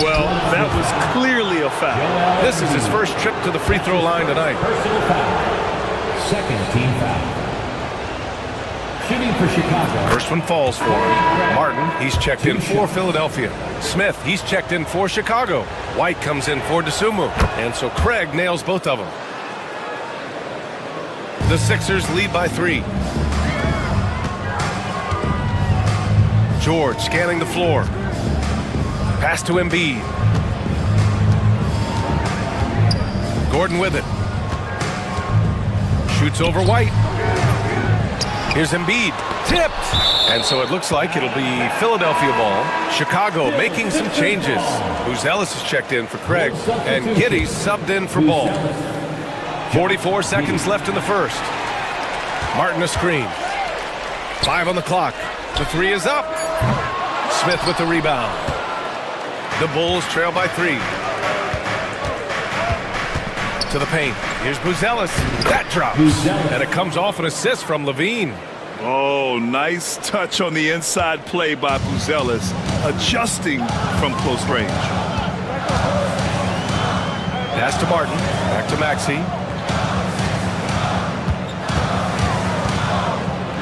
Well, that was clearly a foul. This is his first trip to the free throw line tonight. Personal foul. Second team foul. Shooting for Chicago. First one falls for him. Martin, he's checked in for Philadelphia. Smith, he's checked in for Chicago. White comes in for Dosunmu. And so Craig nails both of them. The Sixers lead by 3. George scanning the floor. Pass to Embiid. Gordon with it. Shoots over White. Here's Embiid. Tipped! And so it looks like it'll be Philadelphia ball. Chicago making some changes. Buzelis is checked in for Craig. And Giddey's subbed in for Ball. 44 seconds left in the first. Martin a screen. 5 on the clock. The three is up. Smith with the rebound. The Bulls trail by 3. To the paint. Here's Buzelis. That drops. And it comes off an assist from Levine. Oh, nice touch on the inside play by Buzelis, adjusting from close range. Pass to Martin. Back to Maxey.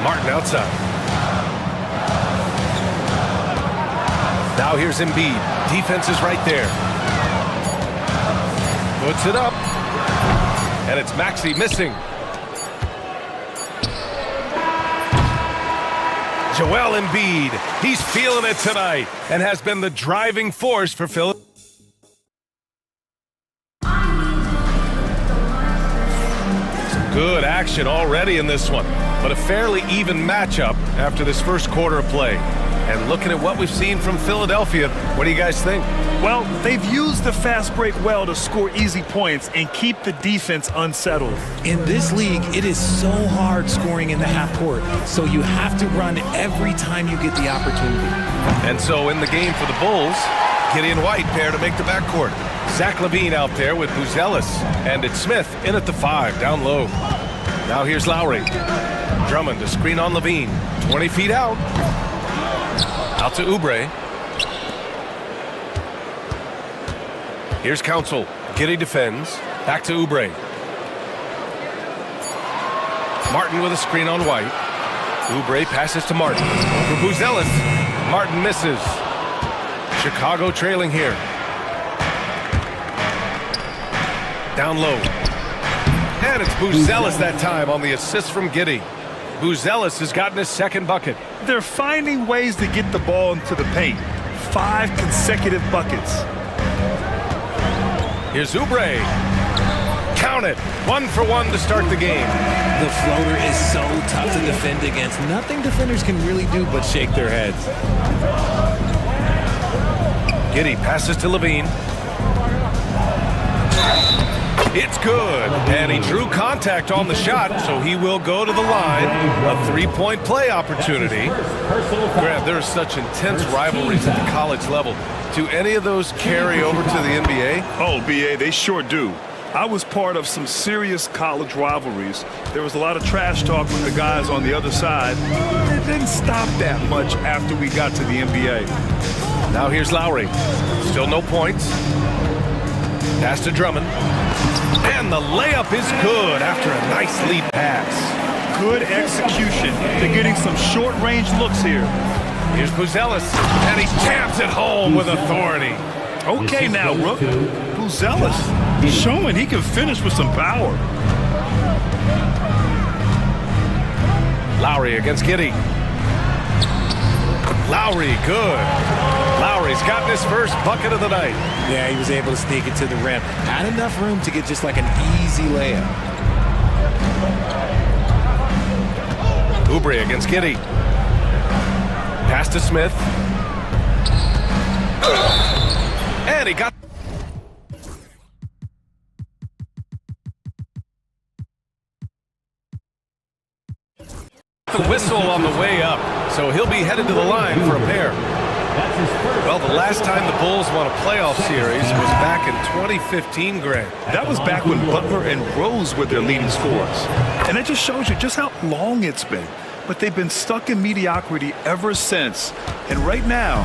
Martin outside. Now here's Embiid. Defense is right there. Puts it up. And it's Maxey missing. Joel Embiid, he's feeling it tonight and has been the driving force for Philly. Some good action already in this one, but a fairly even matchup after this first quarter of play. And looking at what we've seen from Philadelphia, what do you guys think? Well, they've used the fast break well to score easy points and keep the defense unsettled. In this league, it is so hard scoring in the half court, so you have to run every time you get the opportunity. And so in the game for the Bulls, Giddey and White pair to make the backcourt. Zach LaVine out there with Buzelis, and it's Smith in at the 5, down low. Now here's Lowry. Drummond to screen on LaVine, 20 feet out. Out to Oubre. Here's Council. Giddey defends. Back to Oubre. Martin with a screen on White. Oubre passes to Martin. For Buzelis. Martin misses. Chicago trailing here. Down low. And it's Buzelis that time on the assist from Giddey. Buzelis has gotten his second bucket. They're finding ways to get the ball into the paint. 5 consecutive buckets. Here's Oubre. Count it. 1 for 1 to start the game. The floater is so tough to defend against. Nothing defenders can really do but shake their heads. Giddey passes to LaVine. It's good, and he drew contact on the shot, so he will go to the line. A 3-point play opportunity. Grant, there are such intense rivalries at the college level. Do any of those carry over to the NBA? Oh, BA, they sure do. I was part of some serious college rivalries. There was a lot of trash talk with the guys on the other side. It didn't stop that much after we got to the NBA. Now here's Lowry. Still no points. Pass to Drummond. And the layup is good after a nice lead pass. Good execution. They're getting some short-range looks here. Here's Buzelis, and he jams it home with authority. Okay now, Rook. Buzelis showing he can finish with some power. Lowry against Giddey. Lowry, good. Lowry's gotten his first bucket of the night. Yeah, he was able to sneak it to the rim. Had enough room to get just like an easy layup. Oubre against Giddey. Pass to Smith. And he got... the whistle on the way up, so he'll be headed to the line for a pair. Well, the last time the Bulls won a playoff series was back in 2015, Grant. That was back when Butler and Rose were their leading scorers. And that just shows you just how long it's been. But they've been stuck in mediocrity ever since. And right now,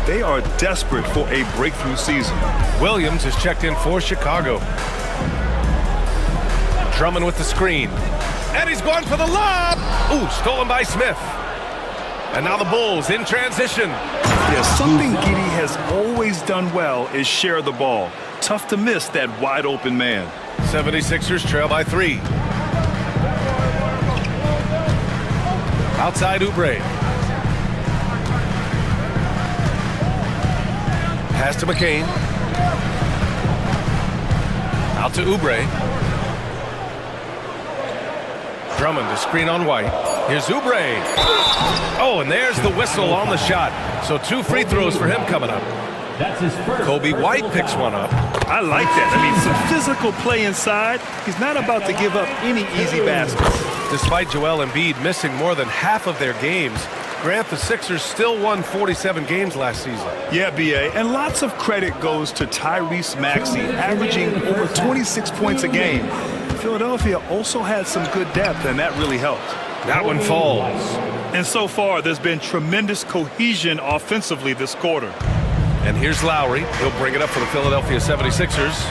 they are desperate for a breakthrough season. Williams is checked in for Chicago. Drummond with the screen. And he's going for the lob! Ooh, stolen by Smith. And now the Bulls in transition. Yeah, something Giddey has always done well is share the ball. Tough to miss that wide open man. 76ers trail by 3. Outside Oubre. Pass to McCain. Out to Oubre. Drummond to screen on White. Here's Oubre. Oh, and there's the whistle on the shot. So 2 free throws for him coming up. That's his first. Kobe White picks one up. I like that. I mean, some physical play inside. He's not about to give up any easy baskets. Despite Joel Embiid missing more than half of their games, Grant, the Sixers still won 47 games last season. Yeah, B.A., and lots of credit goes to Tyrese Maxey, averaging over 26 points a game. Philadelphia also had some good depth, and that really helped. That one falls. And so far, there's been tremendous cohesion offensively this quarter. And here's Lowry. He'll bring it up for the Philadelphia 76ers.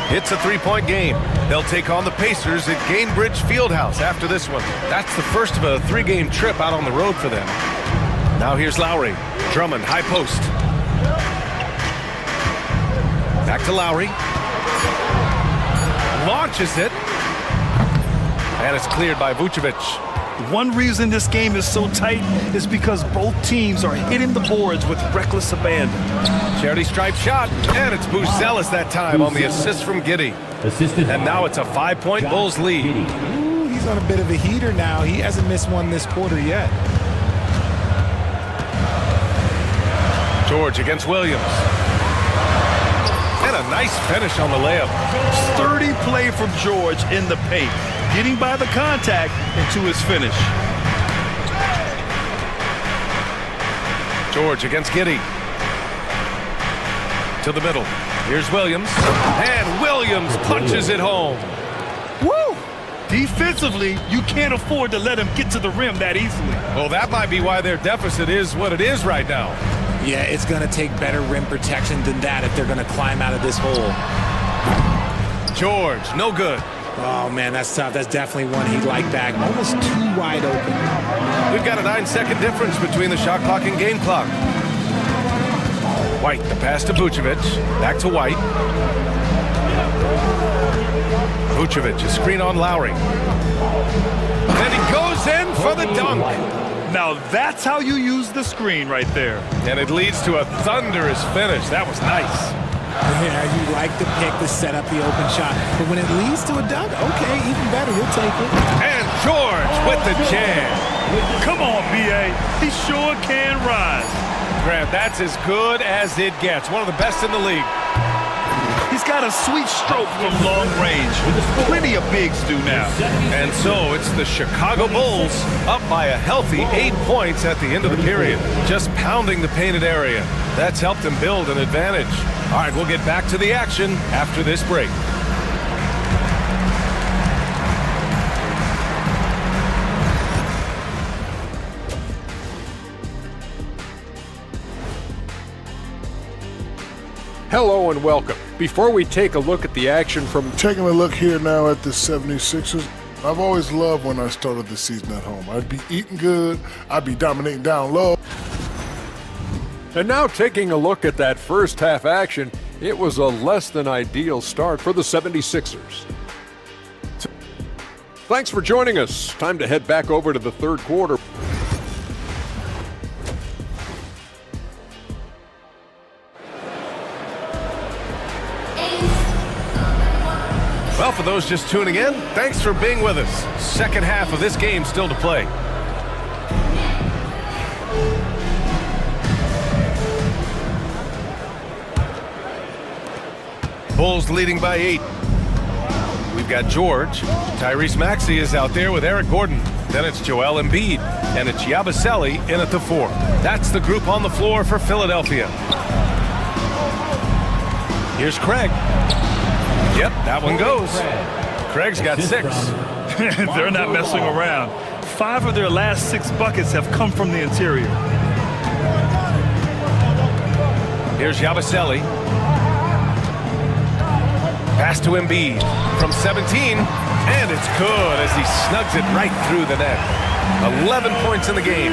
It's a 3-point game. They'll take on the Pacers at Gainbridge Fieldhouse after this one. That's the first of a 3-game trip out on the road for them. Now here's Lowry. Drummond, high post. Back to Lowry. Launches it. And it's cleared by Vucevic. One reason this game is so tight is because both teams are hitting the boards with reckless abandon. Charity stripe shot, and it's Buzelis that time on the assist from Giddey. And now it's a 5-point Bulls lead. Ooh, he's on a bit of a heater now. He hasn't missed one this quarter yet. George against Williams. And a nice finish on the layup. Sturdy play from George in the paint, getting by the contact and to his finish. George against Giddey. To the middle. Here's Williams. And Williams punches it home. Woo! Defensively, you can't afford to let him get to the rim that easily. Well, that might be why their deficit is what it is right now. Yeah, it's going to take better rim protection than that if they're going to climb out of this hole. George, no good. Oh, man, that's tough. That's definitely one he'd like back. Almost too wide open. We've got a 9-second difference between the shot clock and game clock. White, the pass to Vucevic. Back to White. Vucevic, a screen on Lowry. And he goes in for the dunk. Now that's how you use the screen right there. And it leads to a thunderous finish. That was nice. Yeah, you like the pick to set up the open shot. But when it leads to a dunk, okay, even better, we'll take it. And George with the jam. Come on, B.A. He sure can rise. Grant, that's as good as it gets. One of the best in the league. He's got a sweet stroke from long range. Plenty of bigs do now. And so it's the Chicago Bulls up by a healthy 8 points at the end of the period. Just pounding the painted area. That's helped them build an advantage. All right, we'll get back to the action after this break. Hello and welcome. Before we take a look at the action from... Taking a look here now at the 76ers, I've always loved when I started the season at home. I'd be eating good, I'd be dominating down low. And now taking a look at that first half action, it was a less than ideal start for the 76ers. Thanks for joining us. Time to head back over to the third quarter. Well, for those just tuning in, thanks for being with us. Second half of this game still to play. Bulls leading by 8. We've got George. Tyrese Maxey is out there with Eric Gordon. Then it's Joel Embiid. And it's Yabusele in at the 4. That's the group on the floor for Philadelphia. Here's Craig. Yep, that one goes. Craig's got 6. They're not messing around. 5 of their last 6 buckets have come from the interior. Here's Yabusele. Pass to Embiid. From from 17, and it's good as he snugs it right through the net. 11 points in the game.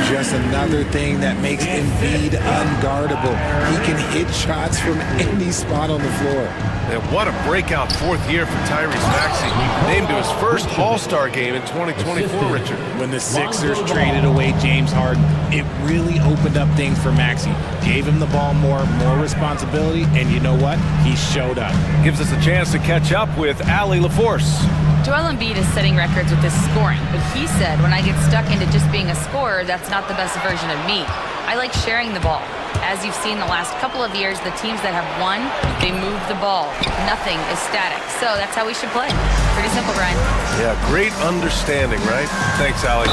Just another thing that makes Embiid unguardable. He can hit shots from any spot on the floor. And what a breakout fourth year for Tyrese Maxey. Named to his first All-Star game in 2024, Richard. When the Sixers traded away James Harden, it really opened up things for Maxey. Gave him the ball more responsibility, and you know what? He showed up. Gives us a chance to catch up with Allie LaForce. Joel Embiid is setting records with his scoring, but he said, when I get stuck into just being a scorer, that's not the best version of me. I like sharing the ball. As you've seen the last couple of years, the teams that have won, they move the ball. Nothing is static. So that's how we should play. Pretty simple, Brian. Yeah, great understanding, right? Thanks, Allie.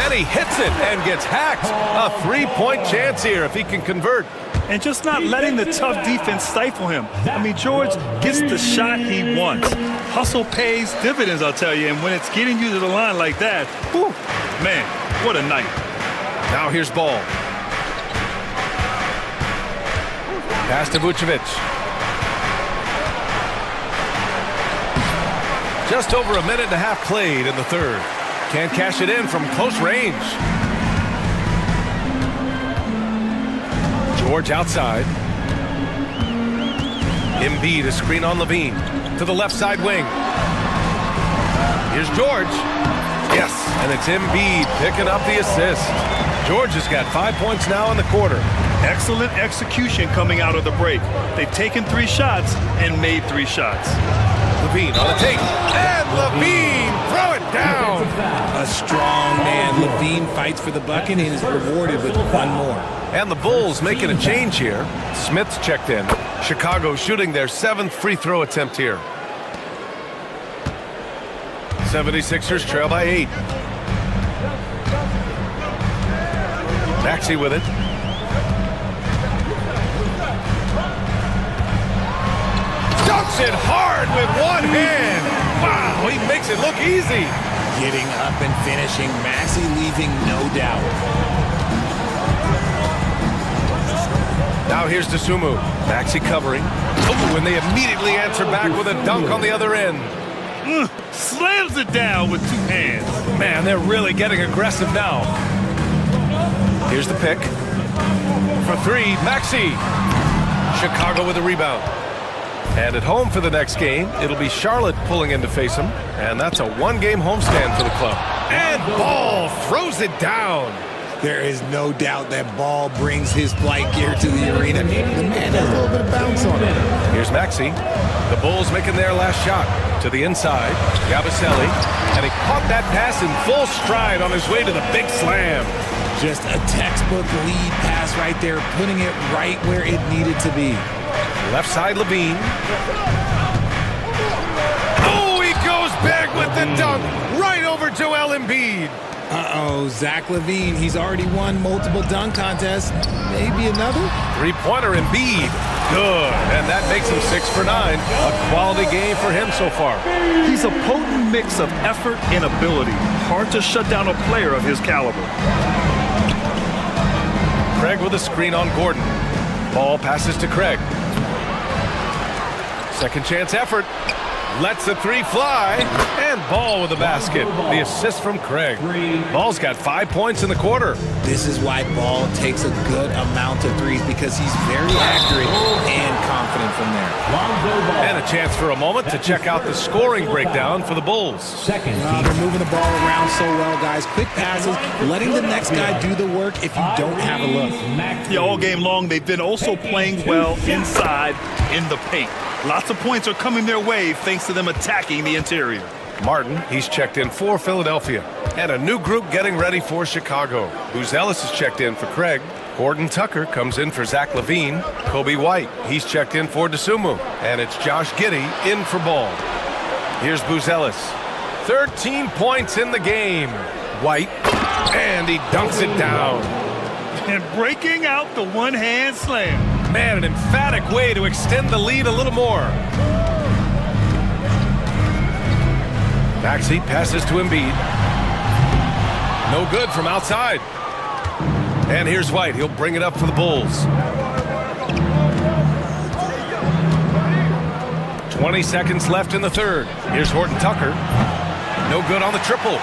And he hits it and gets hacked. A three-point chance here if he can convert. And just not letting the tough defense stifle him. I mean, George gets the shot he wants. Hustle pays dividends, I'll tell you. And when it's getting you to the line like that, whew, man, what a night. Now here's Ball. Pass to Vucevic. Just over a minute and a half played in the third. Can't cash it in from close range. George outside. Embiid, a screen on Levine. To the left side wing. Here's George. Yes, and it's Embiid picking up the assist. George has got 5 points now in the quarter. Excellent execution coming out of the break. They've taken 3 shots and made 3 shots. Levine on the take. And Levine, throw it down. A strong man. Levine fights for the bucket and is rewarded with one more. And the Bulls making a change here. Smith's checked in. Chicago shooting their 7th free throw attempt here. 76ers trail by 8. Maxey with it. Dunks it hard with one hand. Wow, he makes it look easy. Getting up and finishing. Maxey leaving no doubt. Now here's Dosunmu. Maxey covering. Oh, and they immediately answer back with a dunk on the other end. Slams it down with 2 hands. Man, they're really getting aggressive now. Here's the pick. For 3, Maxey. Chicago with a rebound. And at home for the next game, it'll be Charlotte pulling in to face him. And that's a 1-game homestand for the club. And Ball throws it down. There is no doubt that Ball brings his flight gear to the arena. The man has a little bit of bounce on him. Here's Maxey. The Bulls making their last shot. To the inside, Gabaselli. And he caught that pass in full stride on his way to the big slam. Just a textbook lead pass right there, putting it right where it needed to be. Left side, Levine. Oh, he goes big with the dunk right over Joel Embiid. Uh-oh, Zach LaVine, he's already won multiple dunk contests. Maybe another? Three-pointer Embiid. Good, and that makes him 6 for 9. A quality game for him so far. He's a potent mix of effort and ability. Hard to shut down a player of his caliber. Craig with a screen on Gordon. Ball passes to Craig. Second chance effort. Lets the 3 fly. And Ball with the basket. The assist from Craig. Ball's got 5 points in the quarter. This is why Ball takes a good amount of threes, because he's very accurate and confident from there. And a chance for a moment to check out the scoring breakdown for the Bulls. They're moving the ball around so well, guys. Quick passes, letting the next guy do the work if you don't have a look. Yeah, all game long, they've been also playing well inside in the paint. Lots of points are coming their way thanks to them attacking the interior. Martin, he's checked in for Philadelphia. And a new group getting ready for Chicago. Buzelis is checked in for Craig. Gordon Tucker comes in for Zach LaVine. Kobe White, he's checked in for Dosunmu. And it's Josh Giddey in for Ball. Here's Buzelis. 13 points in the game. White, and he dunks it down. And breaking out the one-hand slam. Man, an emphatic way to extend the lead a little more. Maxey passes to Embiid. No good from outside. And here's White. He'll bring it up for the Bulls. 20 seconds left in the third. Here's Horton Tucker. No good on the triple.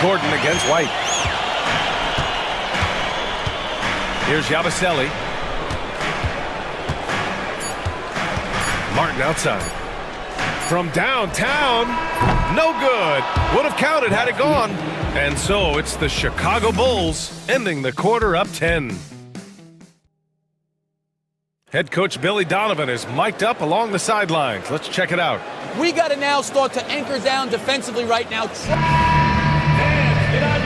Gordon against White. Here's Yabusele. Martin outside. From downtown, no good. Would have counted had it gone. And so it's the Chicago Bulls ending the quarter up 10. Head coach Billy Donovan is mic'd up along the sidelines. Let's check it out. We got to now start to anchor down defensively right now.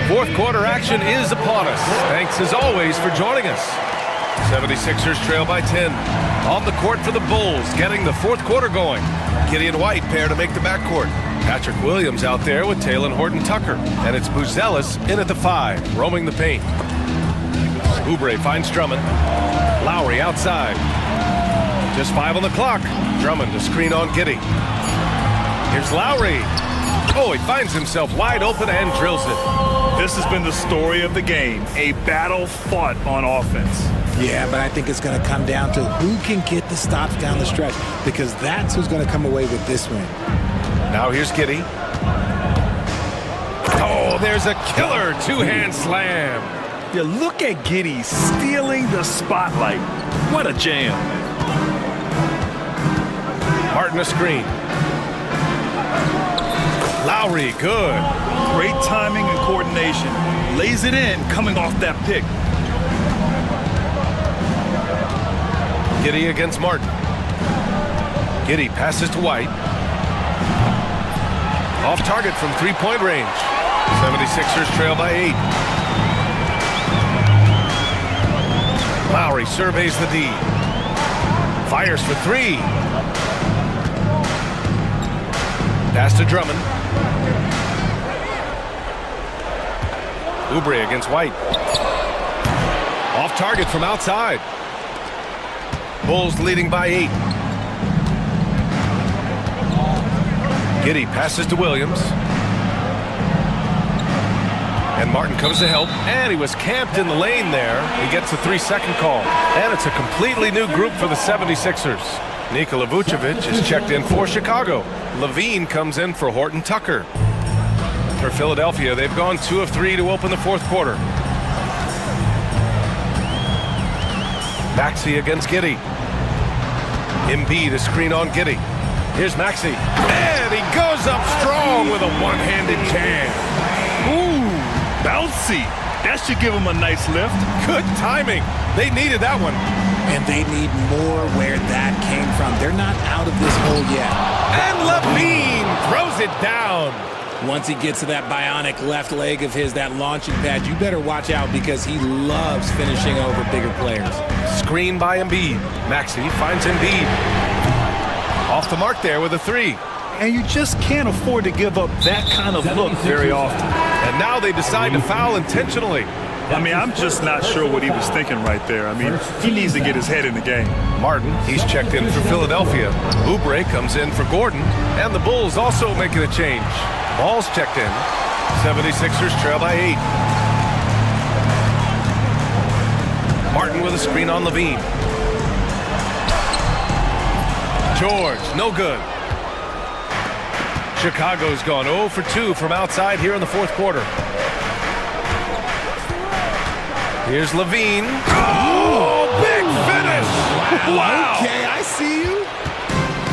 Fourth quarter action is upon us. Thanks as always for joining us. 76ers trail by 10. On the court for the Bulls, getting the fourth quarter going. Gideon White pair to make the backcourt. Patrick Williams out there with Taylor Horton Tucker. And it's Buzelis in at the 5, roaming the paint. Oubre finds Drummond. Lowry outside. Just 5 on the clock. Drummond to screen on Giddey. Here's Lowry. Oh, he finds himself wide open and drills it. This has been the story of the game, a battle fought on offense. Yeah, but I think it's going to come down to who can get the stops down the stretch, because that's who's going to come away with this win. Now here's Giddey. Oh, there's a killer two-hand slam. Yeah, look at Giddey stealing the spotlight. What a jam. Martin a screen. Lowry, good. Great timing and coordination. Lays it in coming off that pick. Giddey against Martin. Giddey passes to White. Off target from three-point range. 76ers trail by 8. Lowry surveys the D. Fires for 3. Pass to Drummond. Oubre against White. Off target from outside. Bulls leading by 8. Giddey passes to Williams. And Martin comes to help. And he was camped in the lane there. He gets a 3-second call. And it's a completely new group for the 76ers. Nikola Vucevic is checked in for Chicago. Levine comes in for Horton Tucker. For Philadelphia, they've gone 2 of 3 to open the fourth quarter. Maxey against Giddey. Embiid a screen on Giddey. Here's Maxey. And he goes up strong with a one-handed jam. Ooh, bouncy. That should give him a nice lift. Good timing. They needed that one. And they need more where that came from. They're not out of this hole yet. And Levine throws it down. Once he gets to that bionic left leg of his, that launching pad, you better watch out because he loves finishing over bigger players. Screen by Embiid. Maxey finds Embiid. Off the mark there with a 3. And you just can't afford to give up that kind of look very often. And now they decide to foul intentionally. I mean, I'm just not sure what he was thinking right there. I mean, he needs to get his head in the game. Martin, he's checked in for Philadelphia. Oubre comes in for Gordon. And the Bulls also making a change. Ball's checked in. 76ers trail by 8. Martin with a screen on Levine. George, no good. Chicago's gone 0 for 2 from outside here in the fourth quarter. Here's Levine. Oh, big finish! Wow. Okay, I see you.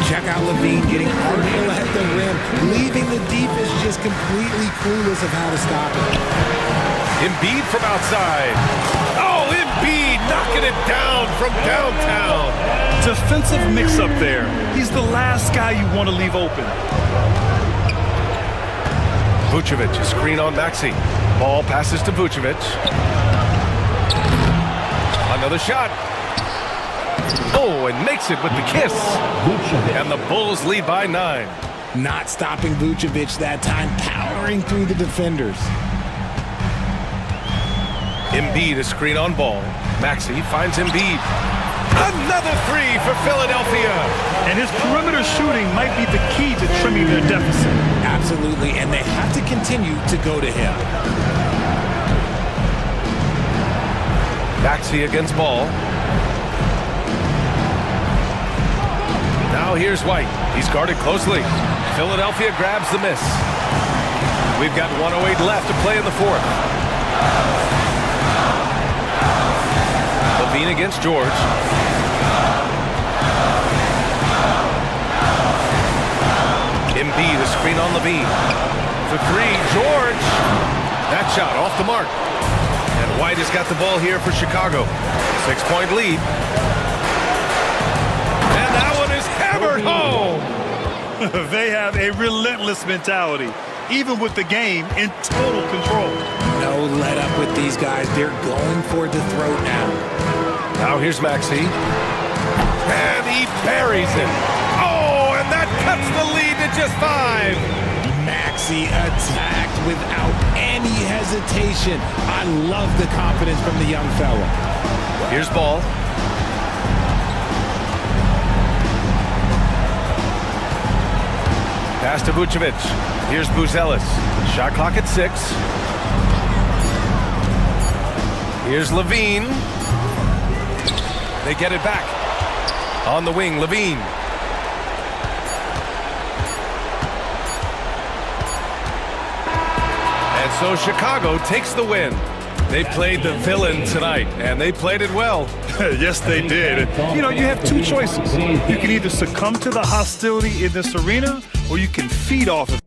Check out Levine getting artful at the rim, leaving the defense just completely clueless of how to stop it. Embiid from outside. Oh, Embiid knocking it down from downtown. Defensive mix-up there. He's the last guy you want to leave open. Vucevic, a screen on Maxey. Ball passes to Vucevic. Another shot. Oh, and makes it with the kiss. And the Bulls lead by 9. Not stopping Vucevic that time, powering through the defenders. Embiid a screen on Ball. Maxey finds Embiid. Another 3 for Philadelphia. And his perimeter shooting might be the key to trimming their deficit. Absolutely, and they have to continue to go to him. Maxey against Ball. here's White. He's guarded closely. Philadelphia grabs the miss. We've got 1:08 left to play in the fourth. Levine against George. Embiid, a screen on Levine. For three, George. That shot off the mark. And White has got the ball here for Chicago. 6-point lead. And that one is hammered home. They have a relentless mentality, even with the game in total control. No let up with these guys. They're going for the throat now. Now here's Maxey. And he buries it. Oh, and that cuts the lead to just 5. Maxey attacked without any hesitation. I love the confidence from the young fella. Here's Ball. Pass to Vucevic. Here's Buzelis. Shot clock at 6. Here's Levine. They get it back. On the wing, Levine. And so Chicago takes the win. They played the villain tonight, and they played it well. Yes, they did. You know, you have two choices. You can either succumb to the hostility in this arena, or you can feed off of it.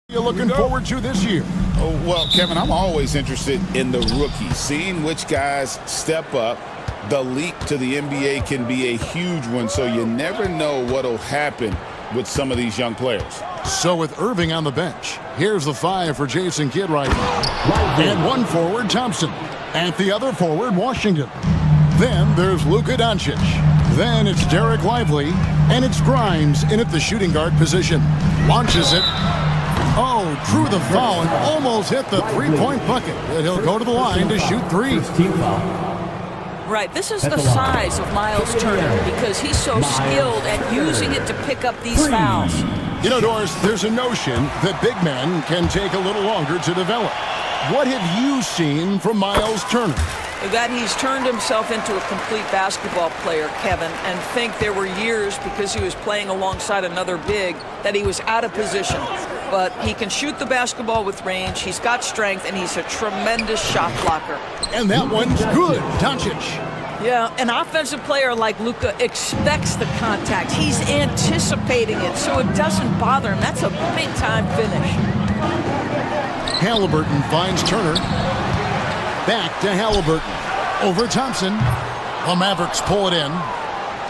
You looking forward to this year? Oh, well, Kevin, I'm always interested in the rookies, seeing which guys step up. The leap to the NBA can be a huge one, so you never know what'll happen with some of these young players. So with Irving on the bench, here's the 5 for Jason Kidd right now. And one forward, Thompson. At the other forward, Washington. Then there's Luka Doncic. Then it's Derek Lively. And it's Grimes in at the shooting guard position. Launches it. Oh, drew the foul and almost hit the three-point bucket. And he'll go to the line to shoot 3. Right, this is the size of Miles Turner because he's so skilled at using it to pick up these fouls. You know, Doris, there's a notion that big men can take a little longer to develop. What have you seen from Miles Turner? That he's turned himself into a complete basketball player, Kevin, and think there were years because he was playing alongside another big that he was out of position. But he can shoot the basketball with range, he's got strength, and he's a tremendous shot blocker. And that one's good, Doncic. Yeah, an offensive player like Luka expects the contact. He's anticipating it, so it doesn't bother him. That's a big-time finish. Halliburton finds Turner. Back to Halliburton. Over Thompson. The Mavericks pull it in.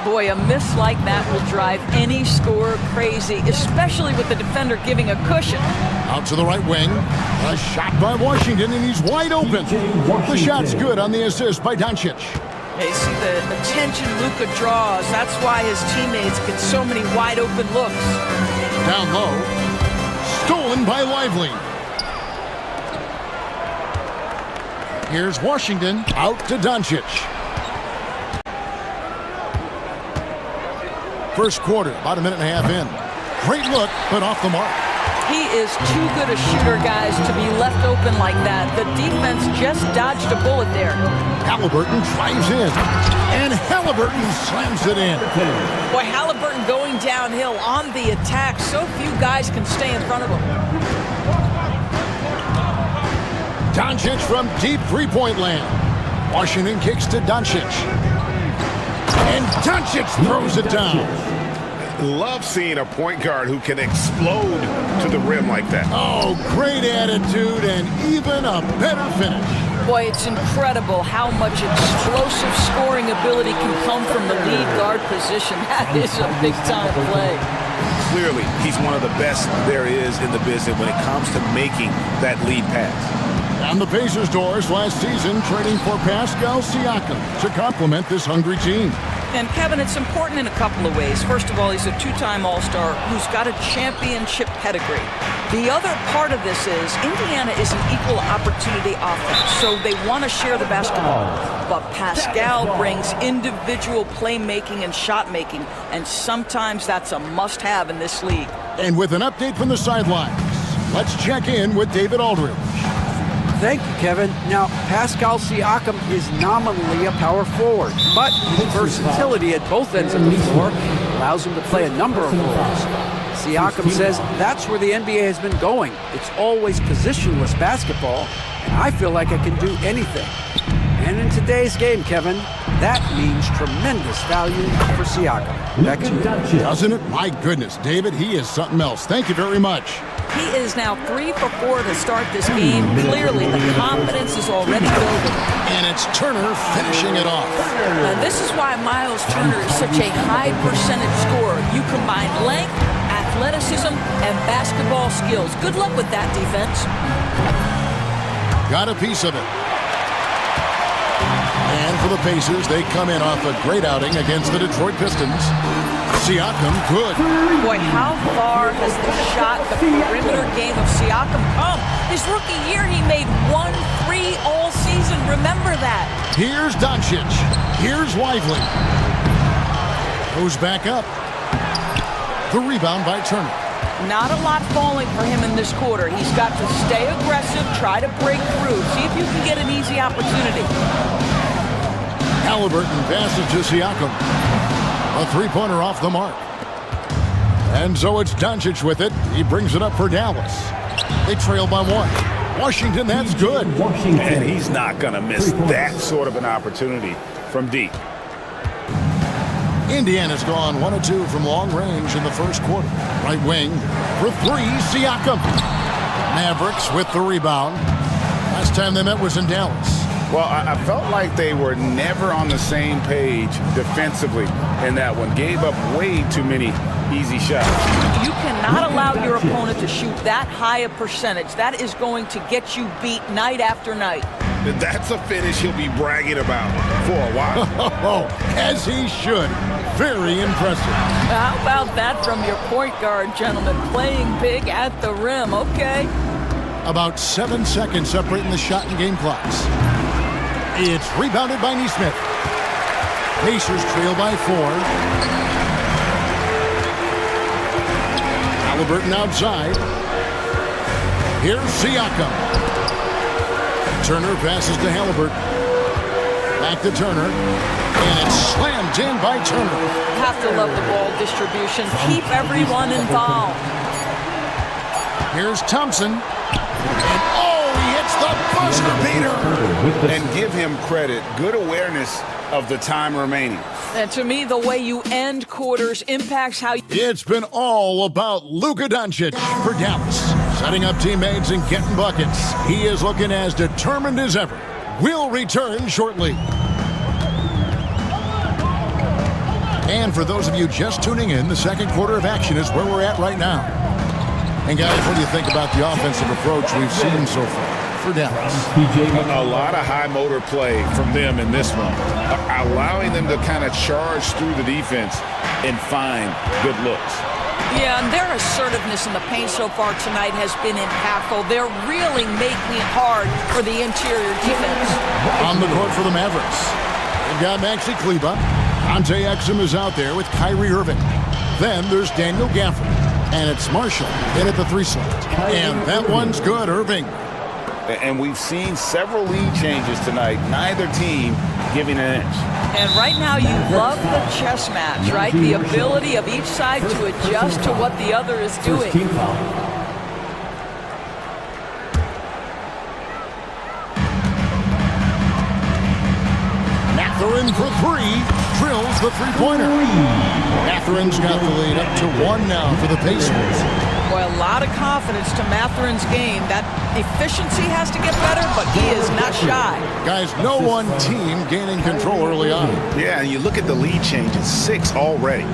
Boy, a miss like that will drive any scorer crazy, especially with the defender giving a cushion. Out to the right wing. A shot by Washington, and he's wide open. The shot's good on the assist by Doncic. You see the attention Luka draws. That's why his teammates get so many wide open looks. Down low. Stolen by Lively. Here's Washington. Out to Doncic. First quarter, about a minute and a half in. Great look, but off the mark. He is too good a shooter, guys, to be left open like that. The defense just dodged a bullet there. Halliburton drives in, and Halliburton slams it in. Boy, Halliburton going downhill on the attack. So few guys can stay in front of him. Doncic from deep three-point land. Washington kicks to Doncic. And Doncic throws it down. Love seeing a point guard who can explode to the rim like that. Oh, great attitude and even a better finish. Boy, it's incredible how much explosive scoring ability can come from the lead guard position. That is a big-time play. Clearly, he's one of the best there is in the business when it comes to making that lead pass. And the Pacers, Doors, last season trading for Pascal Siakam to complement this hungry team. And Kevin, it's important in a couple of ways. First of all, he's a two-time All-Star who's got a championship pedigree. The other part of this is Indiana is an equal opportunity offense, so they want to share the basketball. But Pascal brings individual playmaking and shot making, and sometimes that's a must-have in this league. And with an update from the sidelines, let's check in with David Aldridge. Thank you, Kevin. Now, Pascal Siakam is nominally a power forward, but his versatility at both ends of the floor allows him to play a number of roles. Siakam says that's where the NBA has been going. It's always positionless basketball, and I feel like I can do anything. And in today's game, Kevin, that means tremendous value for Siakam. Back to you. Doesn't it? My goodness, David, he is something else. Thank you very much. He is now 3 for 4 to start this game. Clearly, the confidence is already building. And it's Turner finishing it off. And this is why Miles Turner is such a high percentage scorer. You combine length, athleticism, and basketball skills. Good luck with that defense. Got a piece of it. And for the Pacers, they come in off a great outing against the Detroit Pistons. Siakam, good. Boy, how far has the shot, the perimeter game of Siakam come? His rookie year, he made 1 3 all season. Remember that. Here's Doncic. Here's Lively. Goes back up. The rebound by Turner. Not a lot falling for him in this quarter. He's got to stay aggressive, try to break through, see if you can get an easy opportunity. Halliburton passes to Siakam. A three-pointer off the mark. And so it's Doncic with it. He brings it up for Dallas. They trail by 1. Washington, that's good. And he's not going to miss that sort of an opportunity from deep. Indiana's gone 1 of 2 from long range in the first quarter. Right wing for 3, Siakam. Mavericks with the rebound. Last time they met was in Dallas. Well, I felt like they were never on the same page defensively in that one. Gave up way too many easy shots. You cannot allow your opponent to shoot that high a percentage. That is going to get you beat night after night. That's a finish he'll be bragging about for a while. As he should. Very impressive. How about that from your point guard, gentlemen? Playing big at the rim, okay? About 7 seconds separating the shot and game clocks. It's rebounded by Neesmith. Pacers trail by 4. Halliburton outside. Here's Siakam. Turner passes to Halliburton. Back to Turner. And it's slammed in by Turner. Have to love the ball distribution. Keep everyone involved. Here's Thompson. And he hits the buzzer beater. And give him credit. Good awareness of the time remaining. And to me, the way you end quarters impacts how you... It's been all about Luka Doncic for Dallas. Setting up teammates and getting buckets. He is looking as determined as ever. We'll return shortly. And for those of you just tuning in, the second quarter of action is where we're at right now. And guys, what do you think about the offensive approach we've seen so far for Dallas? A lot of high motor play from them in this one, allowing them to kind of charge through the defense and find good looks. Yeah, and their assertiveness in the paint so far tonight has been impactful. They're really making it hard for the interior defense. On the court for the Mavericks, they've got Maxey Kleba. Dante Exum is out there with Kyrie Irving. Then there's Daniel Gafford. And it's Marshall in at the 3 slot. And that one's good, Irving. And we've seen several lead changes tonight. Neither team giving an inch. And right now you love the chess match, right? The ability of each side to adjust to what the other is doing. Mathurin for 3. Drills the three-pointer. Mathurin's got the lead up to 1 now for the Pacers. Boy, a lot of confidence to Mathurin's game. That efficiency has to get better, but he is not shy. Guys, no one team gaining control early on. Yeah, and you look at the lead changes, 6 already.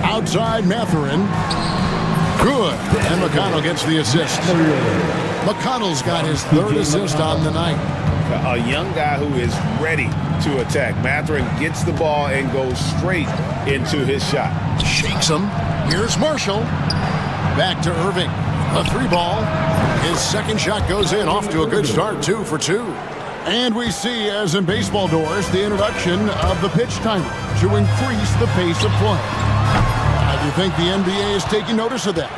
Outside Mathurin. Good. And McConnell gets the assist. McConnell's got his 3rd assist on the night. A young guy who is ready to attack. Mathurin gets the ball and goes straight into his shot. Shakes him. Here's Marshall. Back to Irving. A 3-ball. His second shot goes in, off to a good start, 2 for 2. And we see, as in baseball doors, the introduction of the pitch timer to increase the pace of play. How do you think the NBA is taking notice of that?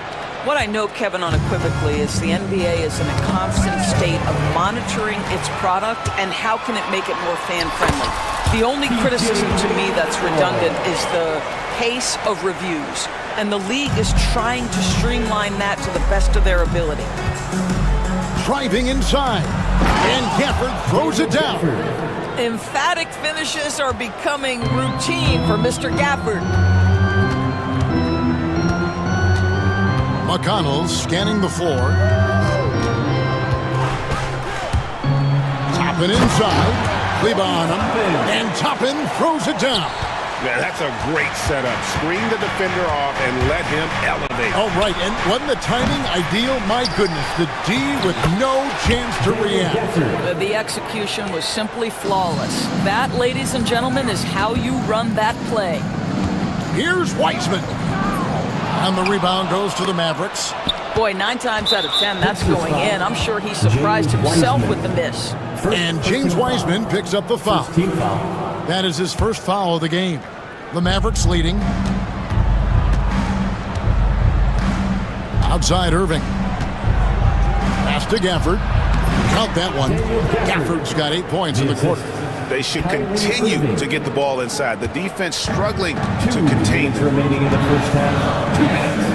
What I know, Kevin, unequivocally is the NBA is in a constant state of monitoring its product and how can it make it more fan-friendly. The only criticism to me that's redundant is the pace of reviews, and the league is trying to streamline that to the best of their ability. Driving inside, and Gafford throws it down. Emphatic finishes are becoming routine for Mr. Gafford. McConnell scanning the floor. Toppin inside. Kleba on him. And Toppin throws it down. Yeah, that's a great setup. Screen the defender off and let him elevate. Oh, right. And wasn't the timing ideal? My goodness. The D with no chance to react. The execution was simply flawless. That, ladies and gentlemen, is how you run that play. Here's Wiseman. And the rebound goes to the Mavericks. Boy, 9 times out of 10, that's going in. I'm sure he surprised himself with the miss. And James Wiseman picks up the foul. That is his first foul of the game. The Mavericks leading. Outside Irving. Pass to Gafford. Count that one. Gafford's got 8 points in the quarter. They should continue to get the ball inside. The defense struggling to contain them. Remaining in the first half. 2 minutes.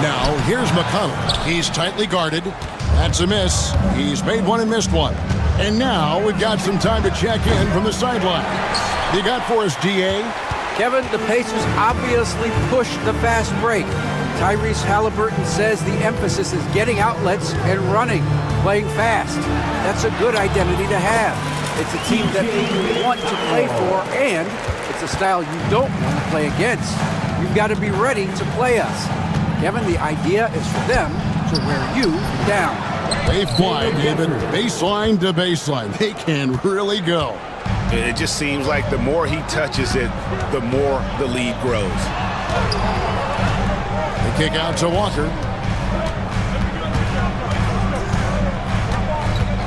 Now, here's McConnell. He's tightly guarded. That's a miss. He's made one and missed one. And now we've got some time to check in from the sideline. You got for us, DA? Kevin, the Pacers obviously pushed the fast break. Tyrese Halliburton says the emphasis is getting outlets and running, playing fast. That's a good identity to have. It's a team that you want to play for, and it's a style you don't want to play against. You've got to be ready to play us. Kevin, the idea is for them to wear you down. They fly, David. Baseline to baseline. They can really go. It just seems like the more he touches it, the more the lead grows. The kick out to Walker.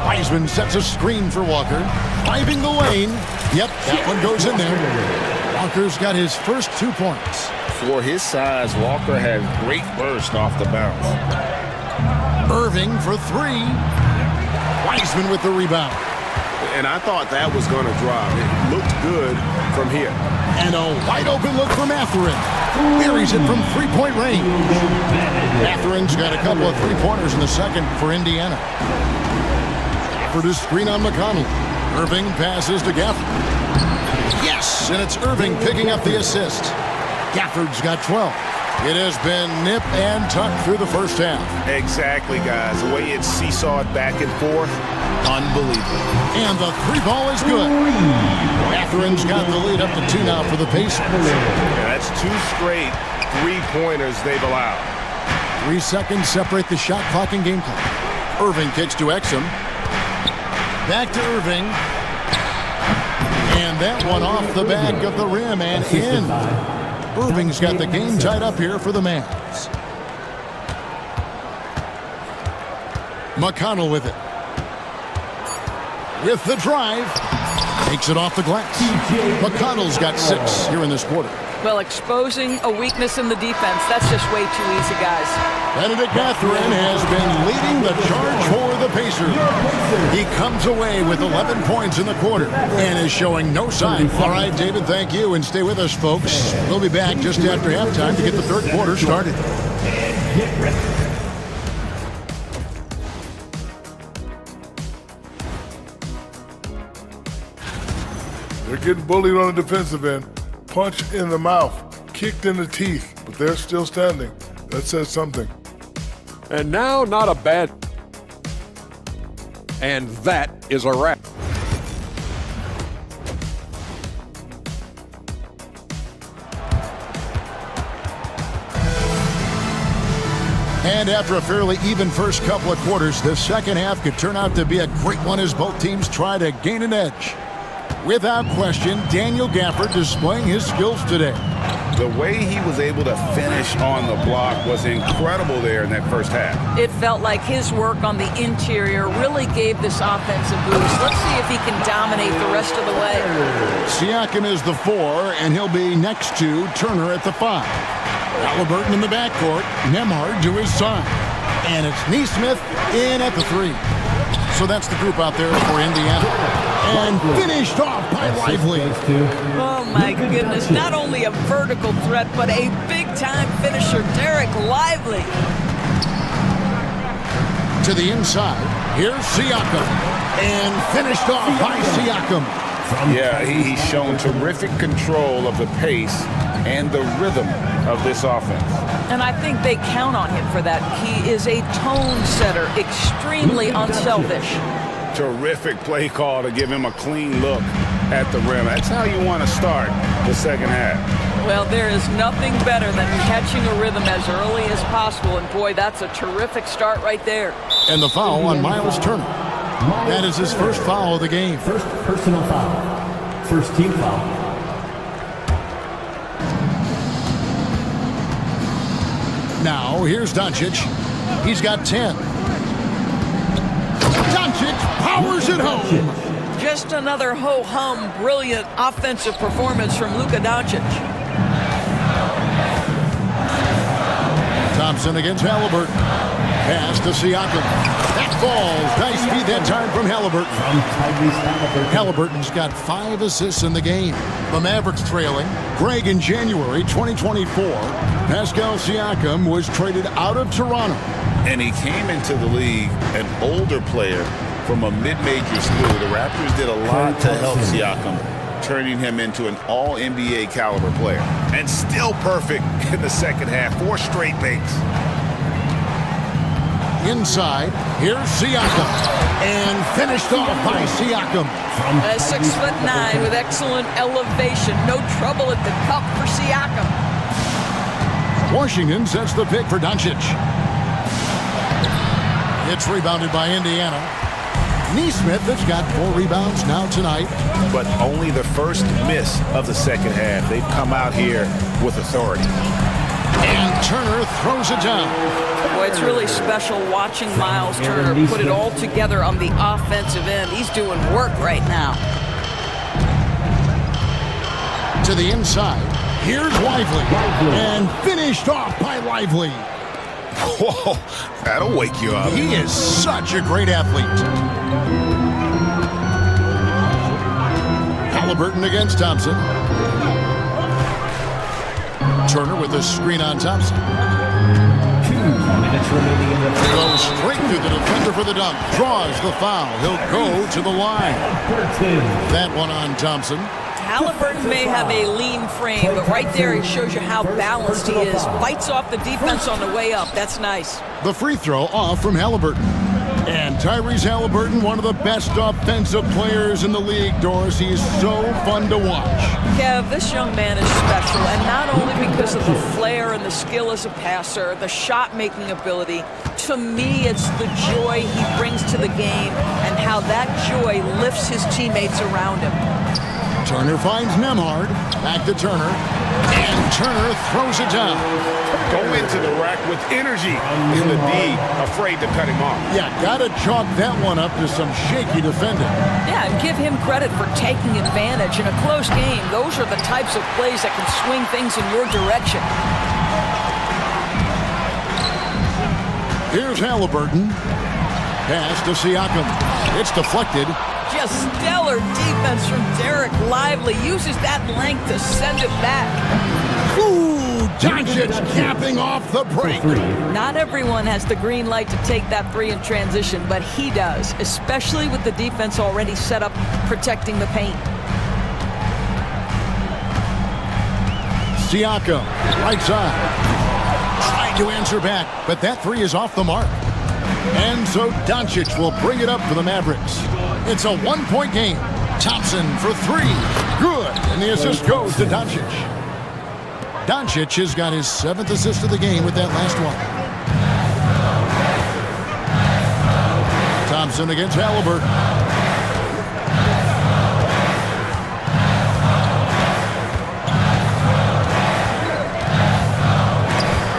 Wiseman sets a screen for Walker. Driving the lane. Yep, that one goes in there. Walker's got his first 2 points. For his size, Walker has great burst off the bounce. Irving for 3. Wiseman with the rebound. And I thought that was going to drop. It looked good from here. And a wide open look for Matherin. Buries it from 3-point range. Matherin's got a couple of 3-pointers in the second for Indiana. For the screen on McConnell. Irving passes to Gafford. Yes, and it's Irving picking up the assist. Gafford's got 12. It has been nip and tuck through the first half. Exactly, guys. The way it's seesawed back and forth, unbelievable. And the 3 ball is good. Matherin's got the lead up to 2 now for the Pacers. Yeah, that's 2 straight 3-pointers they've allowed. 3 seconds separate the shot clock and game clock. Irving kicks to Exum. Back to Irving. And that one off the back of the rim and in. Irving's got the game tied up here for the Mavs. McConnell with it. With the drive. Takes it off the glass. McConnell's got 6 here in this quarter. Well, exposing a weakness in the defense, that's just way too easy, guys. Benedict Matherin has been leading the charge for the Pacers. He comes away with 11 points in the quarter and is showing no sign. All right, David, thank you, and stay with us, folks. We'll be back just after halftime to get the third quarter started. They're getting bullied on the defensive end. Punch in the mouth, kicked in the teeth, but they're still standing. That says something. And now, not a bad... And that is a wrap. And after a fairly even first couple of quarters, the second half could turn out to be a great one as both teams try to gain an edge. Without question, Daniel Gafford displaying his skills today. The way he was able to finish on the block was incredible there in that first half. It felt like his work on the interior really gave this offense a boost. Let's see if he can dominate the rest of the way. Siakam is the 4, and he'll be next to Turner at the 5. Halliburton in the backcourt, Nembhard to his side. And it's Nesmith in at the 3. So that's the group out there for Indiana. And finished off by Lively. Oh my goodness, not only a vertical threat, but a big-time finisher, Derek Lively. To the inside, here's Siakam. And finished off by Siakam. Yeah, he's shown terrific control of the pace and the rhythm of this offense. And I think they count on him for that. He is a tone setter, extremely unselfish. Terrific play call to give him a clean look at the rim. That's how you want to start the second half. Well, there is nothing better than catching a rhythm as early as possible. And boy, that's a terrific start right there. And the foul on Miles Turner. That is his first foul of the game. First personal foul. First team foul. Now, here's Doncic. He's got 10. Doncic powers it home. Just another ho-hum, brilliant offensive performance from Luka Doncic. Thompson against Halliburton. Pass to Siakam. That falls. Nice feed that time from Halliburton. Halliburton's got 5 assists in the game. The Mavericks trailing. Greg, in January 2024, Pascal Siakam was traded out of Toronto. And he came into the league an older player from a mid-major school. The Raptors did a lot to help Siakam turning him into an all-NBA caliber player. And still perfect in the second half. 4 straight makes. Inside, here's Siakam. And finished off by Siakam. 6'9" with excellent elevation. No trouble at the cup for Siakam. Washington sets the pick for Doncic. It's rebounded by Indiana. Neesmith has got 4 rebounds now tonight. But only the first miss of the second half. They've come out here with authority. And Turner throws it down. Boy, it's really special watching Miles Turner put it all together on the offensive end. He's doing work right now. To the inside. Here's Lively. And finished off by Lively. Whoa, that'll wake you up. He is such a great athlete. Halliburton against Thompson. Turner with a screen on Thompson. 2 minutes remaining in the He goes straight through the defender for the dunk. Draws the foul. He'll go to the line. That one on Thompson. Halliburton may have a lean frame, but right there he shows you how balanced he is. Fights off the defense on the way up. That's nice. The free throw off from Halliburton. And Tyrese Halliburton, one of the best offensive players in the league, Doris. He's so fun to watch. Kev, this young man is special, and not only because of the flair and the skill as a passer, the shot-making ability. To me, it's the joy he brings to the game and how that joy lifts his teammates around him. Turner finds Nemhard. Back to Turner. And Turner throws it down. Go into the rack with energy in the D, afraid to cut him off. Yeah, gotta chalk that one up to some shaky defending. Yeah, and give him credit for taking advantage. In a close game, those are the types of plays that can swing things in your direction. Here's Halliburton. Pass to Siakam. It's deflected. Just stellar defense from Derek Lively. Uses that length to send it back. Ooh, Doncic capping off the break. Not everyone has the green light to take that 3 in transition, but he does, especially with the defense already set up protecting the paint. Siakam, right side. Trying to answer back, but that 3 is off the mark. And so Doncic will bring it up for the Mavericks. It's a 1-point game. Thompson for 3. Good. And the assist goes to Doncic. Doncic has got his 7th assist of the game with that last one. Thompson against Halliburton.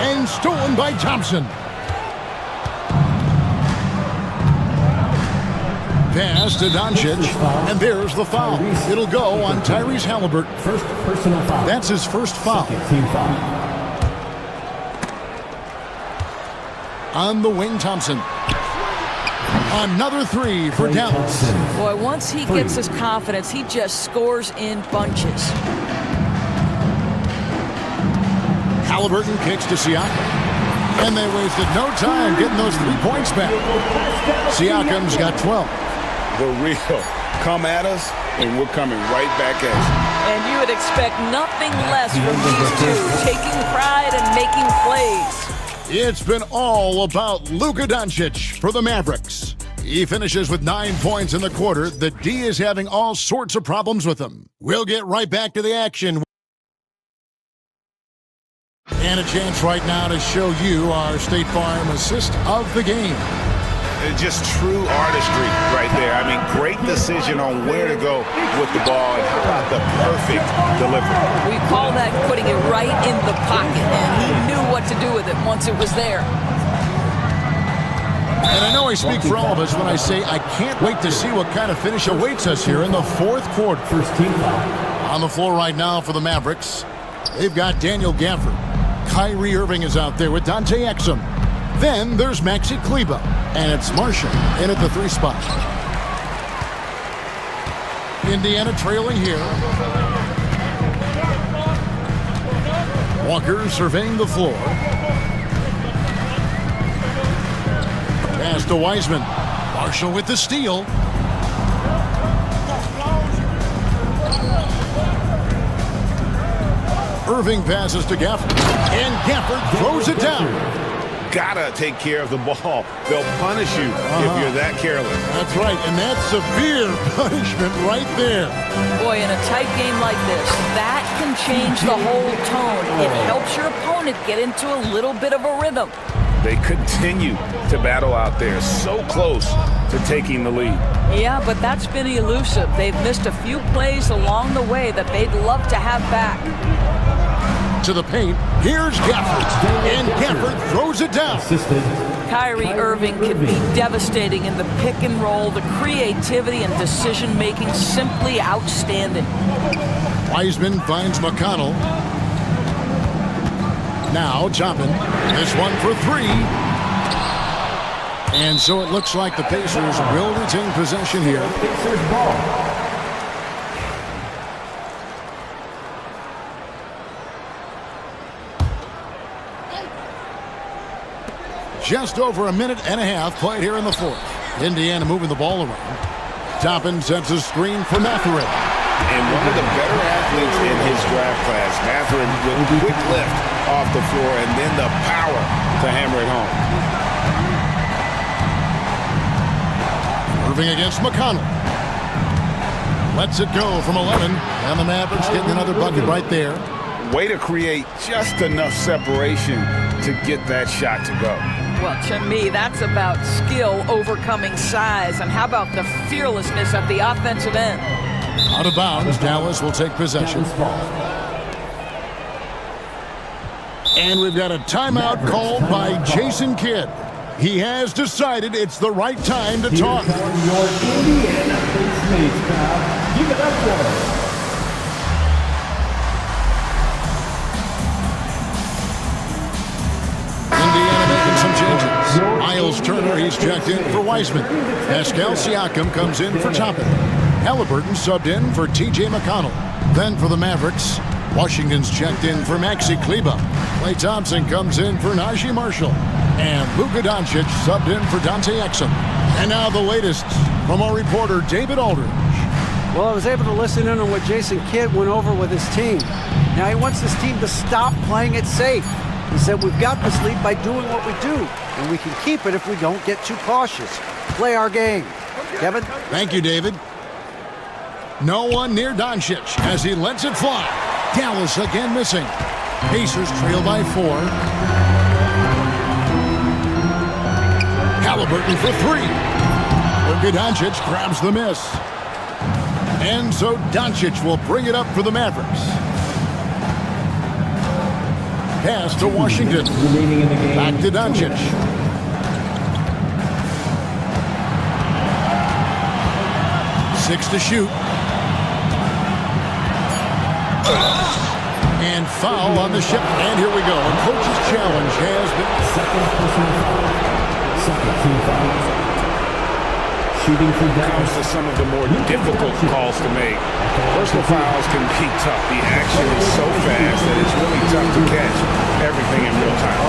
And stolen by Thompson. Pass to Doncic, and there's the foul. It'll go on Tyrese Halliburton. First personal foul. That's his first foul. Team foul. On the wing, Thompson. Another 3 for Dallas. Boy, once he gets his confidence, he just scores in bunches. Halliburton kicks to Siakam. And they wasted no time getting those 3 points back. Siakam's got 12. The real come at us, and we're coming right back at you. And you would expect nothing less from these two, taking pride and making plays. It's been all about Luka Doncic for the Mavericks. He finishes with 9 points in the quarter. The D is having all sorts of problems with him. We'll get right back to the action. And a chance right now to show you our State Farm assist of the game. Just true artistry right there. I mean, great decision on where to go with the ball, and how about the perfect delivery. We call that putting it right in the pocket, and he knew what to do with it once it was there. And I know I speak for all of us when I say I can't wait to see what kind of finish awaits us here in the 4th quarter. First team foul. On the floor right now for the Mavericks, they've got Daniel Gafford. Kyrie Irving is out there with Dante Exum. Then there's Maxey Kleba, and it's Marshall in at the 3 spot. Indiana trailing here. Walker surveying the floor. Pass to Wiseman. Marshall with the steal. Irving passes to Gafford, and Gafford throws it down. Gotta take care of the ball. They'll punish you if you're that careless. That's right, and that's severe punishment right there. Boy, in a tight game like this, that can change the whole tone. It helps your opponent get into a little bit of a rhythm. They continue to battle out there, so close to taking the lead. Yeah, but that's been elusive. They've missed a few plays along the way that they'd love to have back. To the paint, here's Gafford, and Gafford throws it down. Kyrie Irving can be devastating in the pick and roll. The creativity and decision-making simply outstanding. Wiseman finds McConnell. Now Toppin, this one for three. And so it looks like the Pacers will retain possession here. Pacers ball. Just over a minute and a half played here in the fourth. Indiana moving the ball around. Toppin sets a screen for Mathurin. And one of the better athletes in his draft class, Mathurin, with a quick lift off the floor and then the power to hammer it home. Irving against McConnell. Lets it go from 11, and the Mavericks getting another bucket right there. Way to create just enough separation to get that shot to go. Well, to me, that's about skill overcoming size. And how about the fearlessness at the offensive end? Out of bounds, Dallas will take possession. And we've got a timeout called by Jason Kidd. He has decided it's the right time to talk. Your Indiana Pacers crowd. Give it up for him. Indiana making some changes. Miles Turner, he's checked in for Wiseman. Pascal Siakam comes in for Toppin. Halliburton subbed in for T.J. McConnell. Then for the Mavericks, Washington's checked in for Maxey Kleber. Klay Thompson comes in for Najee Marshall. And Luka Doncic subbed in for Dante Exum. And now the latest from our reporter, David Aldridge. Well, I was able to listen in on what Jason Kidd went over with his team. Now he wants his team to stop playing it safe. He said, we've got this lead by doing what we do, and we can keep it if we don't get too cautious. Play our game. Kevin? Thank you, David. No one near Doncic as he lets it fly. Dallas again missing. Pacers trail by 4. Halliburton for 3. Luka Doncic grabs the miss. And so Doncic will bring it up for the Mavericks. Pass to Washington. Back to Doncic. Six to shoot. And foul on the ship. And here we go. A coach's challenge has been... Second personal foul. Second team foul. Shooting from down. Comes to some of the more difficult calls to make. Personal fouls can be tough. The action is so fast that it's really tough to catch everything in real time.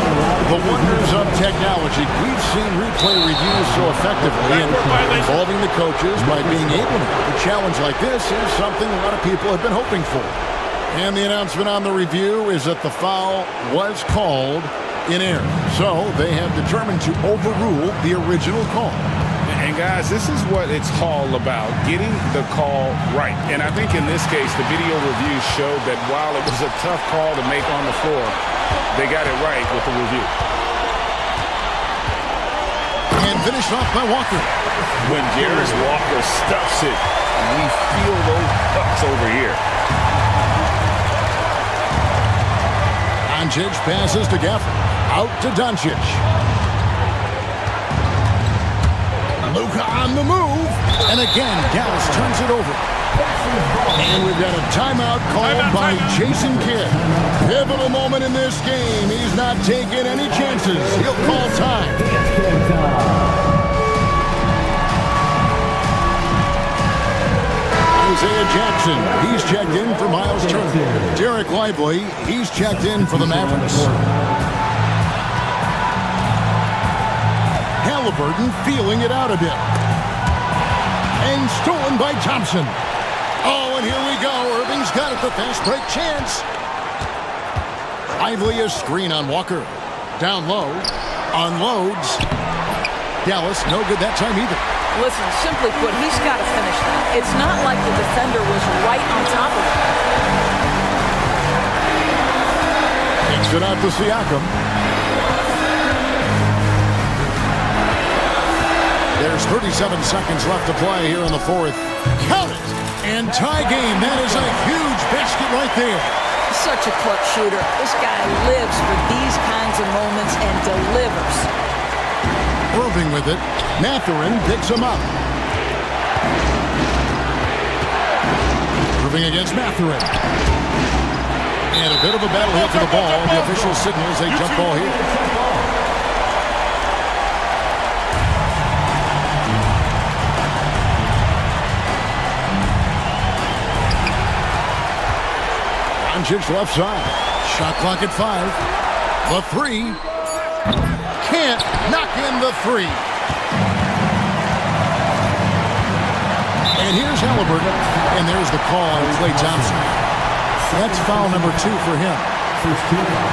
The wonders of technology. We've seen replay reviews so effectively and involving the coaches by being able to make a challenge like this is something a lot of people have been hoping for. And the announcement on the review is that the foul was called in error. So they have determined to overrule the original call. And guys, this is what it's all about, getting the call right. And I think in this case, the video review showed that while it was a tough call to make on the floor, they got it right with the review. And finished off by Walker. When Jarris Walker stuffs it, we feel those bucks over here. Doncic passes to Gafford. Out to Doncic. Luka on the move. And again, Dallas turns it over. And we've got a timeout called by Jason Kidd. Pivotal moment in this game. He's not taking any chances. He'll call time. Isaiah Jackson, he's checked in for Miles Turner. Derek Lively, he's checked in for the Mavericks. Halliburton feeling it out a bit. And stolen by Thompson. Oh, and here we go. Irving's got it, the fast break chance. Lively a screen on Walker. Down low. Unloads. Dallas, no good that time either. Listen, simply put, he's got to finish that. It's not like the defender was right on top of him. Kicks it out to Siakam. There's 37 seconds left to play here in the fourth. Count it! And tie game. That is a huge basket right there. Such a clutch shooter. This guy lives for these kinds of moments and delivers. Irving with it. Mathurin picks him up. Irving against Mathurin. And a bit of a battle here for the ball. The official signals a jump ball here. Doncic left side. Shot clock at 5. The three. Can't knock in the three. And here's Halliburton. And there's the call on Klay Thompson. That's foul number 2 for him. First team foul.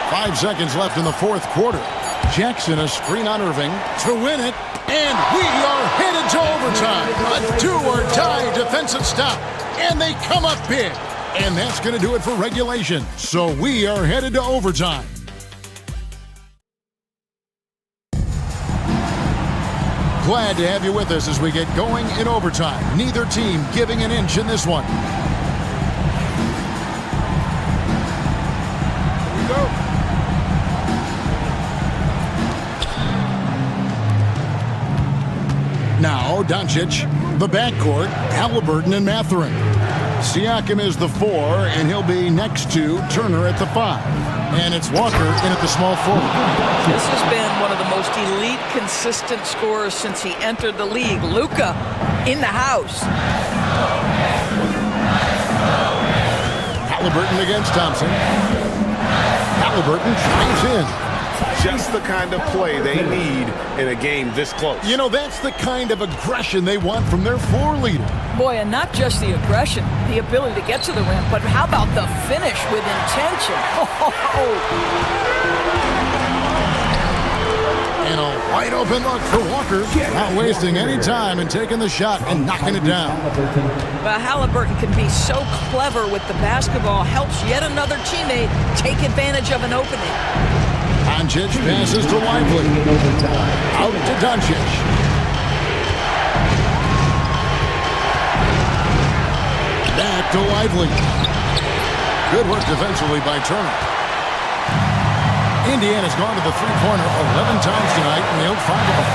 5 seconds left in the fourth quarter. Jackson a screen on Irving to win it. And we are headed to overtime. A do-or-die defensive stop. And they come up big. And that's going to do it for regulation. So we are headed to overtime. Glad to have you with us as we get going in overtime. Neither team giving an inch in this one. Here we go. Now, Doncic, the backcourt, Halliburton and Mathurin. Siakam is the 4, and he'll be next to Turner at the 5. And it's Walker in at the small forward. This has been one of the most elite, consistent scorers since he entered the league. Luka in the house. Halliburton against Thompson. Halliburton drives in. Just the kind of play they need in a game this close. You know, that's the kind of aggression they want from their floor leader. Boy, and not just the aggression, the ability to get to the rim, but how about the finish with intention? And a wide open look for Walker. Not wasting any time and taking the shot and knocking it down. But Halliburton can be so clever with the basketball, helps yet another teammate take advantage of an opening. Doncic passes to Lively. Out to Doncic. Back to Lively. Good work defensively by Turner. Indiana's gone to the three-pointer 11 times tonight and nailed 5 of them.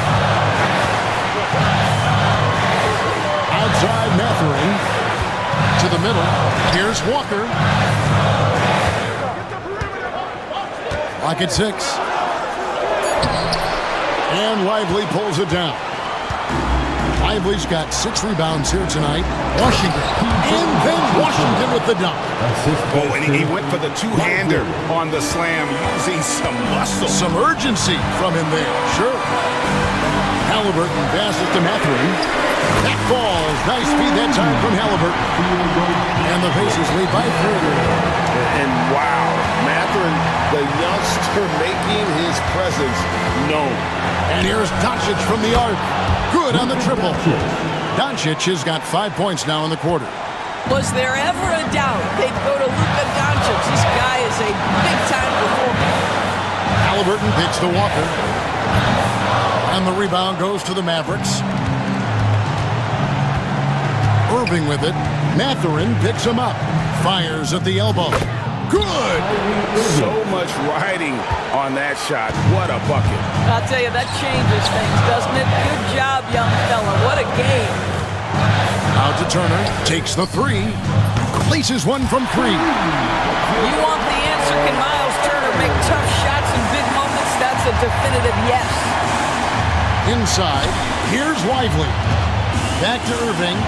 Outside Mathurin. To the middle. Here's Walker. Lock at 6. And Lively pulls it down. Lively's got 6 rebounds here tonight. Washington. And then Washington with the dunk. Oh, and he went for the two-hander on the slam, using some muscle. Some urgency from him there. Sure. Halliburton passes to Mathurin. That falls. Nice feed that time from Halliburton. And the Pacers lead by 3. And wow, Mathurin, the youngster, making his presence known. And here's Doncic from the arc. Good on the triple. Doncic has got 5 points now in the quarter. Was there ever a doubt they'd go to Luka Doncic? This guy is a big-time performer. Halliburton picks to Walker. And the rebound goes to the Mavericks. Irving with it. Mathurin picks him up. Fires at the elbow. Good! So much riding on that shot. What a bucket. I'll tell you, that changes things, doesn't it? Good job, young fella. What a game. Out to Turner. Takes the 3. Places one from 3. You want the answer? Can Miles Turner make tough shots in big moments? That's a definitive yes. Inside. Here's Lively. Back to Irving.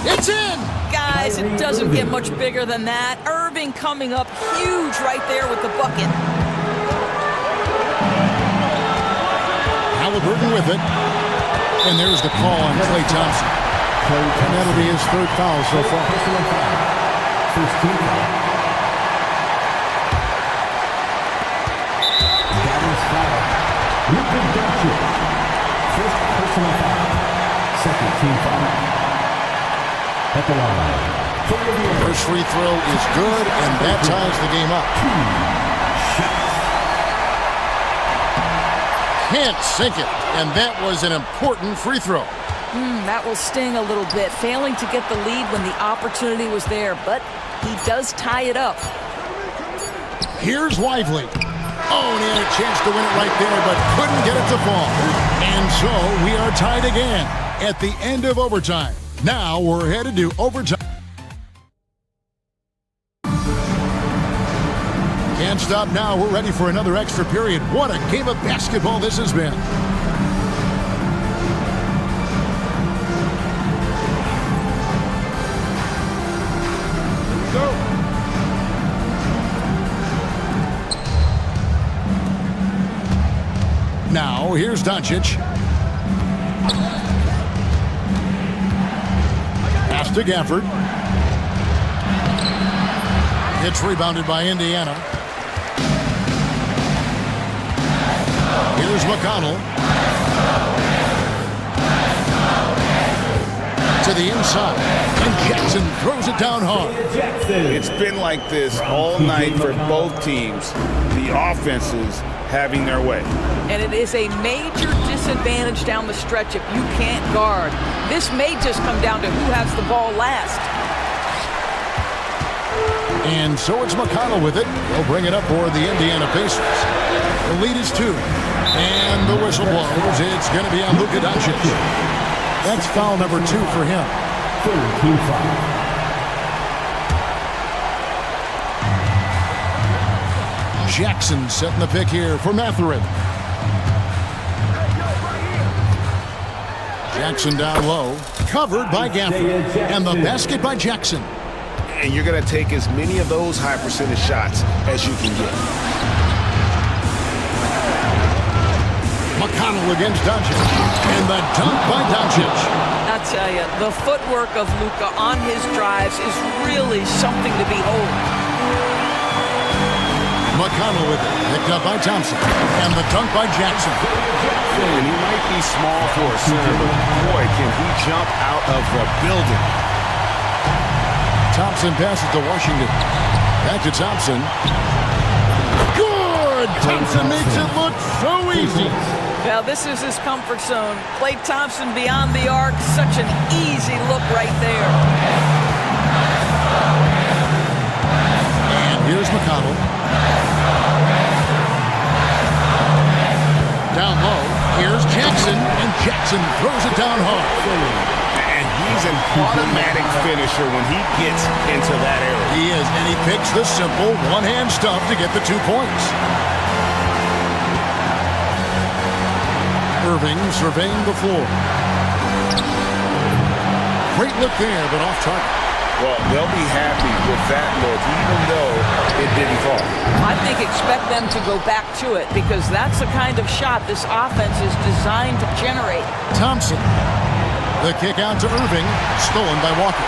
It's in! Guys, it doesn't get much bigger than that. Irving coming up huge right there with the bucket. Halliburton with it. And there's the call on Klay Thompson. And that'll be his third foul so far. First team foul. That is foul. Luka Doncic. First personal foul. Second team foul. At the line. First free throw is good, and that ties the game up. Can't sink it, and that was an important free throw. That will sting a little bit, failing to get the lead when the opportunity was there, but he does tie it up. Here's Lively. Oh, and he had a chance to win it right there, but couldn't get it to fall. And so we are tied again at the end of overtime. Now we're headed to overtime. Can't stop now. We're ready for another extra period. What a game of basketball this has been. Go. Now, here's Doncic. Pass to Gafford. It's rebounded by Indiana. Here's McConnell. To the inside. And Jackson throws it down hard. It's been like this all night for both teams. The offenses having their way. And it is a major disadvantage down the stretch if you can't guard. This may just come down to who has the ball last. And so it's McConnell with it. He'll bring it up for the Indiana Pacers. The lead is 2. And the whistle blows. It's going to be on Luka Doncic. That's foul number 2 for him. Third team foul. Jackson setting the pick here for Mathurin. Jackson down low. Covered by Gafford. And the basket by Jackson. And you're going to take as many of those high percentage shots as you can get. McConnell against Doncic. And the dunk by Doncic. I'll tell you, the footwork of Luka on his drives is really something to behold. McConnell with it. Picked up by Thompson. And the dunk by Jackson. And he might be small for a center, but boy, can he jump out of the building. Thompson passes to Washington. Back to Thompson. Good! Thompson makes it look so easy. Now, this is his comfort zone. Klay Thompson beyond the arc. Such an easy look right there. And here's McConnell. Down low. Here's Jackson. And Jackson throws it down hard. And he's an automatic finisher when he gets into that area. He is, and he picks the simple one-hand stuff to get the 2 points. Irving surveying the floor. Great look there, but off target. Well, they'll be happy with that look, even though it didn't fall. I think expect them to go back to it because that's the kind of shot this offense is designed to generate. Thompson. The kick out to Irving, stolen by Walker.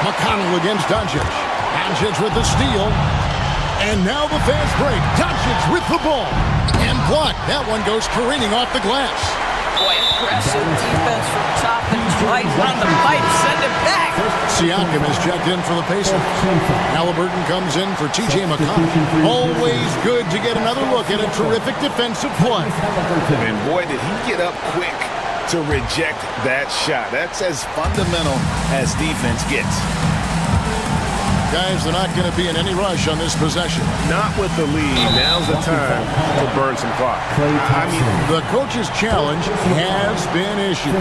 McConnell against Doncic. Doncic with the steal. And now the fast break. Doncic with the ball. And blocked. That one goes careening off the glass. Boy, aggressive defense from top and twice on the pipe. Send it back. Siakam is checked in for the Pacers. Halliburton comes in for T.J. McConnell. Always good to get another look at a terrific defensive play. And boy, did he get up quick to reject that shot. That's as fundamental as defense gets. Guys, they're not going to be in any rush on this possession. Not with the lead. Now's the time to burn some clock. I mean, the coach's challenge has been issued.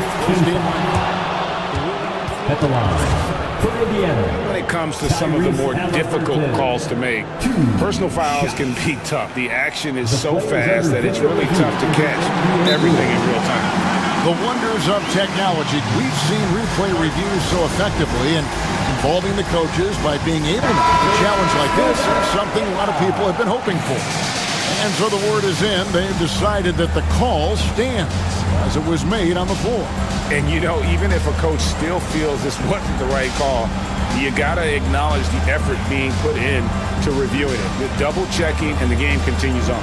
At the line. When it comes to some of the more difficult calls to make, personal fouls can be tough. The action is so fast that it's really tough to catch everything in real time. The wonders of technology. We've seen replay reviews so effectively, and involving the coaches by being able to make a challenge like this is something a lot of people have been hoping for. And so the word is in. They've decided that the call stands as it was made on the floor. And, you know, even if a coach still feels this wasn't the right call, you got to acknowledge the effort being put in to reviewing it. The double checking, and the game continues on.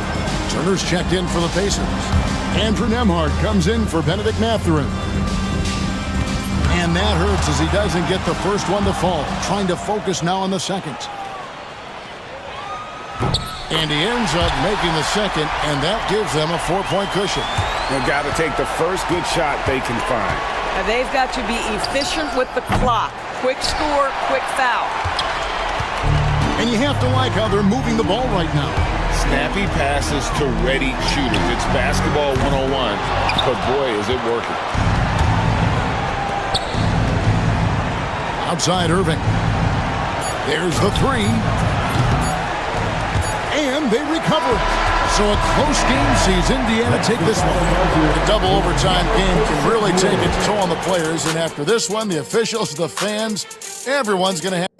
Turner's checked in for the Pacers. Andrew Nembhard comes in for Benedict Mathurin. And that hurts as he doesn't get the first one to fall. Trying to focus now on the second. And he ends up making the second, and that gives them a 4-point cushion. They've got to take the first good shot they can find. And they've got to be efficient with the clock. Quick score, quick foul. And you have to like how they're moving the ball right now. Snappy passes to ready shooters. It's basketball 101, but boy, is it working. Outside Irving. There's the three. And they recover. So a close game sees Indiana take this one. The double overtime game can really take its toll on the players. And after this one, the officials, the fans, everyone's going to have...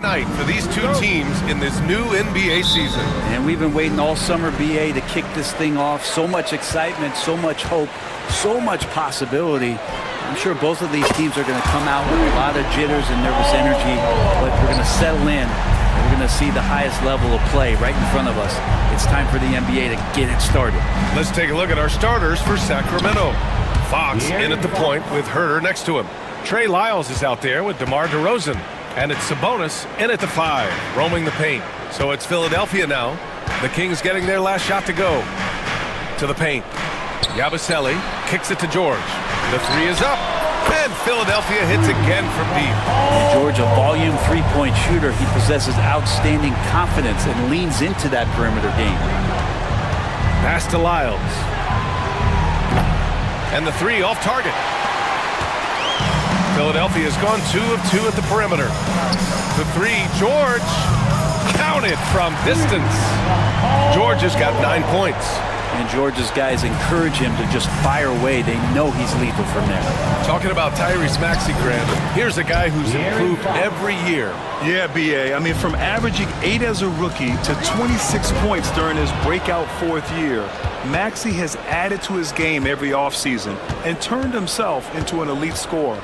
Night for these two teams in this new NBA season. And we've been waiting all summer, BA, to kick this thing off. So much excitement, so much hope, so much possibility. I'm sure both of these teams are going to come out with a lot of jitters and nervous energy, but we're going to settle in. And we're going to see the highest level of play right in front of us. It's time for the NBA to get it started. Let's take a look at our starters for Sacramento. Fox in at the point with Herter next to him. Trey Lyles is out there with DeMar DeRozan. And it's Sabonis in at the 5, roaming the paint. So it's Philadelphia now. The Kings getting their last shot to go. To the paint. Yabusele kicks it to George. The three is up. And Philadelphia hits again from deep. George, a volume three-point shooter. He possesses outstanding confidence and leans into that perimeter game. Pass to Lyles. And the three off target. Philadelphia has gone 2 of 2 at the perimeter. The three, George, counted from distance. George has got 9 points. And George's guys encourage him to just fire away. They know he's lethal from there. Talking about Tyrese Maxey, Grant, here's a guy who's improved every year. Yeah, B.A. I mean, from averaging 8 as a rookie to 26 points during his breakout 4th year, Maxey has added to his game every offseason and turned himself into an elite scorer.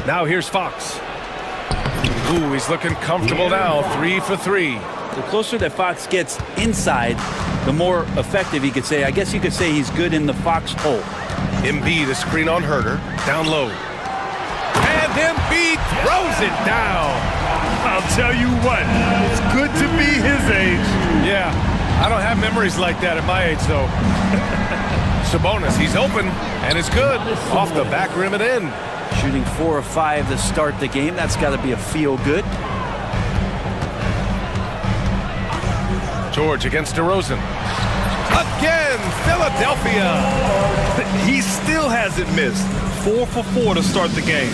Now here's Fox. Ooh, he's looking comfortable now, 3 for 3. The closer that Fox gets inside, the more effective he could say. I guess you could say he's good in the Fox hole. Embiid, a screen on Herter, down low. And Embiid throws it down. I'll tell you what, it's good to be his age. Yeah, I don't have memories like that at my age, though. Sabonis, he's open, and it's good. Off the back rim and in. Shooting 4 of 5 to start the game. That's got to be a feel-good. George against DeRozan. Again, Philadelphia. He still hasn't missed. 4 for 4 to start the game.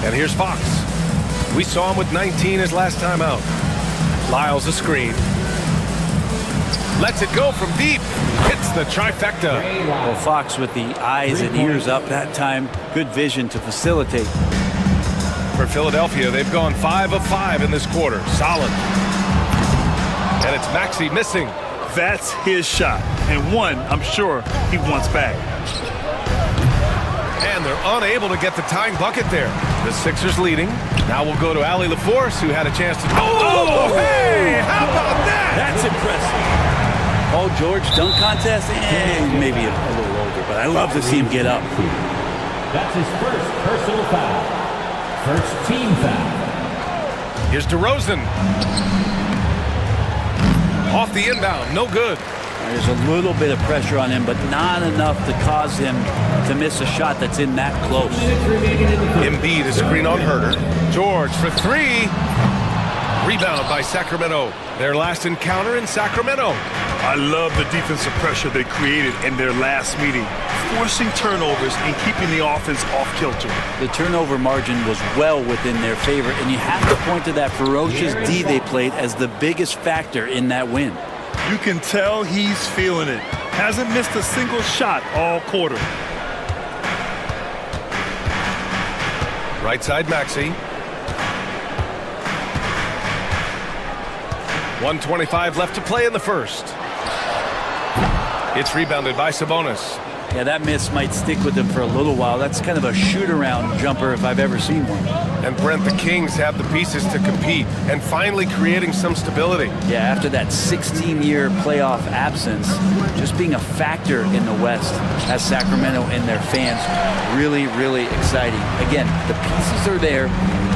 And here's Fox. We saw him with 19 his last time out. Lyles a screen. Lets it go from deep. Hits the trifecta. Well, Fox with the eyes and ears up that time. Good vision to facilitate. For Philadelphia, they've gone 5 of 5 in this quarter. Solid. And it's Maxey missing. That's his shot. And one, I'm sure, he wants back. And they're unable to get the tying bucket there. The Sixers leading. Now we'll go to Allie LaForce, who had a chance to... Oh, hey! How about that? That's impressive. Oh, George, dunk contest? Maybe a little older, but I love to see him get up. That's his first personal foul. First team foul. Here's DeRozan. Off the inbound, no good. There's a little bit of pressure on him, but not enough to cause him to miss a shot that's in that close. Embiid, a screen on Herter. George for 3. Rebound by Sacramento. Their last encounter in Sacramento. I love the defensive pressure they created in their last meeting, forcing turnovers and keeping the offense off kilter. The turnover margin was well within their favor, and you have to point to that ferocious D they played as the biggest factor in that win. You can tell he's feeling it. Hasn't missed a single shot all quarter. Right side Maxey. 1:25 left to play in the first. It's rebounded by Sabonis. Yeah, that miss might stick with him for a little while. That's kind of a shoot-around jumper if I've ever seen one. And Brent, the Kings have the pieces to compete and finally creating some stability. Yeah, after that 16-year playoff absence, just being a factor in the West has Sacramento and their fans really, really exciting. Again, the pieces are there.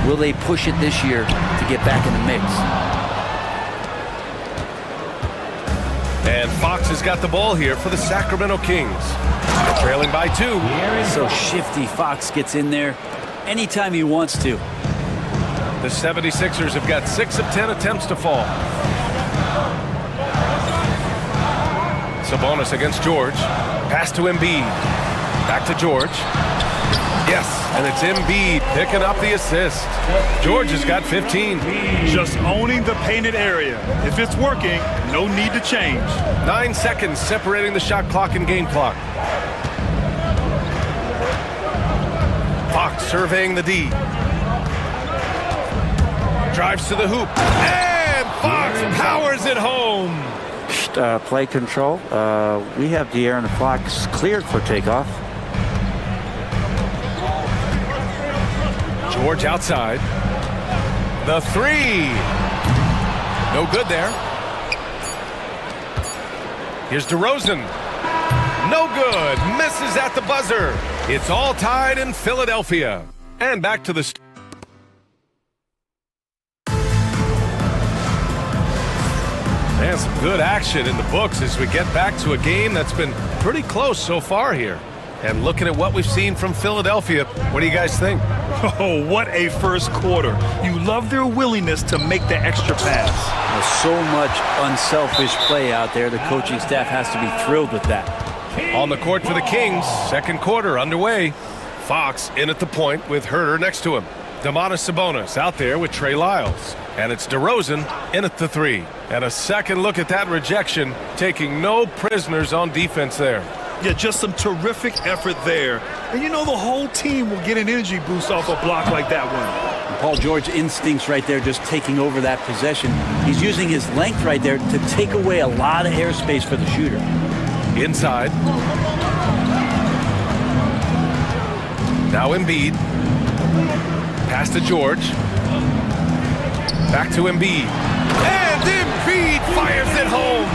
Will they push it this year to get back in the mix? And Fox has got the ball here for the Sacramento Kings. Trailing by 2. So shifty. Fox gets in there anytime he wants to. The 76ers have got 6 of 10 attempts to fall. Sabonis against George. Pass to Embiid. Back to George. Yes, and it's Embiid picking up the assist. George has got 15. Just owning the painted area. If it's working, no need to change. 9 seconds separating the shot clock and game clock. Fox surveying the D. Drives to the hoop. And Fox powers it home. Play control. We have De'Aaron Fox cleared for takeoff. George outside. The 3. No good there. Here's DeRozan. No good. Misses at the buzzer. It's all tied in Philadelphia. And back to the... And some Good action in the books as we get back to a game that's been pretty close so far here. And looking at what we've seen from Philadelphia, what do you guys think? Oh, what a first quarter. You love their willingness to make the extra pass. There's so much unselfish play out there. The coaching staff has to be thrilled with that. On the court for the Kings, second quarter underway. Fox in at the point with Herter next to him. Domantas Sabonis out there with Trey Lyles. And it's DeRozan in at the three. And a second look at that rejection, taking no prisoners on defense there. Yeah, just some terrific effort there. And you know the whole team will get an energy boost off a block like that one. Paul George instincts right there, just taking over that possession. He's using his length right there to take away a lot of airspace for the shooter. Inside. Now Embiid. Pass to George. Back to Embiid. And Embiid fires it home.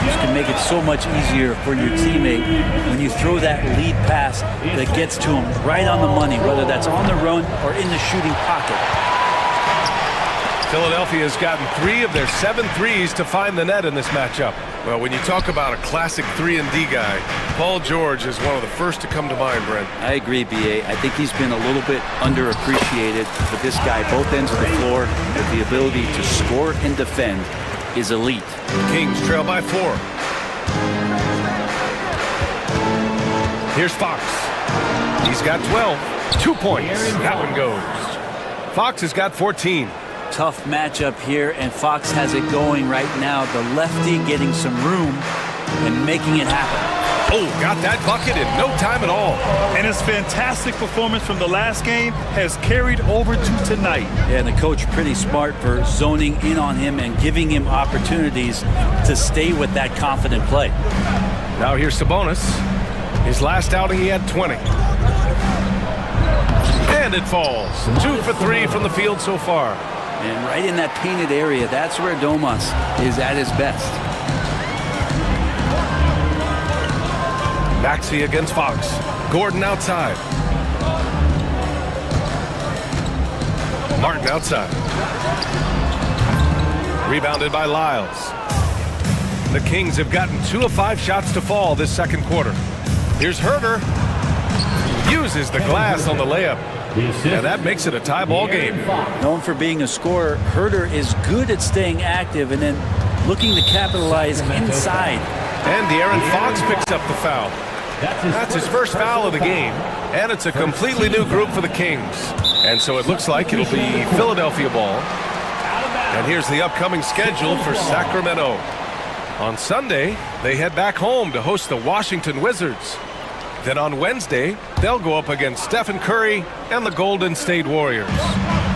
You can make it so much easier for your teammate when you throw that lead pass that gets to him right on the money, whether that's on the run or in the shooting pocket. Philadelphia has gotten 3 of their 7 threes to find the net in this matchup. Well, when you talk about a classic 3-and-D guy, Paul George is one of the first to come to mind, Brent. I agree, B.A. I think he's been a little bit underappreciated, but this guy, both ends of the floor, with the ability to score and defend, is elite. Kings trail by 4. Here's Fox. He's got 12. 2 points. That one goes. Fox has got 14. Tough matchup here, and Fox has it going right now. The lefty getting some room and making it happen. Oh, got that bucket in no time at all. And his fantastic performance from the last game has carried over to tonight. Yeah, and the coach pretty smart for zoning in on him and giving him opportunities to stay with that confident play. Now here's Sabonis. His last outing, he had 20. And it falls. 2 for 3 from the field so far. And right in that painted area, that's where Domas is at his best. Maxey against Fox. Gordon outside. Martin outside. Rebounded by Lyles. The Kings have gotten 2 of 5 shots to fall this second quarter. Here's Herter. Uses the glass on the layup. And that makes it a tie ball game. Known for being a scorer, Herter is good at staying active and then looking to capitalize inside. And De'Aaron Fox picks up the foul. That's his first foul of the game. And it's a completely new group for the Kings. And so it looks like it'll be Philadelphia ball. And here's the upcoming schedule for Sacramento. On Sunday, they head back home to host the Washington Wizards. Then on Wednesday, they'll go up against Stephen Curry and the Golden State Warriors.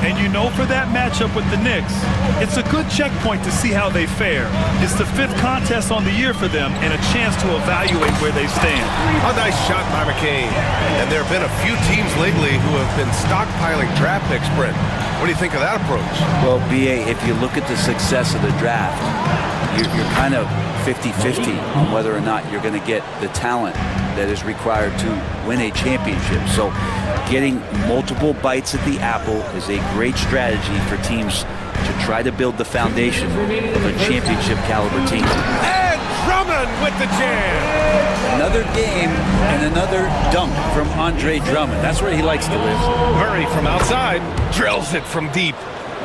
And you know, for that matchup with the Knicks, it's a good checkpoint to see how they fare. It's the 5th contest on the year for them and a chance to evaluate where they stand. A nice shot by McCain. And there have been a few teams lately who have been stockpiling draft picks, Brent. What do you think of that approach? Well, B.A., if you look at the success of the draft, you're kind of 50-50 on whether or not you're going to get the talent that is required to win a championship. So getting multiple bites at the apple is a great strategy for teams to try to build the foundation of a championship caliber team. And Drummond with the jam. Another game and another dunk from Andre Drummond. That's where he likes to live. Murray from outside drills it from deep.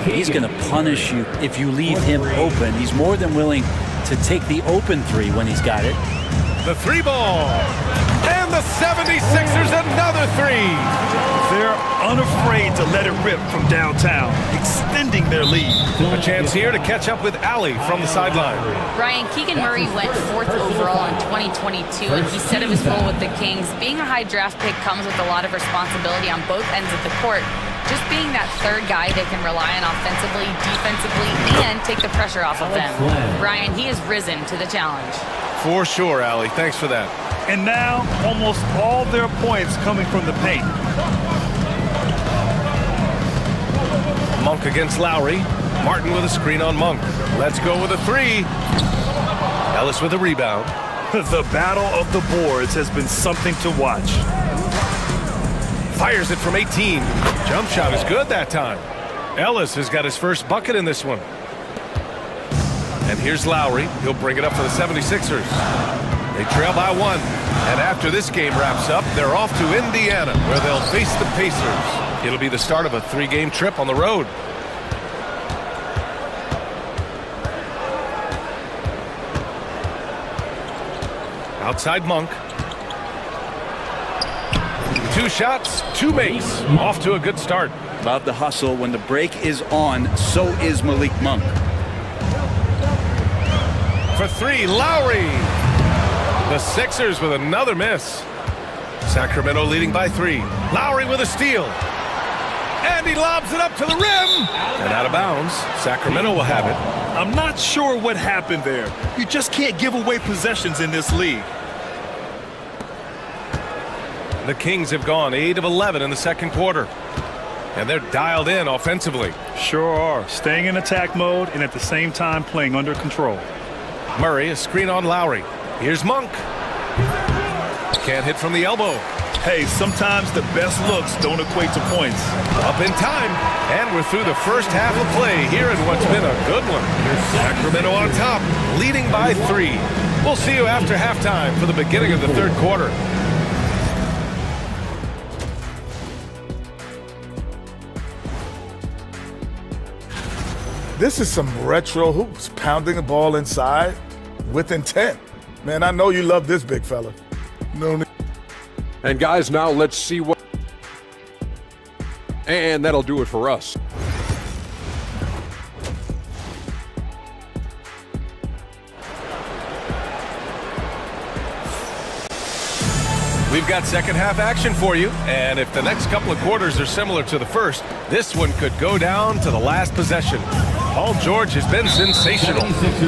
He's going to punish you if you leave him open. He's more than willing to take the open 3 when he's got it. The 3 ball. And the 76ers another 3. They're unafraid to let it rip from downtown, extending their lead. A chance here to catch up with Allie from the sideline. Brian, Keegan Murray went 4th overall in 2022, and he said of his role with the Kings, being a high draft pick comes with a lot of responsibility on both ends of the court. Just being that 3rd guy they can rely on offensively, defensively, and take the pressure off of them. Brian, he has risen to the challenge. For sure, Allie. Thanks for that. And now, almost all their points coming from the paint. Monk against Lowry. Martin with a screen on Monk. Let's go with a 3. Ellis with a rebound. The battle of the boards has been something to watch. Fires it from 18. Jump shot is good that time. Ellis has got his first bucket in this one. And here's Lowry. He'll bring it up for the 76ers. They trail by 1. And after this game wraps up, they're off to Indiana, where they'll face the Pacers. It'll be the start of a 3-game trip on the road. Outside Monk. 2 shots, 2 makes. Off to a good start. About the hustle. When the break is on, so is Malik Monk. For 3, Lowry. The Sixers with another miss. Sacramento leading by 3. Lowry with a steal. And he lobs it up to the rim. And out of bounds. Sacramento will have it. I'm not sure what happened there. You just can't give away possessions in this league. The Kings have gone 8 of 11 in the second quarter. And they're dialed in offensively. Sure are. Staying in attack mode and at the same time playing under control. Murray, a screen on Lowry. Here's Monk. Can't hit from the elbow. Hey, sometimes the best looks don't equate to points. Up in time. And we're through the first half of play here in what's been a good one. Sacramento on top, leading by 3. We'll see you after halftime for the beginning of the third quarter. This is some retro hoops, pounding the ball inside with intent. Man, I know you love this big fella. No need. And guys, now let's see what... And that'll do it for us. We've got second half action for you, and if the next couple of quarters are similar to the first, this one could go down to the last possession. Paul George has been sensational.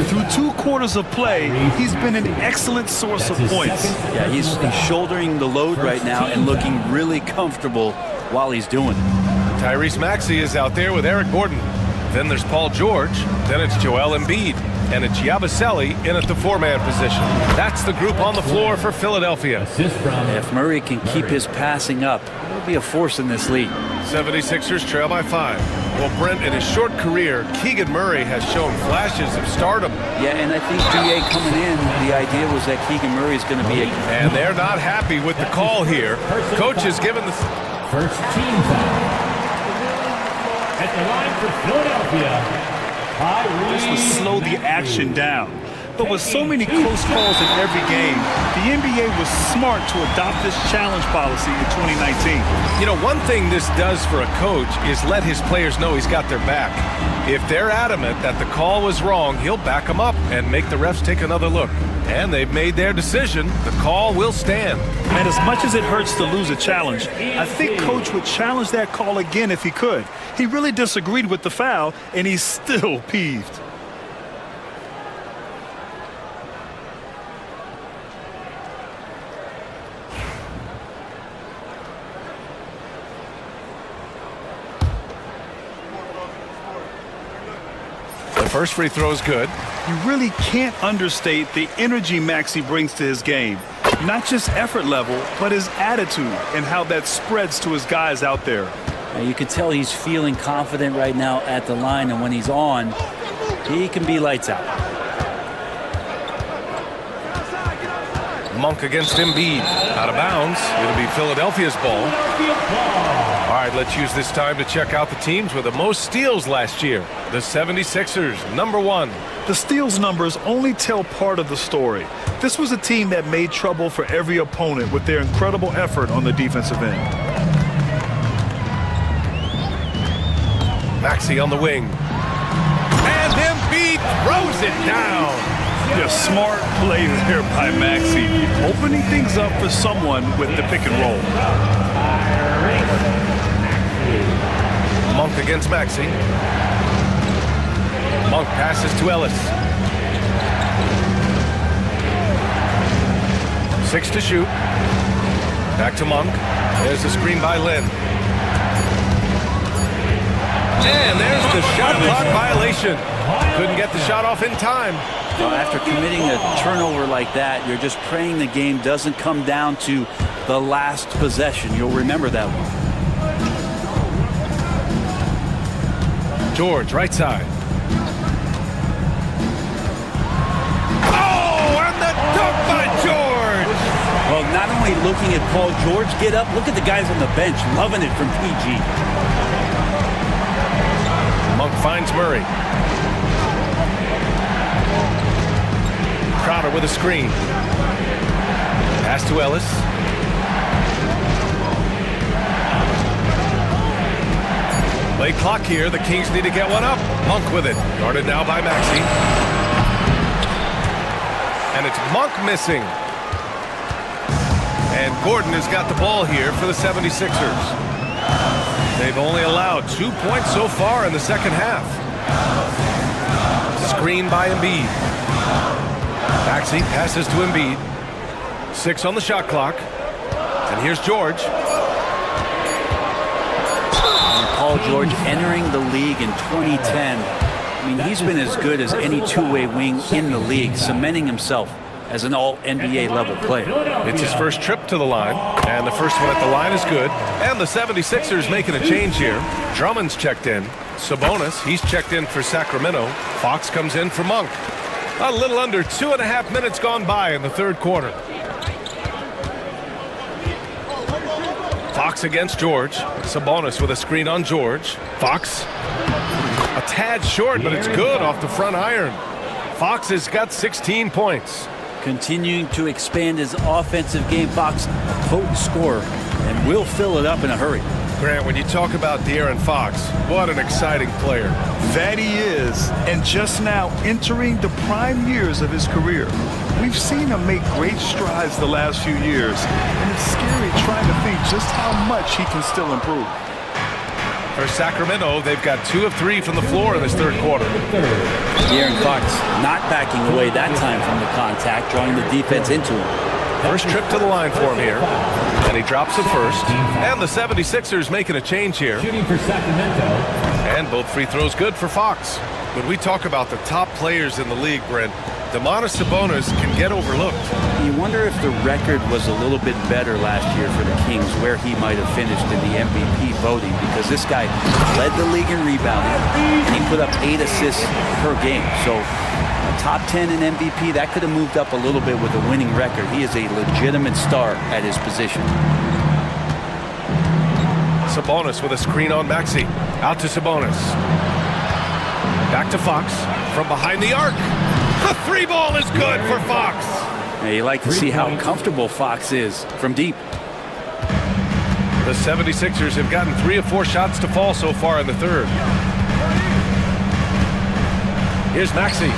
Through 2 quarters of play, he's been an excellent source of points. Yeah, he's shouldering the load right now and looking really comfortable while he's doing it. Tyrese Maxey is out there with Eric Gordon. Then there's Paul George. Then it's Joel Embiid. And it's Yabusele in at the 4-man position. That's the group on the floor for Philadelphia. If Murray can keep his passing up, he'll be a force in this league. 76ers trail by 5. Well, Brent, in his short career, Keegan Murray has shown flashes of stardom. Yeah, and I think BA coming in, the idea was that Keegan Murray is going to be a... And they're not happy with the call here. Coach has given the... First team foul. At the line for Philadelphia. This will slow the action down. But with so many close calls in every game, the NBA was smart to adopt this challenge policy in 2019. You know, one thing this does for a coach is let his players know he's got their back. If they're adamant that the call was wrong, he'll back them up and make the refs take another look. And they've made their decision. The call will stand. And as much as it hurts to lose a challenge, I think Coach would challenge that call again if he could. He really disagreed with the foul, and he's still peeved. The first free throw is good. You really can't understate the energy Maxey brings to his game. Not just effort level, but his attitude and how that spreads to his guys out there. You can tell he's feeling confident right now at the line, and when he's on, he can be lights out. Monk against Embiid. Out of bounds. It'll be Philadelphia's ball. All right, let's use this time to check out the teams with the most steals last year. The 76ers, #1. The steals numbers only tell part of the story. This was a team that made trouble for every opponent with their incredible effort on the defensive end. Maxey on the wing. And Embiid throws it down. A smart play there by Maxey, opening things up for someone with the pick and roll. Monk against Maxey. Monk passes to Ellis. 6 to shoot. Back to Monk. There's the screen by Lynn. And there's the shot clock violation. Couldn't get the shot off in time. After committing a turnover like that, you're just praying the game doesn't come down to the last possession. You'll remember that one. George, right side. only looking at Paul George get up, look at the guys on the bench loving it from PG. Monk finds Murray. Crowder with a screen. Pass to Ellis. Late clock here. The Kings need to get one up. Monk with it. Guarded now by Maxey. And it's Monk missing. And Gordon has got the ball here for the 76ers. They've only allowed 2 points so far in the second half. Screen by Embiid. Maxey passes to Embiid. 6 on the shot clock. And here's George. And Paul George entering the league in 2010. I mean, he's been as good as any two-way wing in the league, cementing himself as an all-NBA level player. It's his first trip to the line, and the first one at the line is good. And the 76ers making a change here. Drummond's checked in. Sabonis, he's checked in for Sacramento. Fox comes in for Monk. A little under 2.5 minutes gone by in the third quarter. Fox against George. Sabonis with a screen on George. Fox, a tad short, but it's good off the front iron. Fox has got 16 points. Continuing to expand his offensive game. Fox, a potent scorer, and will fill it up in a hurry. Grant, when you talk about De'Aaron Fox, what an exciting player. That he is, and just now entering the prime years of his career. We've seen him make great strides the last few years, and it's scary trying to think just how much he can still improve. For Sacramento, they've got 2 of 3 from the floor in this third quarter. De'Aaron Fox not backing away that time from the contact, drawing the defense into him. First trip to the line for him here. And he drops it first. And the 76ers making a change here. Shooting for Sacramento. And both free throws good for Fox. When we talk about the top players in the league, Brent, Domantas Sabonis can get overlooked. You wonder if the record was a little bit better last year for the Kings, where he might have finished in the MVP voting, because this guy led the league in rebounding, and he put up 8 assists per game. So a top 10 in MVP, that could have moved up a little bit with a winning record. He is a legitimate star at his position. Sabonis with a screen on Maxey. Out to Sabonis. Back to Fox from behind the arc. The 3 ball is good for Fox. Now, you like to see how comfortable Fox is from deep. The 76ers have gotten 3 of 4 shots to fall so far in the third. Here's Maxey.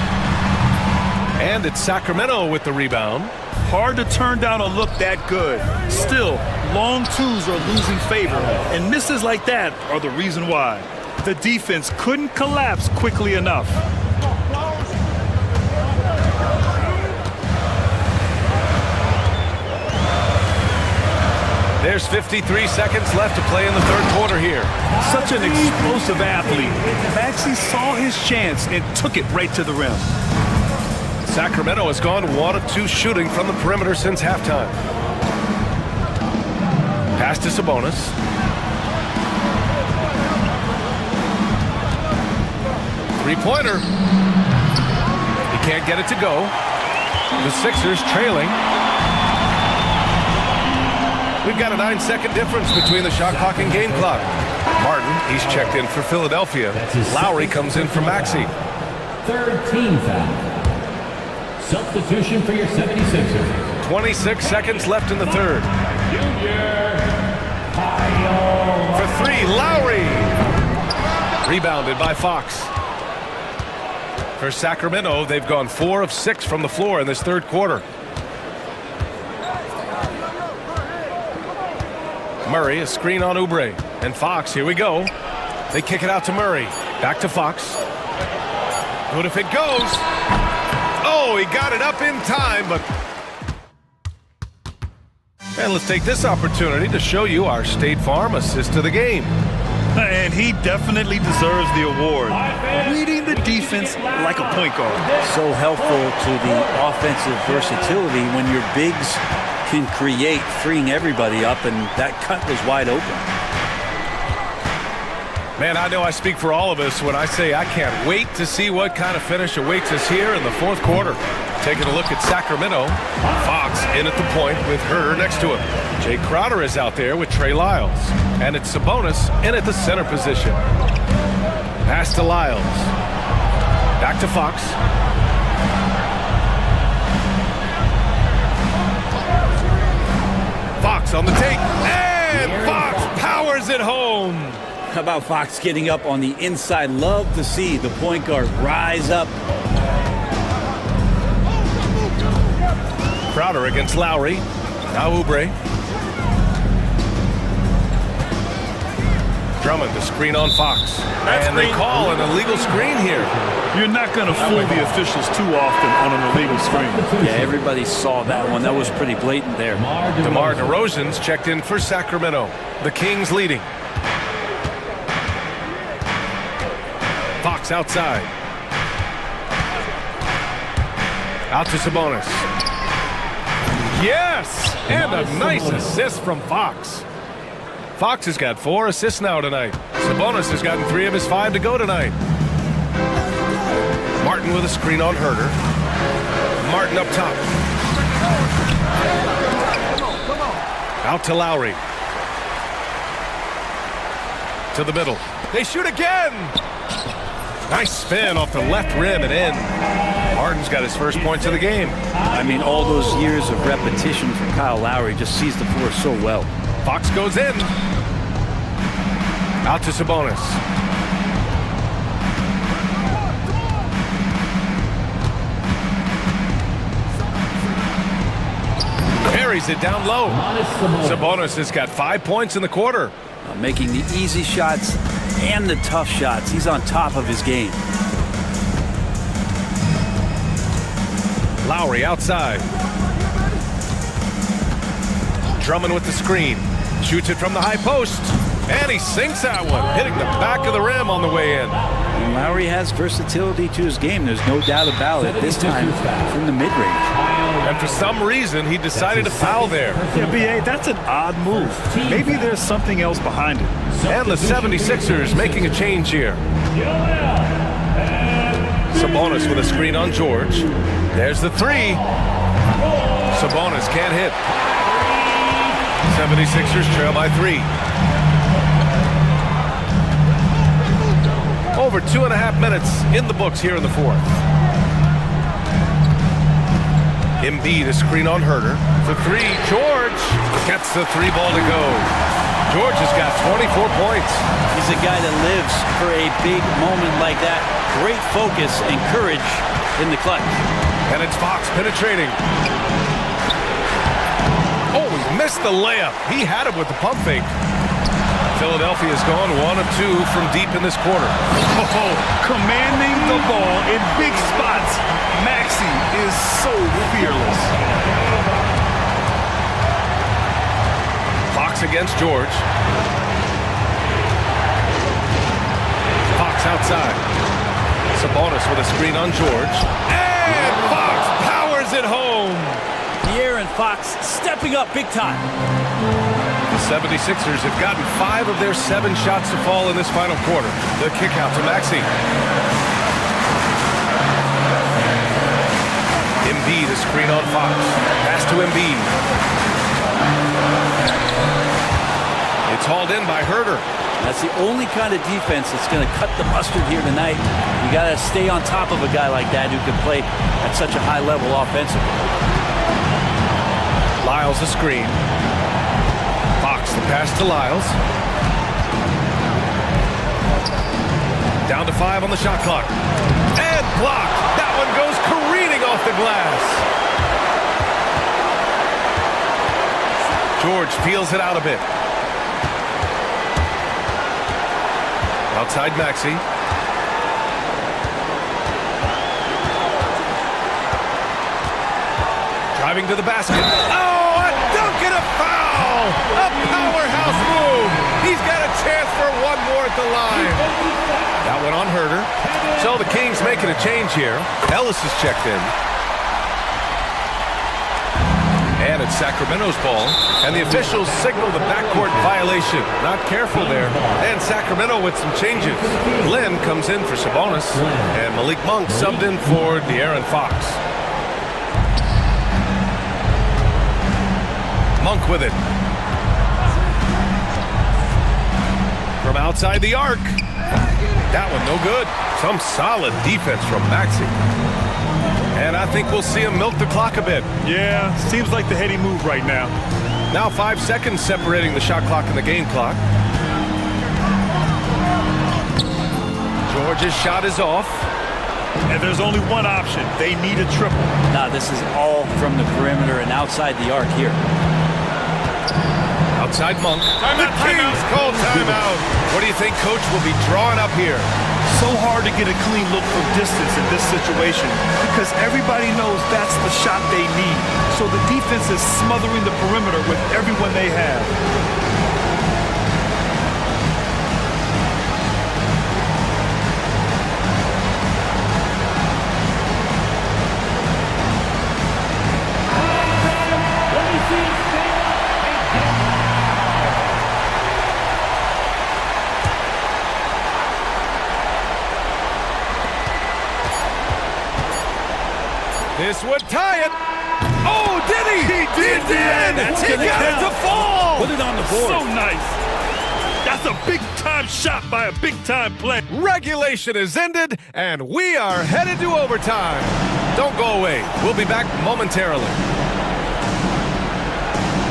And it's Sacramento with the rebound. Hard to turn down a look that good. Still, long twos are losing favor, and misses like that are the reason why. The defense couldn't collapse quickly enough. There's 53 seconds left to play in the third quarter here. Such an explosive athlete. Maxey saw his chance and took it right to the rim. Sacramento has gone 1 of 2 shooting from the perimeter since halftime. Pass to Sabonis. Three-pointer. He can't get it to go. The Sixers trailing. We've got a 9-second difference between the shot clock and game clock. Martin, he's checked in for Philadelphia. Lowry comes in for Maxey. Third team foul. Substitution for your 76ers. 26 seconds left in the third. For 3, Lowry. Rebounded by Fox. For Sacramento, they've gone 4 of 6 from the floor in this third quarter. Murray, a screen on Oubre. And Fox, here we go. They kick it out to Murray. Back to Fox. Good if it goes. Oh, he got it up in time, but... And let's take this opportunity to show you our State Farm assist to the game. And he definitely deserves the award. Reading the defense like a point guard. So helpful to the offensive versatility when your bigs can create, freeing everybody up, and that cut was wide open. Man, I know I speak for all of us when I say I can't wait to see what kind of finish awaits us here in the fourth quarter. Taking a look at Sacramento. Fox in at the point with Herder next to him. Jay Crowder is out there with Trey Lyles. And it's Sabonis in at the center position. Pass to Lyles. Back to Fox. Fox on the take. And Fox powers it home. How about Fox getting up on the inside? Love to see the point guard rise up. Crowder against Lowry. Now Oubre. Drummond, the screen on Fox. And they call an illegal screen here. You're not going to fool the officials too often on an illegal screen. Yeah, everybody saw that one. That was pretty blatant there. DeMar DeRozan's checked in for Sacramento. The Kings leading. Fox outside. Out to Sabonis. Yes! And a nice assist from Fox. Fox has got 4 assists now tonight. Sabonis has gotten 3 of his 5 to go tonight. Martin with a screen on Herder. Martin up top. Out to Lowry. To the middle. They shoot again! Nice spin off the left rim and in. Harden's got his first points of the game. I mean, all those years of repetition for Kyle Lowry just sees the floor so well. Fox goes in. Out to Sabonis. Carries it down low. Sabonis has got 5 points in the quarter. Making the easy shots and the tough shots. He's on top of his game. Lowry outside. Drummond with the screen. Shoots it from the high post. And he sinks that one, hitting the back of the rim on the way in. And Lowry has versatility to his game. There's no doubt about it. This time from the mid-range. And for some reason, he decided to foul there. Yeah, B.A., that's an odd move. Maybe there's something else behind it. And the 76ers making a change here. Sabonis with a screen on George. There's the 3. Sabonis can't hit. 76ers trail by 3. Over 2.5 minutes in the books here in the fourth. Embiid, a screen on Herder. For 3, George gets the 3 ball to go. George has got 24 points. He's a guy that lives for a big moment like that. Great focus and courage in the clutch. And it's Fox penetrating. Oh, he missed the layup. He had it with the pump fake. Philadelphia's gone 1 of 2 from deep in this quarter. Oh, commanding the ball in big spots. Maxey is so fearless. Fox against George. Fox outside. Sabonis with a screen on George. And Fox powers it home. De'Aaron Fox stepping up big time. The 76ers have gotten 5 of their 7 shots to fall in this final quarter. The kick out to Maxey. Embiid, a screen on Fox. Pass to Embiid. It's hauled in by Herder. That's the only kind of defense that's going to cut the mustard here tonight. You got to stay on top of a guy like that who can play at such a high level offensively. Lyles a screen. Fox the pass to Lyles. Down to 5 on the shot clock. And blocked. That one goes careening off the glass. George peels it out a bit. Outside Maxey. Driving to the basket. Oh, a dunk and a foul! A powerhouse move! He's got a chance for 1 more at the line. That one on Herder. So the Kings making a change here. Ellis is checked in. And it's Sacramento's ball. And the officials signal the backcourt violation. Not careful there. And Sacramento with some changes. Glenn comes in for Sabonis. And Malik Monk subbed in for De'Aaron Fox. Monk with it. From outside the arc. That one no good. Some solid defense from Maxey. And I think we'll see him milk the clock a bit. Yeah, seems like the heady move right now. Now 5 seconds separating the shot clock and the game clock. George's shot is off. And there's only one option. They need a triple. Now this is all from the perimeter and outside the arc here. Outside Monk. The Kings call timeout. What do you think Coach will be drawing up here? So hard to get a clean look from distance in this situation because everybody knows that's the shot they need. So the defense is smothering the perimeter with everyone they have. This would tie it. Oh, did he? He did. He got it to fall. Put it on the board. So nice. That's a big-time shot by a big-time play. Regulation is ended, and we are headed to overtime. Don't go away. We'll be back momentarily.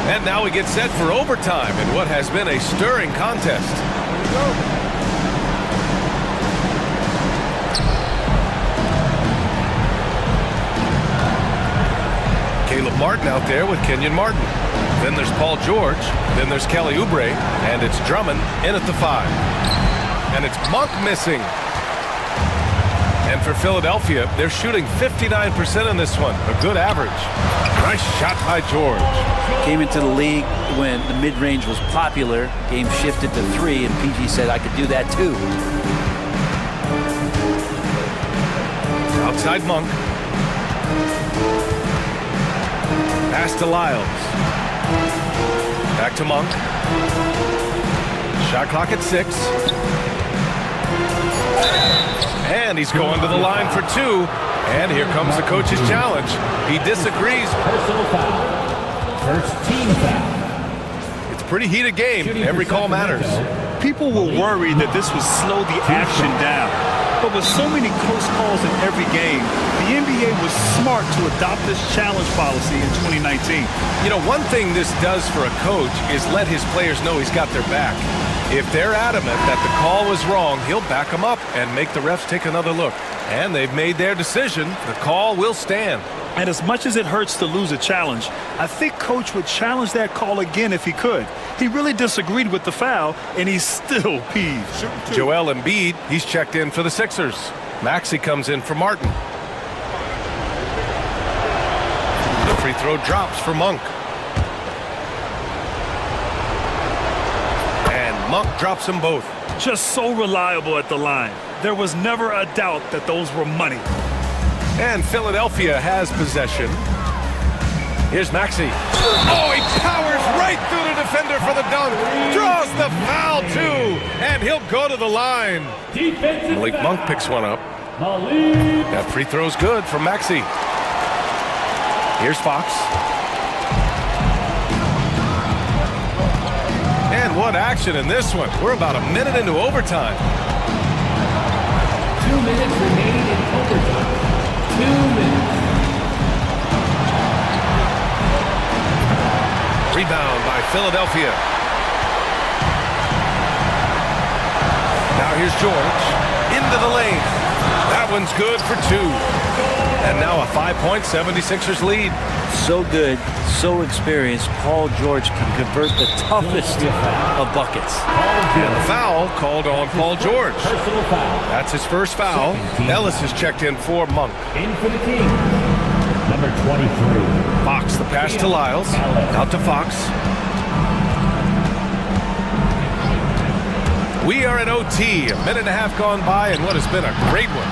And now we get set for overtime in what has been a stirring contest. Here we go. Caleb Martin out there with Kenyon Martin. Then there's Paul George. Then there's Kelly Oubre. And it's Drummond in at the 5. And it's Monk missing. And for Philadelphia, they're shooting 59% in this one. A good average. Nice shot by George. Came into the league when the mid-range was popular. Game shifted to 3, and PG said, I could do that too. Outside Monk. Pass to Lyles. Back to Monk. Shot clock at 6. And he's going to the line for 2. And here comes the coach's challenge. He disagrees. Personal foul. First team foul. It's a pretty heated game. Every call matters. People were worried that this would slow the action down. But with so many close calls in every game, the NBA was smart to adopt this challenge policy in 2019. You know, one thing this does for a coach is let his players know he's got their back. If they're adamant that the call was wrong, he'll back them up and make the refs take another look. And they've made their decision. The call will stand. And as much as it hurts to lose a challenge, I think Coach would challenge that call again if he could. He really disagreed with the foul, and he's still peeved. Joel Embiid, he's checked in for the Sixers. Maxey comes in for Martin. The free throw drops for Monk. And Monk drops them both. Just so reliable at the line. There was never a doubt that those were money. And Philadelphia has possession. Here's Maxey. Oh, he powers right through the defender for the dunk. Draws the foul, too. And he'll go to the line. Malik Monk picks one up. That free throw's good for Maxey. Here's Fox. And what action in this one. We're about a minute into overtime. 2 minutes remaining in overtime. 2 minutes. Rebound by Philadelphia. Now here's George. Into the lane. That one's good for 2. And now a 5-point 76ers lead. So good, so experienced. Paul George can convert the toughest of buckets. And the foul called on Paul George. Personal foul. That's his first foul. Ellis has checked in for Monk. In for the team. Number 23. Fox, the pass to Lyles. Out to Fox. We are at OT. A minute and a half gone by and what has been a great one.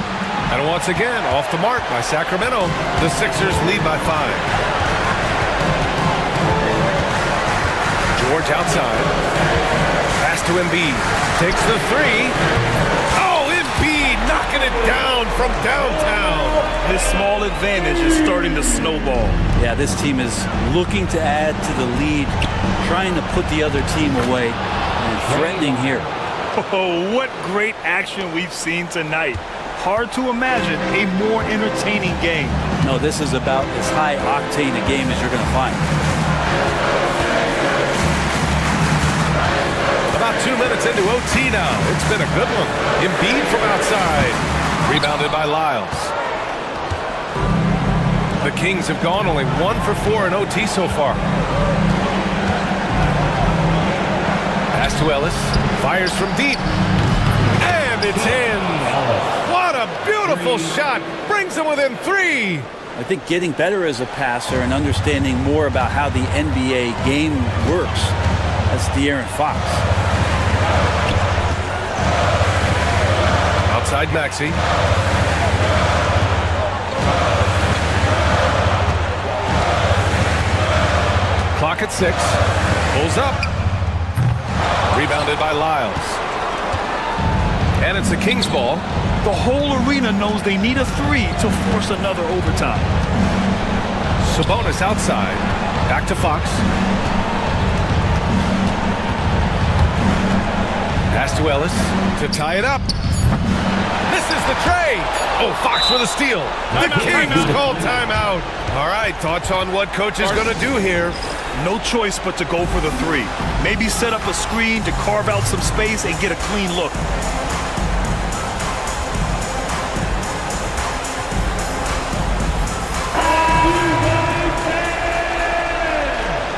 And once again, off the mark by Sacramento. The Sixers lead by 5. George outside. Pass to Embiid. Takes the 3. Oh, Embiid knocking knocking it down from downtown. This small advantage is starting to snowball. Yeah, this team is looking to add to the lead, trying to put the other team away, and threatening here. Oh, what great action we've seen tonight. Hard to imagine a more entertaining game. No, this is about as high octane a game as you're going to find. About 2 minutes into OT now. It's been a good one. Embiid from outside. Rebounded by Lyles. The Kings have gone only 1 for 4 in OT so far. Pass to Ellis. Fires from deep. And it's in. What a beautiful shot. Brings him within 3. I think getting better as a passer and understanding more about how the NBA game works. That's De'Aaron Fox. Outside Maxey. Clock at 6. Pulls up. Rebounded by Lyles. And it's the Kings ball. The whole arena knows they need a 3 to force another overtime. Sabonis outside. Back to Fox. Pass to Ellis to tie it up. Misses the tray. Oh, Fox with a steal. The Kings call timeout. All right, thoughts on what coach is going to do here? No choice but to go for the 3. Maybe set up a screen to carve out some space and get a clean look.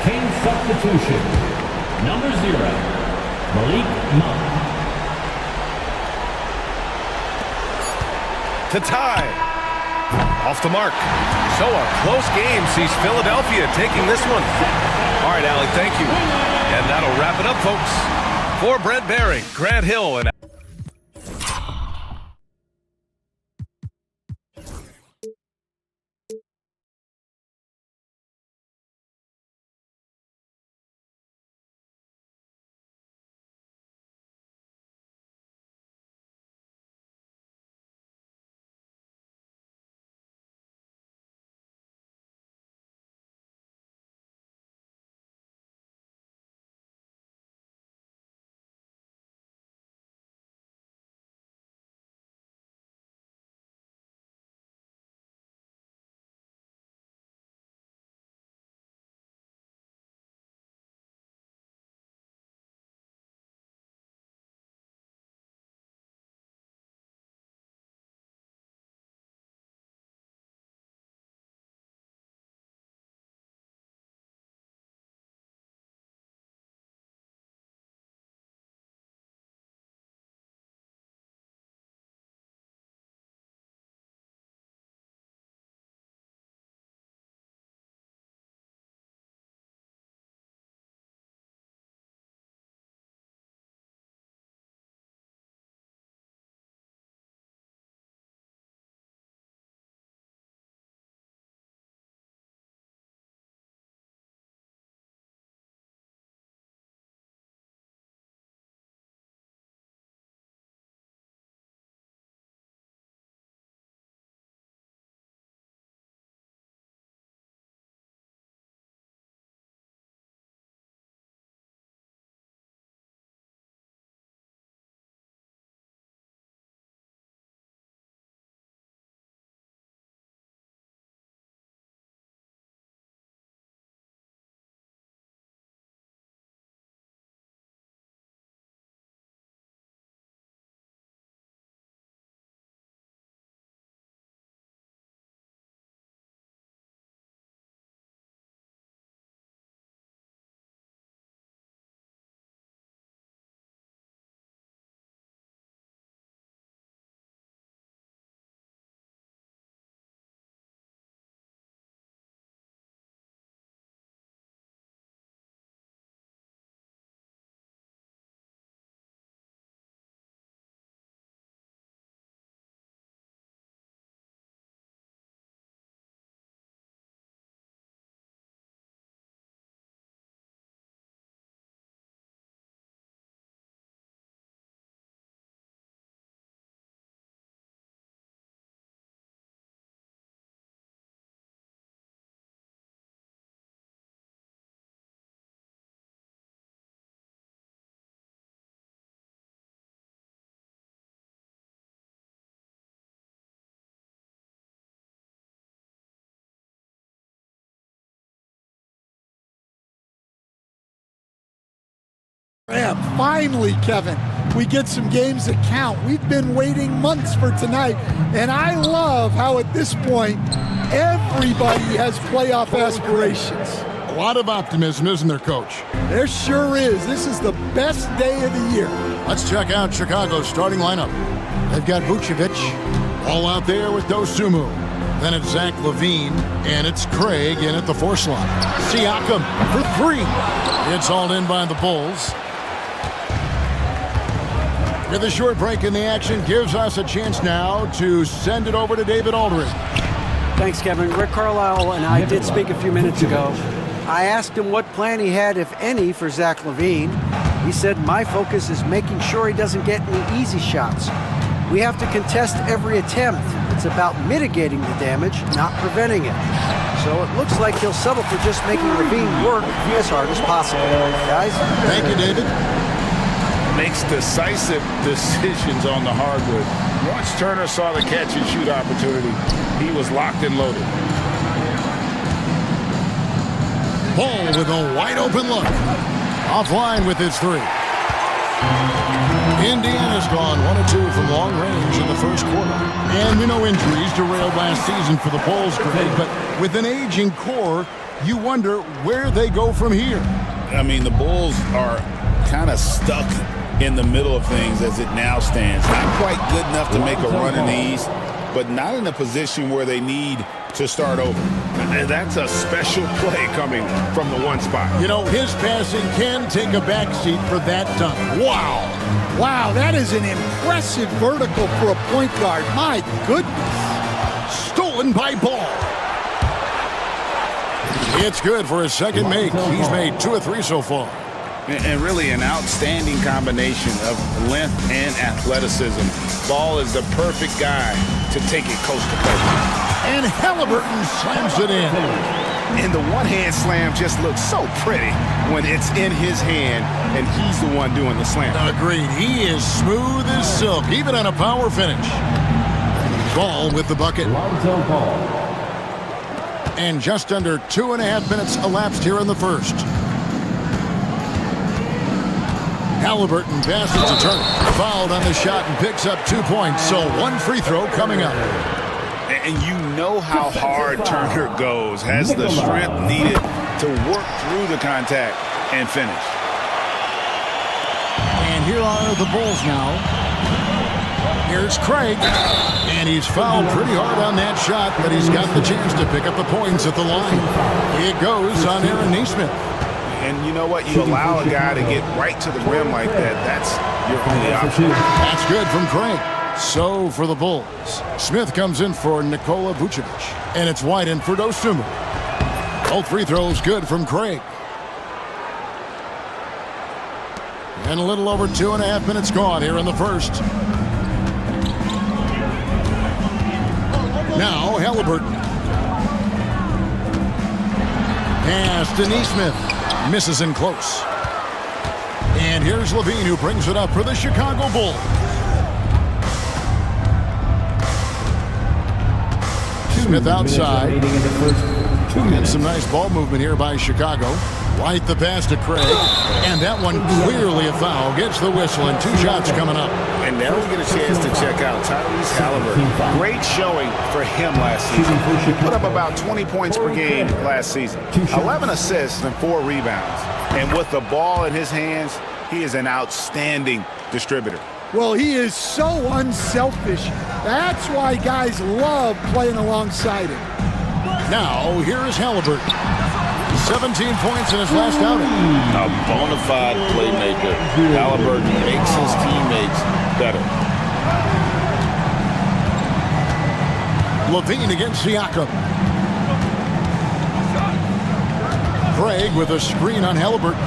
King substitution. Number 0, Malik Monk. To tie. Off the mark. So a close game sees Philadelphia taking this one. All right, Allie, thank you. And that'll wrap it up, folks. For Brent Barry, Grant Hill, and Yeah, finally, Kevin, we get some games that count. We've been waiting months for tonight, and I love how at this point, everybody has playoff aspirations. A lot of optimism, isn't there, Coach? There sure is. This is the best day of the year. Let's check out Chicago's starting lineup. They've got Vucevic, all out there with Dosunmu. Then it's Zach LaVine, and it's Craig in at the 4 slot. Siakam for 3. It's hauled in by the Bulls. With a short break in the action, gives us a chance now to send it over to David Aldridge. Thanks, Kevin. Rick Carlisle and I did speak a few minutes ago. I asked him what plan he had, if any, for Zach LaVine. He said, my focus is making sure he doesn't get any easy shots. We have to contest every attempt. It's about mitigating the damage, not preventing it. So it looks like he'll settle for just making LaVine work as hard as possible. Guys? Thank you, David. Makes decisive decisions on the hardwood. Once Turner saw the catch and shoot opportunity, he was locked and loaded. Ball with a wide open look. Offline with his 3. Indiana's gone 1 of 2 from long range in the first quarter. And we know injuries derailed last season for the Bulls, Greg, but with an aging core, you wonder where they go from here. I mean, the Bulls are kind of stuck in the middle of things as it now stands. Not quite good enough to make a run in the East, but not in a position where they need to start over. And that's a special play coming from the 1 spot. You know, his passing can take a backseat for that dunk. Wow. Wow, that is an impressive vertical for a point guard. My goodness. Stolen by Ball. It's good for his second make. He's made 2 of 3 so far. And really an outstanding combination of length and athleticism. Ball is the perfect guy to take it coast to coast. And Halliburton slams it in. And the one-hand slam just looks so pretty when it's in his hand and he's the one doing the slam. Agreed. He is smooth as silk, even on a power finish. Ball with the bucket. And just under 2.5 minutes elapsed here in the first. Halliburton passes to Turner. Fouled on the shot and picks up 2 points. So 1 free throw coming up. And you know how hard Turner goes. Has the strength needed to work through the contact and finish. And here are the Bulls now. Here's Craig. And he's fouled pretty hard on that shot, but he's got the chance to pick up the points at the line. It goes on Aaron Nesmith. And you know what? You allow a guy to get right to the rim like that. That's your only option. That's good from Craig. So for the Bulls, Smith comes in for Nikola Vucevic. And it's wide in for Dosunmu. Both free throws good from Craig. And a little over 2.5 minutes gone here in the first. Now Halliburton. Pass to Nesmith. Misses in close. And here's LaVine who brings it up for the Chicago Bulls. Smith outside. And some nice ball movement here by Chicago. Right the pass to Craig. And that one clearly a foul. Gets the whistle and 2 shots coming up. And now we get a chance to check out Tyrese Halliburton. Great showing for him last season. He put up about 20 points per game last season. 11 assists and 4 rebounds. And with the ball in his hands, he is an outstanding distributor. Well, he is so unselfish. That's why guys love playing alongside him. Now, here is Halliburton. 17 points in his last outing. A bona fide playmaker. Halliburton makes his teammates better. LaVine against Siakam. Craig with a screen on Halliburton.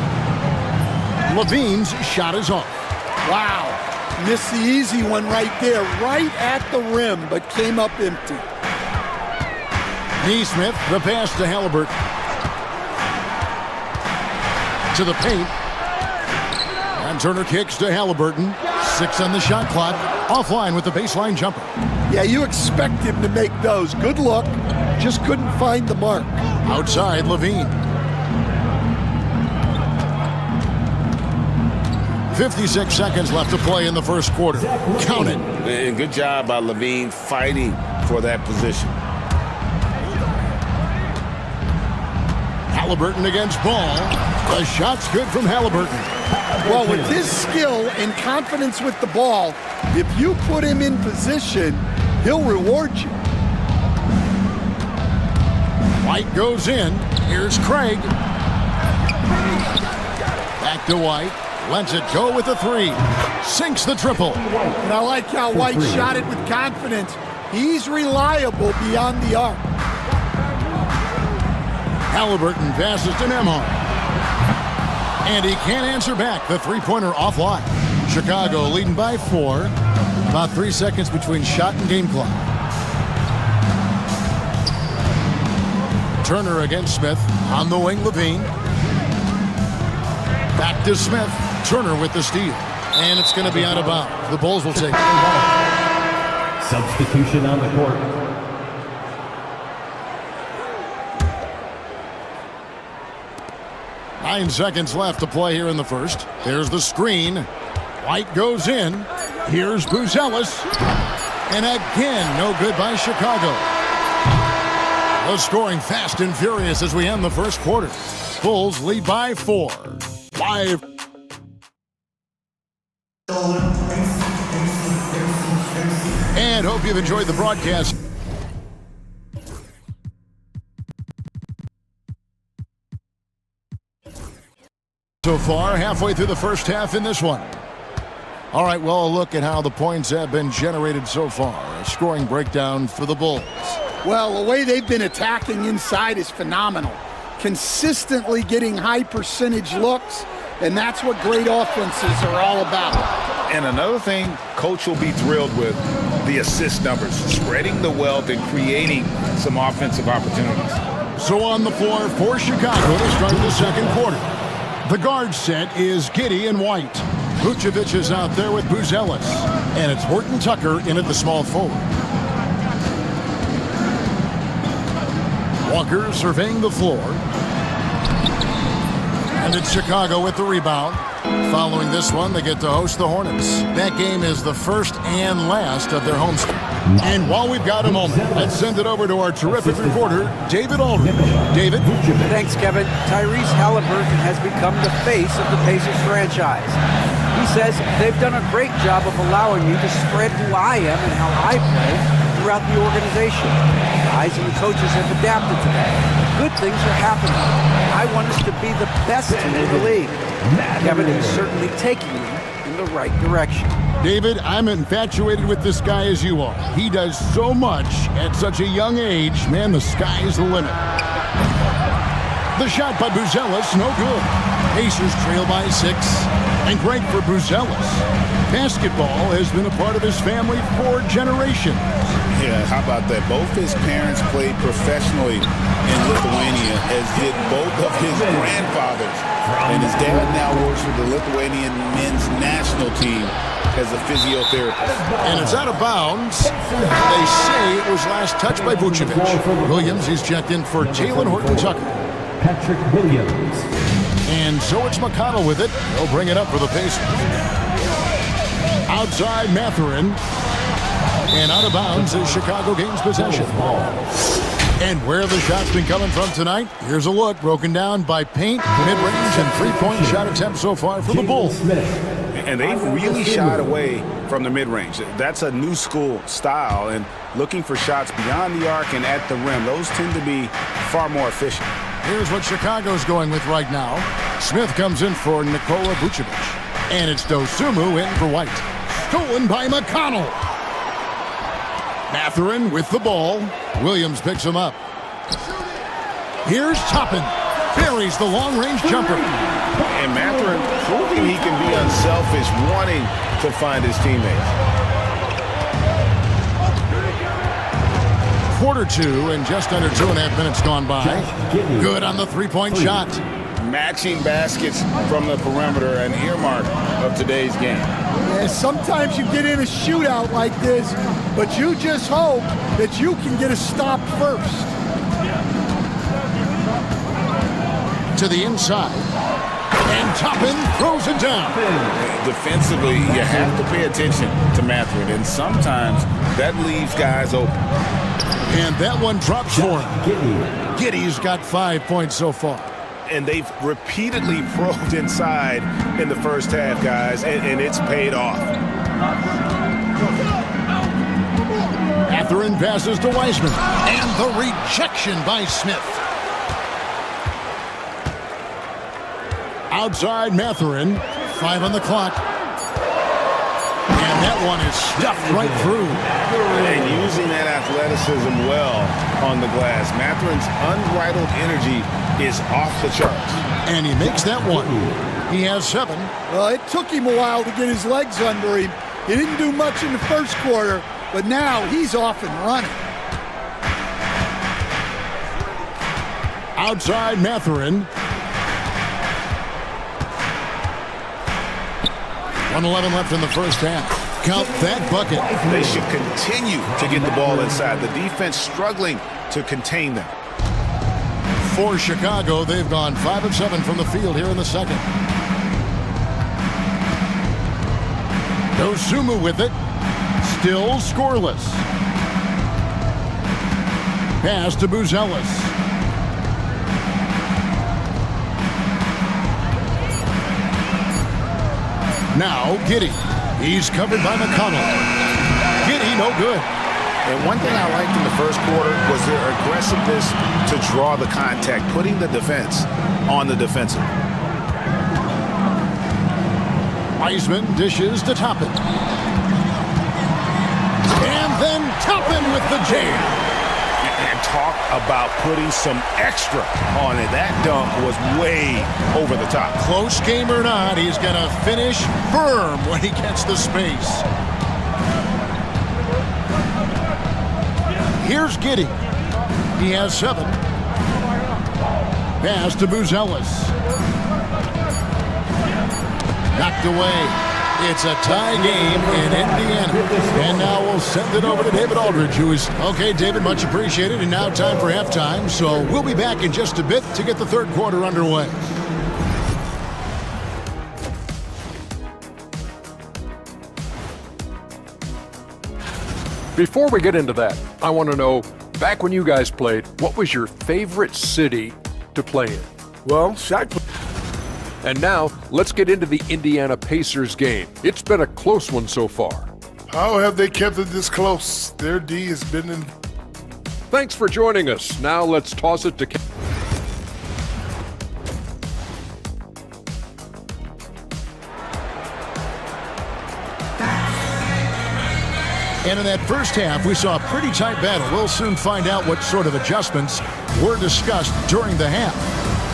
LaVine's shot is off. Wow. Missed the easy one right there, right at the rim, but came up empty. Nesmith, the pass to Halliburton. To the paint. And Turner kicks to Halliburton. 6 on the shot clock. Offline with the baseline jumper. Yeah, you expect him to make those. Good look. Just couldn't find the mark. Outside, LaVine. 56 seconds left to play in the first quarter. Count it. And good job by Levine fighting for that position. Halliburton against Ball. The shot's good from Halliburton. Well, with his skill and confidence with the ball, if you put him in position, he'll reward you. White goes in. Here's Craig. Back to White. Lets it go with the three. Sinks the triple. And I like how White shot it with confidence. He's reliable beyond the arc. Halliburton passes to Nembhard. And he can't answer back. The three-pointer offline. Chicago leading by 4. About 3 seconds between shot and game clock. Turner against Smith. On the wing, Levine. Back to Smith. Turner with the steal. And it's going to be out of bounds. The Bulls will take it. Substitution on the court. Nine seconds left to play here in the first. There's the screen. White goes in. Here's Buzelis. And again, no good by Chicago. The scoring fast and furious as we end the first quarter. Bulls lead by 4. Live. And hope you've enjoyed the broadcast. So far, halfway through the first half in this one. All right, well, a look at how the points have been generated so far. A scoring breakdown for the Bulls. Well, the way they've been attacking inside is phenomenal. Consistently getting high percentage looks, and that's what great offenses are all about. And another thing Coach will be thrilled with, the assist numbers, spreading the wealth and creating some offensive opportunities. So on the floor for Chicago to start the second quarter. The guard set is Giddey and White. Vucevic is out there with Buzelis. And it's Horton Tucker in at the small forward. Walker surveying the floor. And it's Chicago with the rebound. Following this one, they get to host the Hornets. That game is the first and last of their homestand. And while we've got a moment, let's send it over to our terrific reporter, David Aldridge. David? Thanks, Kevin. Tyrese Halliburton has become the face of the Pacers franchise. He says they've done a great job of allowing me to spread who I am and how I play throughout the organization. The guys and the coaches have adapted to that. Good things are happening. I want us to be the best team in the league. Kevin is certainly taking me in the right direction. David, I'm infatuated with this guy as you are. He does so much at such a young age. Man, the sky is the limit. The shot by Buzelis, no good. Pacers trail by 6. And great for Buzelis. Basketball has been a part of his family for generations. Yeah, how about that? Both his parents played professionally in Lithuania, as did both of his grandfathers. And his dad now works with the Lithuanian men's national team as a physiotherapist. And it's out of bounds. They say it was last touched by Vucevic. Williams is checked in for Jalen Horton-Tucker. Patrick Williams. And so it's McConnell with it. He'll bring it up for the Pacers. Outside Mathurin. And out of bounds as Chicago gains possession. And where the shot's been coming from tonight, here's a look broken down by paint, mid-range, and three-point shot attempts so far for the Bulls. And they've really shied away from the mid-range. That's a new school style, and looking for shots beyond the arc and at the rim, those tend to be far more efficient. Here's what Chicago's going with right now. Smith comes in for Nikola Vucevic. And it's Dosumu in for White. Stolen by McConnell. Mathurin with the ball. Williams picks him up. Here's Toppin. Buries the long-range jumper. And Mathurin proving he can be unselfish, wanting to find his teammates. Quarter 2 and just under 2.5 minutes gone by. Good on the three-point shot. Matching baskets from the perimeter, an earmark of today's game. Yeah, sometimes you get in a shootout like this, but you just hope that you can get a stop first. To the inside. And Toppin throws it down. Defensively, you have to pay attention to Mathurin, and sometimes that leaves guys open. And that one drops for him. Giddy's got 5 points so far. And they've repeatedly probed inside in the first half, guys, and it's paid off. Mathurin passes to Wiseman. And the rejection by Smith. Outside Mathurin. 5 on the clock. And that one is stuffed right through. And using that athleticism well on the glass. Mathurin's unbridled energy is off the charts. And he makes that one. He has 7. Well, it took him a while to get his legs under him. He didn't do much in the first quarter, but now he's off and running. Outside Mathurin. 1:11 left in the first half. Count that bucket. They should continue to get the ball inside. The defense struggling to contain them. For Chicago, they've gone 5 of 7 from the field here in the second. Dosumu with it. Still scoreless. Pass to Buzelis. Now Giddey. He's covered by McConnell. Giddey, no good. And one thing I liked in the first quarter was their aggressiveness to draw the contact, putting the defense on the defensive. Wiseman dishes to Toppin. And then Toppin with the jam. And talk about putting some extra on it. That dunk was way over the top. Close game or not, he's going to finish firm when he gets the space. Here's Giddey. He has 7. Pass to Buzelis. Knocked away. It's a tie game in Indiana. And now we'll send it over to David Aldridge, who is... Okay, David, much appreciated. And now time for halftime. So we'll be back in just a bit to get the third quarter underway. Before we get into that, I want to know, back when you guys played, what was your favorite city to play in? Well, Shaq. And now, let's get into the Indiana Pacers game. It's been a close one so far. How have they kept it this close? Their D has been in... Thanks for joining us. Now let's toss it to... And in that first half, we saw a pretty tight battle. We'll soon find out what sort of adjustments were discussed during the half.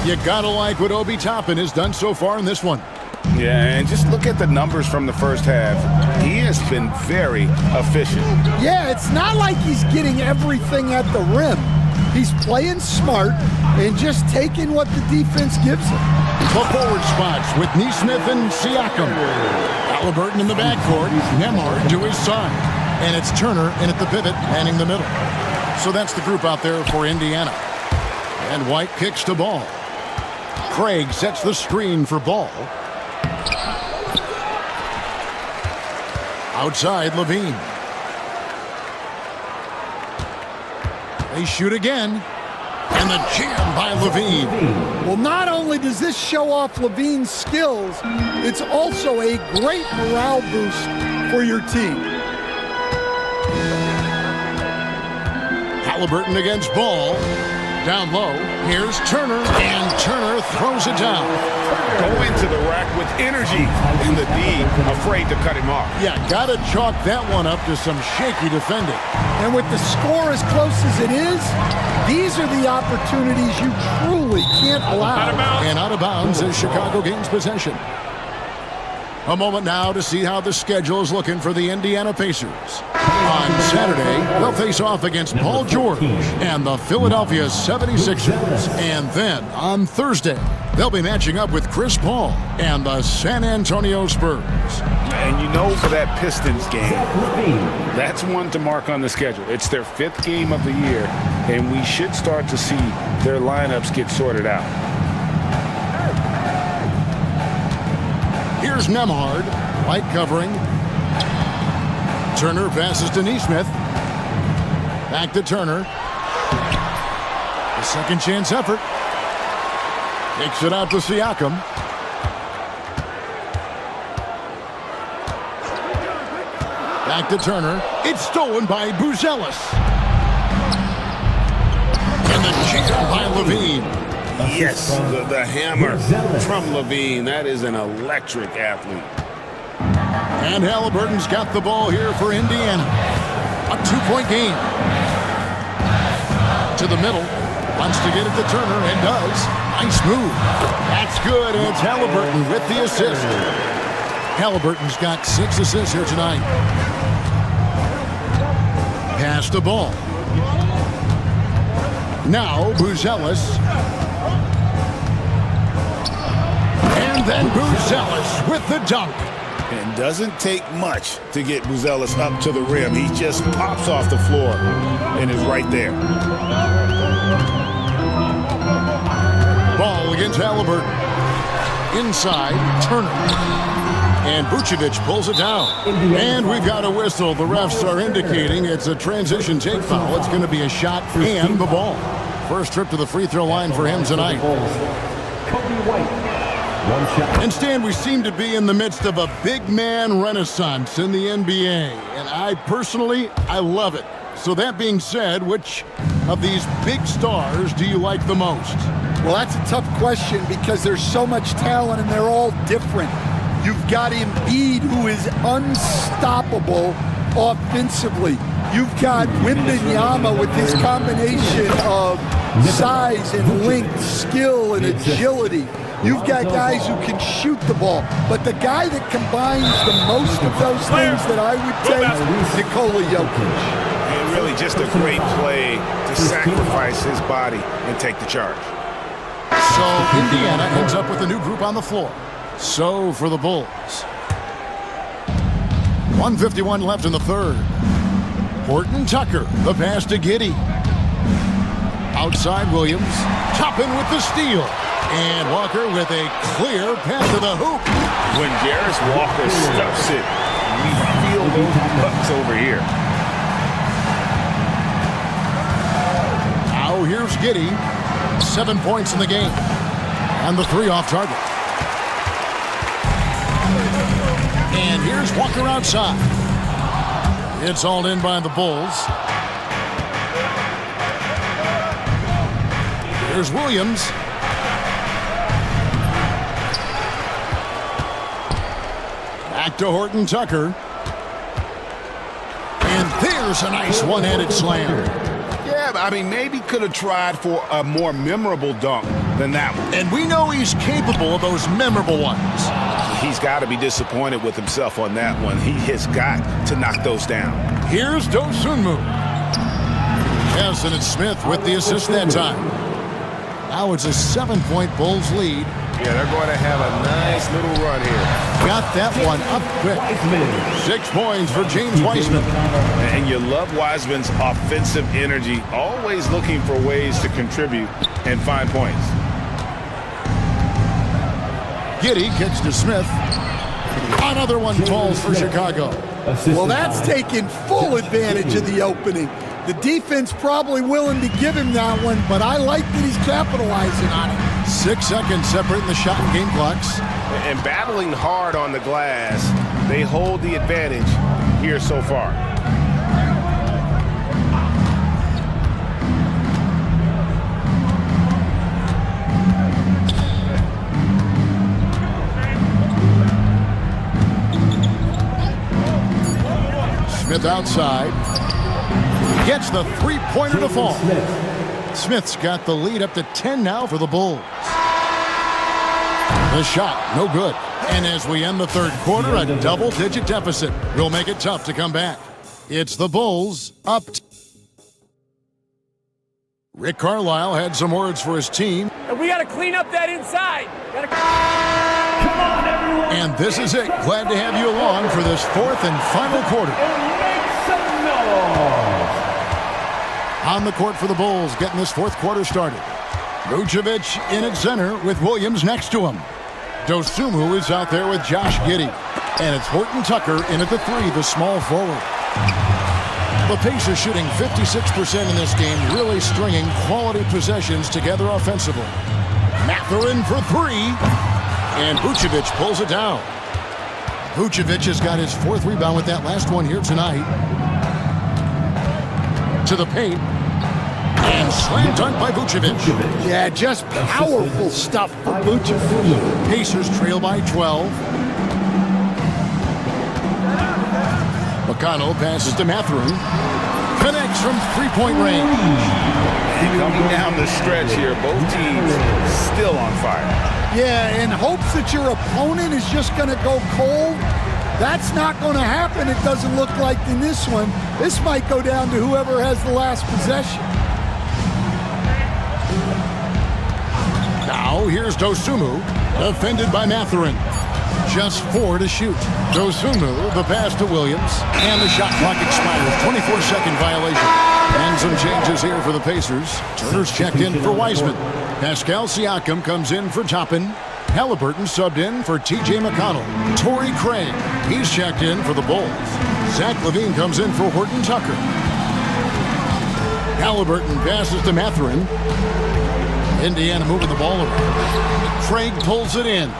You gotta like what Obi Toppin has done so far in this one. Yeah, and just look at the numbers from the first half. He has been very efficient. Yeah, it's not like he's getting everything at the rim. He's playing smart and just taking what the defense gives him. The forward spots with Neesmith and Siakam. Halliburton in the backcourt. Nembhard to his side. And it's Turner in at the pivot, manning the middle. So that's the group out there for Indiana. And White kicks to Ball. Craig sets the screen for Ball. Outside, Levine. They shoot again. And the jam by Levine. Well, not only does this show off Levine's skills, it's also a great morale boost for your team. Halliburton against Ball. Down low, here's Turner, and Turner throws it down. Go into the rack with energy, and the D afraid to cut him off. Yeah, gotta chalk that one up to some shaky defending. And with the score as close as it is, these are the opportunities you truly can't allow. And out of bounds as Chicago gains possession. A moment now to see how the schedule is looking for the Indiana Pacers. On Saturday, they'll face off against Paul George and the Philadelphia 76ers. And then on Thursday, they'll be matching up with Chris Paul and the San Antonio Spurs. And you know, for that Pistons game, that's one to mark on the schedule. It's their 5th game of the year, and we should start to see their lineups get sorted out. Here's Nemhard. White covering. Turner passes to Neesmith. Back to Turner. A second chance effort. Takes it out to Siakam. Back to Turner. It's stolen by Buzelis. And the cheer by Levine. Yes, the hammer from Levine. That is an electric athlete. And Halliburton's got the ball here for Indiana. A 2-point game. To the middle. Wants to get it to Turner and does. Nice move. That's good. And it's Halliburton with the assist. Halliburton's got 6 assists here tonight. Pass the ball. Now Buzelis. And then Buzelis with the dunk. And doesn't take much to get Buzelis up to the rim. He just pops off the floor and is right there. Ball against Halliburton. Inside, Turner. And Vucevic pulls it down. And we've got a whistle. The refs are indicating it's a transition take foul. It's going to be a shot and the ball. First trip to the free throw line for him tonight. And Stan, we seem to be in the midst of a big man renaissance in the NBA. And I personally love it. So that being said, which of these big stars do you like the most? Well, that's a tough question because there's so much talent and they're all different. You've got Embiid, who is unstoppable offensively. You've got Wembanyama with his combination of size and length, skill and agility. You've got guys who can shoot the ball. But the guy that combines the most of those things that I would take, Nikola Jokic. And really just a great play to sacrifice his body and take the charge. So Indiana ends up with a new group on the floor. So for the Bulls. 1:51 left in the third. Horton Tucker, the pass to Giddey. Outside Williams, Toppin with the steal. And Walker with a clear pass to the hoop. When Jarris Walker stuffs it, we feel those bucks over here. Now here's Giddey. 7 points in the game. And the 3 off target. And here's Walker outside. It's hauled in by the Bulls. Here's Williams. Back to Horton Tucker. And there's a nice one-handed slam. Yeah, I mean, maybe could have tried for a more memorable dunk than that one. And we know he's capable of those memorable ones. He's got to be disappointed with himself on that one. He has got to knock those down. Here's Dosunmu. Yes, and it's Smith with the assist that time. Now it's a 7-point Bulls lead. Yeah, they're going to have a nice little run here. Got that one up quick. 6 points for James Wiseman. And you love Wiseman's offensive energy, always looking for ways to contribute and find points. Giddey kicks to Smith. Another one falls for Chicago. Well, that's taking full advantage of the opening. The defense probably willing to give him that one, but I like that he's capitalizing on it. 6 seconds separating the shot and game clocks. And battling hard on the glass, they hold the advantage here so far. Smith outside. Gets the three-pointer to fall. Smith's got the lead up to 10 now for the Bulls. The shot, no good. And as we end the third quarter, a double-digit deficit will make it tough to come back. It's the Bulls up. Rick Carlisle had some words for his team. And we got to clean up that inside. Come on, everyone. And this is it. Glad to have you along for this fourth and final quarter. On the court for the Bulls, getting this fourth quarter started. Vucevic in at center with Williams next to him. Dosunmu is out there with Josh Giddey. And it's Horton Tucker in at the 3, the small forward. The Pacers shooting 56% in this game, really stringing quality possessions together offensively. Mathurin for 3, and Vucevic pulls it down. Vucevic has got his 4th rebound with that last one here tonight. To the paint, and slam dunk by Vucevic. Yeah, just powerful stuff for Vucevic. Pacers trail by 12. McConnell passes to Mathurin. Connects from three-point range. And coming down the stretch here, both teams still on fire. Yeah, in hopes that your opponent is just going to go cold. That's not going to happen, it doesn't look like in this one. This might go down to whoever has the last possession. Now, here's Dosunmu, defended by Mathurin. Just 4 to shoot. Dosunmu, the pass to Williams, and the shot clock expires. 24-second violation. And some changes here for the Pacers. Turner's checked in for Wiseman. Pascal Siakam comes in for Toppin. Halliburton subbed in for T.J. McConnell. Torrey Craig, he's checked in for the Bulls. Zach LaVine comes in for Horton Tucker. Halliburton passes to Mathurin. Indiana moving the ball around. Craig pulls it in.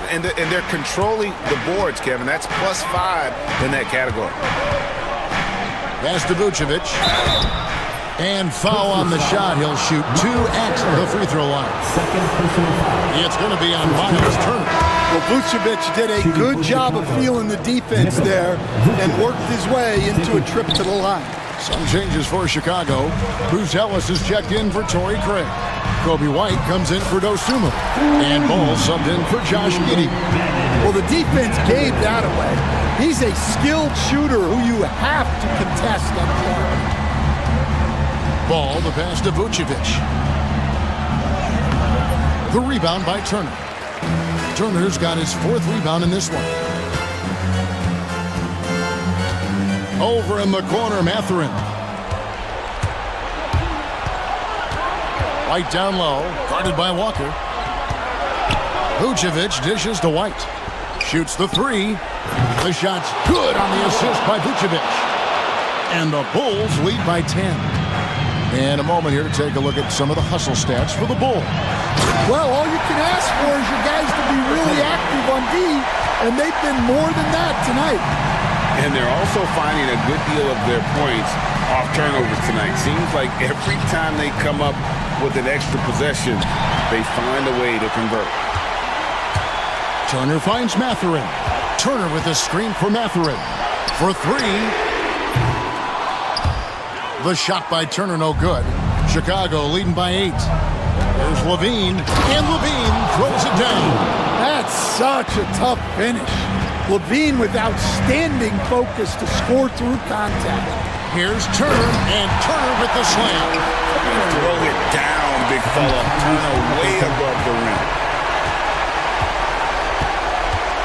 And they're controlling the boards, Kevin. That's +5 in that category. Pass to Vucevic. And foul on the shot. He'll shoot 2 at the free throw line. It's going to be on Miles Turner. Well, Vucevic did a good job of feeling the defense there and worked his way into a trip to the line. Some changes for Chicago. Bruce Ellis is checked in for Torrey Craig. Kobe White comes in for Dosunmu. And Ball subbed in for Josh Giddey. Well, the defense gave that away. He's a skilled shooter who you have to contest up there. Ball, the pass to Vucevic. The rebound by Turner. Turner's got his 4th rebound in this one. Over in the corner, Mathurin. White down low, guarded by Walker. Vucevic dishes to White. Shoots the 3. The shot's good on the assist by Vucevic. And the Bulls lead by 10. And a moment here to take a look at some of the hustle stats for the Bulls. Well, all you can ask for is your guys to be really active on D, and they've been more than that tonight. And they're also finding a good deal of their points off turnovers tonight. Seems like every time they come up with an extra possession, they find a way to convert. Turner finds Mathurin. Turner with a screen for Mathurin. For 3. The shot by Turner, no good. Chicago leading by 8. There's LaVine, and LaVine throws it down. That's such a tough finish. LaVine with outstanding focus to score through contact. Here's Turner, and Turner with the slam. Throw it down, big fella. Turner way above the rim.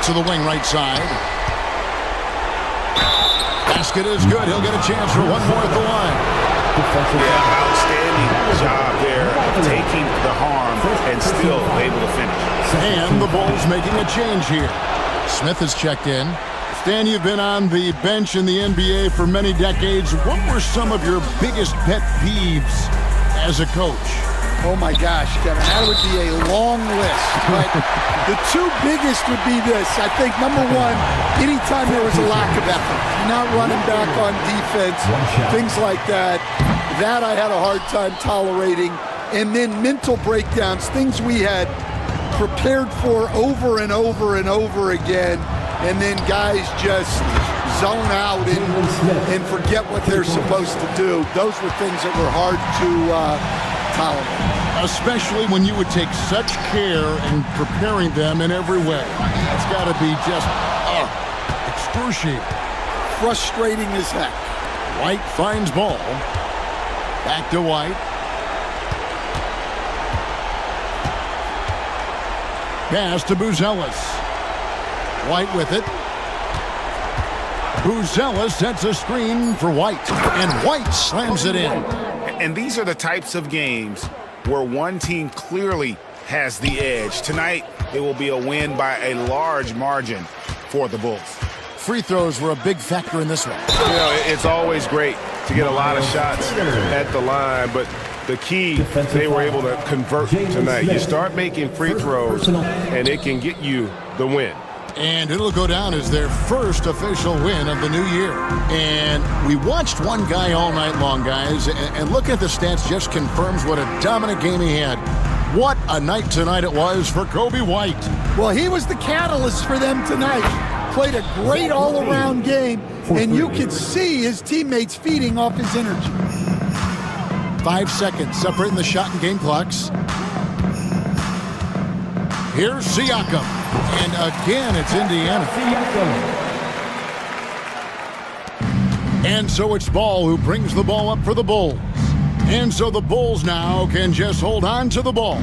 To the wing right side. Basket is good. He'll get a chance for one more at the line. Yeah, outstanding job there of taking the harm and still able to finish. And the Bulls making a change here. Smith is checked in. Stan, you've been on the bench in the NBA for many decades. What were some of your biggest pet peeves as a coach? Oh my gosh, Kevin, that would be a long list. But the 2 biggest would be this. I think number 1, anytime there was a lack of effort, not running back on defense, things like that, that I had a hard time tolerating. And then mental breakdowns, things we had prepared for over and over and over again, and then guys just zone out and forget what they're supposed to do. Those were things that were hard to tolerate. Especially when you would take such care in preparing them in every way. It's got to be just excruciating. Frustrating as heck. White finds Ball. Back to White. Pass to Buzelis. White with it. Buzelis sets a screen for White, and White slams it in. And these are the types of games where one team clearly has the edge. Tonight, it will be a win by a large margin for the Bulls. Free throws were a big factor in this one. You know, it's always great to get a lot of shots at the line, but the key, they were able to convert tonight. You start making free throws, and it can get you the win. And it'll go down as their first official win of the new year. And we watched one guy all night long, guys, and look at the stats just confirms what a dominant game he had. What a night tonight it was for Kobe White. Well, he was the catalyst for them tonight. Played a great all-around game, and you could see his teammates feeding off his energy. 5 seconds separating the shot and game clocks. Here's Siakam. And again, it's Indiana. And so it's Ball who brings the ball up for the Bulls. And so the Bulls now can just hold on to the ball.